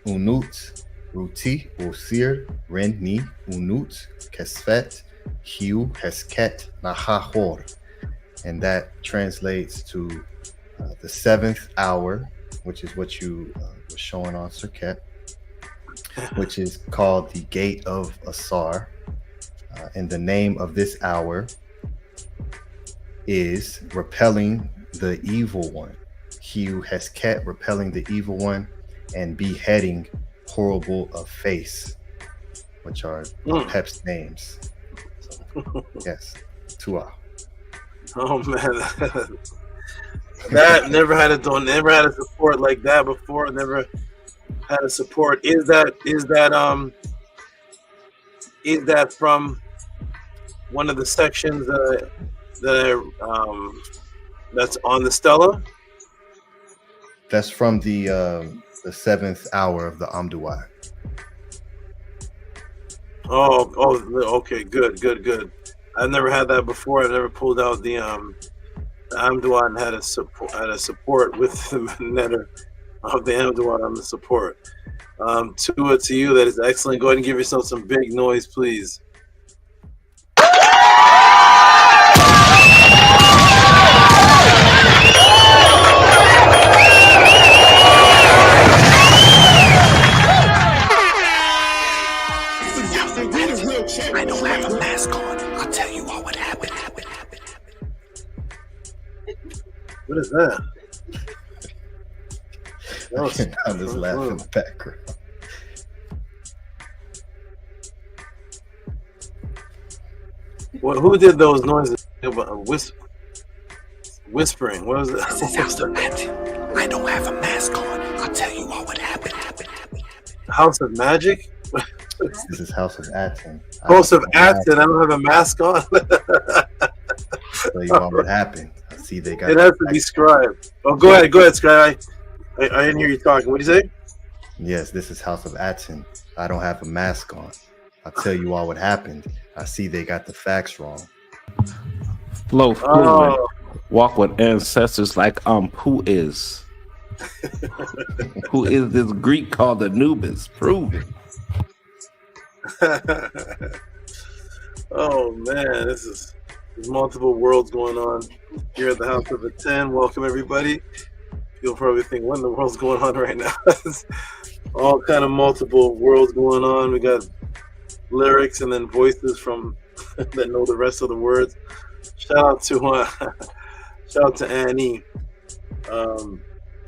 Unut Ruti Usir Renni Unut Kesfet Hiu Hesket Nahahor, and that translates to the 7th hour, which is what you were showing on Serqet, which is called the Gate of Asar. And the name of this hour is repelling the evil one. Hiu Hesket, repelling the evil one, and beheading horrible of face, which are Pep's names. So, yes, Tua. Oh man, that never had a support like that before. Never had a support. Is that from one of the sections that's on the Stella? That's from the 7th hour of the Amduat. Oh, okay, good. I've never had that before. I've never pulled out the Amduat and had a support with the netter of the Amduat on the support. To you, that is excellent. Go ahead and give yourself some big noise, please. I don't have a mask on. I'll tell you all what happened. What is that? I'm just laughing in the background. Well, who did those noises? Whispering. What was it? This is House of Magic. I don't have a mask on. I'll tell you all what happened. House of Magic? This is House of ATTON. House of ATTON. I don't have a mask on. Tell you all what happened. I see they got it has to be scribed. Oh, go ahead, Scribe. I didn't hear you talking. What did you say? Yes, this is House of ATTON. I don't have a mask on. I'll tell you all what happened. I see they got the facts wrong. Flow fluid. Walk with ancestors like who is? Who is this Greek called Anubis? Prove it. Oh man, there's multiple worlds going on here at the House of the 10. Welcome everybody. You'll probably think, what in the world's going on right now? All kind of multiple worlds going on. We got lyrics and then voices from that know the rest of the words. Shout out to Annie.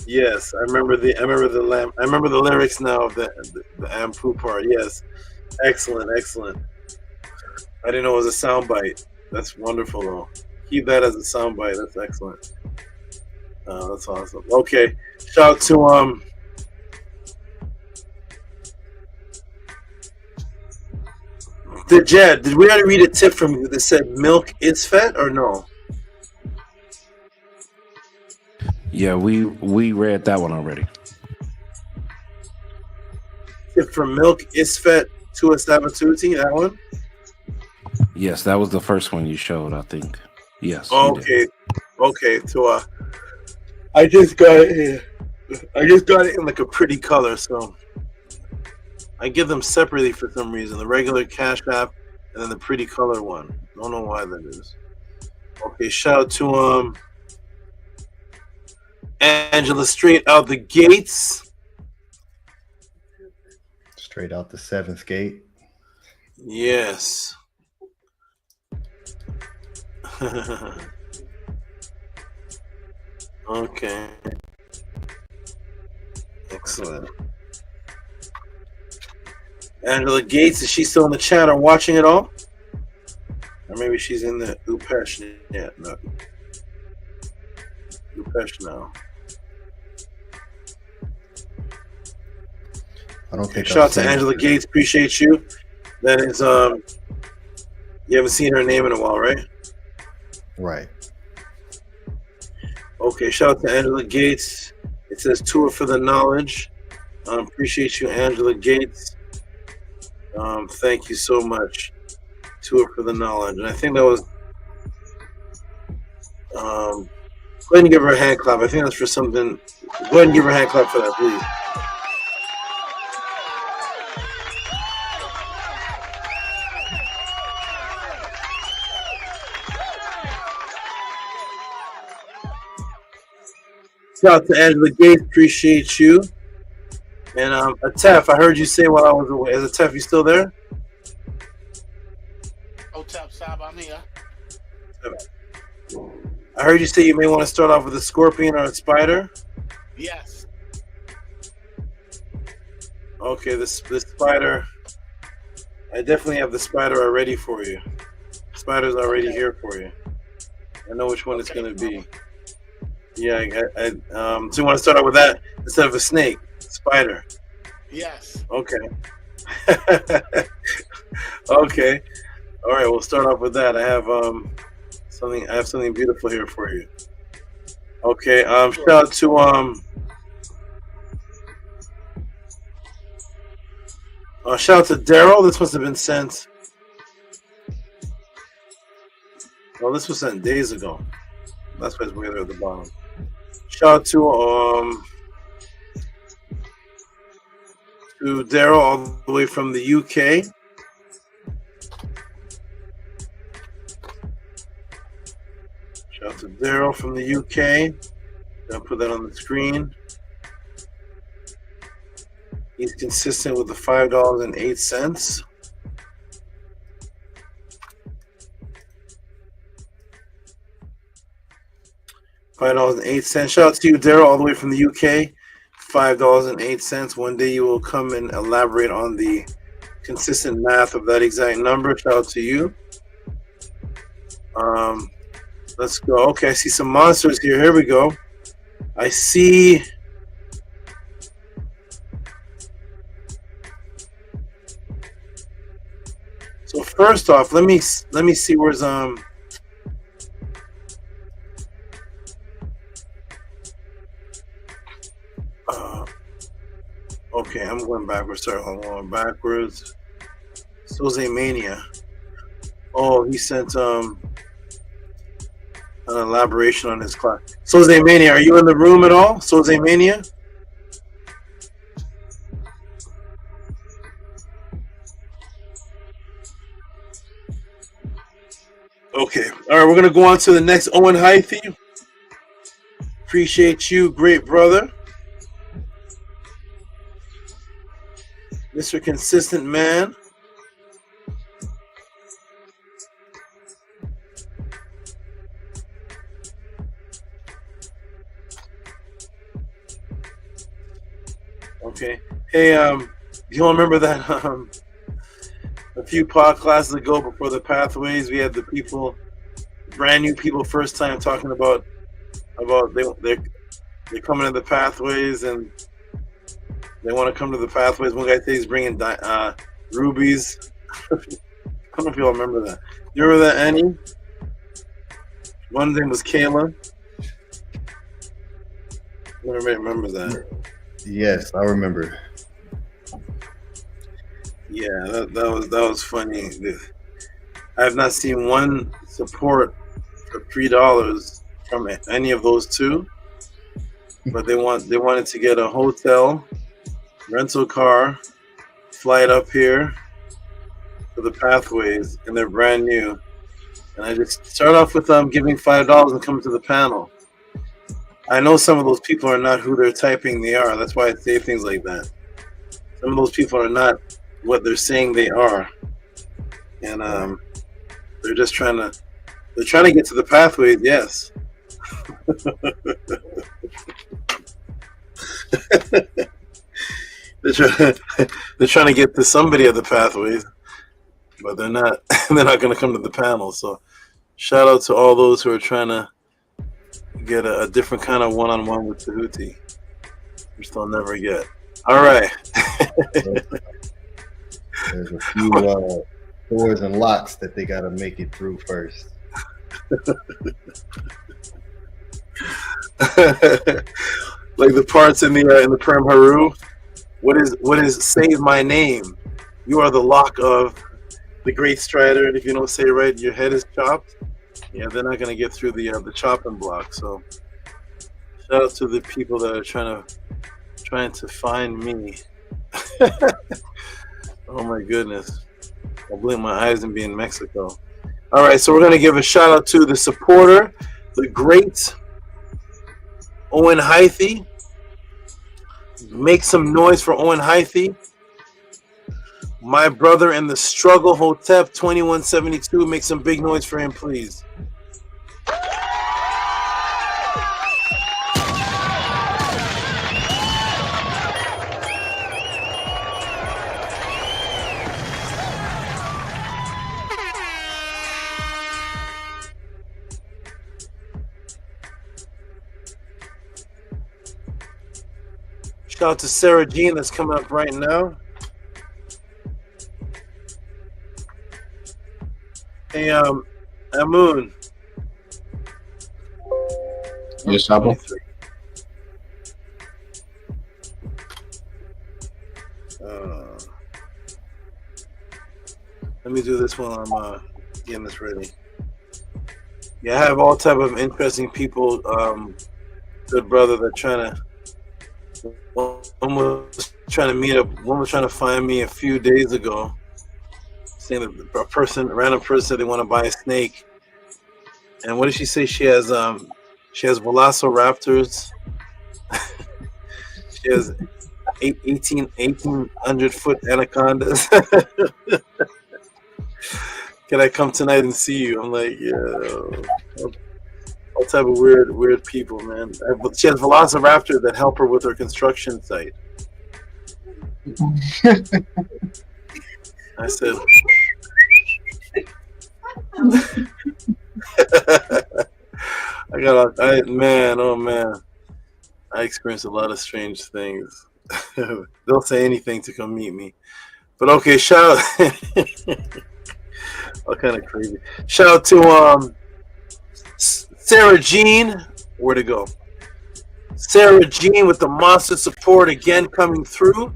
Yes, I remember the lyrics now of the Ampu part. Yes, Excellent, excellent. I didn't know it was a sound bite. That's wonderful, though. Keep that as a sound bite. That's excellent. That's awesome. Okay, shout out to did we already read a tip from you that said milk is fat or no? Yeah, we read that one already. Tip from milk is fat to a Tehuti, that one? Yes, that was the first one you showed, I think. Yes. Okay. Okay, so I just got it here. I just got it in like a pretty color, so I give them separately for some reason. The regular Cash App and then the pretty color one. Don't know why that is. Okay, shout out to Angela straight out the gates. Straight out the 7th gate. Yes. Okay. Excellent. Angela Gates, is she still in the chat or watching it all? Or maybe she's in the Upesh. Yeah, no. Upesh now. I don't think. Shout out to Angela Gates. Appreciate you. That is, you haven't seen her name in a while, right? Right. Okay, shout out to Angela Gates. It says tour for the knowledge. Appreciate you, Angela Gates. Thank you so much. Tour for the knowledge. And I think that was go ahead and give her a hand clap. I think that's for something. Go ahead and give her a hand clap for that, please. Shout out to Angela Gates, appreciate you. And Atef, I heard you say while I was away. Is Atef, you still there? Hotep SABA, I'm here. I heard you say you may want to start off with a scorpion or a spider. Yes. Okay, this spider. I definitely have the spider already for you. Spider's already here for you. I know which one it's going to be. Yeah, so you want to start out with that instead of a snake? Spider. Yes. Okay. Okay. All right, we'll start off with that. I have something beautiful here for you. Okay, shout out to shout out to Daryl. This must have been sent. Well, this was sent days ago. That's why it's way there at the bottom. Shout out to Daryl all the way from the UK. Shout out to Daryl from the UK. I'll put that on the screen. He's consistent with the $5.08. $5.08. Shout out to you, Daryl, all the way from the UK. $5.08. One day you will come and elaborate on the consistent math of that exact number. Shout out to you. Let's go. Okay, I see some monsters here. Here we go. I see. So first off, let me see where's okay, I'm going backwards. Sorry, I'm going backwards. Soze Mania. Oh, he sent an elaboration on his class. Soze Mania, are you in the room at all? Soze Mania? Okay. All right, we're gonna go on to the next Owen Hythe. Appreciate you, great brother. Mr. Consistent Man. Okay. Hey, you don't remember that a few Podclasses ago before the pathways, we had the people, brand new people, first time talking about they're coming to the pathways and they want to come to the pathways. One guy said he's bringing rubies. I don't know if y'all remember that. You remember that, Annie? One name was Kayla. Everybody remembers that. Yes, I remember. Yeah, that was funny. I have not seen one support for $3 from any of those two, but they wanted to get a hotel, rental car, flight up here for the pathways, and they're brand new. And I just start off with giving $5 and come to the panel. I know some of those people are not who they're typing they are. That's why I say things like that. Some of those people are not what they're saying they are, and they're just trying to get to the pathways. Yes. they're trying to get to somebody at the pathways, but they're not. They're not going to come to the panel. So, shout out to all those who are trying to get a different kind of one-on-one with Tehuti, which they'll never get. All right. There's a few doors and locks that they got to make it through first. Like the parts in the Perm Haru. What is save my name? You are the lock of the Great Strider, and if you don't say it right, your head is chopped. Yeah, they're not gonna get through the chopping block. So shout out to the people that are trying to find me. Oh my goodness. I'll blink my eyes and be in Mexico. All right, so we're going to give a shout out to the supporter, the great Owen Hythe. Make some noise for Owen Hythe. My brother in the struggle, Hotep 2172. Make some big noise for him, please. Shout out to Sarah Jean that's coming up right now. Hey, Amun. Yes, Saba. Let me do this while I'm getting this ready. Yeah, I have all type of interesting people. Good brother, that trying to. One was trying to meet up. One was trying to find me a few days ago, saying that a random person said they want to buy a snake. And what did she say? She has velociraptors. She has 1,800-foot anacondas. Can I come tonight and see you? I'm like, yeah. All type of weird people, man. She has velociraptor that help her with her construction site. I said, I experienced a lot of strange things. They'll say anything to come meet me. But okay, shout out. All kind of crazy. Shout out to Sarah Jean. Where'd it go? Sarah Jean with the monster support again coming through.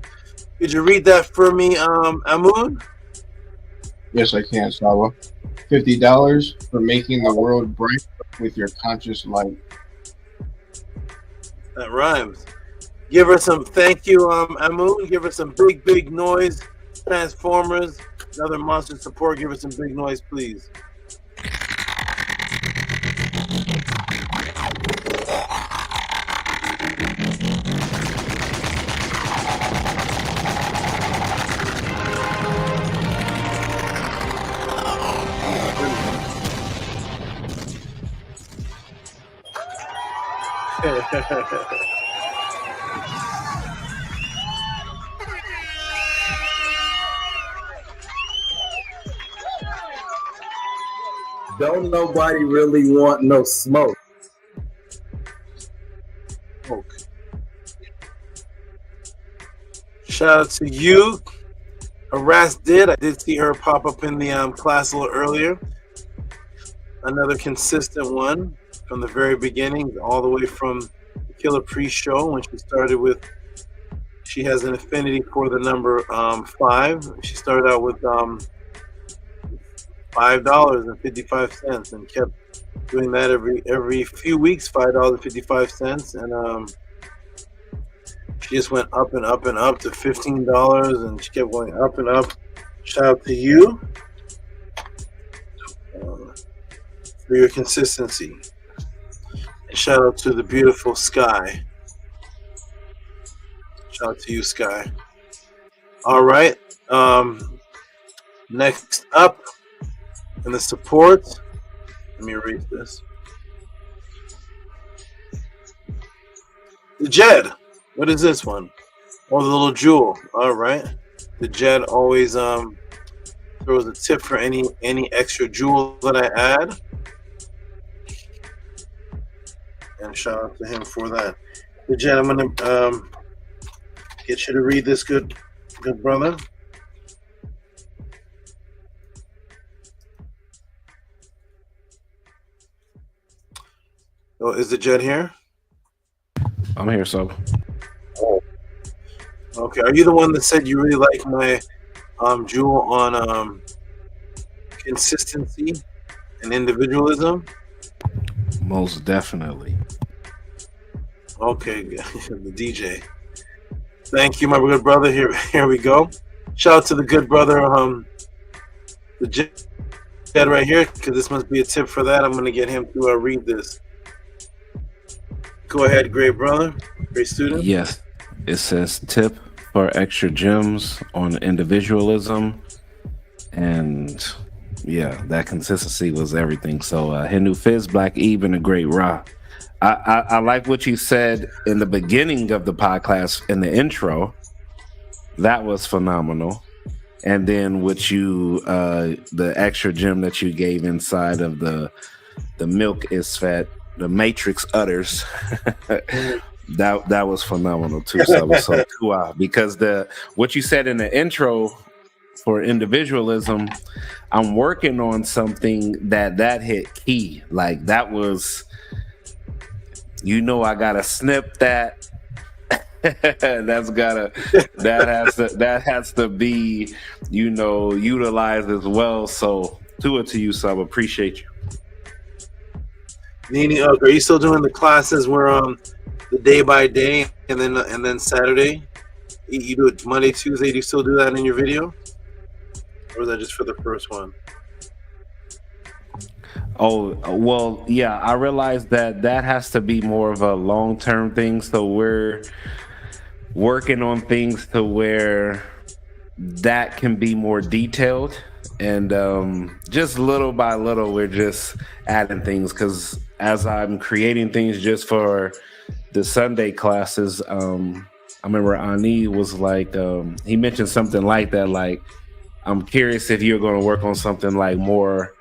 Could you read that for me, Amun? Yes, I can, Saba. $50 for making the world bright with your conscious light. That rhymes. Give her some thank you, Amun. Give her some big noise. Transformers, another monster support. Give her some big noise, please. Don't nobody really want no smoke. Shout out to you. Harass did. I did see her pop up in the class a little earlier. Another consistent one from the very beginning, all the way from the Killer Pre-Show when she started with. She has an affinity for the number 5. She started out with $5.55 and kept doing that every few weeks, $5.55, and she just went up and up and up to $15, and she kept going up and up. Shout out to you for your consistency. And shout out to the beautiful Sky. Shout out to you, Sky. All right. Next up in the support, let me read this. The Jed. What is this one? Oh, the little jewel. All right. The Jed always throws a tip for any extra jewel that I add. And shout out to him for that. The Jed, I'm gonna get you to read this, good brother. Oh, is the Jed here? I'm here, so. Okay, are you the one that said you really like my jewel on consistency and individualism? Most definitely. Okay, the DJ. Thank you, my good brother. Here we go. Shout out to the good brother, the Jed right here, because this must be a tip for that. I'm gonna get him to read this. Go ahead, great brother, great student. Yes, it says tip for extra gems on individualism, and yeah, that consistency was everything. So Hindu Fizz, Black Eve, and a great Ra. I like what you said in the beginning of the podcast in the intro. That was phenomenal. And then what you the extra gem that you gave inside of the milk is fat, the matrix utters. that was phenomenal too. So because what you said in the intro for individualism, I'm working on something that hit key. Like that was, I gotta snip that. that has to be utilized as well. So to you, Sub. Appreciate you. Nini, are you still doing the classes where the day by day and then Saturday? You do it Monday, Tuesday. Do you still do that in your video, or is that just for the first one? Oh, well, yeah, I realized that has to be more of a long-term thing. So we're working on things to where that can be more detailed. And just little by little, we're just adding things. Because as I'm creating things just for the Sunday classes, I remember Ani was like, he mentioned something like that. Like, I'm curious if you're going to work on something like more,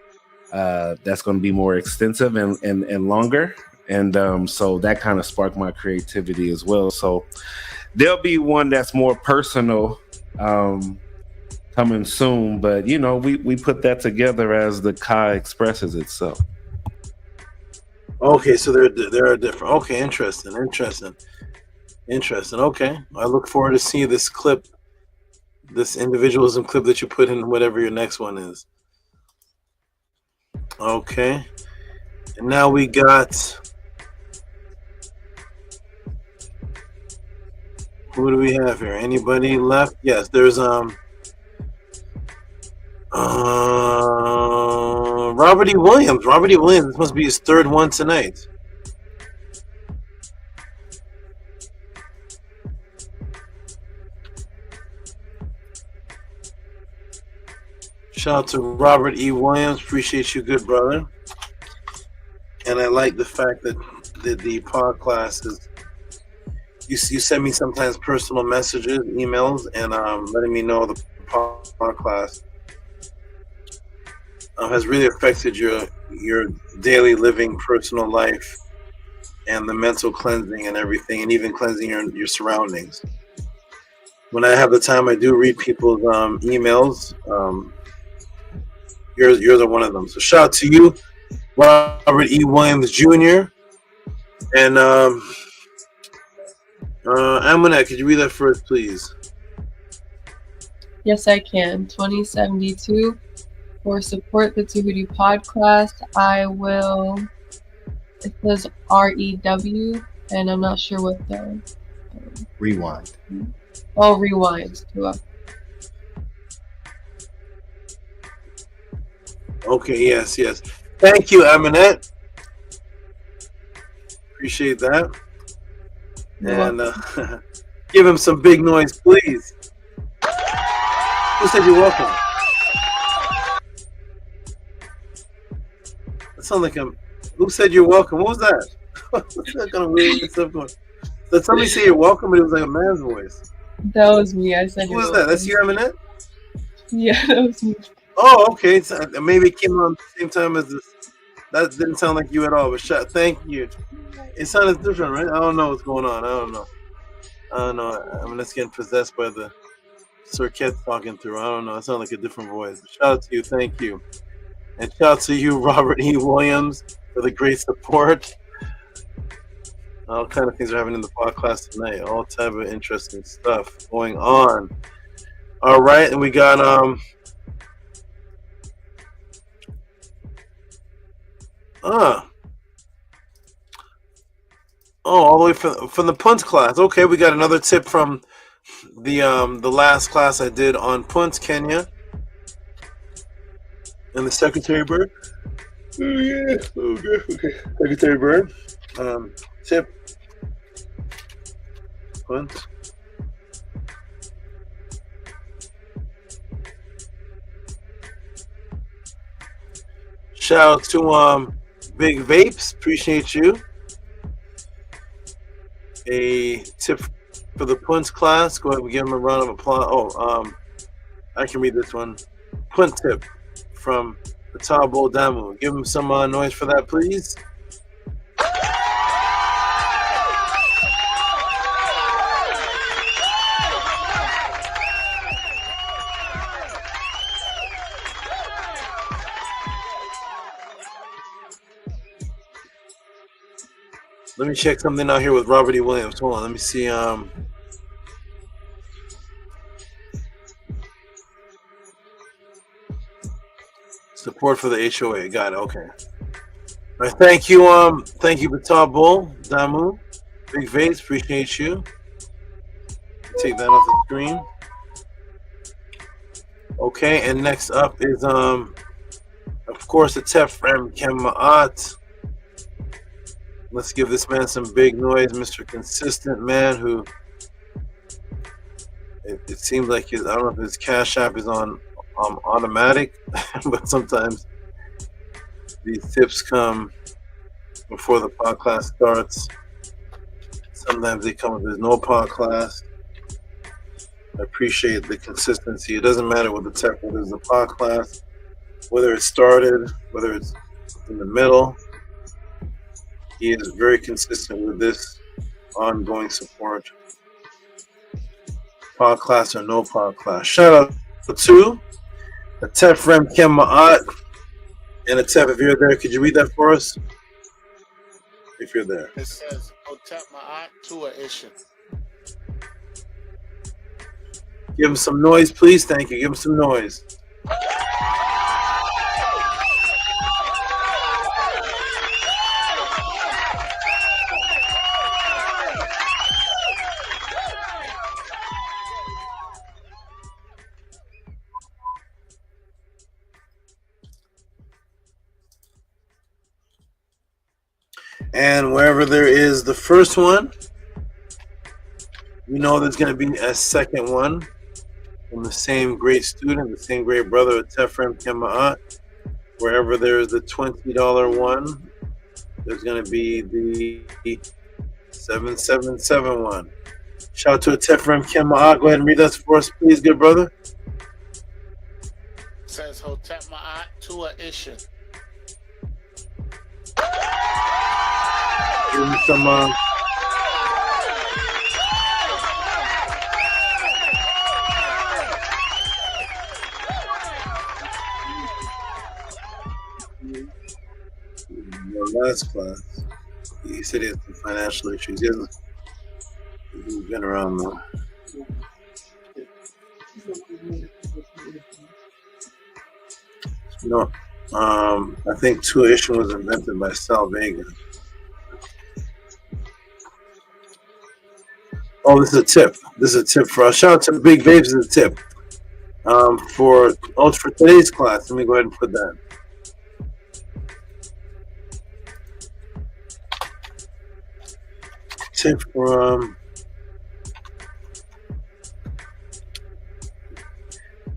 that's going to be more extensive and longer. And so that kind of sparked my creativity as well. So there'll be one that's more personal coming soon. But, we put that together as the Kai expresses itself. Okay, so they're different. Okay, interesting. Okay, I look forward to seeing this clip, this individualism clip that you put in whatever your next one is. Okay, and now we got, who do we have here? Anybody left? Yes, there's Robert E. Williams. Robert E. Williams. This must be his third one tonight. Shout out to Robert E. Williams. Appreciate you, good brother. And I like the fact that the podcast is, you send me sometimes personal messages, emails, and letting me know the podcast has really affected your daily living, personal life, and the mental cleansing and everything, and even cleansing your surroundings. When I have the time, I do read people's emails. Yours are one of them. So shout out to you, Robert E. Williams Jr. And Amonette, could you read that first, please? Yes, I can. 2072. For support the Tehuti Podclass, I will. It says REW, and I'm not sure what the. Rewind. Oh, rewind. Okay, yes. Thank you, Amonette. Appreciate that. And give him some big noise, please. Who said you're welcome? That sounds like who said you're welcome? What was that? What's that kind of weird stuff going? Did somebody say you're welcome, but it was like a man's voice? That was me. I said. Who was that? That's you, Amonette? Yeah, that was me. Oh, okay. So maybe it came on at the same time as this. That didn't sound like you at all. But thank you. It sounded different, right? I don't know what's going on. I don't know. I mean, that's getting possessed by the Serqet talking through. I don't know. It sounded like a different voice. But shout out to you. Thank you. And shout out to you, Robert E. Williams, for the great support. All kind of things are happening in the podcast tonight. All type of interesting stuff going on. All right, and we got all the way from the punt class. Okay, we got another tip from the last class I did on punt, Kenya, and the Secretary Bird. Oh yeah, okay. Secretary Bird. Tip. Punt. Shout out to Big Vapes, appreciate you. A tip for the punt class. Go ahead and give him a round of applause. I can read this one. Punt tip from the Tabo Damu. Give him some noise for that, please. Let me check something out here with Robert E. Williams. Hold on, let me see. Support for the HOA. Got it. Okay. All right. Thank you. Thank you, Batar Bull, Damu, Big Vase. Appreciate you. Take that off the screen. Okay, and next up is of course, the Tefrem MAAT. Let's give this man some big noise, Mr. Consistent Man, who it seems like I don't know if his Cash App is on automatic, but sometimes these tips come before the podcast starts. Sometimes they come if there's no podcast. I appreciate the consistency. It doesn't matter what the tech, whether it's a podcast, whether it started, whether it's in the middle. He is very consistent with this ongoing support. Podclass or no podclass. Shout out to Atef Rem Kem Ma'at. And Atef, if you're there, could you read that for us? If you're there. It says Otep Ma'at Tua Ishin. Give him some noise, please. Thank you. Give him some noise. And wherever there is the first one, we know there's going to be a second one from the same great student, the same great brother, Tefrem Kema'at. Wherever there's the $20 one, there's going to be the 7771. Shout out to Tefrem Kema'at. Go ahead and read that for us, please, good brother. It says Hotep Tap Ma'at Tuition. Give him some last class. He said he had some financial issues. He's been around though. No, I think tuition was invented by Sal Vega. Oh, this is a tip. This is a tip for us. Shout out to Big Babes. This is a tip for today's class. Let me go ahead and put that. Tip for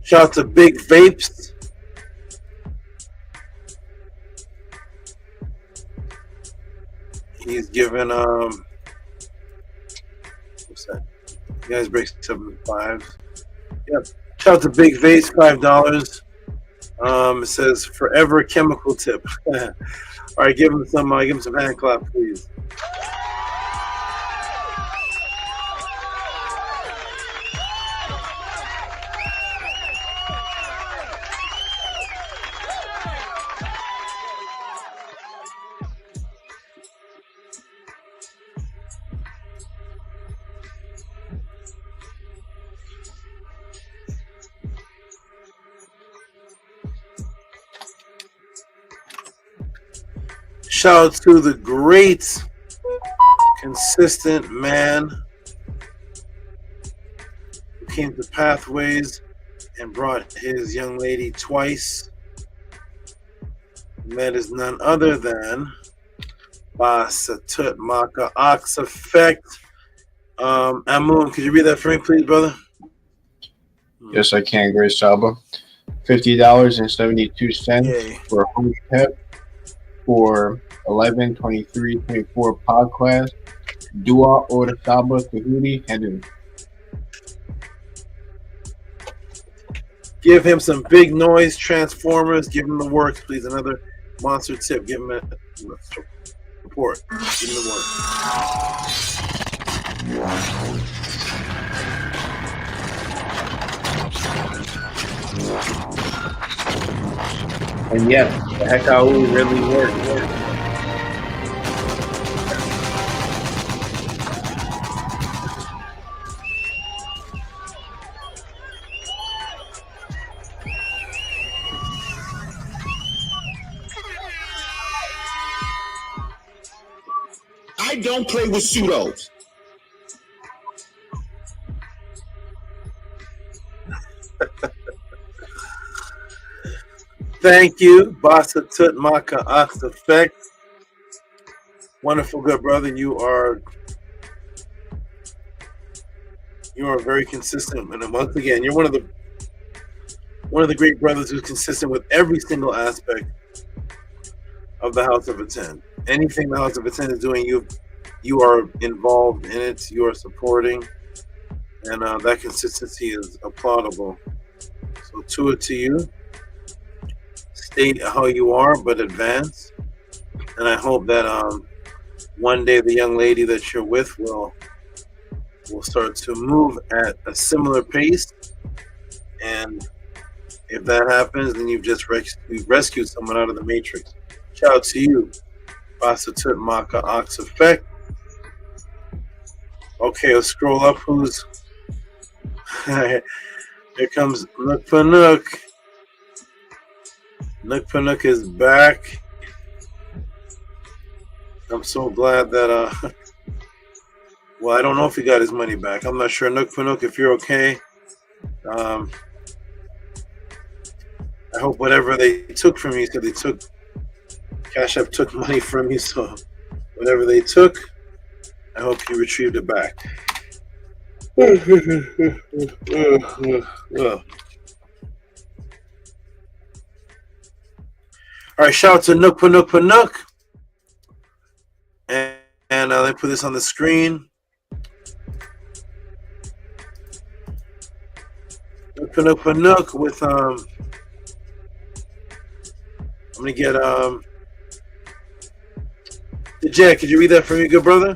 shout out to Big Vapes. He's given what's that? You guys break 7 5s. Yep. Shout out to Big Vapes, $5. It says forever chemical tip. All right, give him some hand clap, please. Shout out to the great, consistent man who came to Pathways and brought his young lady twice. And that is none other than Basatut Maka Ox Effect. Amun, could you read that for me, please, brother? Yes, I can, Grace Saba. $50.72 for a home pep for 11, 23, 24 Podclass. Dua Order Saba Tehuti Henu. Give him some big noise, Transformers. Give him the works, please. Another monster tip. Give him a report. Give him the works. And yes, the heck out really worked. I don't play with pseudos. Thank you, Basatut Maka Ox Effect. Wonderful, good brother. You are very consistent, and once again, you're one of the great brothers who's consistent with every single aspect of the House of Attend. Anything the House of Attend is doing, you are involved in it. You are supporting, and that consistency is applaudable. So, to it to you. Stay how you are, but advance. And I hope that one day the young lady that you're with will start to move at a similar pace. And if that happens, then you've just rescued someone out of the matrix. Shout out to you, Basatut Maka Ox Effect. Okay, let's scroll up. Who's here comes Nook Panook. Nook Panook is back. I'm so glad that well, I don't know if he got his money back. I'm not sure. Nook Panook, if you're okay. I hope whatever they took from you, because they took Cash App took money from you, so whatever they took, I hope you retrieved it back. All right, shout out to Nook Panook Panook. And let me put this on the screen. Nook Panook Panook with I'm gonna get Jack, could you read that for me, good brother?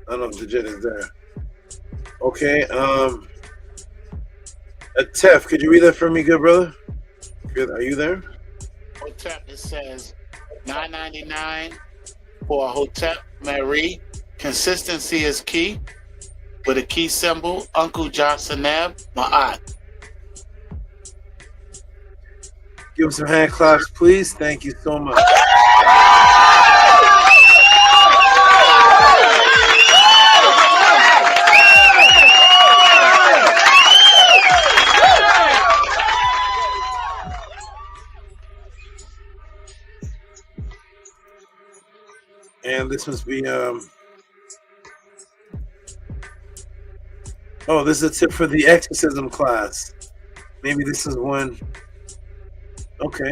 I don't know if the jet is there. Okay, Tef, could you read that for me, good brother? Are you there? Hotep, it says $9.99 for a Hotep Marie. Consistency is key. With a key symbol, Uncle Johnson MAAT. Give him some hand claps, please. Thank you so much. And this must be oh, this is a tip for the exorcism class. Maybe this is one. Okay.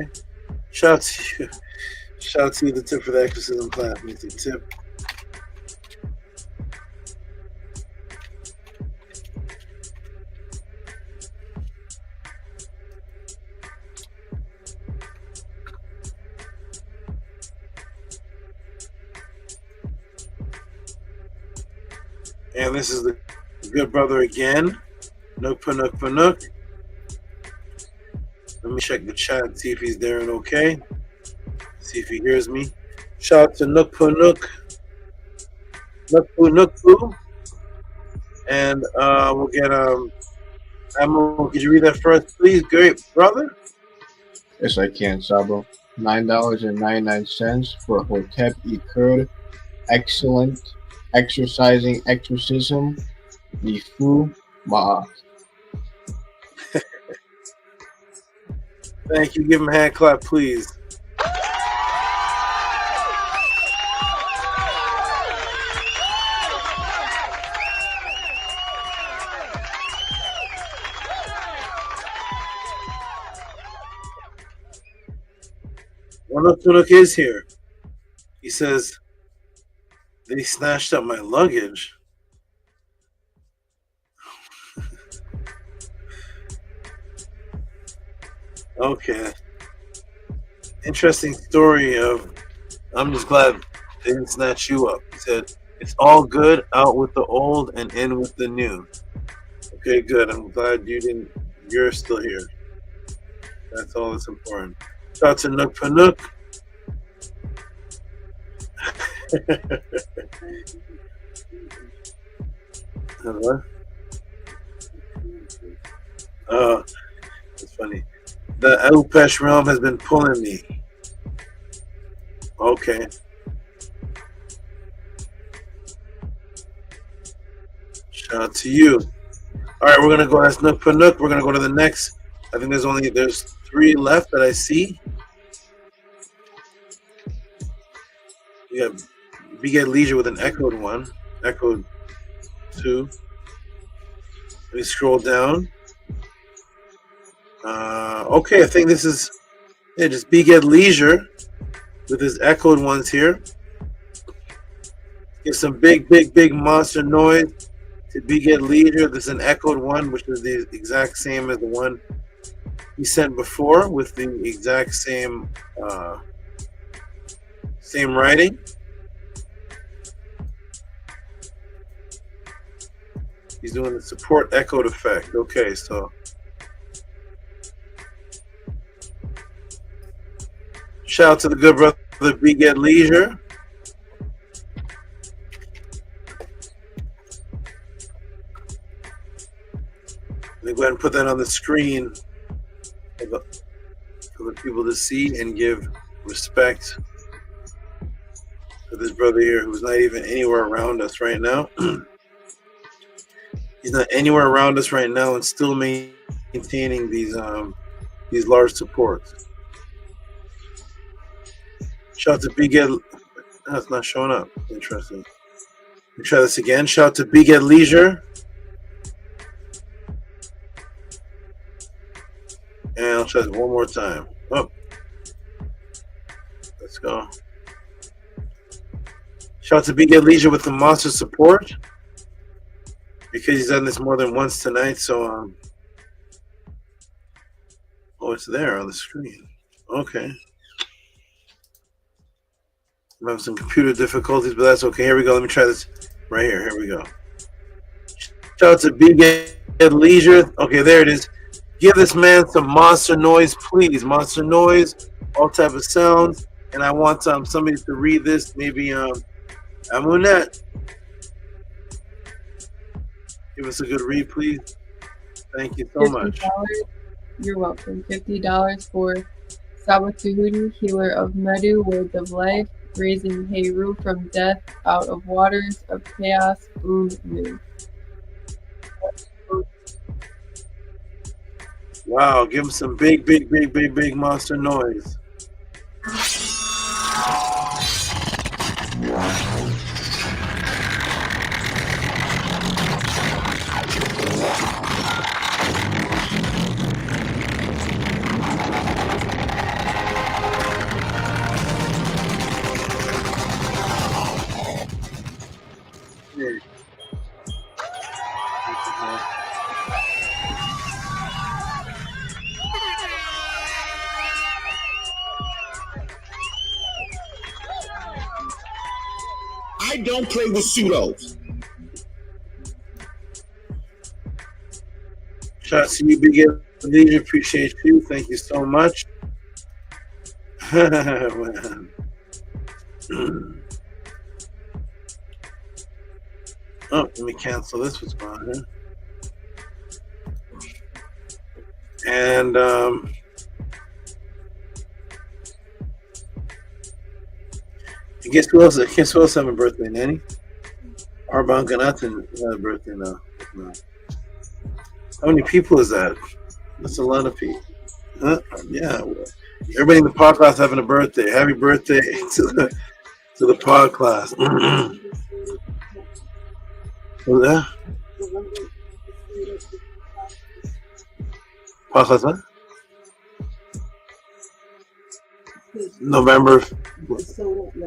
Shout out to you. Shout out to you, the tip for the exorcism class. Let me see, tip. And this is the good brother again. Nook Panuk Panuk. Let me check the chat, see if he's there and okay. See if he hears me. Shout out to Nook Panuk. Nook Poo. And we'll get Amo, could you read that for us, please? Great brother. Yes, I can, Sabo. $9.99 for Hotep Ikur. Excellent. Exercising exorcism. Nifu Ma'at. Thank you. Give him a hand clap, please. Tunuk is here. He says, they snatched up my luggage. Okay. Interesting story of, I'm just glad they didn't snatch you up. He said, it's all good, out with the old and in with the new. Okay, good. I'm glad you're still here. That's all that's important. Shout out to Nook Panuk. What? Oh, that's funny. The Upesh realm has been pulling me. Okay. Shout out to you. All right, we're gonna go. That's Nook Panuk. We're gonna go to the next. I think there's 3 left that I see. We got Beget Leisure with an echoed 1, echoed 2. Let me scroll down. Okay, I think this is just Beget Leisure with his echoed ones here. Give some big monster noise to Beget Leisure. This is an echoed 1, which is the exact same as the one he sent before with the exact same same writing. He's doing the support echoed effect. Okay, so shout out to the good brother Beget Leisure. Let me go ahead and put that on the screen for the people to see and give respect to this brother here who's not even anywhere around us right now. He's not anywhere around us right now and still maintaining these large supports. Shout out to Beget. That's not showing up. Interesting. Let me try this again. Shout out to Beget Leisure. And I'll try this one more time. Oh. Let's go. Shout out to Beget Leisure with the monster support. because he's done this more than once tonight. So, oh, it's there on the screen. Okay. I'm having some computer difficulties, but that's okay. Here we go. Let me try this right here. Here we go. Shout out to Big Ed Leisure. Okay, there it is. Give this man some monster noise, please. Monster noise, all type of sounds. And I want somebody to read this. Maybe Amunet. Give us a good read, please. Thank you so $50. much. You're welcome. $50 for SABA Tehuti, healer of Medu, words of life, raising Heru from death out of waters of chaos, Nu. Wow, give him some big monster noise. I don't play with pseudos. Shout out to you, Big Ed Leisure. Appreciate you. Thank you so much. Oh, let me cancel this. What's going on here? And guess who else? Guess who else having a birthday, Nanny? Arban Ganatan has a birthday now. No. How many people is that? That's a lot of people. Huh? Yeah. Everybody in the podcast having a birthday. Happy birthday to the podcast. What's that? Podcast, huh? November.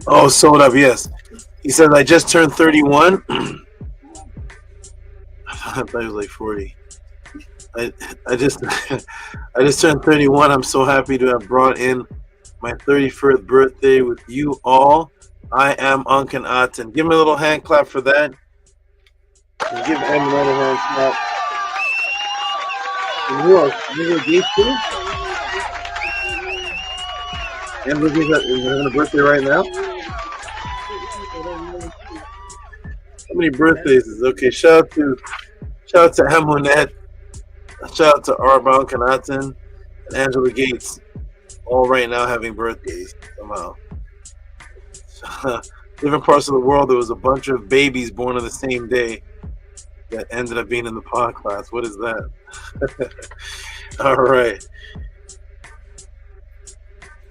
Oh, sold up, yes. He says, I just turned 31. I thought he was like 40. I just turned 31. I'm so happy to have brought in my 31st birthday with you all. I am Uncle Atten. Give me a little hand clap for that. And give him another hand clap. And who else? You Gates too? Amber's having a birthday right now. How many birthdays is okay? Shout out to Amunet. Shout out to Arban Kanatin and Angela Gates. All right now having birthdays somehow. Different parts of the world, there was a bunch of babies born on the same day that ended up being in the podcast. What is that? All right.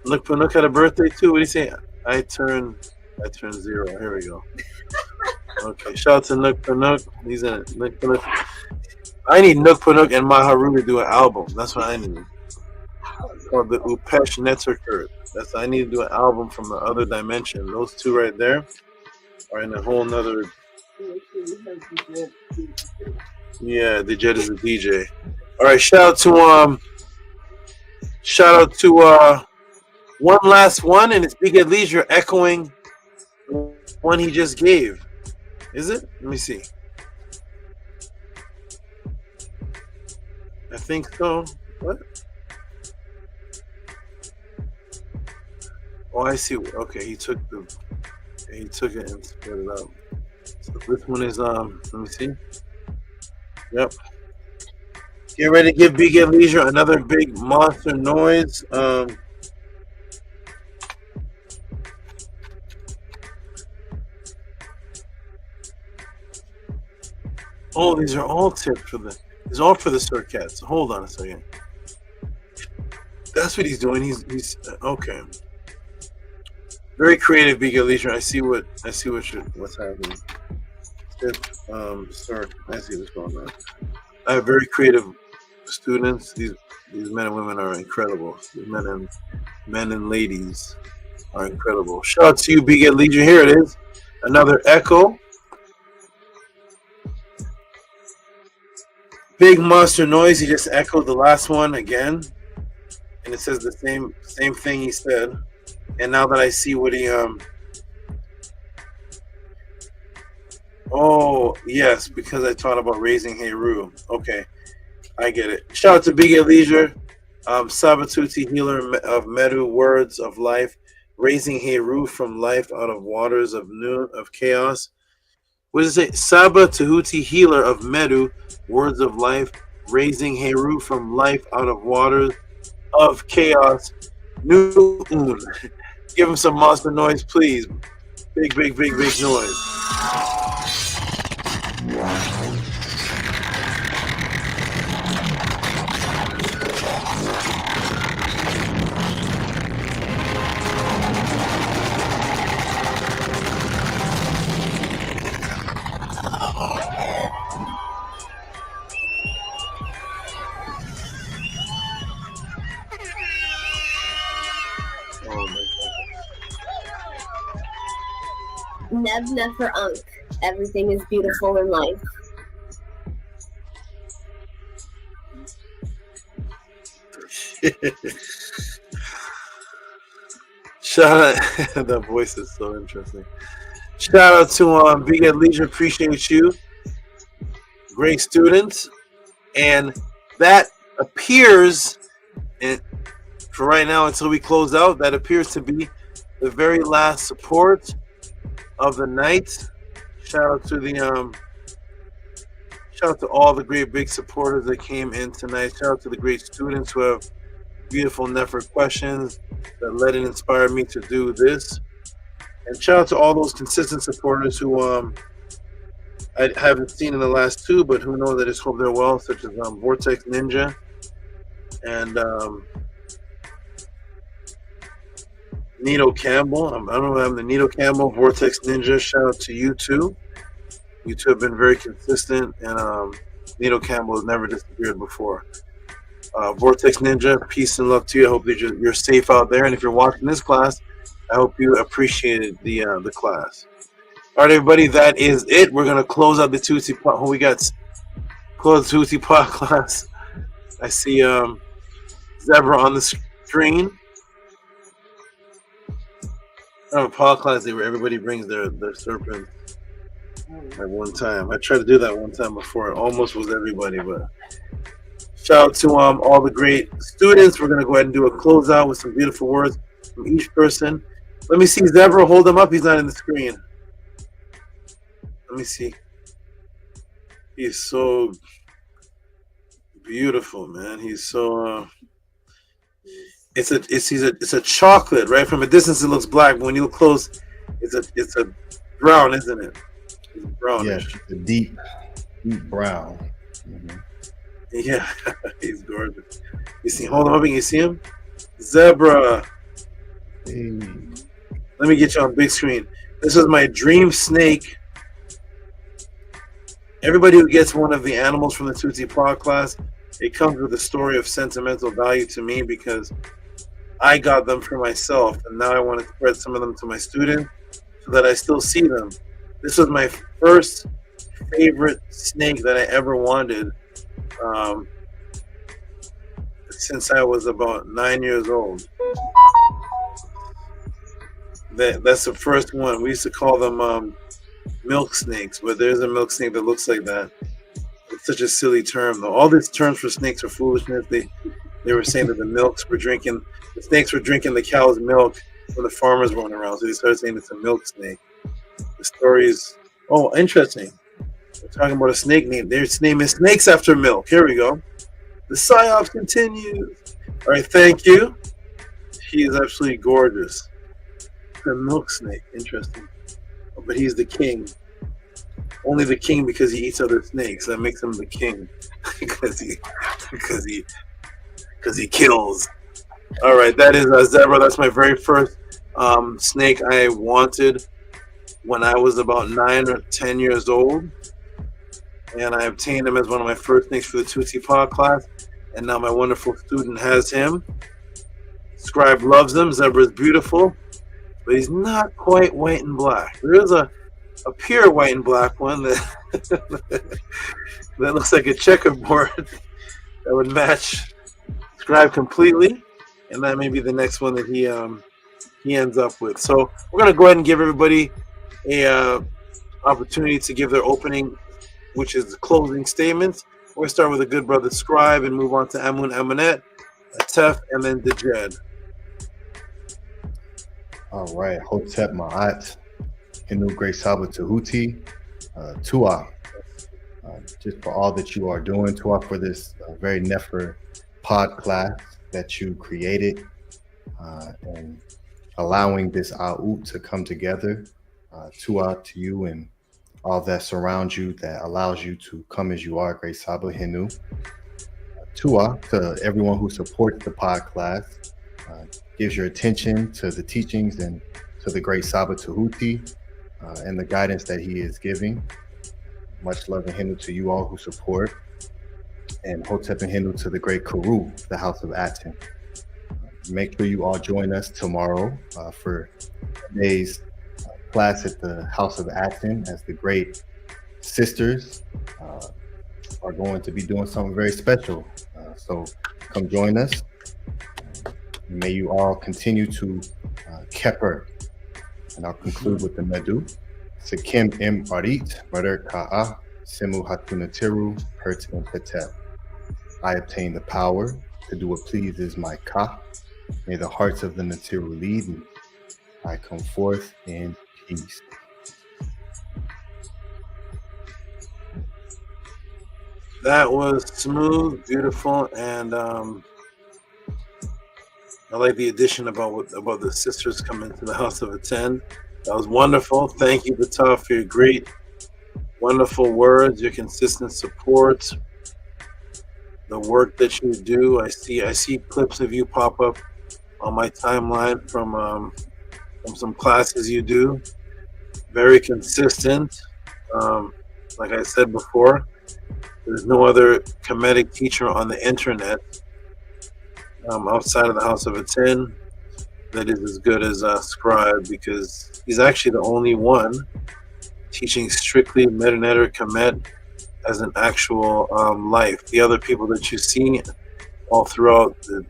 Look had a birthday too. What do you say? I turned 0. Here we go. Okay. Shout out to Nook Panuk. He's in it. Nook Panuk. I need Nook Panuk and Maharu to do an album. That's what I need. It's called the Upesh Netzerkert. I need to do an album from the other dimension. Those two right there are in a whole nother. Yeah, the Jet is a DJ. All right. Shout out to one last one, and it's Big Ed Leisure echoing one he just gave. Is it? Let me see. I think so. What? Oh, I see. Okay, he took it and spread it out. So this one is let me see. Yep. Get ready to give Big Ed Leisure another big monster noise. Oh, these are all tips for the. It's all for the Serqet. So hold on a second. That's what he's doing. He's okay. Very creative, Big Ed Leisure. I see what's happening. Sir, I see what's going on. I have very creative students. These men and women are incredible. These men and ladies are incredible. Shout out to you, Big Ed Leisure. Here it is. Another echo. Big Monster Noise, he just echoed the last one again. And it says the same thing he said. And now that I see what he oh yes, because I taught about raising Heru. Okay, I get it. Shout out to Big at Leisure, Sabatuti, healer of Medu, words of life, raising Heru from life out of waters of noon of chaos. What does it say? Saba Tehuti, healer of Medu, words of life, raising Heru from life out of waters of chaos. Noon. Give him some monster noise, please. Big noise. Never Unk. Everything is beautiful in life. Shout out, that voice is so interesting. Shout out to Big at Leisure, appreciate you. Great students. And that appears, for right now until we close out, that appears to be the very last support of the night. Shout out to the shout out to all the great big supporters that came in tonight. Shout out to the great students who have beautiful Nefer questions that led and inspired me to do this. And shout out to all those consistent supporters who I haven't seen in the last two, but who know that I just hope they're well, such as Vortex Ninja and Nito Campbell. I don't know if I'm the Nito Campbell, Vortex Ninja. Shout out to you too. You two have been very consistent, and Nito Campbell has never disappeared before. Vortex Ninja, peace and love to you. I hope that you're safe out there, and if you're watching this class, I hope you appreciated the class. All right, everybody, that is it. We're gonna close out the Tehuti Pod. We got close the Tehuti Pod class. I see Zebra on the screen. A pod class where everybody brings their serpent at one time. I tried to do that one time before. It almost was everybody, but shout out to all the great students. We're gonna go ahead and do a closeout with some beautiful words from each person. Let me see Zebra. Hold him up. He's not in the screen. Let me see. He's so beautiful, man. He's so. It's a chocolate, right? From a distance, it looks black, but when you look close, it's a brown, isn't it? It's brownish. Yeah, it's a deep brown. Mm-hmm. Yeah, he's gorgeous. You see, hold on, you see him? Zebra. Hey. Let me get you on big screen. This is my dream snake. Everybody who gets one of the animals from the Tehuti Pod class, it comes with a story of sentimental value to me because I got them for myself, and now I want to spread some of them to my students so that I still see them. This was my first favorite snake that I ever wanted since I was about 9 years old. That's the first one. We used to call them milk snakes, but there's a milk snake that looks like that. It's such a silly term, though. All these terms for snakes are foolishness. They were saying that the snakes were drinking the cow's milk when the farmers weren't around, so they started saying it's a milk snake. The story is, oh, interesting. We're talking about a snake name. Their name is Snakes After Milk. Here we go. The PSYOPS continues. All right, thank you. He is absolutely gorgeous. A milk snake, interesting. But he's the king. Only the king because he eats other snakes. That makes him the king. because he kills. All right, that is Zebra. That's my very first snake I wanted when I was about 9 or 10 years old. And I obtained him as one of my first snakes for the Tehuti Pod class. And now my wonderful student has him. Scribe loves him. Zebra is beautiful. But he's not quite white and black. There is a pure white and black one that That looks like a checkerboard that would match Scribe completely, and that may be the next one that he ends up with. So we're gonna go ahead and give everybody a opportunity to give their opening, which is the closing statements. We're gonna start with a good brother Scribe and move on to Amun Amanet, Tef, and then Dejed. All right, Hotep Ma'at, Hinu Great Saba Tehuti, Tua, just for all that you are doing, Tua, for this very Nefer Podclass that you created, and allowing this A'ut to come together. Tua to you and all that surrounds you, that allows you to come as you are, Great Saba Hinu. Tua to everyone who supports the Podclass, gives your attention to the teachings and to the Great Saba Tehuti, and the guidance that he is giving. Much love and Hindu to you all who support. And Hotep and Hindu to the Great Karu, the House of ATTON. Make sure you all join us tomorrow for today's class at the House of ATTON, as the great sisters are going to be doing something very special. So come join us. May you all continue to keper. And I'll conclude with the Medu. Sekim im arit, brother ka'a, simu hatunatiru, hurt and petep. I obtain the power to do what pleases my ka. May the hearts of the Natiru lead me. I come forth in peace. That was smooth, beautiful, and I like the addition about the sisters coming to the House of Attend. That was wonderful. Thank you, Batah, for your great, wonderful words, your consistent support, the work that you do. I see clips of you pop up on my timeline from some classes you do. Very consistent. Like I said before, there's no other Kemetic teacher on the internet outside of the House of Attend that is as good as Scribe, because he's actually the only one teaching strictly Metanetter Kemet as an actual life. The other people that you see all throughout the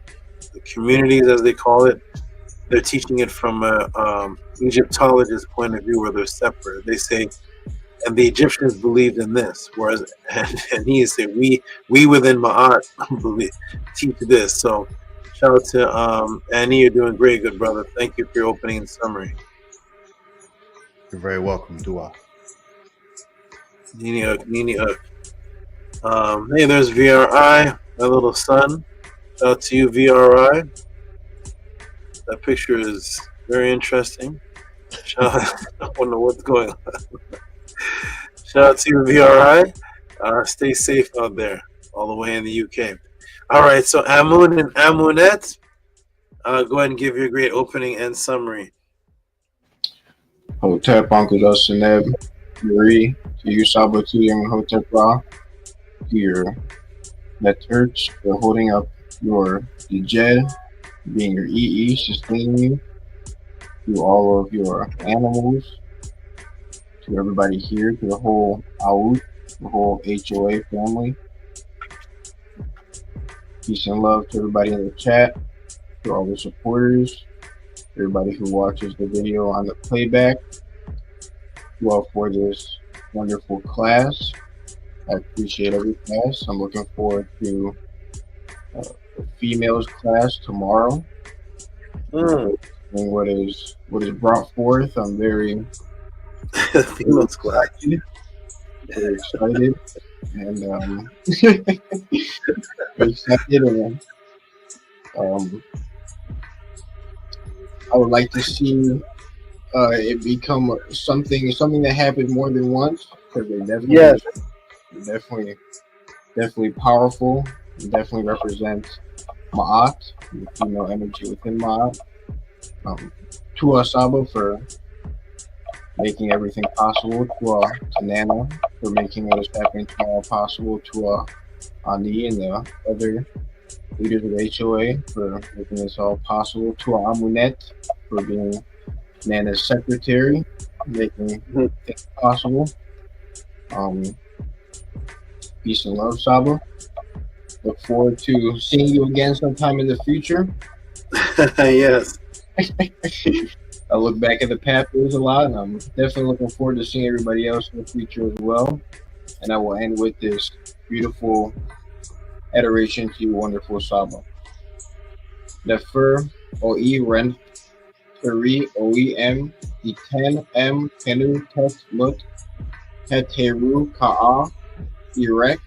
communities, as they call it, they're teaching it from a Egyptologist point of view, where they're separate. They say, and the Egyptians believed in this, whereas and he is saying we within Ma'at teach this. So shout out to Annie, you're doing great, good brother. Thank you for your opening and summary. You're very welcome, Dua. Nini. Hey, there's VRI, my little son. Shout out to you, VRI. That picture is very interesting. I don't know what's going on. Shout out to you, VRI. Stay safe out there, all the way in the UK. All right, so Amun and Amunet, go ahead and give your great opening and summary. Hotep, Uncle Justineb, Yuri, to you, Saba, to young Hotep Ra, to your Neterch for holding up your Dejed, being your EE, sustaining you, to all of your animals, to everybody here, to the whole A'ut, the whole HOA family. Peace and love to everybody in the chat, to all the supporters, everybody who watches the video on the playback, you all for this wonderful class. I appreciate every class. I'm looking forward to the females class tomorrow. And what is brought forth, I'm very females class. Very excited, and very excited, and I would like to see it become something that happened more than once, because they definitely powerful. They definitely represent Ma'at, the female energy within Ma'at. To Saba for making everything possible, to Nana for making what is happening tomorrow possible, to Ani and the other leaders of HOA for making this all possible, to Amunet for being Nana's secretary, making things possible. Peace and love, Saba. Look forward to seeing you again sometime in the future. Yes. I look back at the pathways a lot, and I'm definitely looking forward to seeing everybody else in the future as well. And I will end with this beautiful adoration to you, wonderful Saba. Nefer OE Ren Teri OEM Iten M Kenu Tet Mut Heteru Ka'a Erek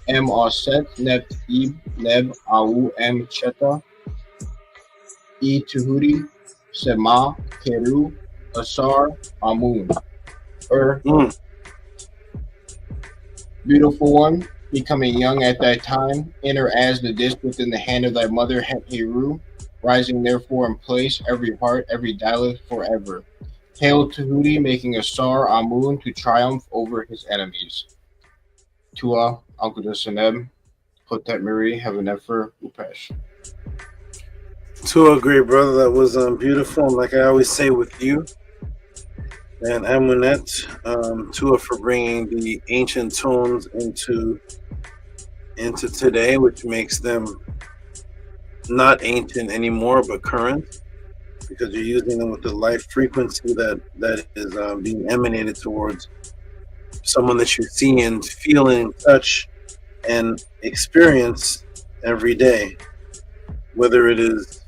M Auset Net Ib Neb Au M Cheta E Tehuti Sema Keru Asar Amun. Beautiful one, becoming young at that time, enter as the disk within the hand of thy mother Heru, rising therefore in place, every heart, every dilith forever. Hail Tehuti, making Asar Amun to triumph over his enemies. Tua, Uncle Jasaneb, Potet Miri, Heaven Nefer, Upesh. To a great brother, that was beautiful. And like I always say with you and Amunet, Tua for bringing the ancient tones into today, which makes them not ancient anymore but current, because you're using them with the life frequency that is being emanated towards someone that you see and feel and touch and experience every day, whether it is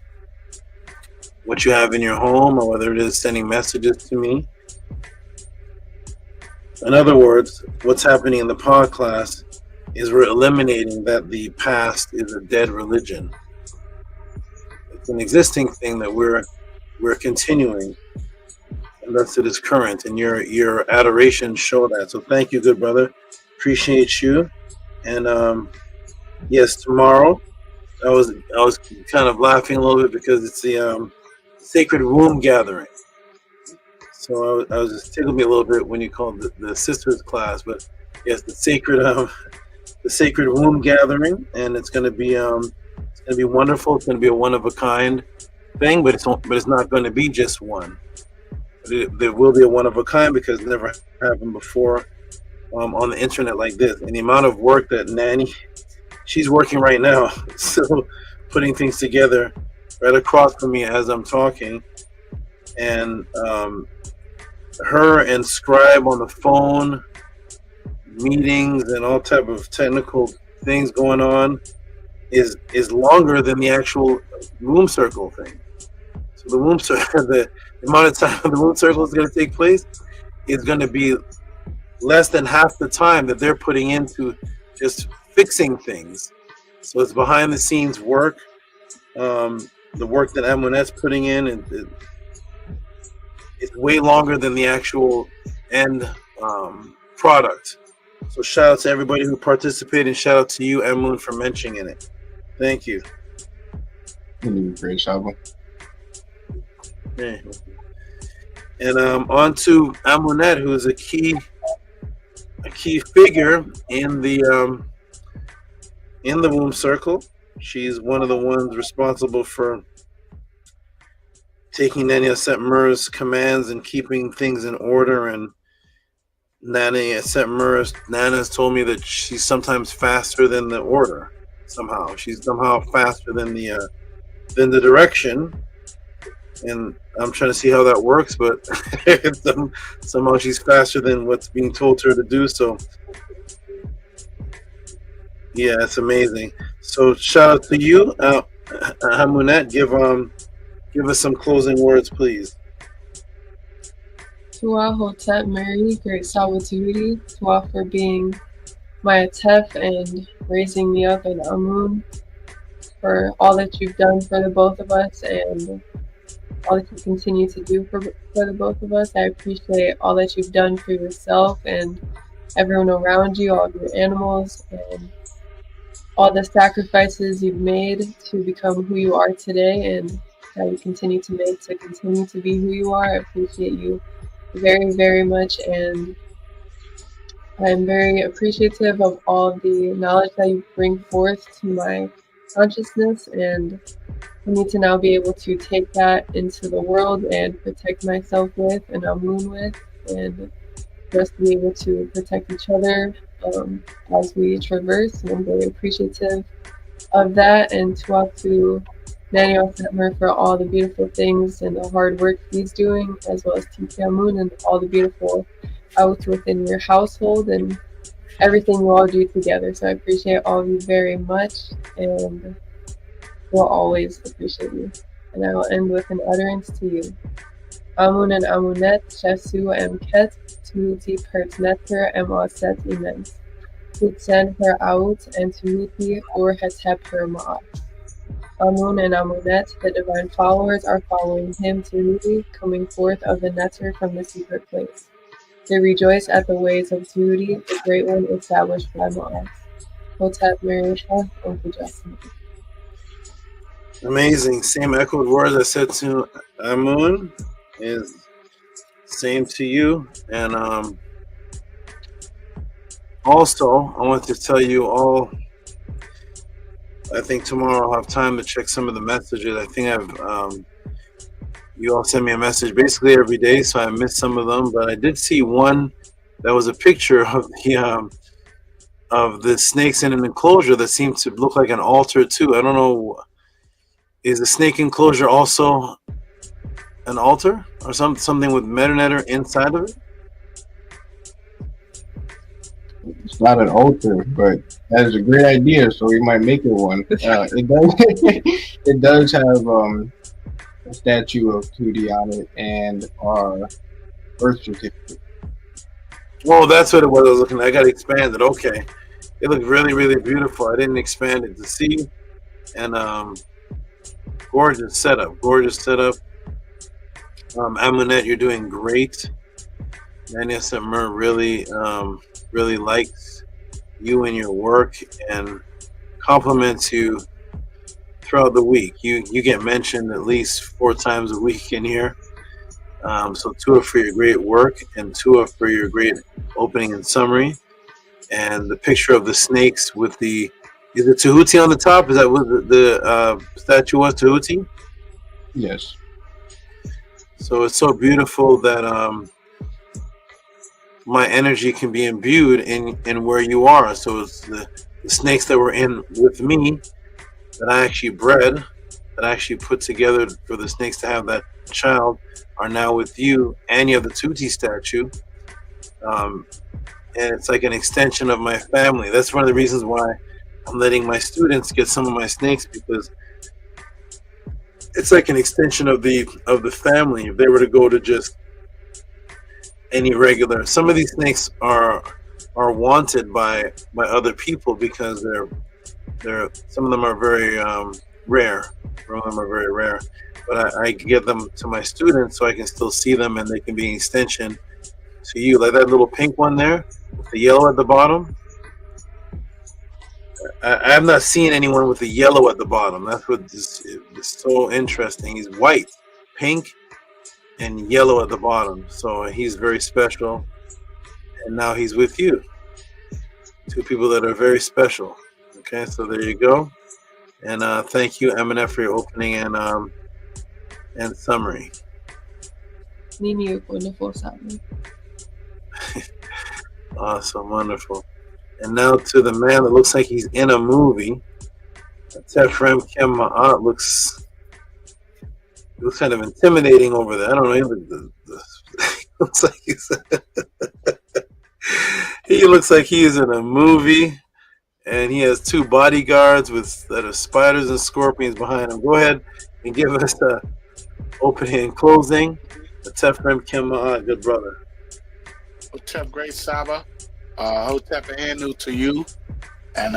what you have in your home or whether it is sending messages to me. In other words, what's happening in the Podclass is we're eliminating that the past is a dead religion. It's an existing thing that we're continuing, and thus it is current, and your adoration show that. So thank you, good brother. Appreciate you. And yes, tomorrow I was kind of laughing a little bit because it's the Sacred Womb Gathering. So I was just tickled me a little bit when you called the sisters class, but yes, the Sacred Womb Gathering, and it's going to be wonderful. It's going to be a one of a kind thing, but it's not going to be just one. There will be a one of a kind because it never happened before on the internet like this. And the amount of work that Nanny, she's working right now, so putting things together right across from me as I'm talking, and her and Scribe on the phone, meetings and all type of technical things going on is longer than the actual womb circle thing. So the womb circle, the amount of time the womb circle is going to take place is going to be less than half the time that they're putting into just fixing things. So it's behind the scenes work, the work that M1's putting in, and it's way longer than the actual end product. So shout out to everybody who participated, and shout out to you, M-Moon, for mentioning it. Thank you. Great album. Yeah. And on to Amunet, who is a key figure in the womb circle. She's one of the ones responsible for taking Nani Auset Mur's commands and keeping things in order. And Nani Auset Mur, Nana has told me that she's sometimes faster than the order. Somehow she's somehow faster than the direction. And I'm trying to see how that works, but somehow she's faster than what's being told to her to do. So yeah, it's amazing. So shout out to you, Hamunet. Give us some closing words, please. Tua Hotep Mary, Great Saba Tehuti, Tua for being my Atef and raising me up, and Amun for all that you've done for the both of us and all that you continue to do for the both of us. I appreciate all that you've done for yourself and everyone around you, all of your animals, and all the sacrifices you've made to become who you are today, and that you continue to make to continue to be who you are. I appreciate you very, very much, and I'm very appreciative of all the knowledge that you bring forth to my consciousness, and I need to now be able to take that into the world and protect myself with, and Amun with, and for us to be able to protect each other as we traverse, and I'm very appreciative of that. And to Daniel Setmer for all the beautiful things and the hard work he's doing, as well as TK Moon and all the beautiful outs within your household and everything you all do together. So I appreciate all of you very much, and will always appreciate you. And I will end with an utterance to you. Amun and Amunet, Shesu Emket, Tehuti Pert Netter, and Auset Immense. Tutsen her out, and Tehuti or Hetep her Ma'at. Amun and Amunet, the divine followers, are following him, Tehuti, coming forth of the netter from the secret place. They rejoice at the ways of Tehuti, the great one established by Ma'at. Hotep Marisha, and Kujasana. Amazing. Same echoed words I said to Amun is same to you. And also, I want to tell you all, I think tomorrow I'll have time to check some of the messages. I think you all send me a message basically every day, so I missed some of them. But I did see one that was a picture of the snakes in an enclosure that seemed to look like an altar too. I don't know. Is the snake enclosure also an altar or something with Metanetter inside of it? It's not an altar, but that is a great idea. So we might make it one. It does have a statue of Tehuti on it and our birth certificate. Oh, that's what it was. I was looking. I got expanded. Okay, it looked really, really beautiful. I didn't expand it to see, and gorgeous setup. Amunet, you're doing great. Daniel Setmer really likes you and your work and compliments you throughout the week. You get mentioned at least 4 times a week in here. So Tua for your great work, and Tua for your great opening and summary. And the picture of the snakes with is it Tehuti on the top? Is that what the statue was, Tehuti? Yes. So it's so beautiful that my energy can be imbued in where you are. So it's the snakes that were in with me that I actually bred, that I actually put together for the snakes to have that child, are now with you, and you have the Tehuti statue. And it's like an extension of my family. That's one of the reasons why I'm letting my students get some of my snakes, because it's like an extension of the family. If they were to go to just any regular, some of these snakes are wanted by other people because they're some of them are very rare. Some of them are very rare, but I give them to my students so I can still see them, and they can be an extension to you. Like that little pink one there with the yellow at the bottom. I have not seen anyone with the yellow at the bottom. That's what is so interesting. He's white, pink, and yellow at the bottom. So he's very special. And now he's with you. 2 people that are very special. Okay, so there you go. And thank you, Eminem, for your opening and summary. Wonderful summary. Awesome, wonderful. And now to the man that looks like he's in a movie. Tefrem Kim Ma'at looks kind of intimidating over there. I don't know. Looks like he looks like he is in a movie, and he has 2 bodyguards that are spiders and scorpions behind him. Go ahead and give us the opening and closing. Tefrem Kim Ma'at, good brother. Hotep Great Saba, Hotep Anu to you, and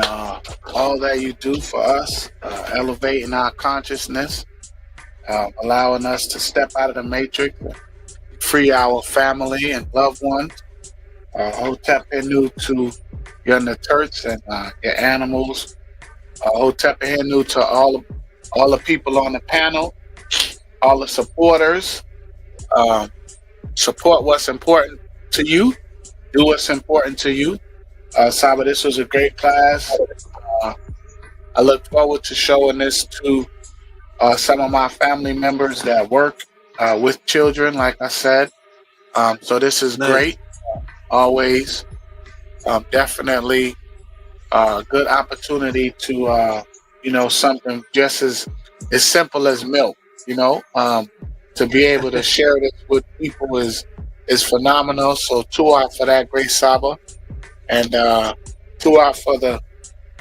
all that you do for us, elevating our consciousness, allowing us to step out of the matrix, free our family and loved ones. Hotep Anu to your Naturts and your animals. Hotep Anu to all the people on the panel, all the supporters. Support what's important to you. Do what's important to you. Saba, this was a great class. I look forward to showing this to some of my family members that work with children, like I said. So this is great, always. definitely a good opportunity to, something just as simple as milk, to be able to share this with people is phenomenal. So Tua for that, great Saba. And Tua for the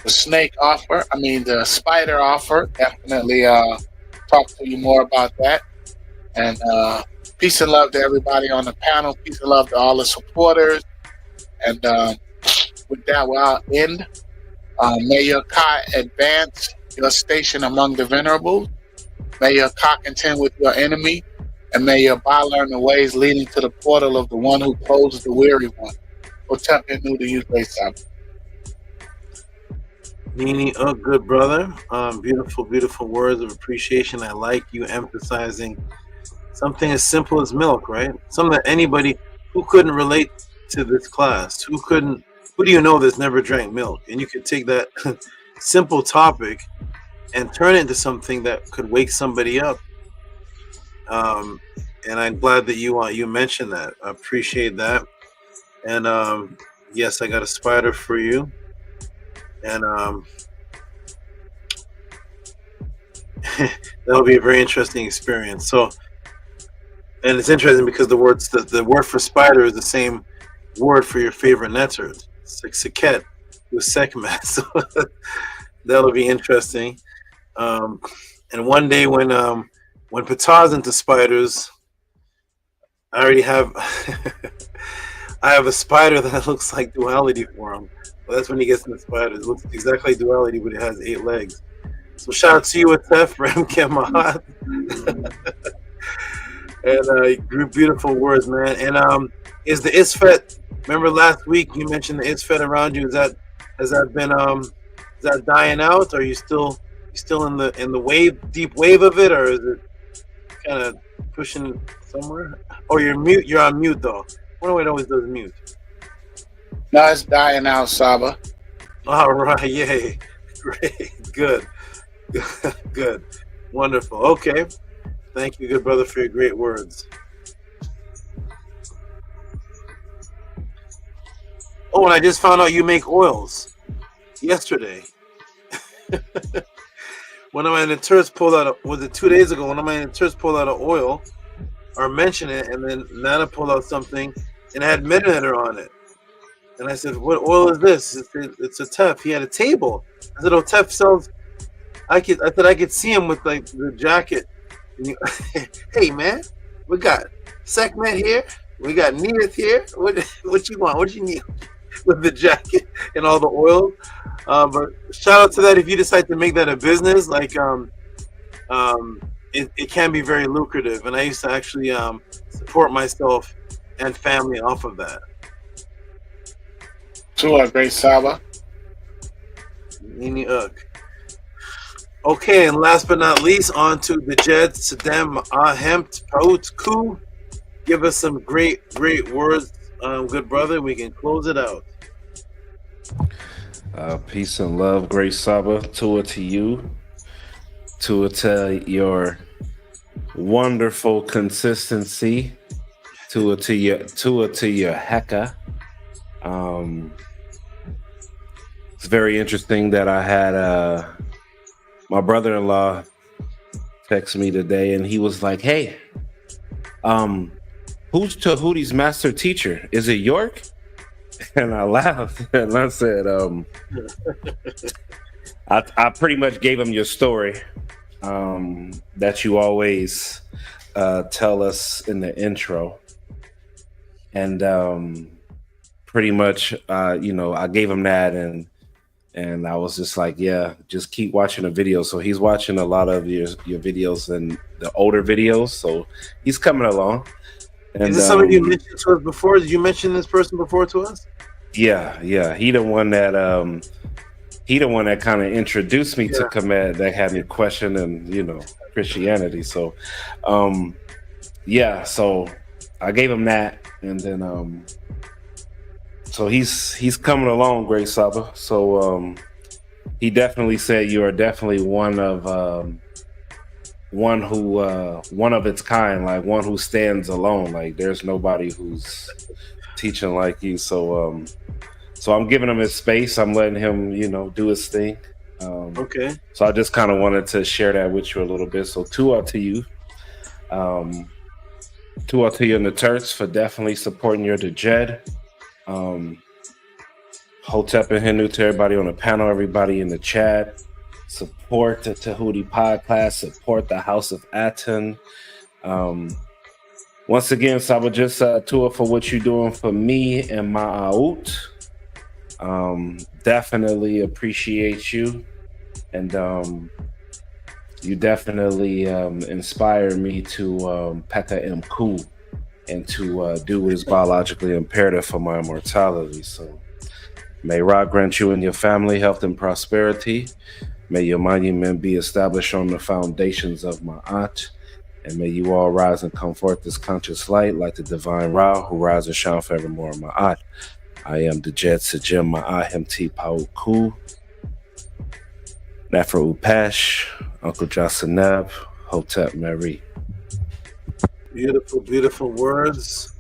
snake offer. I mean, the spider offer. Definitely talk to you more about that. And peace and love to everybody on the panel. Peace and love to all the supporters. And with that, we'll end. May your Ka advance your station among the venerables. May your Ka contend with your enemy. And may your Ba learn the ways leading to the portal of the one who closes the weary one. Hotep New to use Grace Saba. Nini, good brother. Beautiful, beautiful words of appreciation. I like you emphasizing something as simple as milk, right? Something that anybody who couldn't relate to this class, who do you know that's never drank milk? And you could take that simple topic and turn it into something that could wake somebody up. And I'm glad that you mentioned that. I appreciate that. And yes, I got a spider for you. And that'll be a very interesting experience. So, and it's interesting because the word for spider is the same word for your favorite netters, Serqet with Sekhmet. So that'll be interesting. And one day when Patah's into spiders, I already have I have a spider that looks like Duality for him. Well, that's when he gets into spiders. It looks exactly like Duality, but it has 8 legs. So shout out to you, Atef, Ramkem Mahat. And beautiful words, man. And is the ISFET, remember last week you mentioned the ISFET around you, has that been is that dying out? Or are you still in the deep wave of it, or is it kind of pushing somewhere? Or you're on mute though. I wonder why it always does mute. No, it's dying out, Saba. All right, yay. Great, good. Good, wonderful. Okay, thank you, good brother, for your great words. Oh, and I just found out you make oils yesterday. One of my interns pulled out, was it 2 days ago? One of my interns pulled out an oil, or mentioned it, and then Nana pulled out something, and it had Midnighter on it. And I said, "What oil is this?" It's a Tef. He had a table. I said, "Oh, Tef sells." I said I could see him with like the jacket. And hey man, we got Sekhmet here. We got NEITH here. What you want? What you need with the jacket and all the oil? But shout out to that if you decide to make that a business. Like it can be very lucrative, and I used to actually support myself and family off of that. Sure, great Saba. Nini Ugg. Okay, and last but not least, on to the Jed Sadem Ahempt Paut Ku. Give us some great words, good brother. We can close it out. Peace and love, great Saba. Tua to you. Tua to your wonderful consistency. Tua to your heka. It's very interesting that I had my brother-in-law text me today, and he was like, "Hey, who's Tehuti's master teacher? Is it York?" And I laughed and I said, I pretty much gave him your story that you always tell us in the intro, and pretty much, I gave him that, and I was just like, yeah, just keep watching the videos. So he's watching a lot of your videos and the older videos. So he's coming along. And, is this somebody you mentioned to us before? Did you mention this person before to us? Yeah. He the one that kind of introduced me to Komet, that had me questioning, Christianity. So, so I gave him that, and then so he's coming along, great Saba. So he definitely said you are definitely one of its kind, like one who stands alone. Like there's nobody who's teaching like you. So So I'm giving him his space. I'm letting him, do his thing. Okay. So I just kind of wanted to share that with you a little bit. So two out to you. Two out to you and the Turks for definitely supporting your Dejed. Hotep and Hindu to everybody on the panel, everybody in the chat. Support the Tehuti Podclass. Support the House of ATTON. Once again, Saba, just Tua for what you're doing for me and MAAT. Definitely appreciate you. And you definitely inspire me to Pekka Mku and to do what is biologically imperative for my immortality. So may Ra grant you and your family health and prosperity. May your monument be established on the foundations of MAAT. And may you all rise and come forth this conscious light like the divine Ra who rises and shine forevermore in MAAT. I am Dejed Sajim Ma'at Hemti Pauku. Nafra Upesh, Uncle Jasaneb, Hotep Mary. Beautiful, beautiful words.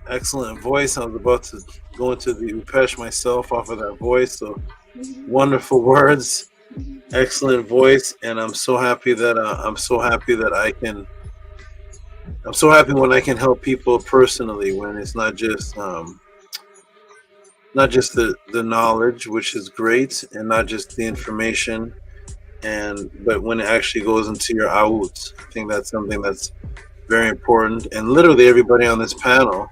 Excellent voice. I was about to go into the Upesh myself off of that voice. So wonderful words, excellent voice, and I'm so happy that I'm so happy when I can help people personally, when it's not just the knowledge, which is great, and not just the information, but when it actually goes into your out. I think that's something that's very important. And literally everybody on this panel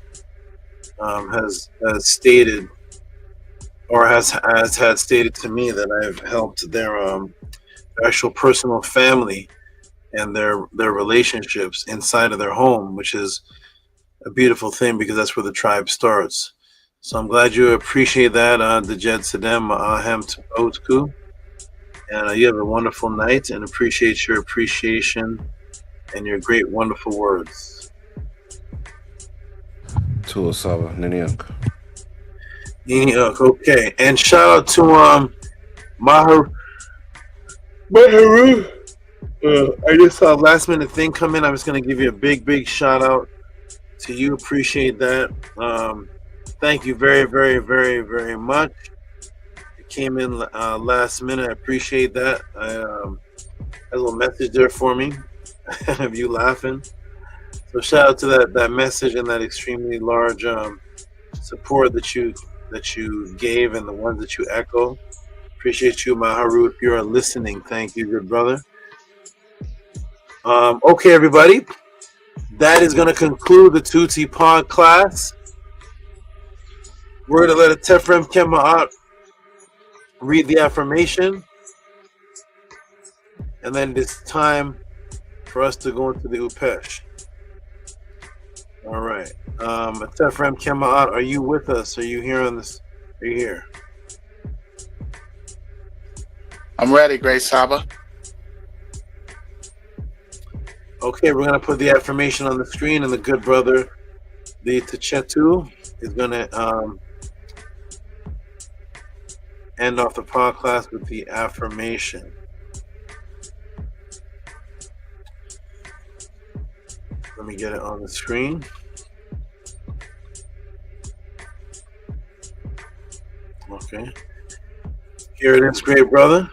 has stated, or has had stated to me, that I've helped their actual personal family and their relationships inside of their home, which is a beautiful thing, because that's where the tribe starts. So I'm glad you appreciate that, Dejed Sedem Ahem Totku. And you have a wonderful night, and appreciate your appreciation and your great, wonderful words. Tua Saba, Niniuk. Okay. And shout out to Maharu. I just saw a last minute thing come in. I'm just going to give you a big shout out to you. Appreciate that. Thank you very, very, very, very much. It came in last minute. I appreciate that. A little message there for me of you laughing. So shout out to that message and that extremely large support that you gave, and the ones that you echo. Appreciate you, Maharu. If you are listening, thank you, good brother. Okay, everybody. That is going to conclude the Tehuti Podclass. We're going to let a Tefrem Kema'at read the affirmation. And then it's time for us to go into the Upesh. All right. Tefrem Kema'at, are you with us? Are you here on this? Are you here? I'm ready, Great Saba. Okay, we're going to put the affirmation on the screen, and the good brother, the Techetu, is going to end off the podcast with the affirmation. Let me get it on the screen. Okay. Here it is, great brother.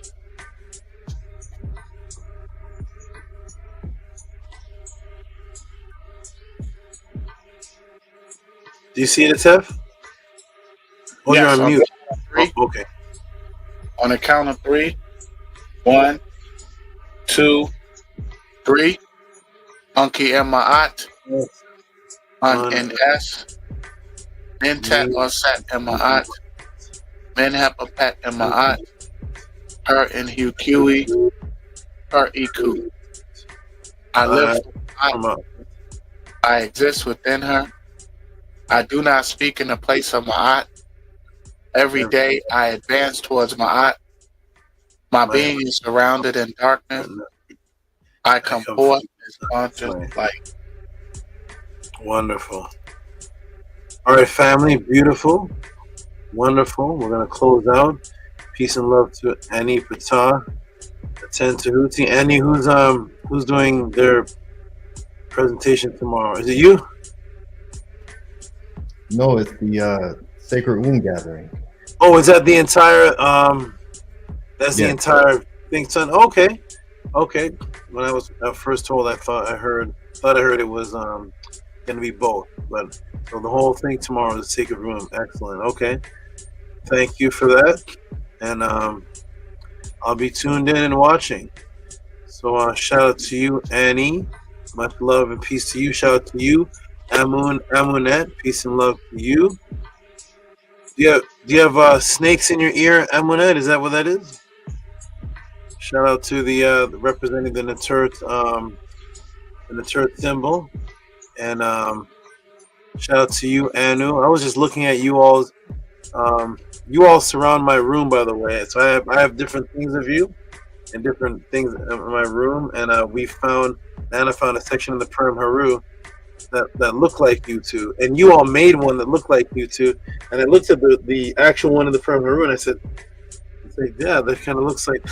Do you see it, Tef? Oh, Yes, you're on mute. Oh, okay. On the count of 3. 1, 2, 3. Unki and Ma'at. Un and S. Nintat Auset and Ma'at. Menhepapet and Ma'at. Her and Hukui. Her Iku. I live with Ma'at. I exist within her. I do not speak in the place of Ma'at. Every day I advance towards Ma'at. My being is surrounded in darkness. I come forth as conscious light. Wonderful. All right, family. Beautiful. Wonderful. We're going to close out. Peace and love to Annie Patah. Attend Tehuti. Annie, who's doing their presentation tomorrow? Is it you? No, it's the Sacred Womb Gathering. Oh, is that the entire? That's the Yeah. entire thing, son. Okay. When I was first told, I heard it was gonna be both, but so the whole thing tomorrow is Sacred Room. Excellent. Okay. Thank you for that, and I'll be tuned in and watching. So shout out to you, Annie. Much love and peace to you. Shout out to you, Amunet. Peace and love to you. Do you have snakes in your ear, Amunet? Is that what that is? Shout out to the representing the Naturt symbol, and shout out to you, Anu. I was just looking at you all. You all surround my room, by the way. So I have different things of you and different things in my room, and Anna found a section in the Purim Haru that looked like you two, and you all made one that looked like you two. And I looked at the actual one in the Purim Haru, and I said, yeah, that kind of looks like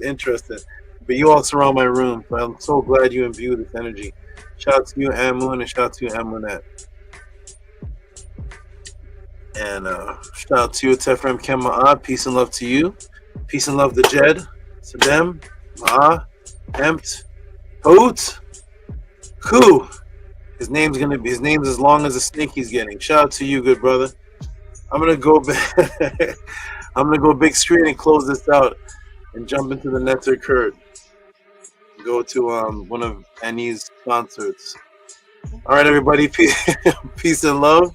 interesting. But you all surround my room, so I'm so glad you imbue this energy. Shout out to you, Amun, and shout out to you, Amunet. And shout out to you, Tefrem Kema'ah. Peace and love to you. Peace and love to Jed, Sadem, Ma'ah, Empt, Hoot, Ku. His name's as long as the snake he's getting. Shout out to you, good brother. I'm gonna go big screen and close this out and jump into the Netter Kurt. Go to one of Annie's concerts. All right, everybody, peace and love.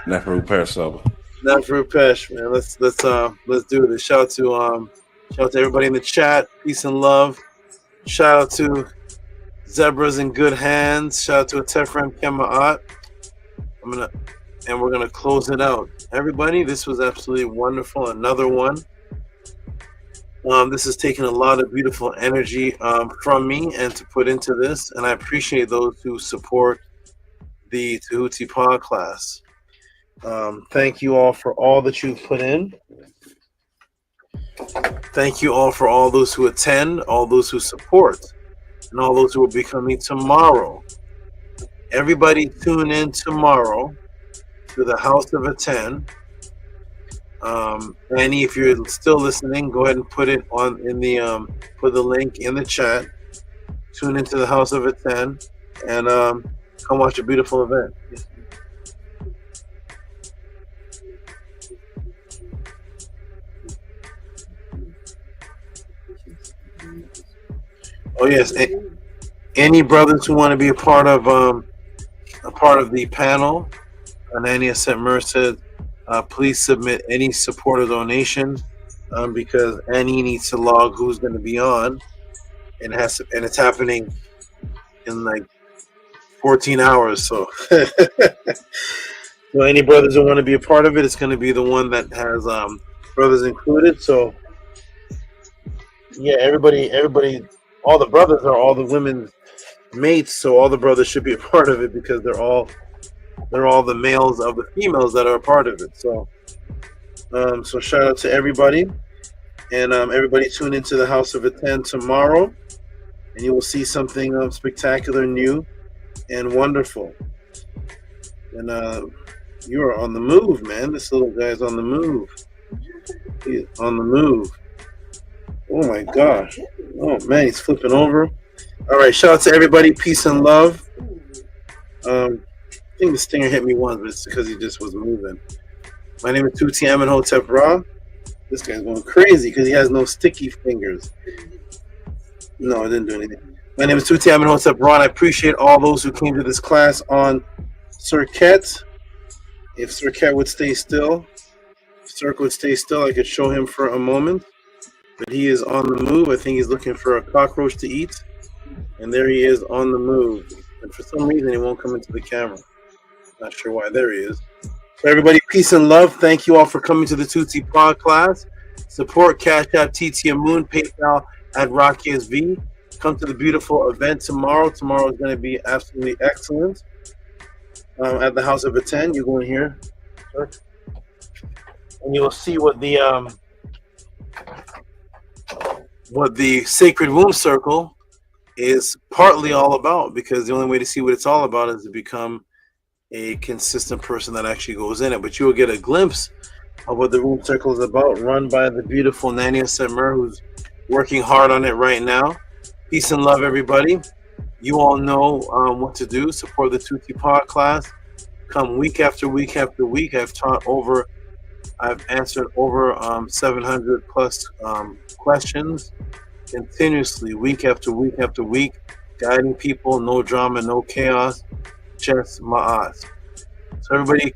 Nefru Pesh, SABA. Nefru Pesh, man. Let's do this. Shout out to everybody in the chat. Peace and love. Shout out to Zebras in Good Hands. Shout out to Tefrem Kema'at. We're gonna close it out. Everybody, this was absolutely wonderful. Another one. This has taken a lot of beautiful energy from me and to put into this, and I appreciate those who support the Tehuti Podclass. Thank you all for all that you've put in. Thank you all for all those who attend, all those who support, and all those who will be coming tomorrow. Everybody tune in tomorrow to the House of ATTON. Annie, if you're still listening, go ahead and put it put the link in the chat. Tune into the House of ATTON and come watch a beautiful event. Oh yes, any brothers who want to be a part of the panel, and Annie Auset said, please submit any support or donation because Annie needs to log who's going to be on, and it's happening in like 14 hours. So, so any brothers who want to be a part of it, it's going to be the one that has brothers included. So yeah, everybody, all the brothers are all the women's mates, so all the brothers should be a part of it because they're all the males of the females that are a part of it. So so shout out to everybody, and everybody tune into the House of ATTON tomorrow, and you will see something spectacular, new, and wonderful. And you are on the move, man. This little guy's on the move. He's on the move. Oh my gosh. Oh man, he's flipping over. All right, shout out to everybody. Peace and love. I think the stinger hit me once, but it's because he just was moving. My name is Tehuti Amenhotep Ra. This guy's going crazy because he has no sticky fingers. No, I didn't do anything. My name is Tehuti Amenhotep Ra, and I appreciate all those who came to this class on Serqet. If Serqet would stay still, I could show him for a moment. But he is on the move. I think he's looking for a cockroach to eat. And there he is on the move. And for some reason, he won't come into the camera. Not sure why. There he is. So everybody, peace and love. Thank you all for coming to the Tehuti Podclass. Support Cash App TT Moon, PayPal at Rocky SV. Come to the beautiful event tomorrow. Tomorrow is going to be absolutely excellent. At the House of ATTON, you're going here, and you will see what the Sacred Womb Circle is partly all about, because the only way to see what it's all about is to become a consistent person that actually goes in it, but you will get a glimpse of what the room circle is about, run by the beautiful Nania Semmer, who's working hard on it right now. Peace and love, everybody. You all know what to do. Support the Tehuti Podclass. Come week after week after week. I've answered over 700 plus questions continuously, week after week after week, guiding people, no drama, no chaos, just MAAT. So everybody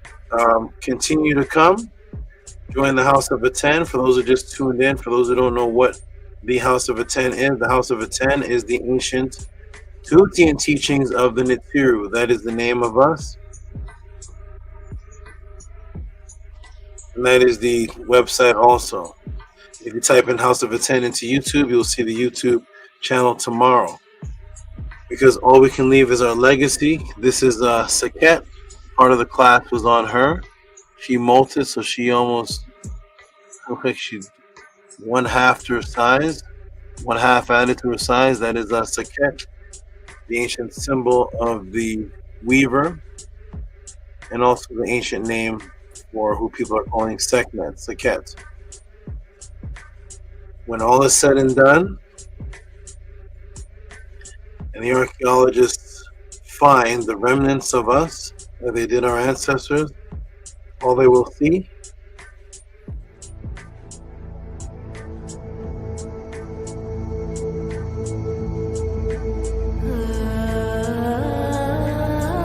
continue to come. Join the House of ATTON. For those who just tuned in, for those who don't know what the House of ATTON is, the House of ATTON is the ancient Tehutian teachings of the Nitiru. That is the name of us. And that is the website also. If you type in House of ATTON into YouTube, you'll see the YouTube channel tomorrow. Because all we can leave is our legacy. This is Serqet. Part of the class was on her. She molted, so she almost looked like she's one half to her size, one half added to her size. That is Serqet, the ancient symbol of the weaver, and also the ancient name for who people are calling Sekhmet, Serqet. When all is said and done, and the archaeologists find the remnants of us that they did our ancestors, all they will see